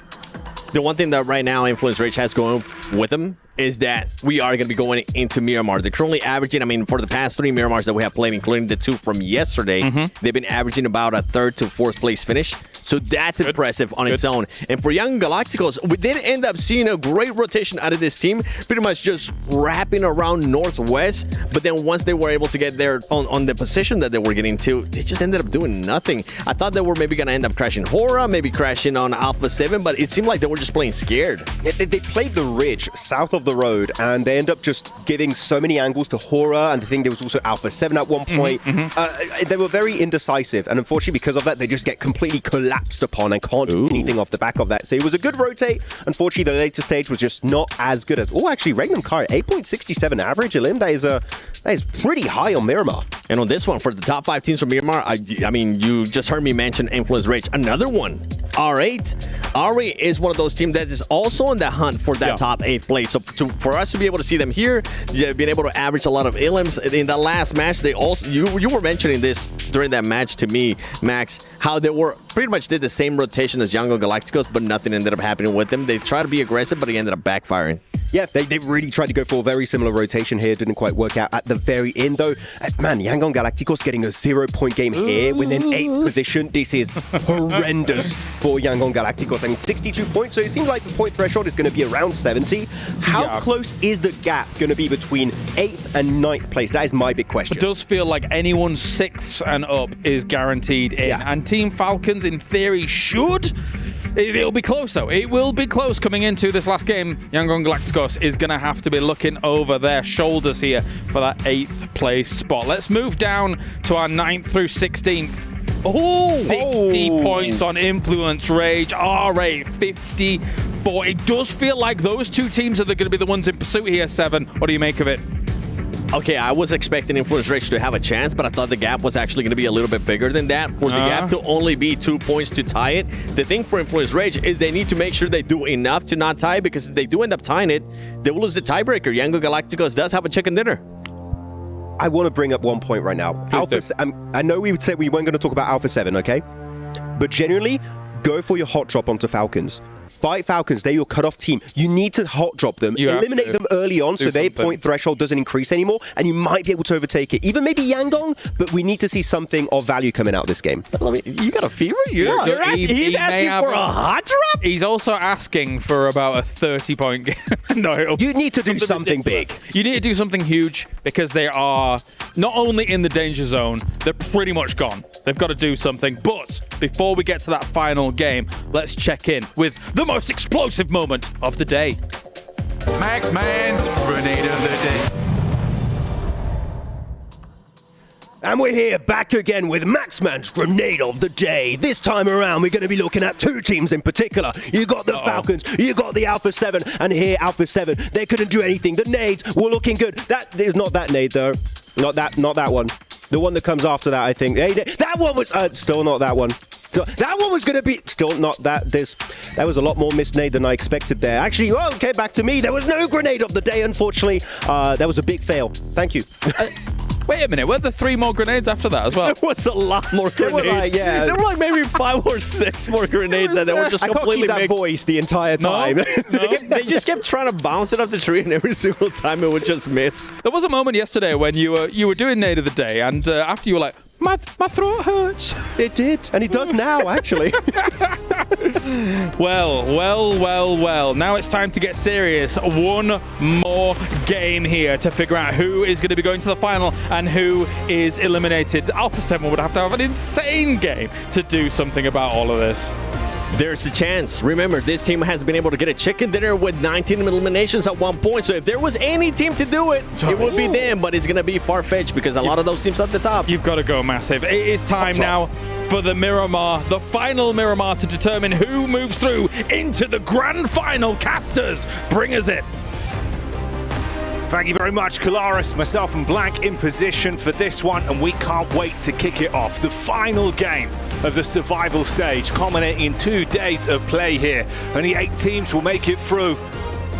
The one thing that right now Influence Rage has going with them is that we are going to be going into Miramar. They're currently averaging, I mean, for the past 3 Miramars that we have played, including the 2 from yesterday, they've been averaging about a 3rd to 4th place finish. So that's impressive on its own. And for Young Galacticos, we did end up seeing a great rotation out of this team, pretty much just wrapping around Northwest. But then once they were able to get there on the position that they were getting to, they just ended up doing nothing. I thought they were maybe going to end up crashing Hora, maybe crashing on Alpha 7, but it seemed like they were just playing scared. They played the ridge south of the road, and they end up just giving so many angles to Hora, and I think there was also Alpha 7 at one point. They were very indecisive, and unfortunately because of that, they just get completely collapsed upon and can't do anything off the back of that. So it was a good rotate. Unfortunately, the later stage was just not as good as... Oh, actually, Regnum Kai, 8.67 average, Elim. That is pretty high on Miramar. And on this one, for the top 5 teams from Miramar, I mean, you just heard me mention Influence Rage. Another one, R8. R8 is one of those teams that is also in the hunt for that top 8th place. So for us to be able to see them here, being able to average a lot of elims in the last match, they also you were mentioning this during that match to me, Max, how they were pretty much did the same rotation as Yangon Galacticos, but nothing ended up happening with them. They tried to be aggressive, but it ended up backfiring. Yeah, they really tried to go for a very similar rotation here. Didn't quite work out at the very end, though. Man, Yangon Galacticos getting a 0-point game here within 8th position. This is horrendous for Yangon Galacticos. I mean, 62 points, so it seems like the point threshold is going to be around 70. How close is the gap going to be between 8th and 9th place? That is my big question. It does feel like anyone 6th and up is guaranteed in. And Team Falcons, in theory, should. It'll be close, though. It will be close coming into this last game. Yangon Galacticos is going to have to be looking over their shoulders here for that 8th place spot. Let's move down to our 9th through 16th. 60 points on Influence Rage. R8, 54. It does feel like those 2 teams are going to be the ones in pursuit here, 7. What do you make of it? Okay, I was expecting Influence Rage to have a chance, but I thought the gap was actually going to be a little bit bigger than that. For the gap to only be 2 points to tie it, the thing for Influence Rage is they need to make sure they do enough to not tie, because if they do end up tying it, they will lose the tiebreaker. Yangon Galacticos does have a chicken dinner. I want to bring up one point right now. I know we said we weren't going to talk about Alpha 7, okay? But genuinely, go for your hot drop onto Falcons. Fight Falcons, they're your cutoff team. You need to hot drop them, eliminate them early on so their point threshold doesn't increase anymore, and you might be able to overtake it. Even maybe Yangon, but we need to see something of value coming out of this game. I mean, you got a fever? He's asking for a hot drop? He's also asking for about a 30-point game. No, you need to do something big. You need to do something huge, because they are not only in the danger zone, they're pretty much gone. They've got to do something. But before we get to that final game, let's check in with the most explosive moment of the day. Max Man's Grenade of the Day. And we're here back again with Maxman's Grenade of the Day. This time around, we're going to be looking at 2 teams in particular. You got the Falcons, you got the Alpha 7, and here, Alpha 7, they couldn't do anything. The nades were looking good. That is not that nade, though. Not that one. The one that comes after that, I think. That one was still not that one. So that one was going to be still not that. That was a lot more missed nade than I expected there. Actually, okay, back to me. There was no Grenade of the Day, unfortunately. That was a big fail. Thank you. Wait a minute, were there 3 more grenades after that as well? There was a lot more grenades. There were like maybe 5 or 6 more grenades that were just completely mixed. I can't keep that voice the entire time. They just kept trying to bounce it off the tree, and every single time it would just miss. There was a moment yesterday when you were doing Nade of the Day, and after you were like, my throat hurts. It did, and it does now, actually. Well. Now it's time to get serious. One more game here to figure out who is going to be going to the final and who is eliminated. Alpha 7 would have to have an insane game to do something about all of this. There's a chance. Remember, this team has been able to get a chicken dinner with 19 eliminations at one point. So if there was any team to do it, it would be them. But it's going to be far-fetched because a lot of those teams at the top. You've got to go massive. It is time now for the Miramar, the final Miramar, to determine who moves through into the grand final. Casters, bring us it. Thank you very much, Kalaris. Myself and Blank in position for this one, and we can't wait to kick it off. The final game of the survival stage, culminating in 2 days of play here. Only 8 teams will make it through.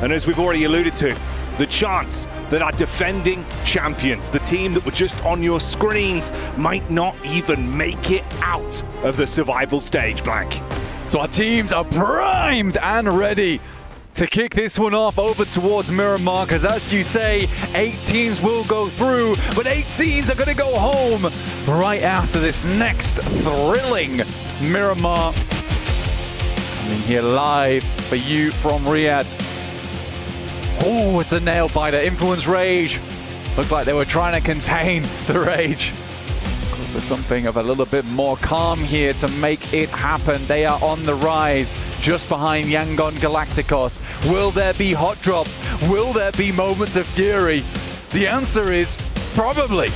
And as we've already alluded to, the chance that our defending champions, the team that were just on your screens, might not even make it out of the survival stage, Blank. So our teams are primed and ready to kick this one off over towards Miramar, because as you say, 8 teams will go through, but 8 teams are going to go home right after this next thrilling Miramar. Coming here live for you from Riyadh. Oh, it's a nail biter. Influence Rage. Looked like they were trying to contain the rage. For something of a little bit more calm here to make it happen. They are on the rise, just behind Yangon Galacticos. Will there be hot drops? Will there be moments of fury? The answer is probably.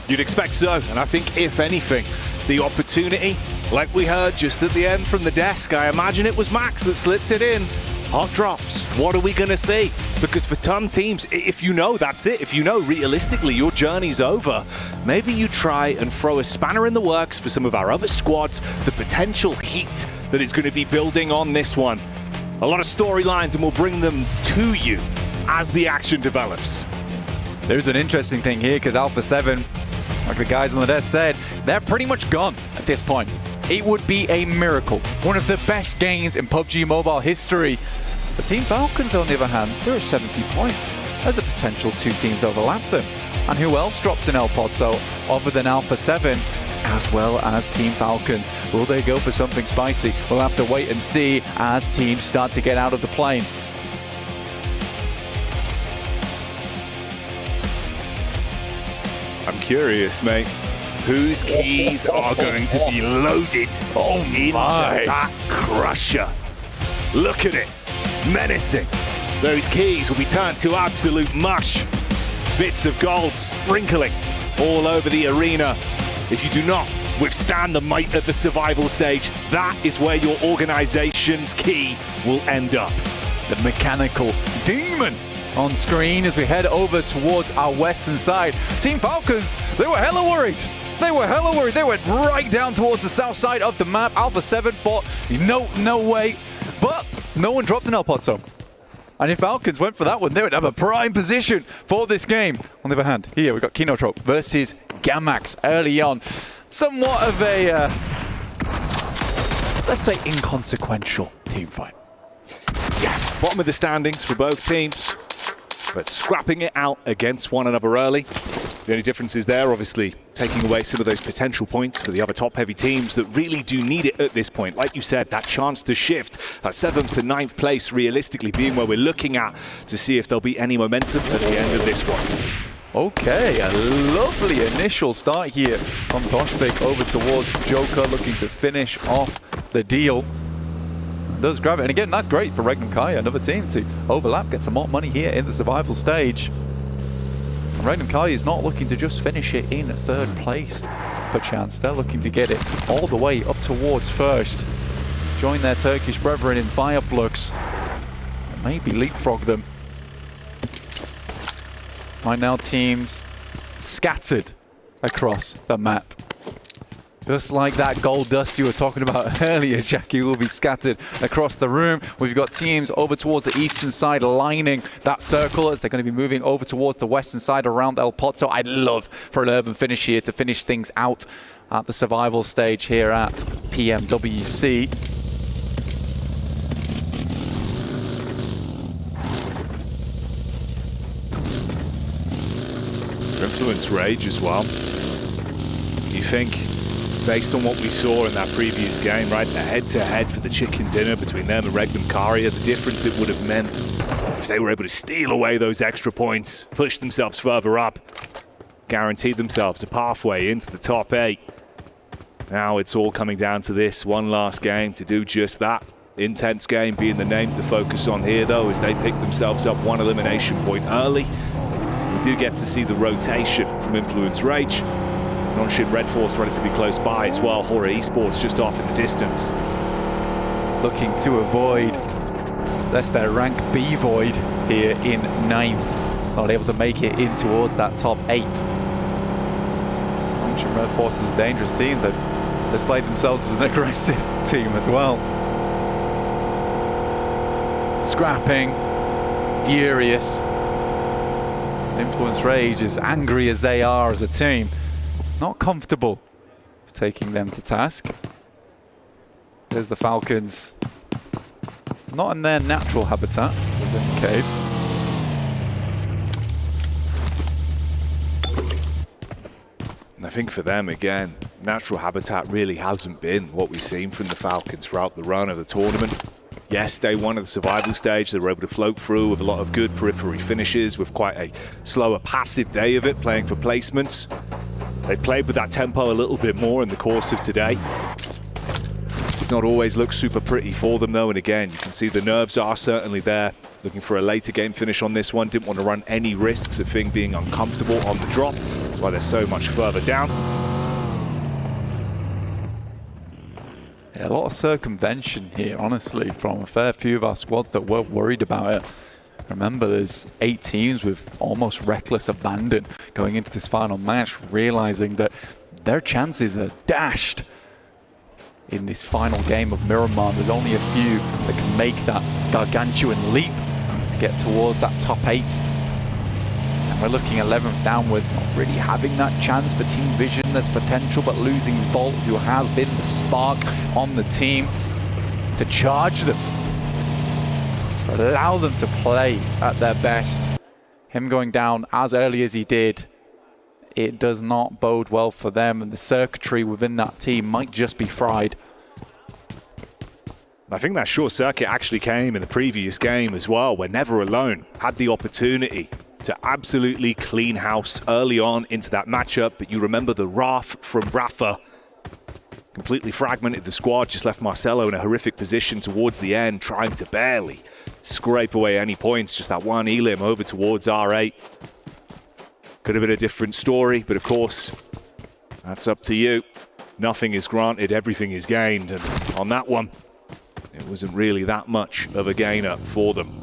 You'd expect so, and I think if anything, the opportunity, like we heard just at the end from the desk, I imagine it was Max that slipped it in. Hot drops. What are we going to see? Because for some teams, if you know that's it, if you know realistically your journey's over, maybe you try and throw a spanner in the works for some of our other squads, the potential heat that is going to be building on this one. A lot of storylines, and we'll bring them to you as the action develops. There's an interesting thing here, because Alpha 7, like the guys on the desk said, they're pretty much gone at this point. It would be a miracle. One of the best games in PUBG Mobile history. The Team Falcons, on the other hand, they're at 70 points. There's a potential 2 teams overlap them. And who else drops in El Pozo other than Alpha 7, as well as Team Falcons? Will they go for something spicy? We'll have to wait and see as teams start to get out of the plane. I'm curious, mate. Whose keys are going to be loaded into that crusher? Look at it. Menacing. Those keys will be turned to absolute mush. Bits of gold sprinkling all over the arena. If you do not withstand the might of the survival stage, that is where your organization's key will end up. The mechanical demon on screen as we head over towards our western side. Team Falcons, they were hella worried. They were hella worried. They went right down towards the south side of the map. Alpha 7 thought, no way. But no one dropped an El Pozo. And if Falcons went for that one, they would have a prime position for this game. On the other hand, here we've got Kinotrope versus Gamax early on. Somewhat of a, let's say, inconsequential team fight. Yeah, bottom of the standings for both teams, but scrapping it out against one another early. The only difference is there, obviously, taking away some of those potential points for the other top-heavy teams that really do need it at this point. Like you said, that chance to shift at 7th to 9th place, realistically being where we're looking at to see if there'll be any momentum at the end of this one. Okay, a lovely initial start here from Toshvik over towards Joker, looking to finish off the deal. Does grab it, and again, that's great for Regnum Kaya, another team to overlap, get some more money here in the survival stage. Regnum Kaya is not looking to just finish it in 3rd place, perchance. They're looking to get it all the way up towards 1st. Join their Turkish brethren in Fireflux, and maybe leapfrog them. Right now, teams scattered across the map. Just like that gold dust you were talking about earlier, Jackie, will be scattered across the room. We've got teams over towards the eastern side lining that circle as they're going to be moving over towards the western side around El Pozo. I'd love for an urban finish here to finish things out at the survival stage here at PMWC. Influence Rage as well. You think, based on what we saw in that previous game, right, the head-to-head for the chicken dinner between them and Regnum Kaya, the difference it would have meant if they were able to steal away those extra points, push themselves further up, guaranteed themselves a pathway into the top 8. Now it's all coming down to this one last game to do just that. Intense game being the name to focus on here, though, as they pick themselves up one elimination point early. We do get to see the rotation from Influence Rage. Non-ship Red Force relatively close by as well. Horror Esports just off in the distance. Looking to avoid, that's their rank B void here in 9th. not able to make it in towards that top 8. Function Red Force is a dangerous team. They've displayed themselves as an aggressive team as well. Scrapping, furious. Influence Rage, as angry as they are as a team, not comfortable taking them to task. There's the Falcons, not in their natural habitat within the cave. And I think for them, again, natural habitat really hasn't been what we've seen from the Falcons throughout the run of the tournament. Yes, day one of the survival stage, they were able to float through with a lot of good periphery finishes, with quite a slower passive day of it, playing for placements. They played with that tempo a little bit more in the course of today. It's not always looked super pretty for them though, and again, you can see the nerves are certainly there. Looking for a later game finish on this one, didn't want to run any risks of Fing being uncomfortable on the drop. That's why they're so much further down. Yeah, a lot of circumvention here, honestly, from a fair few of our squads that were worried about it. Remember, there's 8 teams with almost reckless abandon going into this final match, realizing that their chances are dashed in this final game of Miramar. There's only a few that can make that gargantuan leap to get towards that top 8. And we're looking 11th downwards, not really having that chance for Team Vision. There's potential, but losing Volt, who has been the spark on the team, to charge them, allow them to play at their best. Him going down as early as he did, it does not bode well for them, and the circuitry within that team might just be fried. I think that short circuit actually came in the previous game as well, where Never Alone had the opportunity to absolutely clean house early on into that matchup, but you remember the Wrath from Rafa completely fragmented the squad, just left Marcelo in a horrific position towards the end, trying to barely scrape away any points. Just that one elim over towards R8. Could have been a different story, but of course, that's up to you. Nothing is granted, everything is gained, and on that one, it wasn't really that much of a gainer for them.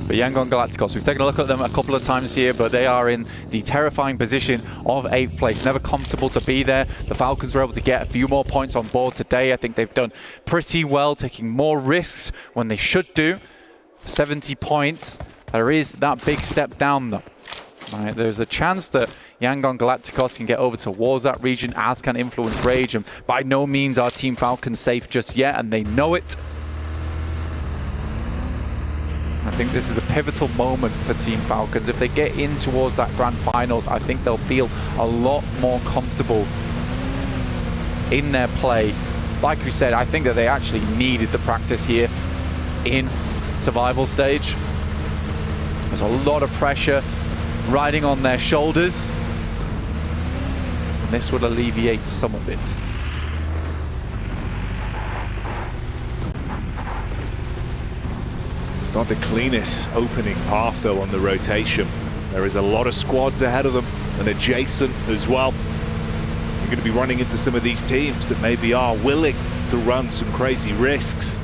But Yangon Galacticos, we've taken a look at them a couple of times here, but they are in the terrifying position of 8th place. Never comfortable to be there. The Falcons were able to get a few more points on board today. I think they've done pretty well, taking more risks when they should do. 70 points. There is that big step down though. Right, there's a chance that Yangon Galacticos can get over towards that region, as can Influence Rage, and by no means are Team Falcons safe just yet, and they know it. I think this is a pivotal moment for Team Falcons. If they get in towards that grand finals, I think they'll feel a lot more comfortable in their play. Like we said, I think that they actually needed the practice here in survival stage. There's a lot of pressure riding on their shoulders, and this would alleviate some of it. It's not the cleanest opening path though on the rotation. There is a lot of squads ahead of them and adjacent as well. You're going to be running into some of these teams that maybe are willing to run some crazy risks,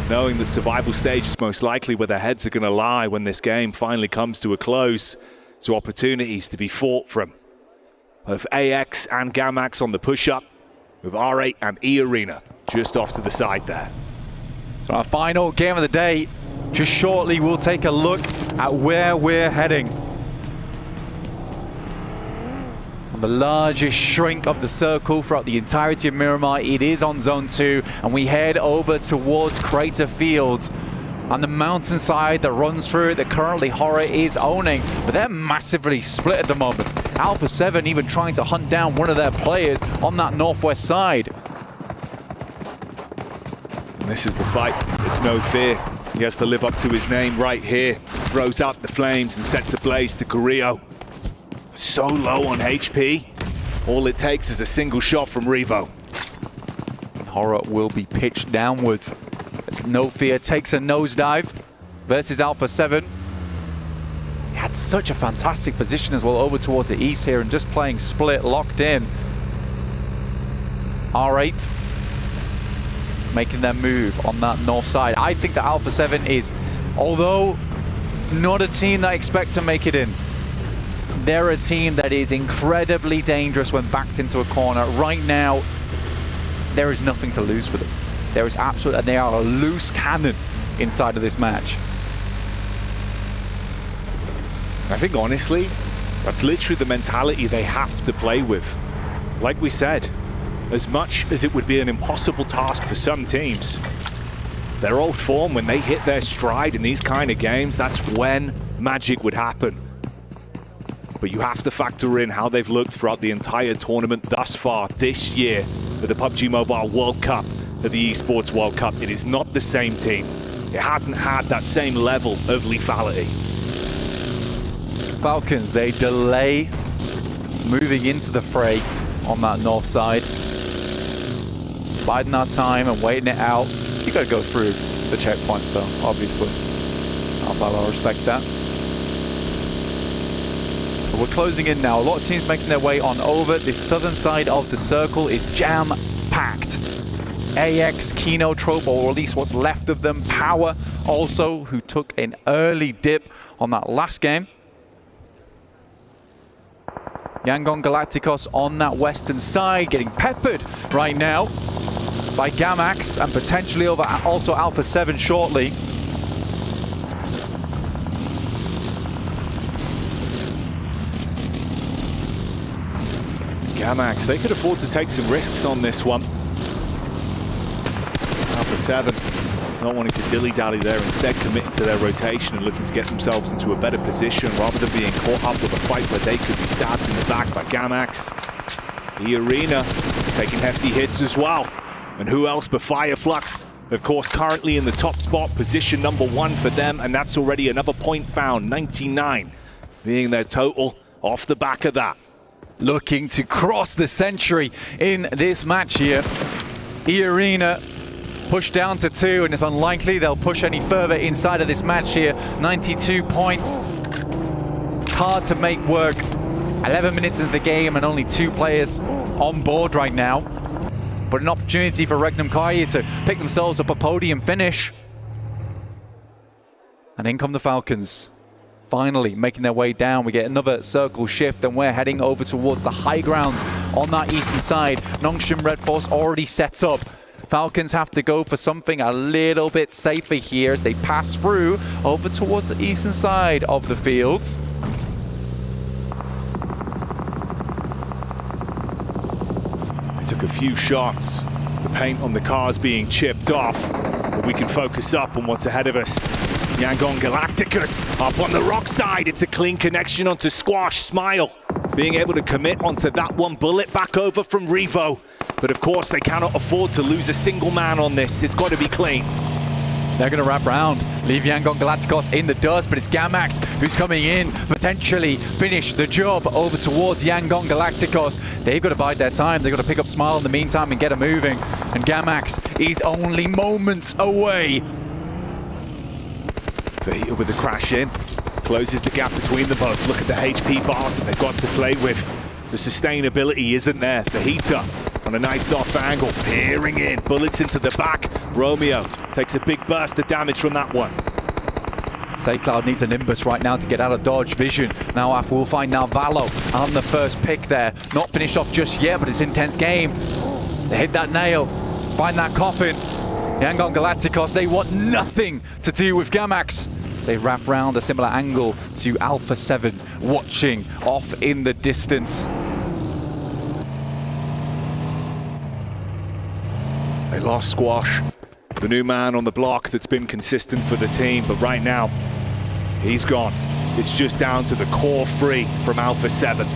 knowing that survival stage is most likely where their heads are going to lie when this game finally comes to a close. So opportunities to be fought from both AX and Gamax on the push-up, with R8 and E Arena just off to the side there. So our final game of the day. Just shortly, we'll take a look at where we're heading. On the largest shrink of the circle throughout the entirety of Miramar, it is on Zone 2, and we head over towards Crater Fields. On the mountainside that runs through it, that currently Horror is owning, but they're massively split at the moment. Alpha 7 even trying to hunt down one of their players on that northwest side. And this is the fight. It's no fear. He has to live up to his name right here. Throws out the flames and sets ablaze to Carrillo. So low on HP. All it takes is a single shot from Revo. Horror will be pitched downwards. As No Fear takes a nosedive versus Alpha 7. He had such a fantastic position as well over towards the east here, and just playing split, locked in. R8 making their move on that north side. I think that Alpha 7 is Although not a team that I expect to make it in. They're a team that is incredibly dangerous when backed into a corner. Right now, there is nothing to lose for them. There is absolutely, and they are a loose cannon inside of this match. I think honestly, that's literally the mentality they have to play with. Like we said, as much as it would be an impossible task for some teams, their old form, when they hit their stride in these kind of games, that's when magic would happen. But you have to factor in how they've looked throughout the entire tournament thus far this year at the PUBG Mobile World Cup, at the Esports World Cup. It is not the same team. It hasn't had that same level of lethality. Falcons, they delay moving into the fray on that north side. Biding our time and waiting it out. You got to go through the checkpoints though, obviously. I'll respect that. But we're closing in now. A lot of teams making their way on over. This southern side of the circle is jam-packed. AX, Kino, Trope, or at least what's left of them. Power also, who took an early dip on that last game. Yangon Galacticos on that western side, getting peppered right now by Gamax and potentially over also Alpha 7 shortly. Gamax, they could afford to take some risks on this one. Alpha 7 not wanting to dilly-dally there, instead committing to their rotation and looking to get themselves into a better position rather than being caught up with a fight where they could be stabbed in the back by Gamax. The Arena taking hefty hits as well. And who else but Fireflux? Of course, currently in the top spot, position number 1 for them, and that's already another point found, 99 being their total off the back of that. Looking to cross the century in this match here. E-Arena pushed down to 2, and it's unlikely they'll push any further inside of this match here. 92 points. Hard to make work. 11 minutes into the game and only 2 players on board right now. But an opportunity for Regnum Kai to pick themselves up a podium finish. And in come the Falcons. Finally making their way down. We get another circle shift and we're heading over towards the high ground on that eastern side. Nongshim Red Force already set up. Falcons have to go for something a little bit safer here as they pass through over towards the eastern side of the fields. They took a few shots. The paint on the cars being chipped off, but we can focus up on what's ahead of us. Yangon Galacticus up on the rock side. It's a clean connection onto Squash. Smile being able to commit onto that one bullet back over from Revo. But of course, they cannot afford to lose a single man on this. It's got to be clean. They're going to wrap round, leave Yangon Galacticos in the dust, but it's Gamax who's coming in, potentially finish the job over towards Yangon Galacticos. They've got to bide their time. They've got to pick up Smile in the meantime and get her moving. And Gamax is only moments away. Fajita with the crash in, closes the gap between them both. Look at the HP bars that they've got to play with. The sustainability isn't there. Fajita on a nice off angle, peering in, bullets into the back. Romeo takes a big burst of damage from that one. SayCloud needs a Nimbus right now to get out of dodge vision. Now Alpha will find Nalvalo on the first pick there. Not finished off just yet, but it's an intense game. They hit that nail, find that coffin. Yangon Galacticos, they want nothing to do with Gamax. They wrap round a similar angle to Alpha 7, watching off in the distance. They lost Squash, the new man on the block that's been consistent for the team, but right now, he's gone. It's just down to the core 3 from Alpha 7.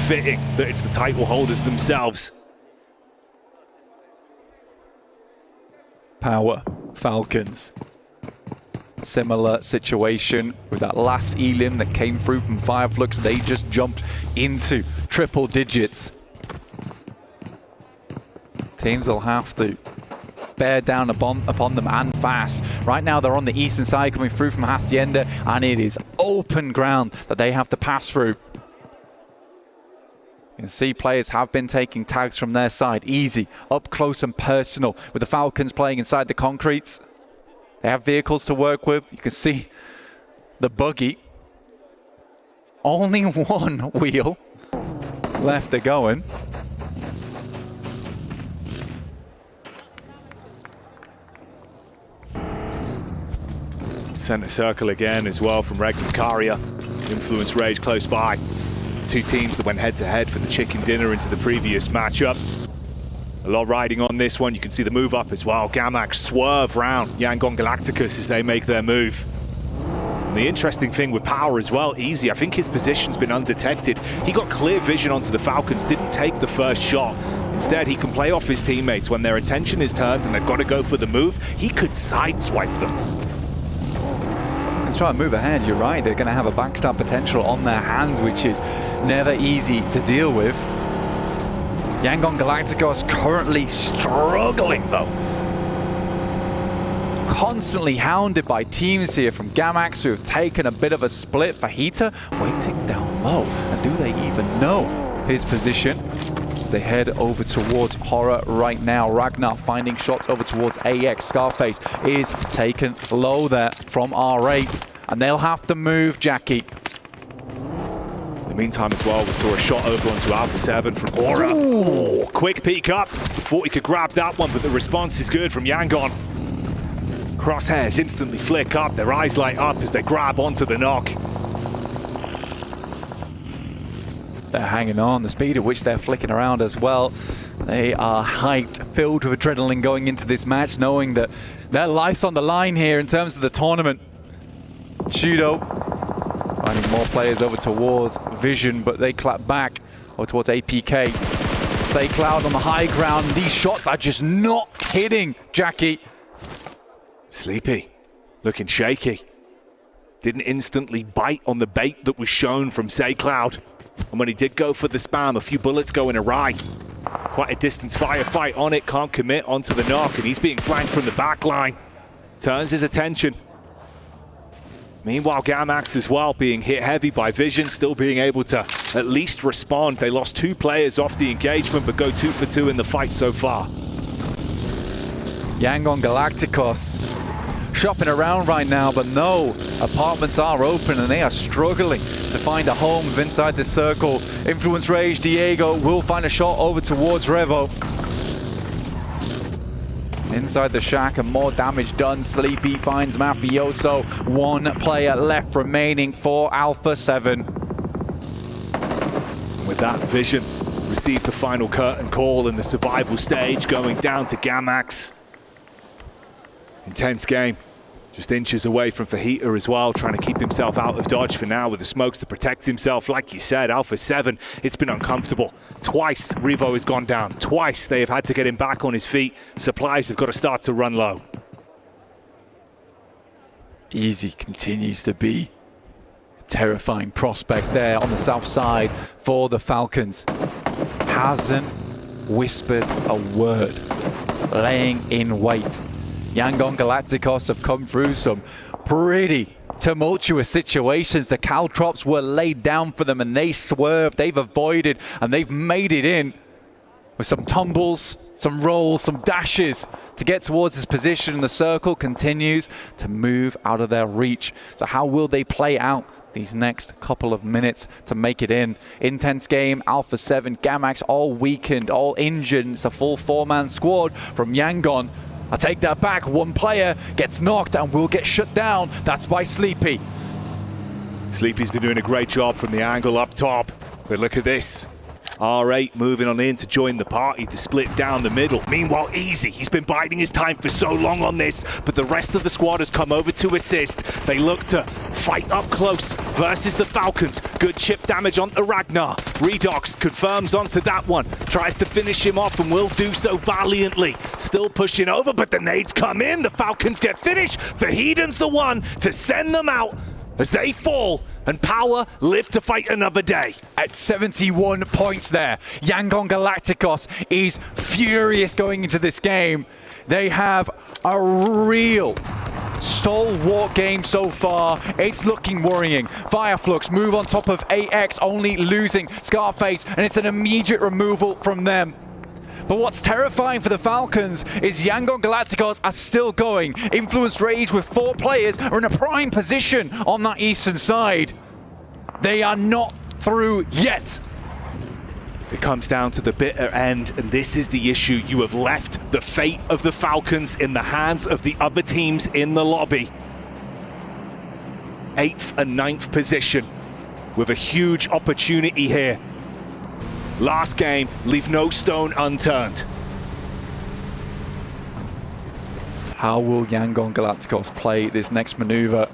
Fitting that it's the title holders themselves. Power, Falcons. Similar situation with that last elim that came through from Fireflux. They just jumped into triple digits. Teams will have to bear down upon them and fast. Right now they're on the eastern side coming through from Hacienda, and it is open ground that they have to pass through. You can see players have been taking tags from their side. Easy, up close and personal with the Falcons playing inside the concretes. They have vehicles to work with. You can see the buggy. Only one wheel left to going. Center circle again as well from Regnum Karia. Influence Rage close by. Two teams that went head-to-head for the chicken dinner into the previous matchup. A lot riding on this one. You can see the move up as well. Gamax swerve round Yangon Galacticus as they make their move. And the interesting thing with Power as well, Easy, I think his position's been undetected. He got clear vision onto the Falcons, didn't take the first shot. Instead, he can play off his teammates when their attention is turned and they've got to go for the move. He could sideswipe them. Let's try and move ahead. You're right. They're going to have a backstab potential on their hands, which is never easy to deal with. Yangon Galacticos currently struggling, though. Constantly hounded by teams here from Gamax, who have taken a bit of a split. Fajita waiting down low. And do they even know his position? As they head over towards Horror right now. Ragnar finding shots over towards AX. Scarface is taken low there from R8. And they'll have to move, Jackie. In the meantime as well, we saw a shot over onto Alpha 7 from Aura. Ooh, quick peek up. Thought he could grab that one, but the response is good from Yangon. Crosshairs instantly flick up, their eyes light up as they grab onto the knock. They're hanging on, the speed at which they're flicking around as well. They are hyped, filled with adrenaline going into this match, knowing that their life's on the line here in terms of the tournament. Judo finding more players over towards Vision, but they clap back over towards APK. Say Cloud on the high ground. These shots are just not hitting, Jackie. Sleepy, looking shaky. Didn't instantly bite on the bait that was shown from Say Cloud. And when he did go for the spam, a few bullets going awry. Quite a distance firefight on it, can't commit onto the knock, and he's being flanked from the back line. Turns his attention. Meanwhile, Gamax as well being hit heavy by Vision, still being able to at least respond. They lost 2 players off the engagement, but go 2 for 2 in the fight so far. Yangon Galacticos shopping around right now, but no, apartments are open and they are struggling to find a home inside this circle. Influence Rage, Diego will find a shot over towards Revo. Inside the shack and more damage done. Sleepy finds Mafioso. 1 player left remaining for Alpha 7. With that, Vision received the final curtain call in the survival stage, going down to Gamax. Intense game. Just inches away from Fajita as well, trying to keep himself out of dodge for now with the smokes to protect himself. Like you said, Alpha 7, it's been uncomfortable. Twice Revo has gone down. Twice they have had to get him back on his feet. Supplies have got to start to run low. Easy continues to be a terrifying prospect there on the south side for the Falcons. Hasn't whispered a word, laying in wait. Yangon Galacticos have come through some pretty tumultuous situations. The caltrops were laid down for them and they swerved, they've avoided, and they've made it in with some tumbles, some rolls, some dashes to get towards this position. And the circle continues to move out of their reach. So how will they play out these next couple of minutes to make it in? Intense game, Alpha 7, Gamax all weakened, all injured. It's a full 4-man squad from Yangon. I take that back. 1 player gets knocked and will get shut down. That's by Sleepy. Sleepy's been doing a great job from the angle up top. But look at this. R8 moving on in to join the party to split down the middle. Meanwhile, Easy, he's been biding his time for so long on this, but the rest of the squad has come over to assist. They look to fight up close versus the Falcons. Good chip damage onto Ragnar. Redox confirms onto that one. Tries to finish him off and will do so valiantly. Still pushing over, but the nades come in. The Falcons get finished. Fahidan's the one to send them out as they fall. And Power live to fight another day. At 71 points there, Yangon Galacticos is furious going into this game. They have a real stalwart game so far. It's looking worrying. Fireflux move on top of AX, only losing Scarface, and it's an immediate removal from them. But what's terrifying for the Falcons is Yangon Galacticos are still going. Influence Rage with 4 players are in a prime position on that eastern side. They are not through yet. It comes down to the bitter end, and this is the issue. You have left the fate of the Falcons in the hands of the other teams in the lobby. 8th and 9th position with a huge opportunity here. Last game, leave no stone unturned. How will Yangon Galacticos play this next maneuver?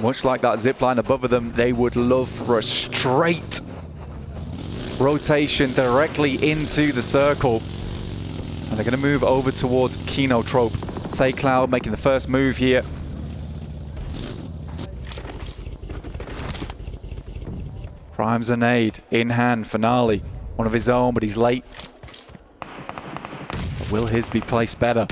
Much like that zipline above them, they would love for a straight rotation directly into the circle. And they're going to move over towards Kinotrope. SayCloud making the first move here. Primes a nade in hand, Finale. One of his own, but he's late. Will his be placed better?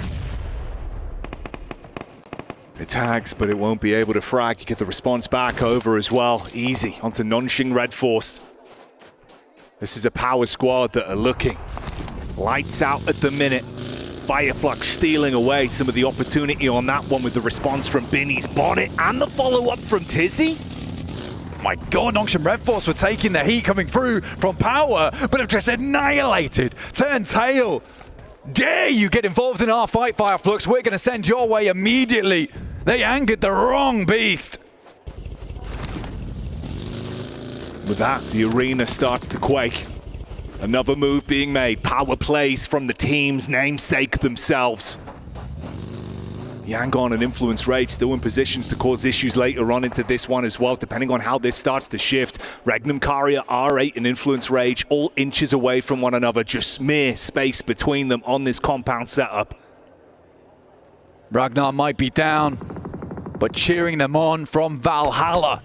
It tags, but it won't be able to frag. You get the response back over as well. Easy onto Nongxing Red Force. This is a power squad that are looking lights out at the minute. Fireflux stealing away some of the opportunity on that one with the response from Binny's Bonnet and the follow-up from Tizzy. My God, Nongxing Red Force were taking the heat coming through from Power, but have just annihilated. Turn tail. Dare you get involved in our fight, Fireflux? We're going to send your way immediately. They angered the wrong beast. With that, the arena starts to quake. Another move being made. Power plays from the team's namesake themselves. Yangon and Influence Rage still in positions to cause issues later on into this one as well, depending on how this starts to shift. Regnum Carrier, R8 and Influence Rage all inches away from one another, just mere space between them on this compound setup. Ragnar might be down, but cheering them on from Valhalla.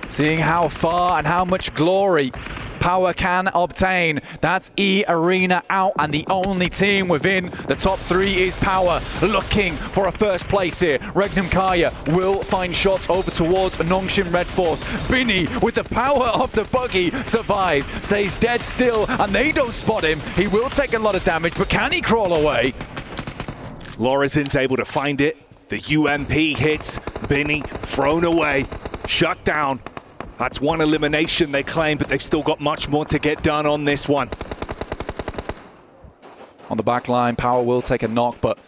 Seeing how far and how much glory Power can obtain. That's E-Arena out, and the only team within the top 3 is Power, looking for a first place here. Regnum Kaya will find shots over towards Nongxing Red Force. Binny, with the power of the buggy, survives, stays dead still, and they don't spot him. He will take a lot of damage, but can he crawl away? Lorizin's able to find it. The UMP hits. Binny thrown away, shut down. That's one elimination they claim, but they've still got much more to get done on this one. On the back line, Power will take a knock, but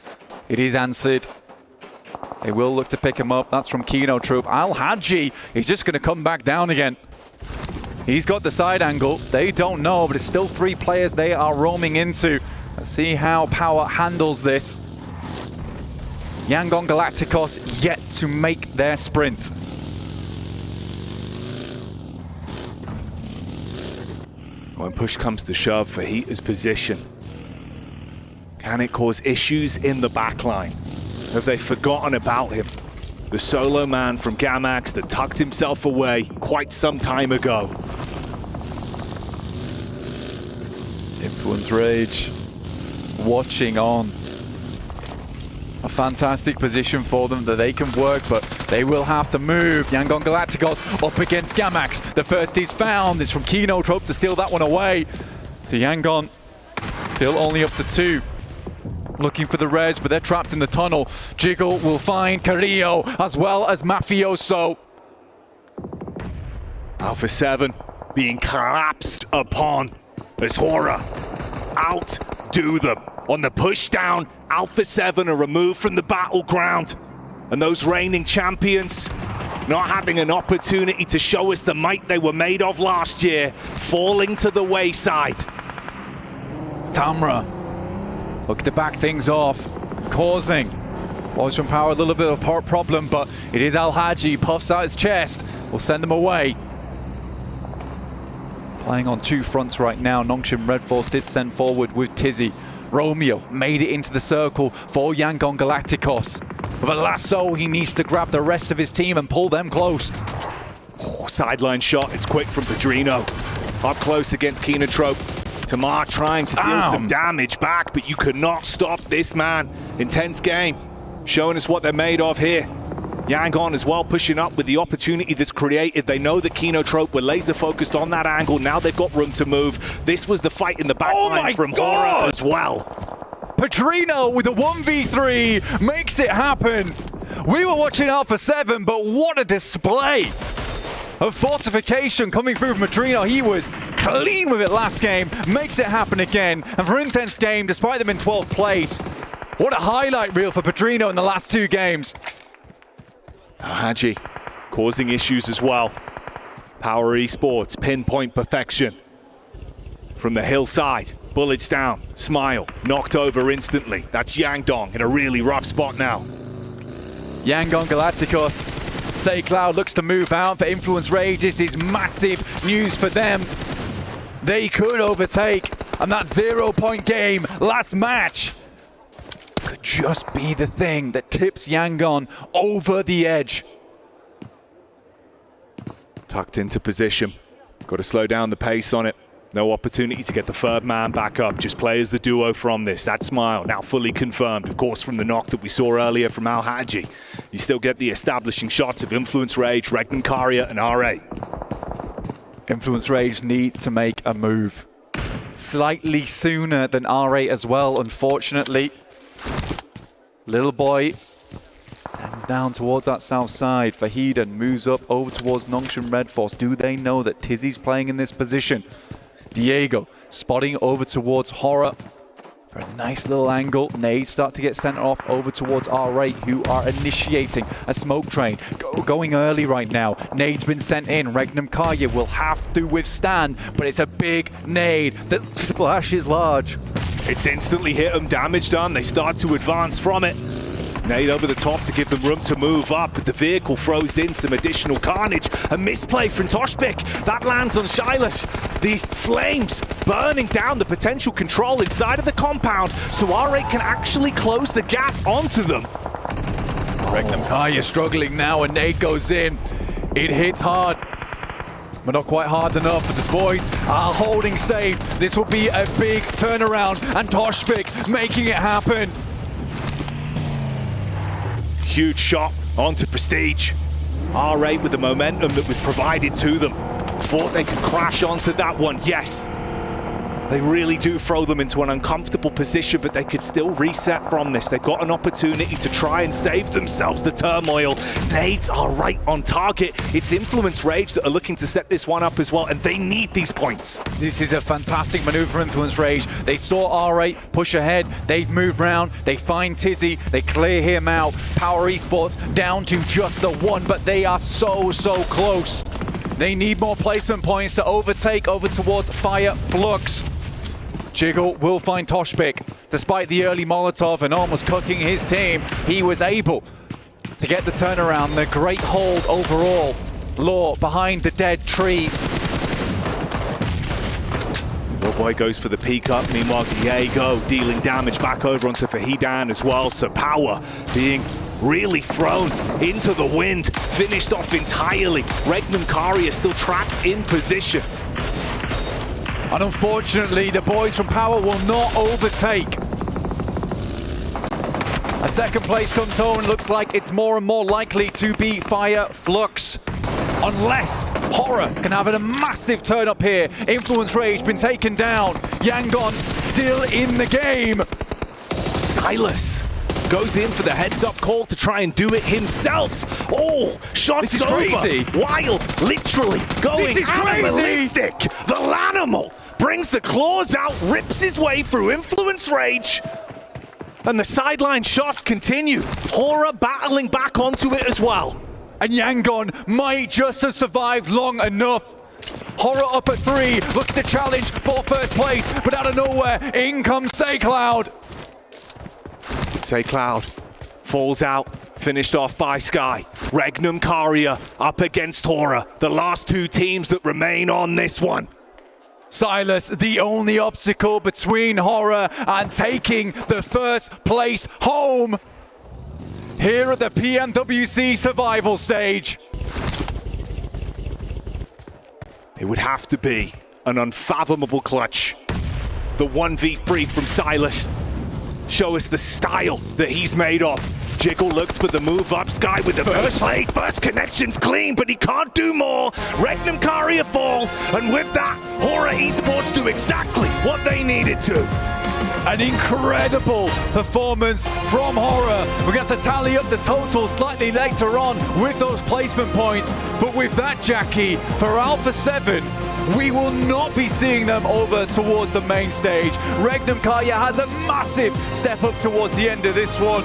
it is answered. They will look to pick him up. That's from Kinotrope. Al-Haji, he's just going to come back down again. He's got the side angle. They don't know, but it's still 3 players they are roaming into. Let's see how Power handles this. Yangon Galacticos yet to make their sprint. When push comes to shove for Heater's position, can it cause issues in the backline? Have they forgotten about him? The solo man from Gamax that tucked himself away quite some time ago. Influence Rage watching on. A fantastic position for them that they can work, but they will have to move. Yangon Galacticos up against Gamax. The first is found. It's from Kinotrope to steal that one away. So Yangon still only up to 2. Looking for the res, but they're trapped in the tunnel. Jiggle will find Carrillo as well as Mafioso. Alpha 7 being collapsed upon as Horror outdo them. On the push down, Alpha 7 are removed from the battleground. And those reigning champions not having an opportunity to show us the might they were made of last year, falling to the wayside. Tamra look to back things off, causing Voice from Power a little bit of a problem, but it is Al-Haji, puffs out his chest, will send them away. Playing on 2 fronts right now. Nongxing Red Force did send forward with Tizzy. Romeo made it into the circle for Yangon Galacticos. With a lasso, he needs to grab the rest of his team and pull them close. Oh, sideline shot, it's quick from Pedrino. Up close against Kinotrope. Tamar trying to deal some damage back, but you could not stop this man. Intense game, showing us what they're made of here. Yangon as well pushing up with the opportunity that's created. They know that Kinotrope were laser focused on that angle. Now they've got room to move. This was the fight in the back line from Hora as well. Petrino with a 1v3 makes it happen. We were watching Alpha 7, but what a display of fortification coming through from Petrino. He was clean with it last game, makes it happen again. And for Intense Game, despite them in 12th place, what a highlight reel for Petrino in the last 2 games. Haji causing issues as well. Power Esports, pinpoint perfection. From the hillside, bullets down, Smile, knocked over instantly. That's Yangdong in a really rough spot now. Yangon Galacticos. Say Cloud looks to move out for Influence Rage. This is massive news for them. They could overtake, and that 0-point game last match could just be the thing that tips Yangon over the edge. Tucked into position. Got to slow down the pace on it. No opportunity to get the third man back up. Just play as the duo from this. That Smile now fully confirmed, of course, from the knock that we saw earlier from Al Haji. You still get the establishing shots of Influence Rage, Regnum Karya, and RA. Influence Rage need to make a move. Slightly sooner than RA as well, unfortunately. Little boy sends down towards that south side. Fahiden moves up over towards Nongshim Red Force. Do they know that Tizzy's playing in this position? Diego spotting over towards Hora for a nice little angle. Nades start to get sent off over towards R8, who are initiating a smoke train. Going early right now. Nade's been sent in. Regnum Karya will have to withstand, but it's a big nade that splashes large. It's instantly hit them, damage done. They start to advance from it. Nade over the top to give them room to move up, but the vehicle throws in some additional carnage. A misplay from Toshpik. That lands on Silas. The flames burning down the potential control inside of the compound, so R8 can actually close the gap onto them. Regnum Karya struggling now, and Nade goes in. It hits hard, but not quite hard enough. But the boys are holding safe. This will be a big turnaround, and Toshpik making it happen. Huge shot onto Prestige. R8 with the momentum that was provided to them. Thought they could crash onto that one. Yes, they really do throw them into an uncomfortable position, but they could still reset from this. They've got an opportunity to try and save themselves the turmoil. Nades are right on target. It's Influence Rage that are looking to set this one up as well, and they need these points. This is a fantastic maneuver for Influence Rage. They saw R8 push ahead. They've moved round. They find Tizzy. They clear him out. Power Esports down to just the one, but they are so close. They need more placement points to overtake over towards Fire Flux. Jiggle will find Toshpik. Despite the early Molotov and almost cooking his team, he was able to get the turnaround. The great hold overall. Law behind the dead tree. Little boy goes for the peek up. Meanwhile, Diego dealing damage back over onto Fahidan as well. So Power being really thrown into the wind. Finished off entirely. Regnum Karya still trapped in position. And unfortunately, the boys from Power will not overtake. A second place comes home, and looks like it's more and more likely to be Fire Flux. Unless Hora can have a massive turn up here. Influence Rage been taken down. Yangon still in the game. Silas goes in for the heads-up call to try and do it himself. Oh, shots this is over. Crazy. Wild, literally going This is crazy. animalistic. The Lanimal brings the claws out, rips his way through Influence Rage. And the sideline shots continue. Hora battling back onto it as well. And Yangon might just have survived long enough. Hora up at 3, look at the challenge for first place, but out of nowhere, in comes Say Cloud. Say Cloud falls out, finished off by Sky. Regnum Karya up against Hora, the last two teams that remain on this one. Silas, the only obstacle between Hora and taking the first place home here at the PMWC survival stage. It would have to be an unfathomable clutch. The 1v3 from Silas. Show us the style that he's made of. Jiggle looks for the move up. Sky with the first late. First connection's clean, but he can't do more. Regnum Kari a fall, and with that, Horror Esports do exactly what they needed to. An incredible performance from Horror. We're going to have to tally up the total slightly later on with those placement points. But with that, Jackie, for Alpha 7, we will not be seeing them over towards the main stage. Regnum Kaya has a massive step up towards the end of this one.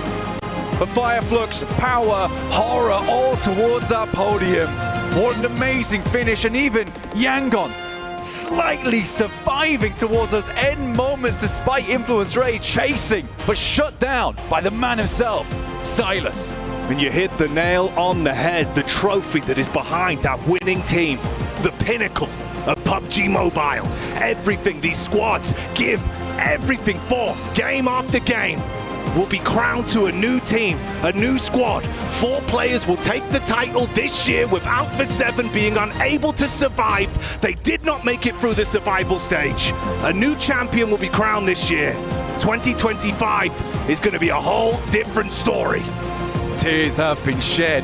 But Fireflux, Power, Horror all towards that podium. What an amazing finish. And even Yangon slightly surviving towards those end moments despite Influence Ray chasing, but shut down by the man himself, Silas. And you hit the nail on the head, the trophy that is behind that winning team, the pinnacle of PUBG Mobile. Everything these squads give everything for, game after game, will be crowned to a new team, a new squad. 4 players will take the title this year with Alpha 7 being unable to survive. They did not make it through the survival stage. A new champion will be crowned this year. 2025 is going to be a whole different story. Tears have been shed.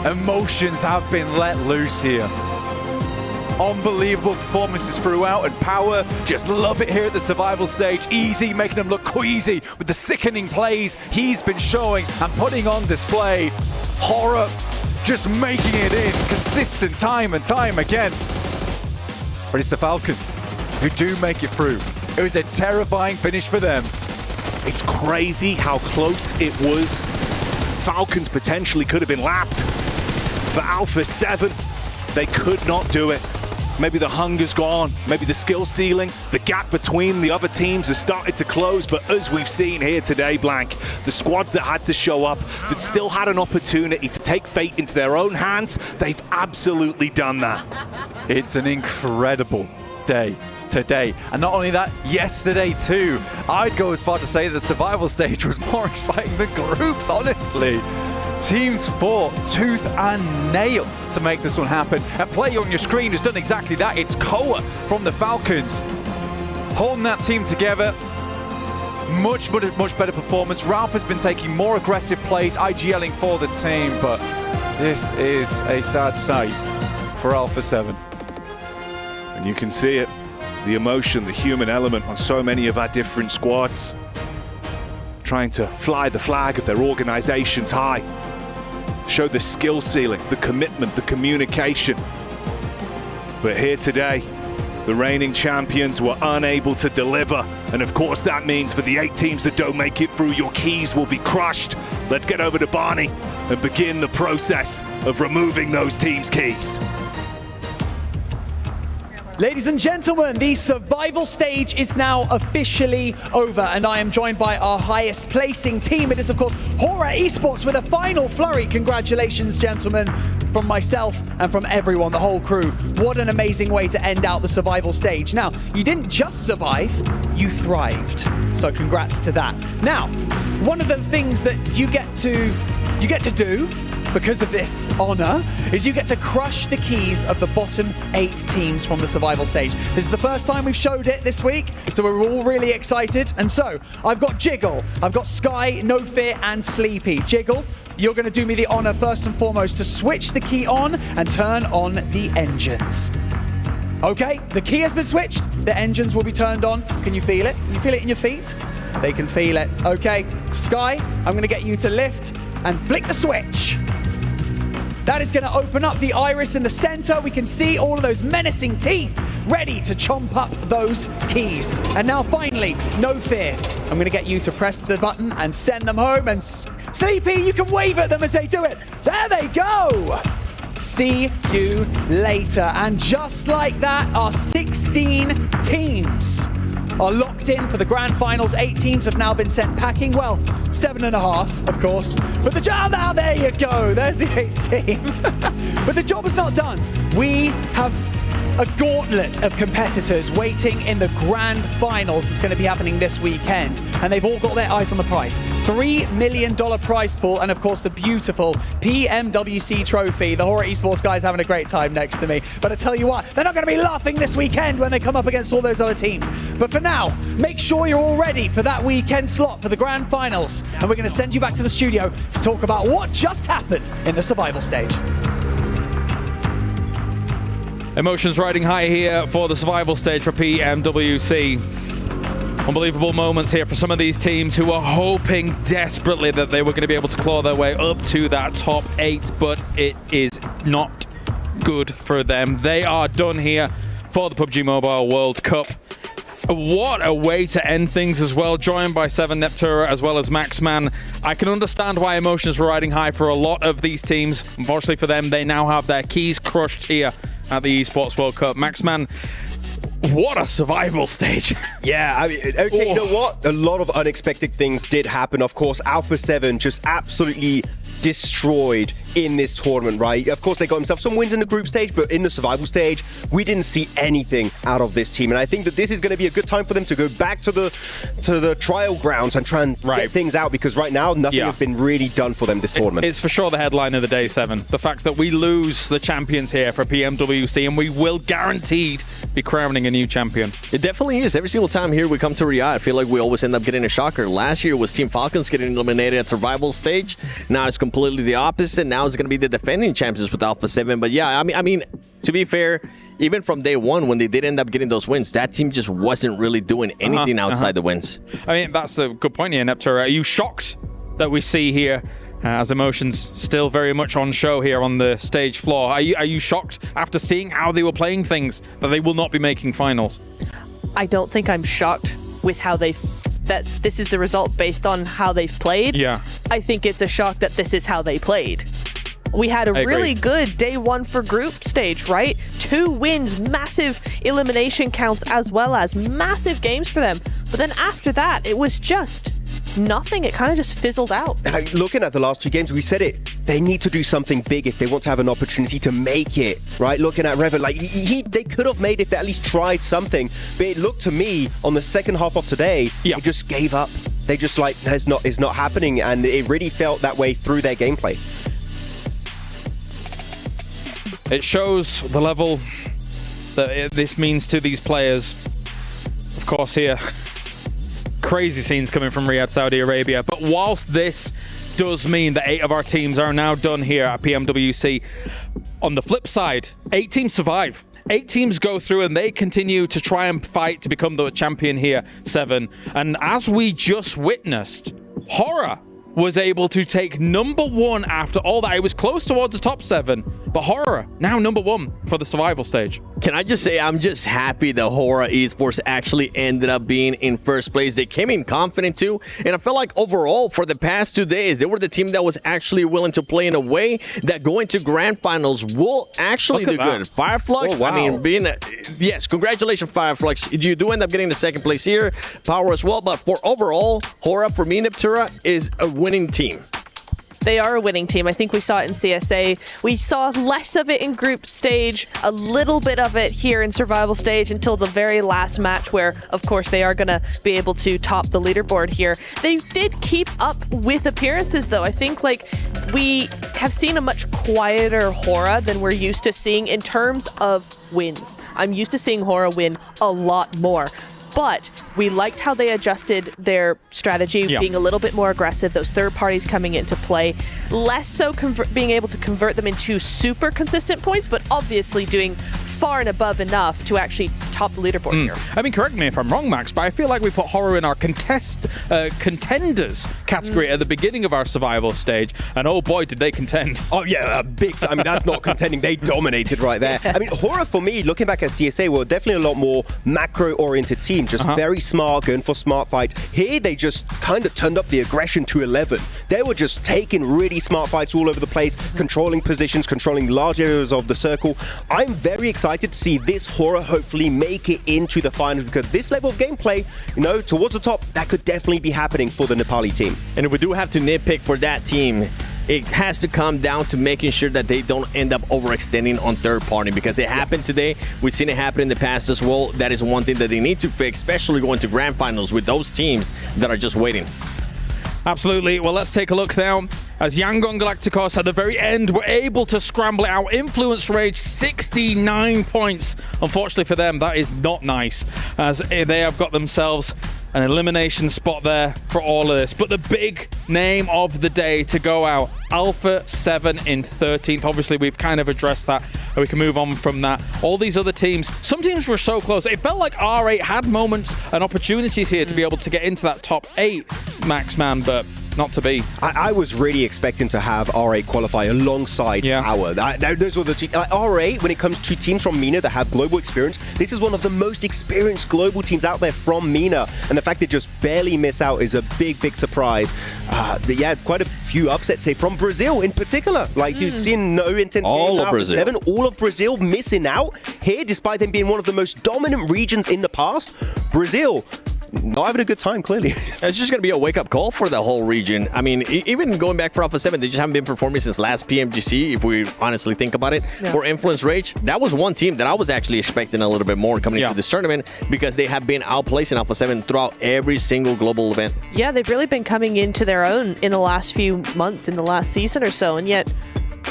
Emotions have been let loose here. Unbelievable performances throughout, and Power just love it here at the survival stage. Easy, making them look queasy with the sickening plays he's been showing and putting on display. Horror just making it in consistent time and time again. But it's the Falcons who do make it through. It was a terrifying finish for them. It's crazy how close it was. Falcons potentially could have been lapped. For Alpha 7, they could not do it. Maybe the hunger's gone, maybe the skill ceiling, the gap between the other teams has started to close, but as we've seen here today, Blank, the squads that had to show up, that still had an opportunity to take fate into their own hands, they've absolutely done that. It's an incredible day today, and not only that, yesterday too. I'd go as far to say that the survival stage was more exciting than groups, honestly. Teams fought tooth and nail to make this one happen. And play on your screen has done exactly that. It's Koa from the Falcons holding that team together. Much better performance. Ralph has been taking more aggressive plays, IGLing for the team, but this is a sad sight for Alpha 7. And you can see it, the emotion, the human element on so many of our different squads. Trying to fly the flag of their organizations high. Show the skill ceiling, the commitment, the communication. But here today, the reigning champions were unable to deliver. And of course that means for the 8 teams that don't make it through, your keys will be crushed. Let's get over to Barney and begin the process of removing those teams' keys. Ladies and gentlemen, the survival stage is now officially over, and I am joined by our highest placing team. It is, of course, Horror Esports with a final flurry. Congratulations, gentlemen, from myself and from everyone, the whole crew. What an amazing way to end out the survival stage. Now, you didn't just survive, you thrived. So congrats to that. Now, one of the things that you get to do because of this honor is you get to crush the keys of the bottom 8 teams from the survival stage. This is the first time we've showed it this week, so we're all really excited. And so I've got Jiggle, I've got Sky, No Fear, and Sleepy. Jiggle, you're going to do me the honor first and foremost to switch the key on and turn on the engines. Okay, the key has been switched. The engines will be turned on. Can you feel it? Can you feel it in your feet? They can feel it. Okay, Sky, I'm going to get you to lift and flick the switch. That is going to open up the iris in the center. We can see all of those menacing teeth ready to chomp up those keys. And now finally, No Fear. I'm going to get you to press the button and send them home. And Sleepy, you can wave at them as they do it. There they go. See you later. And just like that, our 16 teams are locked in for the grand finals. 8 teams have now been sent packing. Well, 7.5, of course. But the job, now there you go. There's the 8th team. But the job is not done. We have a gauntlet of competitors waiting in the grand finals that's going to be happening this weekend. And they've all got their eyes on the prize. $3 million prize pool, and of course the beautiful PMWC trophy. The Horror Esports guys having a great time next to me. But I tell you what, they're not going to be laughing this weekend when they come up against all those other teams. But for now, make sure you're all ready for that weekend slot for the grand finals. And we're going to send you back to the studio to talk about what just happened in the survival stage. Emotions riding high here for the survival stage for PMWC. Unbelievable moments here for some of these teams who are hoping desperately that they were going to be able to claw their way up to that top 8, but it is not good for them. They are done here for the PUBG Mobile World Cup. What a way to end things as well, joined by Seven Neptura as well as Maxman. I can understand why emotions were riding high for a lot of these teams. Unfortunately for them, they now have their keys crushed here at the Esports World Cup. Maxman, what a survival stage. Yeah, I mean, okay, you know what? A lot of unexpected things did happen. Of course, Alpha 7 just absolutely destroyed in this tournament, right? Of course, they got themselves some wins in the group stage, but in the survival stage, we didn't see anything out of this team. And I think that this is going to be a good time for them to go back to the trial grounds and try and get things out, because right now, nothing has been really done for them this tournament. It's for sure the headline of the day, Seven. The fact that we lose the champions here for PMWC, and we will guaranteed be crowning a new champion. It definitely is. Every single time here we come to Riyadh, I feel like we always end up getting a shocker. Last year was Team Falcons getting eliminated at survival stage. Now it's completely the opposite. Now it's going to be the defending champions with Alpha 7. But yeah, I mean, to be fair, even from day one, when they did end up getting those wins, that team just wasn't really doing anything outside the wins. I mean, that's a good point here, Neptura. Are you shocked that we see here as emotions still very much on show here on the stage floor? Are you shocked after seeing how they were playing things that they will not be making finals? I don't think I'm shocked with how that this is the result based on how they've played. Yeah. I think it's a shock that this is how they played. We had a really good day one for group stage, right? 2 wins, massive elimination counts, as well as massive games for them. But then after that, it was just nothing. It kind of just fizzled out. Looking at the last 2 games, we said it. They need to do something big if they want to have an opportunity to make it, right? Looking at Revan, like they could have made it if they at least tried something. But it looked to me on the second half of today, they just gave up. They just like, it's not happening, and it really felt that way through their gameplay. It shows the level that this means to these players. Of course, here, crazy scenes coming from Riyadh, Saudi Arabia. But whilst this does mean that 8 of our teams are now done here at PMWC, on the flip side, 8 teams survive. 8 teams go through and they continue to try and fight to become the champion here, 7. And as we just witnessed, Horror was able to take number 1 after all that. It was close towards the top 7, but Horror now number 1 for the survival stage. Can I just say, I'm just happy that Horror Esports actually ended up being in first place. They came in confident too, and I feel like overall for the past 2 days, they were the team that was actually willing to play in a way that going to grand finals will actually do good. Fireflux, I mean, yes, congratulations Fireflux. You do end up getting the second place here, Power as well, but for overall, Horror for me, Neptura, is a winning team. They are a winning team. I think we saw it in CSA. We saw less of it in group stage, a little bit of it here in survival stage until the very last match where, of course, they are going to be able to top the leaderboard here. They did keep up with appearances, though. I think like we have seen a much quieter Horror than we're used to seeing in terms of wins. I'm used to seeing Horror win a lot more. But we liked how they adjusted their strategy, being a little bit more aggressive, those third parties coming into play, less so being able to convert them into super consistent points, but obviously doing far and above enough to actually top the leaderboard here. I mean, correct me if I'm wrong, Max, but I feel like we put Horror in our contenders category at the beginning of our survival stage, and oh boy, did they contend. Oh yeah, big time. I mean, that's not contending. They dominated right there. I mean, Horror for me, looking back at CSA, were definitely a lot more macro-oriented team, just very smart, going for smart fight. Here, they just kind of turned up the aggression to 11. They were just taking really smart fights all over the place, controlling positions, controlling large areas of the circle. I'm very excited to see this Horror hopefully make it into the finals, because this level of gameplay, you know, towards the top, that could definitely be happening for the Nepali team. And if we do have to nitpick for that team, it has to come down to making sure that they don't end up overextending on third party, because it happened today. We've seen it happen in the past as well. That is one thing that they need to fix, especially going to grand finals with those teams that are just waiting. Absolutely. Well, let's take a look now. As Yangon Galacticos at the very end were able to scramble it out. Influence Rage, 69 points. Unfortunately for them, that is not nice, as they have got themselves an elimination spot there for all of this. But the big name of the day to go out, Alpha 7 in 13th. Obviously, we've kind of addressed that, and we can move on from that. All these other teams, some teams were so close. It felt like R8 had moments and opportunities here to be able to get into that top 8, Max Man, but not to be. I was really expecting to have R8 qualify alongside Power. Those were the two. R8, when it comes to teams from MENA that have global experience, this is one of the most experienced global teams out there from MENA. And the fact they just barely miss out is a big, big surprise. Yeah, quite a few upsets here from Brazil in particular. Like you've seen no intense all of Brazil. 7, all of Brazil missing out here, despite them being one of the most dominant regions in the past. Brazil not having a good time, clearly. It's just going to be a wake-up call for the whole region. I mean, even going back for Alpha 7, they just haven't been performing since last PMGC, if we honestly think about it. Yeah. For Influence Rage, that was one team that I was actually expecting a little bit more coming into this tournament, because they have been outplacing Alpha 7 throughout every single global event. Yeah, they've really been coming into their own in the last few months, in the last season or so, and yet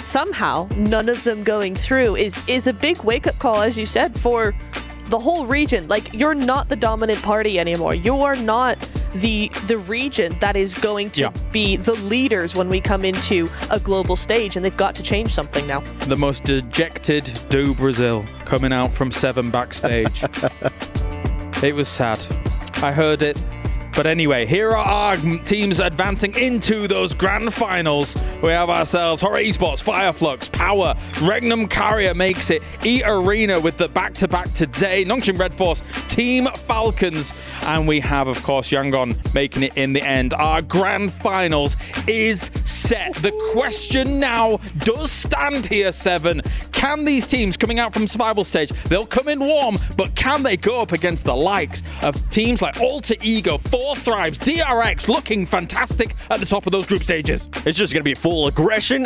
somehow none of them going through is a big wake-up call, as you said, for the whole region. Like, you're not the dominant party anymore. You are not the region that is going to be the leaders when we come into a global stage, and they've got to change something now. The most dejected Do Brazil coming out from 7 backstage. It was sad. I heard it. But anyway, here are our teams advancing into those grand finals. We have ourselves Horror Esports, Fireflux, Power, Regnum Carrier makes it, E-Arena with the back-to-back today, Nongshim Red Force, Team Falcons, and we have, of course, Yangon making it in the end. Our grand finals is set. The question now does stand here, 7. Can these teams coming out from survival stage, they'll come in warm, but can they go up against the likes of teams like Alter Ego, Thrives, DRX looking fantastic at the top of those group stages? It's just going to be full aggression.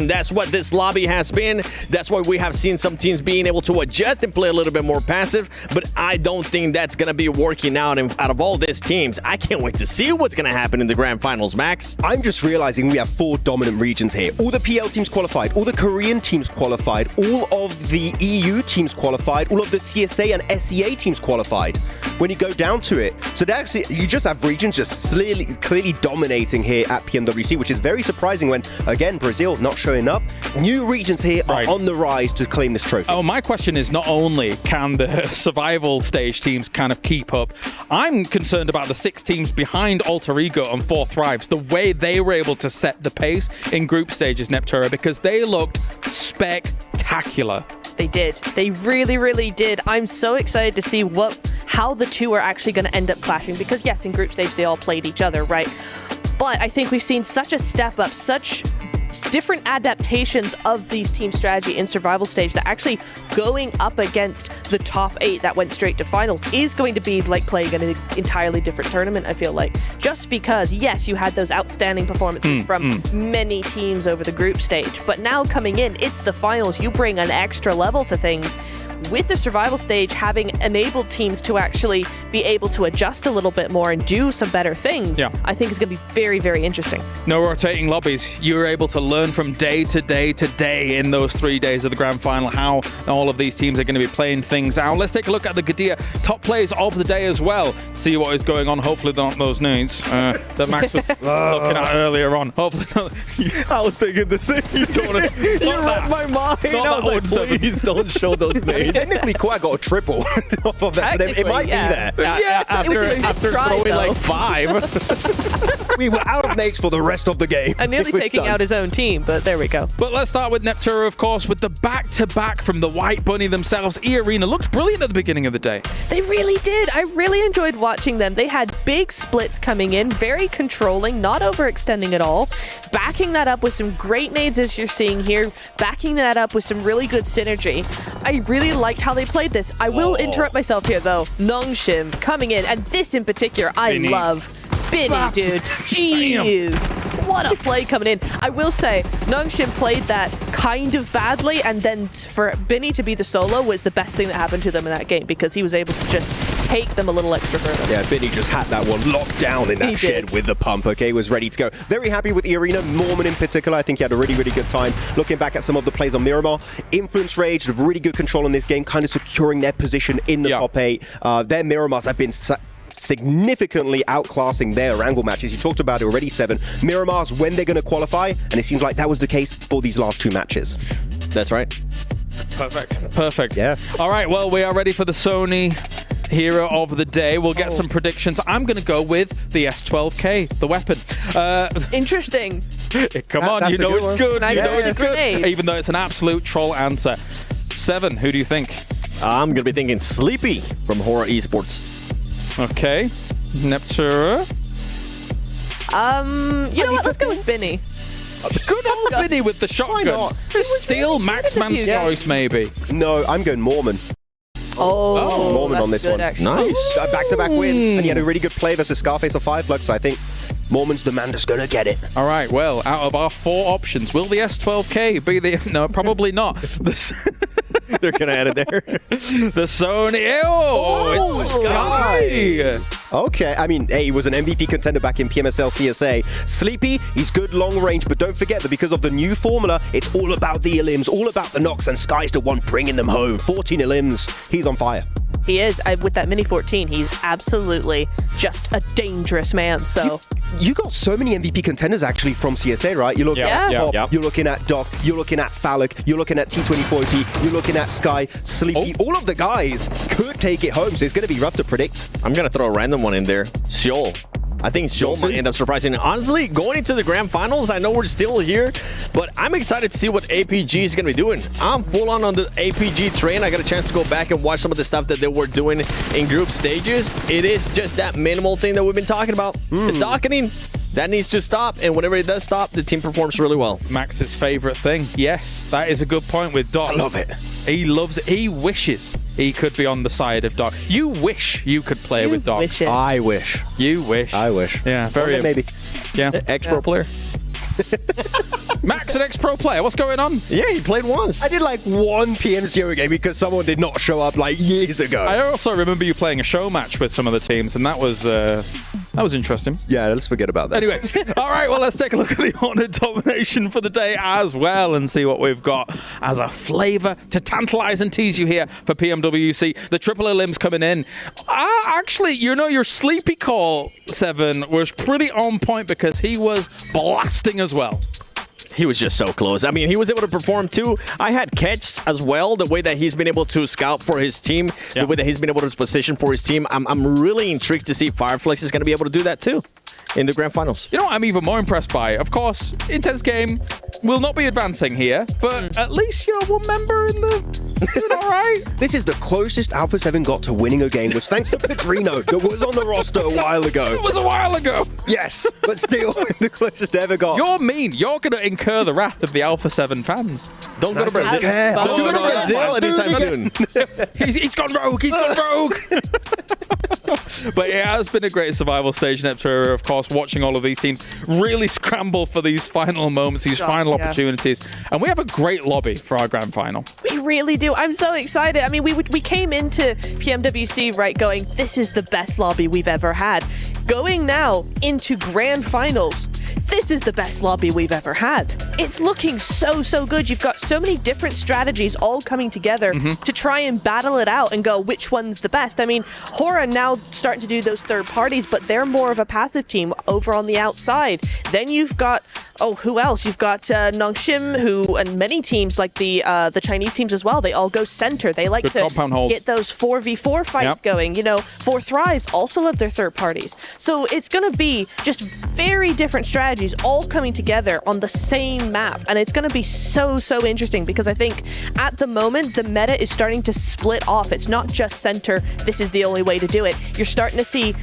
That's what this lobby has been. That's why we have seen some teams being able to adjust and play a little bit more passive, but I don't think that's going to be working out. And out of all these teams, I can't wait to see what's going to happen in the grand finals, Max. I'm just realizing we have 4 dominant regions here. All the PL teams qualified, all the Korean teams qualified, all of the EU teams qualified, all of the CSA and SEA teams qualified. When you go down to it, so that's it. You just have regions just clearly dominating here at PMWC, which is very surprising when, again, Brazil not showing up. New regions here are on the rise to claim this trophy. Oh, my question is not only can the survival stage teams kind of keep up, I'm concerned about the 6 teams behind Alter Ego and 4 Thrives, the way they were able to set the pace in group stages, Neptura, because they looked spectacular. They did. They really, really did. I'm so excited to see how the two are actually going to end up clashing, because yes, in group stage they all played each other, right? But I think we've seen such a step up, such different adaptations of these team strategy in survival stage that actually going up against the top 8 that went straight to finals is going to be like playing in an entirely different tournament, I feel like. Just because, yes, you had those outstanding performances from many teams over the group stage, but now coming in, it's the finals. You bring an extra level to things. With the survival stage having enabled teams to actually be able to adjust a little bit more and do some better things, I think is going to be very, very interesting. No rotating lobbies. You were able to learn from day to day to day in those 3 days of the grand final how all of these teams are going to be playing things out. Let's take a look at the Gadia top plays of the day as well. See what is going on. Hopefully not those nudes that Max was looking at earlier on. Hopefully not. I was thinking the same. You read my mind. I was like, please don't show those names. Technically, Quad got a triple off of that. So it might be there. After throwing like 5. We were out of nades for the rest of the game. And nearly taking out his own team, but there we go. But let's start with Neptura, of course, with the back-to-back from the White Bunny themselves. E-Arena looked brilliant at the beginning of the day. They really did. I really enjoyed watching them. They had big splits coming in, very controlling, not overextending at all. Backing that up with some great nades, as you're seeing here. Backing that up with some really good synergy. I really liked how they played this. I will interrupt myself here, though. Nongshim coming in, and this in particular, I love. Binny, dude. Jeez. What a play coming in. I will say, Nongshim played that kind of badly, and then for Binny to be the solo was the best thing that happened to them in that game, because he was able to just take them a little extra further. Yeah, Binny just had that one locked down in that shed with the pump, okay, was ready to go. Very happy with the arena, Norman in particular. I think he had a really, really good time. Looking back at some of the plays on Miramar, Influence Rage have really good control in this game, kind of securing their position in the top 8. Their Miramars have been significantly outclassing their Wrangle matches. You talked about it already, Seven. Miramars, when they're going to qualify, and it seems like that was the case for these last 2 matches. That's right. Perfect. Yeah. All right, well, we are ready for the Sony hero of the day. We'll get some predictions. I'm going to go with the S12K, the weapon. Interesting. Come on, you know it's good. You know it's good. Grenade. Even though it's an absolute troll answer. Seven, who do you think? I'm going to be thinking Sleepy from Horror Esports. Okay. Neptura. You know what? Let's go with Binny. Good old Binny with the shotgun. Why not? Still Maxman's choice, maybe. No, I'm going Mormon. Oh, Mormon on this good, one. actually. Nice. Back-to-back win. And he had a really good play versus Scarface or Fireflux, so I think Mormon's the man that's going to get it. All right, well, out of our 4 options, will the S12K be the... No, probably not. They're going to add it there. The Sony... Oh, it's Sky! Okay, I mean, hey, he was an MVP contender back in PMSL CSA. Sleepy, he's good long range, but don't forget that because of the new formula, it's all about the elims, all about the knocks, and Sky's the one bringing them home. 14 elims. He's on fire. He is. With that Mini 14, he's absolutely just a dangerous man, so... You got so many MVP contenders actually from CSA, right? You're looking at Pop, you're looking at Doc, you're looking at Phallic, you're looking at T24P, you're looking at Sky, Sleepy. All of the guys could take it home, so it's going to be rough to predict. I'm going to throw a random one in there. Seoul. I think Seoul might end up surprising. Honestly, going into the grand finals, I know we're still here, but I'm excited to see what APG is going to be doing. I'm full on the APG train. I got a chance to go back and watch some of the stuff that they were doing in group stages. It is just that minimal thing that we've been talking about. The docketing, that needs to stop, and whenever it does stop, the team performs really well. Max's favorite thing. Yes, that is a good point with Doc. I love it. He loves it. He wishes he could be on the side of Doc. You wish you could play with Doc. I wish. You wish. I wish. Yeah, very. Maybe. Yeah. Ex-pro player. Max, an ex-pro player. What's going on? Yeah, he played once. I did like one PMCO game because someone did not show up like years ago. I also remember you playing a show match with some of the teams, and that was interesting. Yeah, let's forget about that. Anyway, all right, well, let's take a look at the Honor domination for the day as well and see what we've got as a flavor to tantalize and tease you here for PMWC. The triple elims coming in. Actually, you know, your sleepy call, Seven, was pretty on point because he was blasting as well. He was just so close. I mean, he was able to perform too. I had Catch as well, the way that he's been able to scout for his team, the way that he's been able to position for his team. I'm really intrigued to see Fireflex is going to be able to do that too in the grand finals. You know what I'm even more impressed by? Of course, Intense Game will not be advancing here, but at least you're one member in the... Doing all right. This is the closest Alpha 7 got to winning a game was thanks to Pedrino, that was on the roster a while ago. It was a while ago. Yes, but still the closest they ever got. You're mean. You're going to incur the wrath of the Alpha 7 fans. Don't go to Brazil. Don't go to Brazil anytime soon. He's gone rogue. He's gone rogue. But it has been a great survival stage, Neptura, of course, watching all of these teams really scramble for these final moments, these final opportunities. And we have a great lobby for our grand final. We really do. I'm so excited. I mean, we came into PMWC, right, going, this is the best lobby we've ever had. Going now into grand finals, this is the best lobby we've ever had. It's looking so, so good. You've got so many different strategies all coming together to try and battle it out and go, which one's the best? I mean, Hora now starting to do those third parties, but they're more of a passive team over on the outside. Then you've got, who else? You've got Nongshim, and many teams like the Chinese teams as well, they all go center. They like to get those 4v4 fights going. You know, 4 Thrives also love their third parties. So it's going to be just very different strategies all coming together on the same map. And it's going to be so, so interesting because I think at the moment, the meta is starting to split off. It's not just center. This is the only way to do it. You're starting to see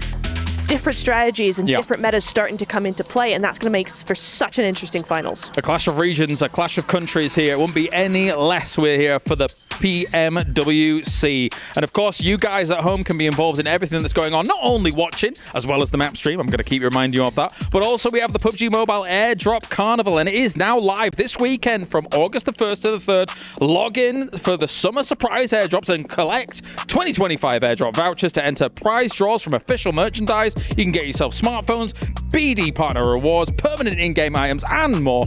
different strategies and different metas starting to come into play, and that's going to make for such an interesting finals. A clash of regions, a clash of countries here. It won't be any less. We're here for the PMWC. And of course, you guys at home can be involved in everything that's going on, not only watching, as well as the map stream, I'm going to keep reminding you of that, but also we have the PUBG Mobile Airdrop Carnival, and it is now live this weekend from August the 1st to the 3rd. Log in for the summer surprise airdrops and collect 2025 airdrop vouchers to enter prize draws from official merchandise. You can get yourself smartphones, BD partner rewards, permanent in-game items, and more.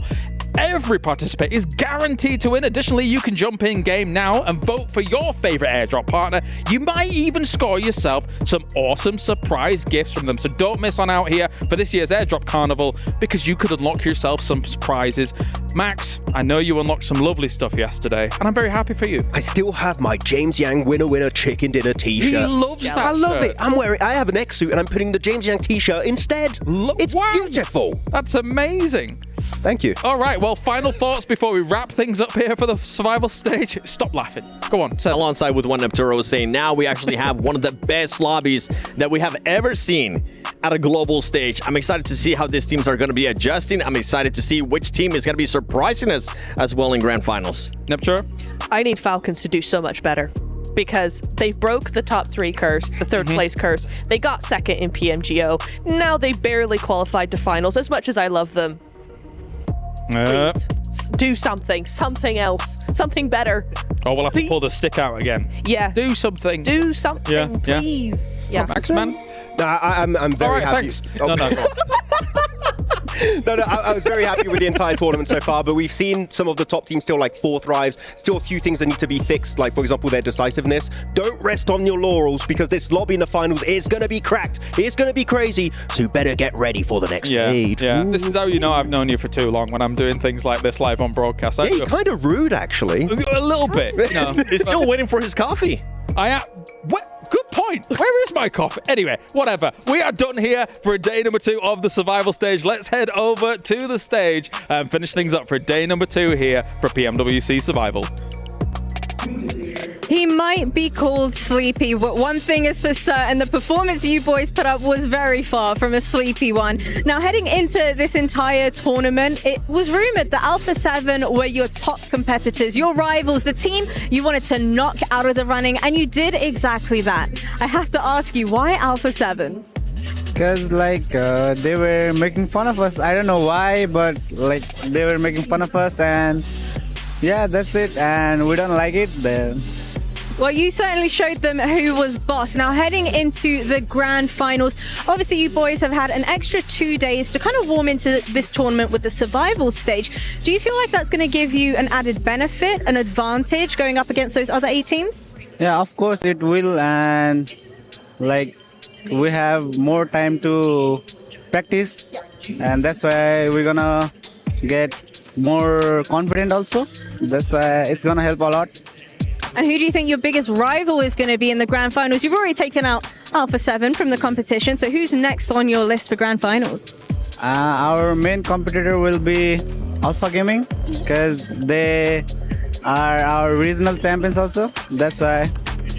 Every participant is guaranteed to win. Additionally, you can jump in game now and vote for your favorite airdrop partner. You might even score yourself some awesome surprise gifts from them. So don't miss on out here for this year's Airdrop Carnival, because you could unlock yourself some surprises. Max, I know you unlocked some lovely stuff yesterday, and I'm very happy for you. I still have my James Yang winner chicken dinner t-shirt. He loves that I love shirt. it. I have an X suit and I'm putting the James Yang t-shirt instead. It's beautiful. That's amazing. Thank you. All right, well, final thoughts before we wrap things up here for the survival stage. Stop laughing. Go on, Seth. Alongside with one Nepturo saying now we actually have one of the best lobbies that we have ever seen at a global stage. I'm excited to see how these teams are going to be adjusting. I'm excited to see which team is going to be surprising us as well in grand finals. Nepturo? I need Falcons to do so much better, because they broke the top 3 curse, the 3rd place curse. They got 2nd in PMGO. Now they barely qualified to finals. As much as I love them, please do something else, something better. Oh, we'll have to pull the stick out again. Yeah. Do something. Do something, Yeah. please. Yeah. Max, man? No, I'm very All right, happy. thanks. Oh. No, go on. No, I was very happy with the entire tournament so far, but we've seen some of the top teams still like 4th thrives, still a few things that need to be fixed, like for example their decisiveness. Don't rest on your laurels, because this lobby in the finals is going to be cracked. It's going to be crazy, so you better get ready for the next raid. Yeah, this is how you know I've known you for too long, when I'm doing things like this live on broadcast. Yeah, you're kind of rude, actually. A little bit. You know. He's still waiting for his coffee. Good point. Where is my coffee? Anyway, whatever. We are done here for day number 2 of the survival stage. Let's head over to the stage and finish things up for day number 2 here for PMWC Survival. He might be called sleepy, but one thing is for certain, the performance you boys put up was very far from a sleepy one. Now, heading into this entire tournament, it was rumored that Alpha 7 were your top competitors, your rivals, the team you wanted to knock out of the running, and you did exactly that. I have to ask you, why Alpha 7? Because they were making fun of us. I don't know why, but they were making fun of us, and yeah, that's it. And we don't like it then. Well, you certainly showed them who was boss. Now, heading into the grand finals, obviously you boys have had an extra 2 days to kind of warm into this tournament with the survival stage. Do you feel like that's going to give you an added benefit, an advantage going up against those other 8 teams? Yeah, of course it will, and we have more time to practice, and that's why we're gonna get more confident also. That's why it's gonna help a lot. And who do you think your biggest rival is going to be in the grand finals? You've already taken out Alpha 7 from the competition, so who's next on your list for grand finals? Our main competitor will be Alpha Gaming, because they are our regional champions also. That's why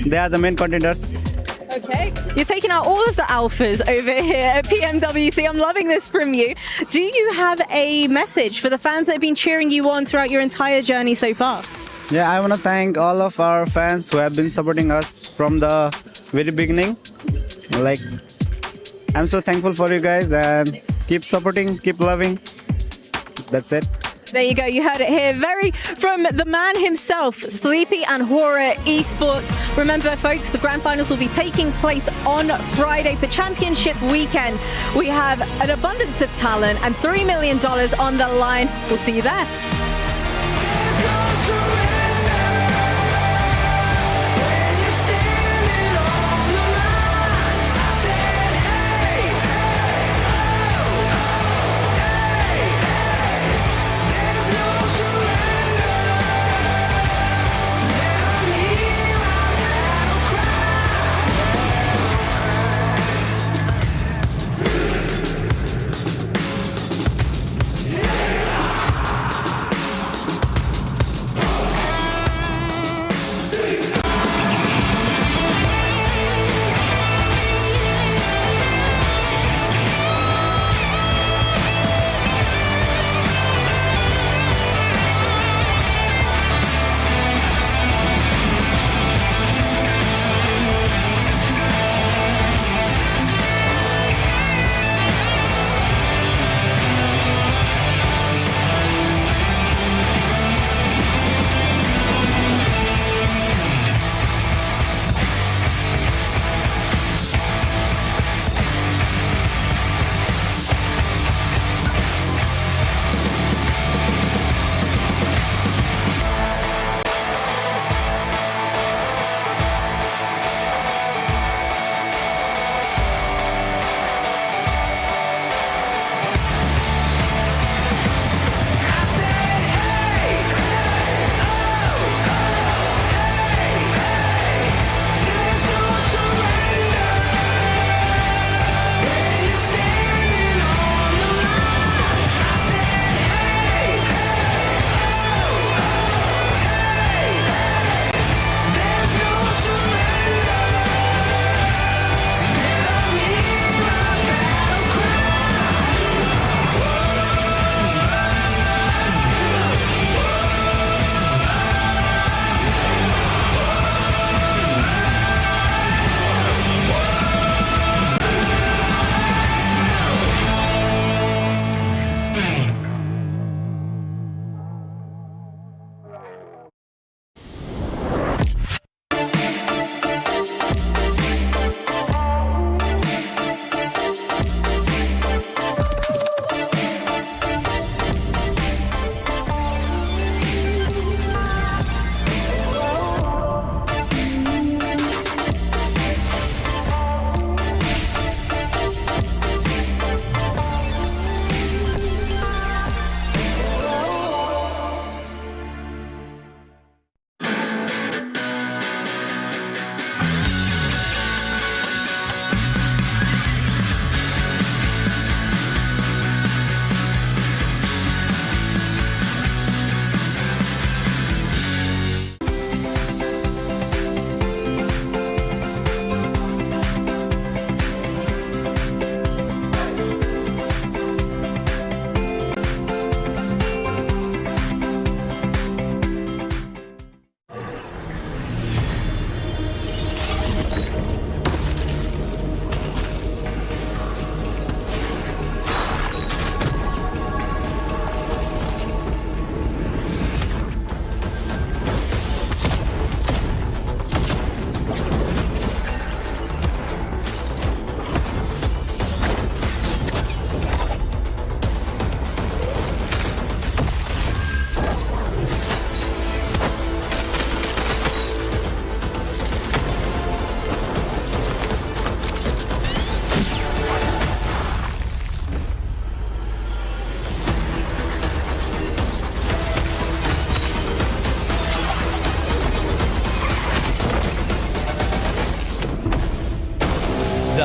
they are the main contenders. Okay, you're taking out all of the alphas over here at PMWC. I'm loving this from you. Do you have a message for the fans that have been cheering you on throughout your entire journey so far? Yeah, I want to thank all of our fans who have been supporting us from the very beginning. I'm so thankful for you guys, and keep supporting, keep loving. That's it. There you go, you heard it here. From the man himself, Sleepy and Horror Esports. Remember, folks, the grand finals will be taking place on Friday for Championship weekend. We have an abundance of talent and $3 million on the line. We'll see you there.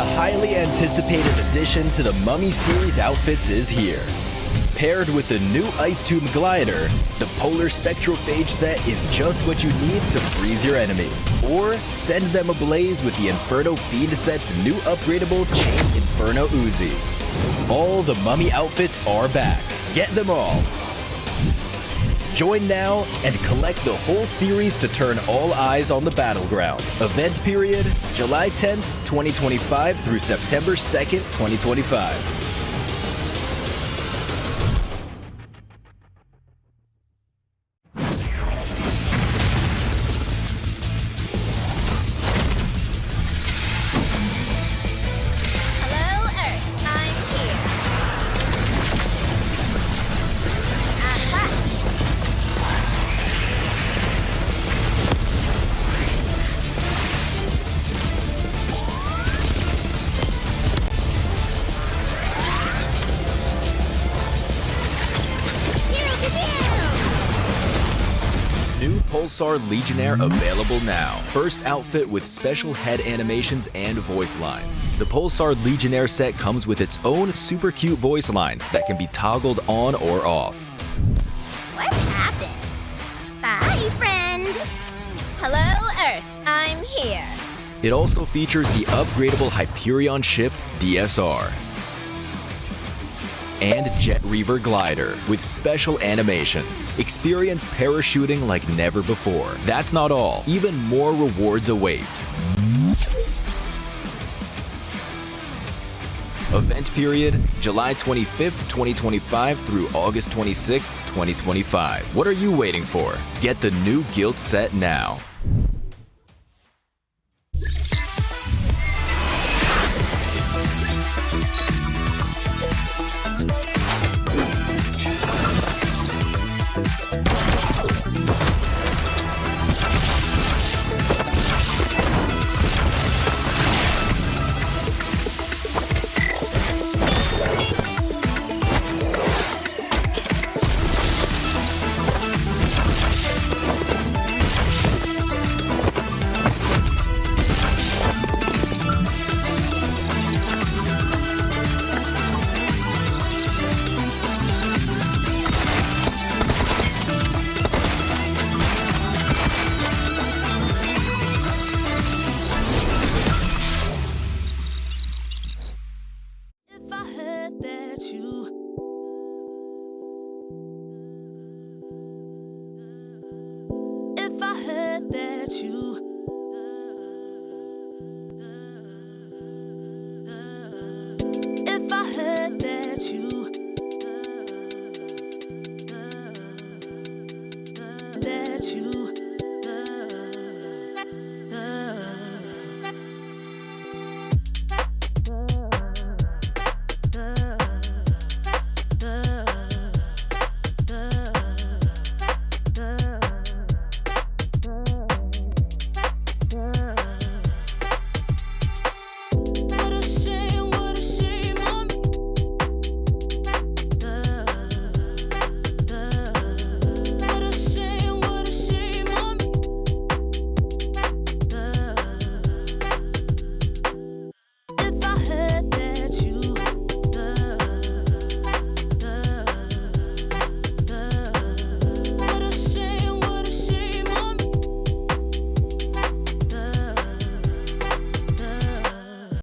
The highly anticipated addition to the Mummy series outfits is here. Paired with the new Ice Tube Glider, the Polar Spectrophage set is just what you need to freeze your enemies. Or send them ablaze with the Inferno Fiend set's new upgradable Chain Inferno Uzi. All the Mummy outfits are back. Get them all. Join now and collect the whole series to turn all eyes on the battleground. Event period, July 10th, 2025 through September 2nd, 2025. Pulsar Legionnaire available now. First outfit with special head animations and voice lines. The Pulsar Legionnaire set comes with its own super cute voice lines that can be toggled on or off. What happened? Bye, friend. Hello, Earth. I'm here. It also features the upgradable Hyperion ship DSR and Jet Reaver glider with special animations. Experience parachuting like never before. That's not all. Even more rewards await. Event period, July 25th, 2025 through August 26th, 2025. What are you waiting for? Get the new Guild set now. If I heard that you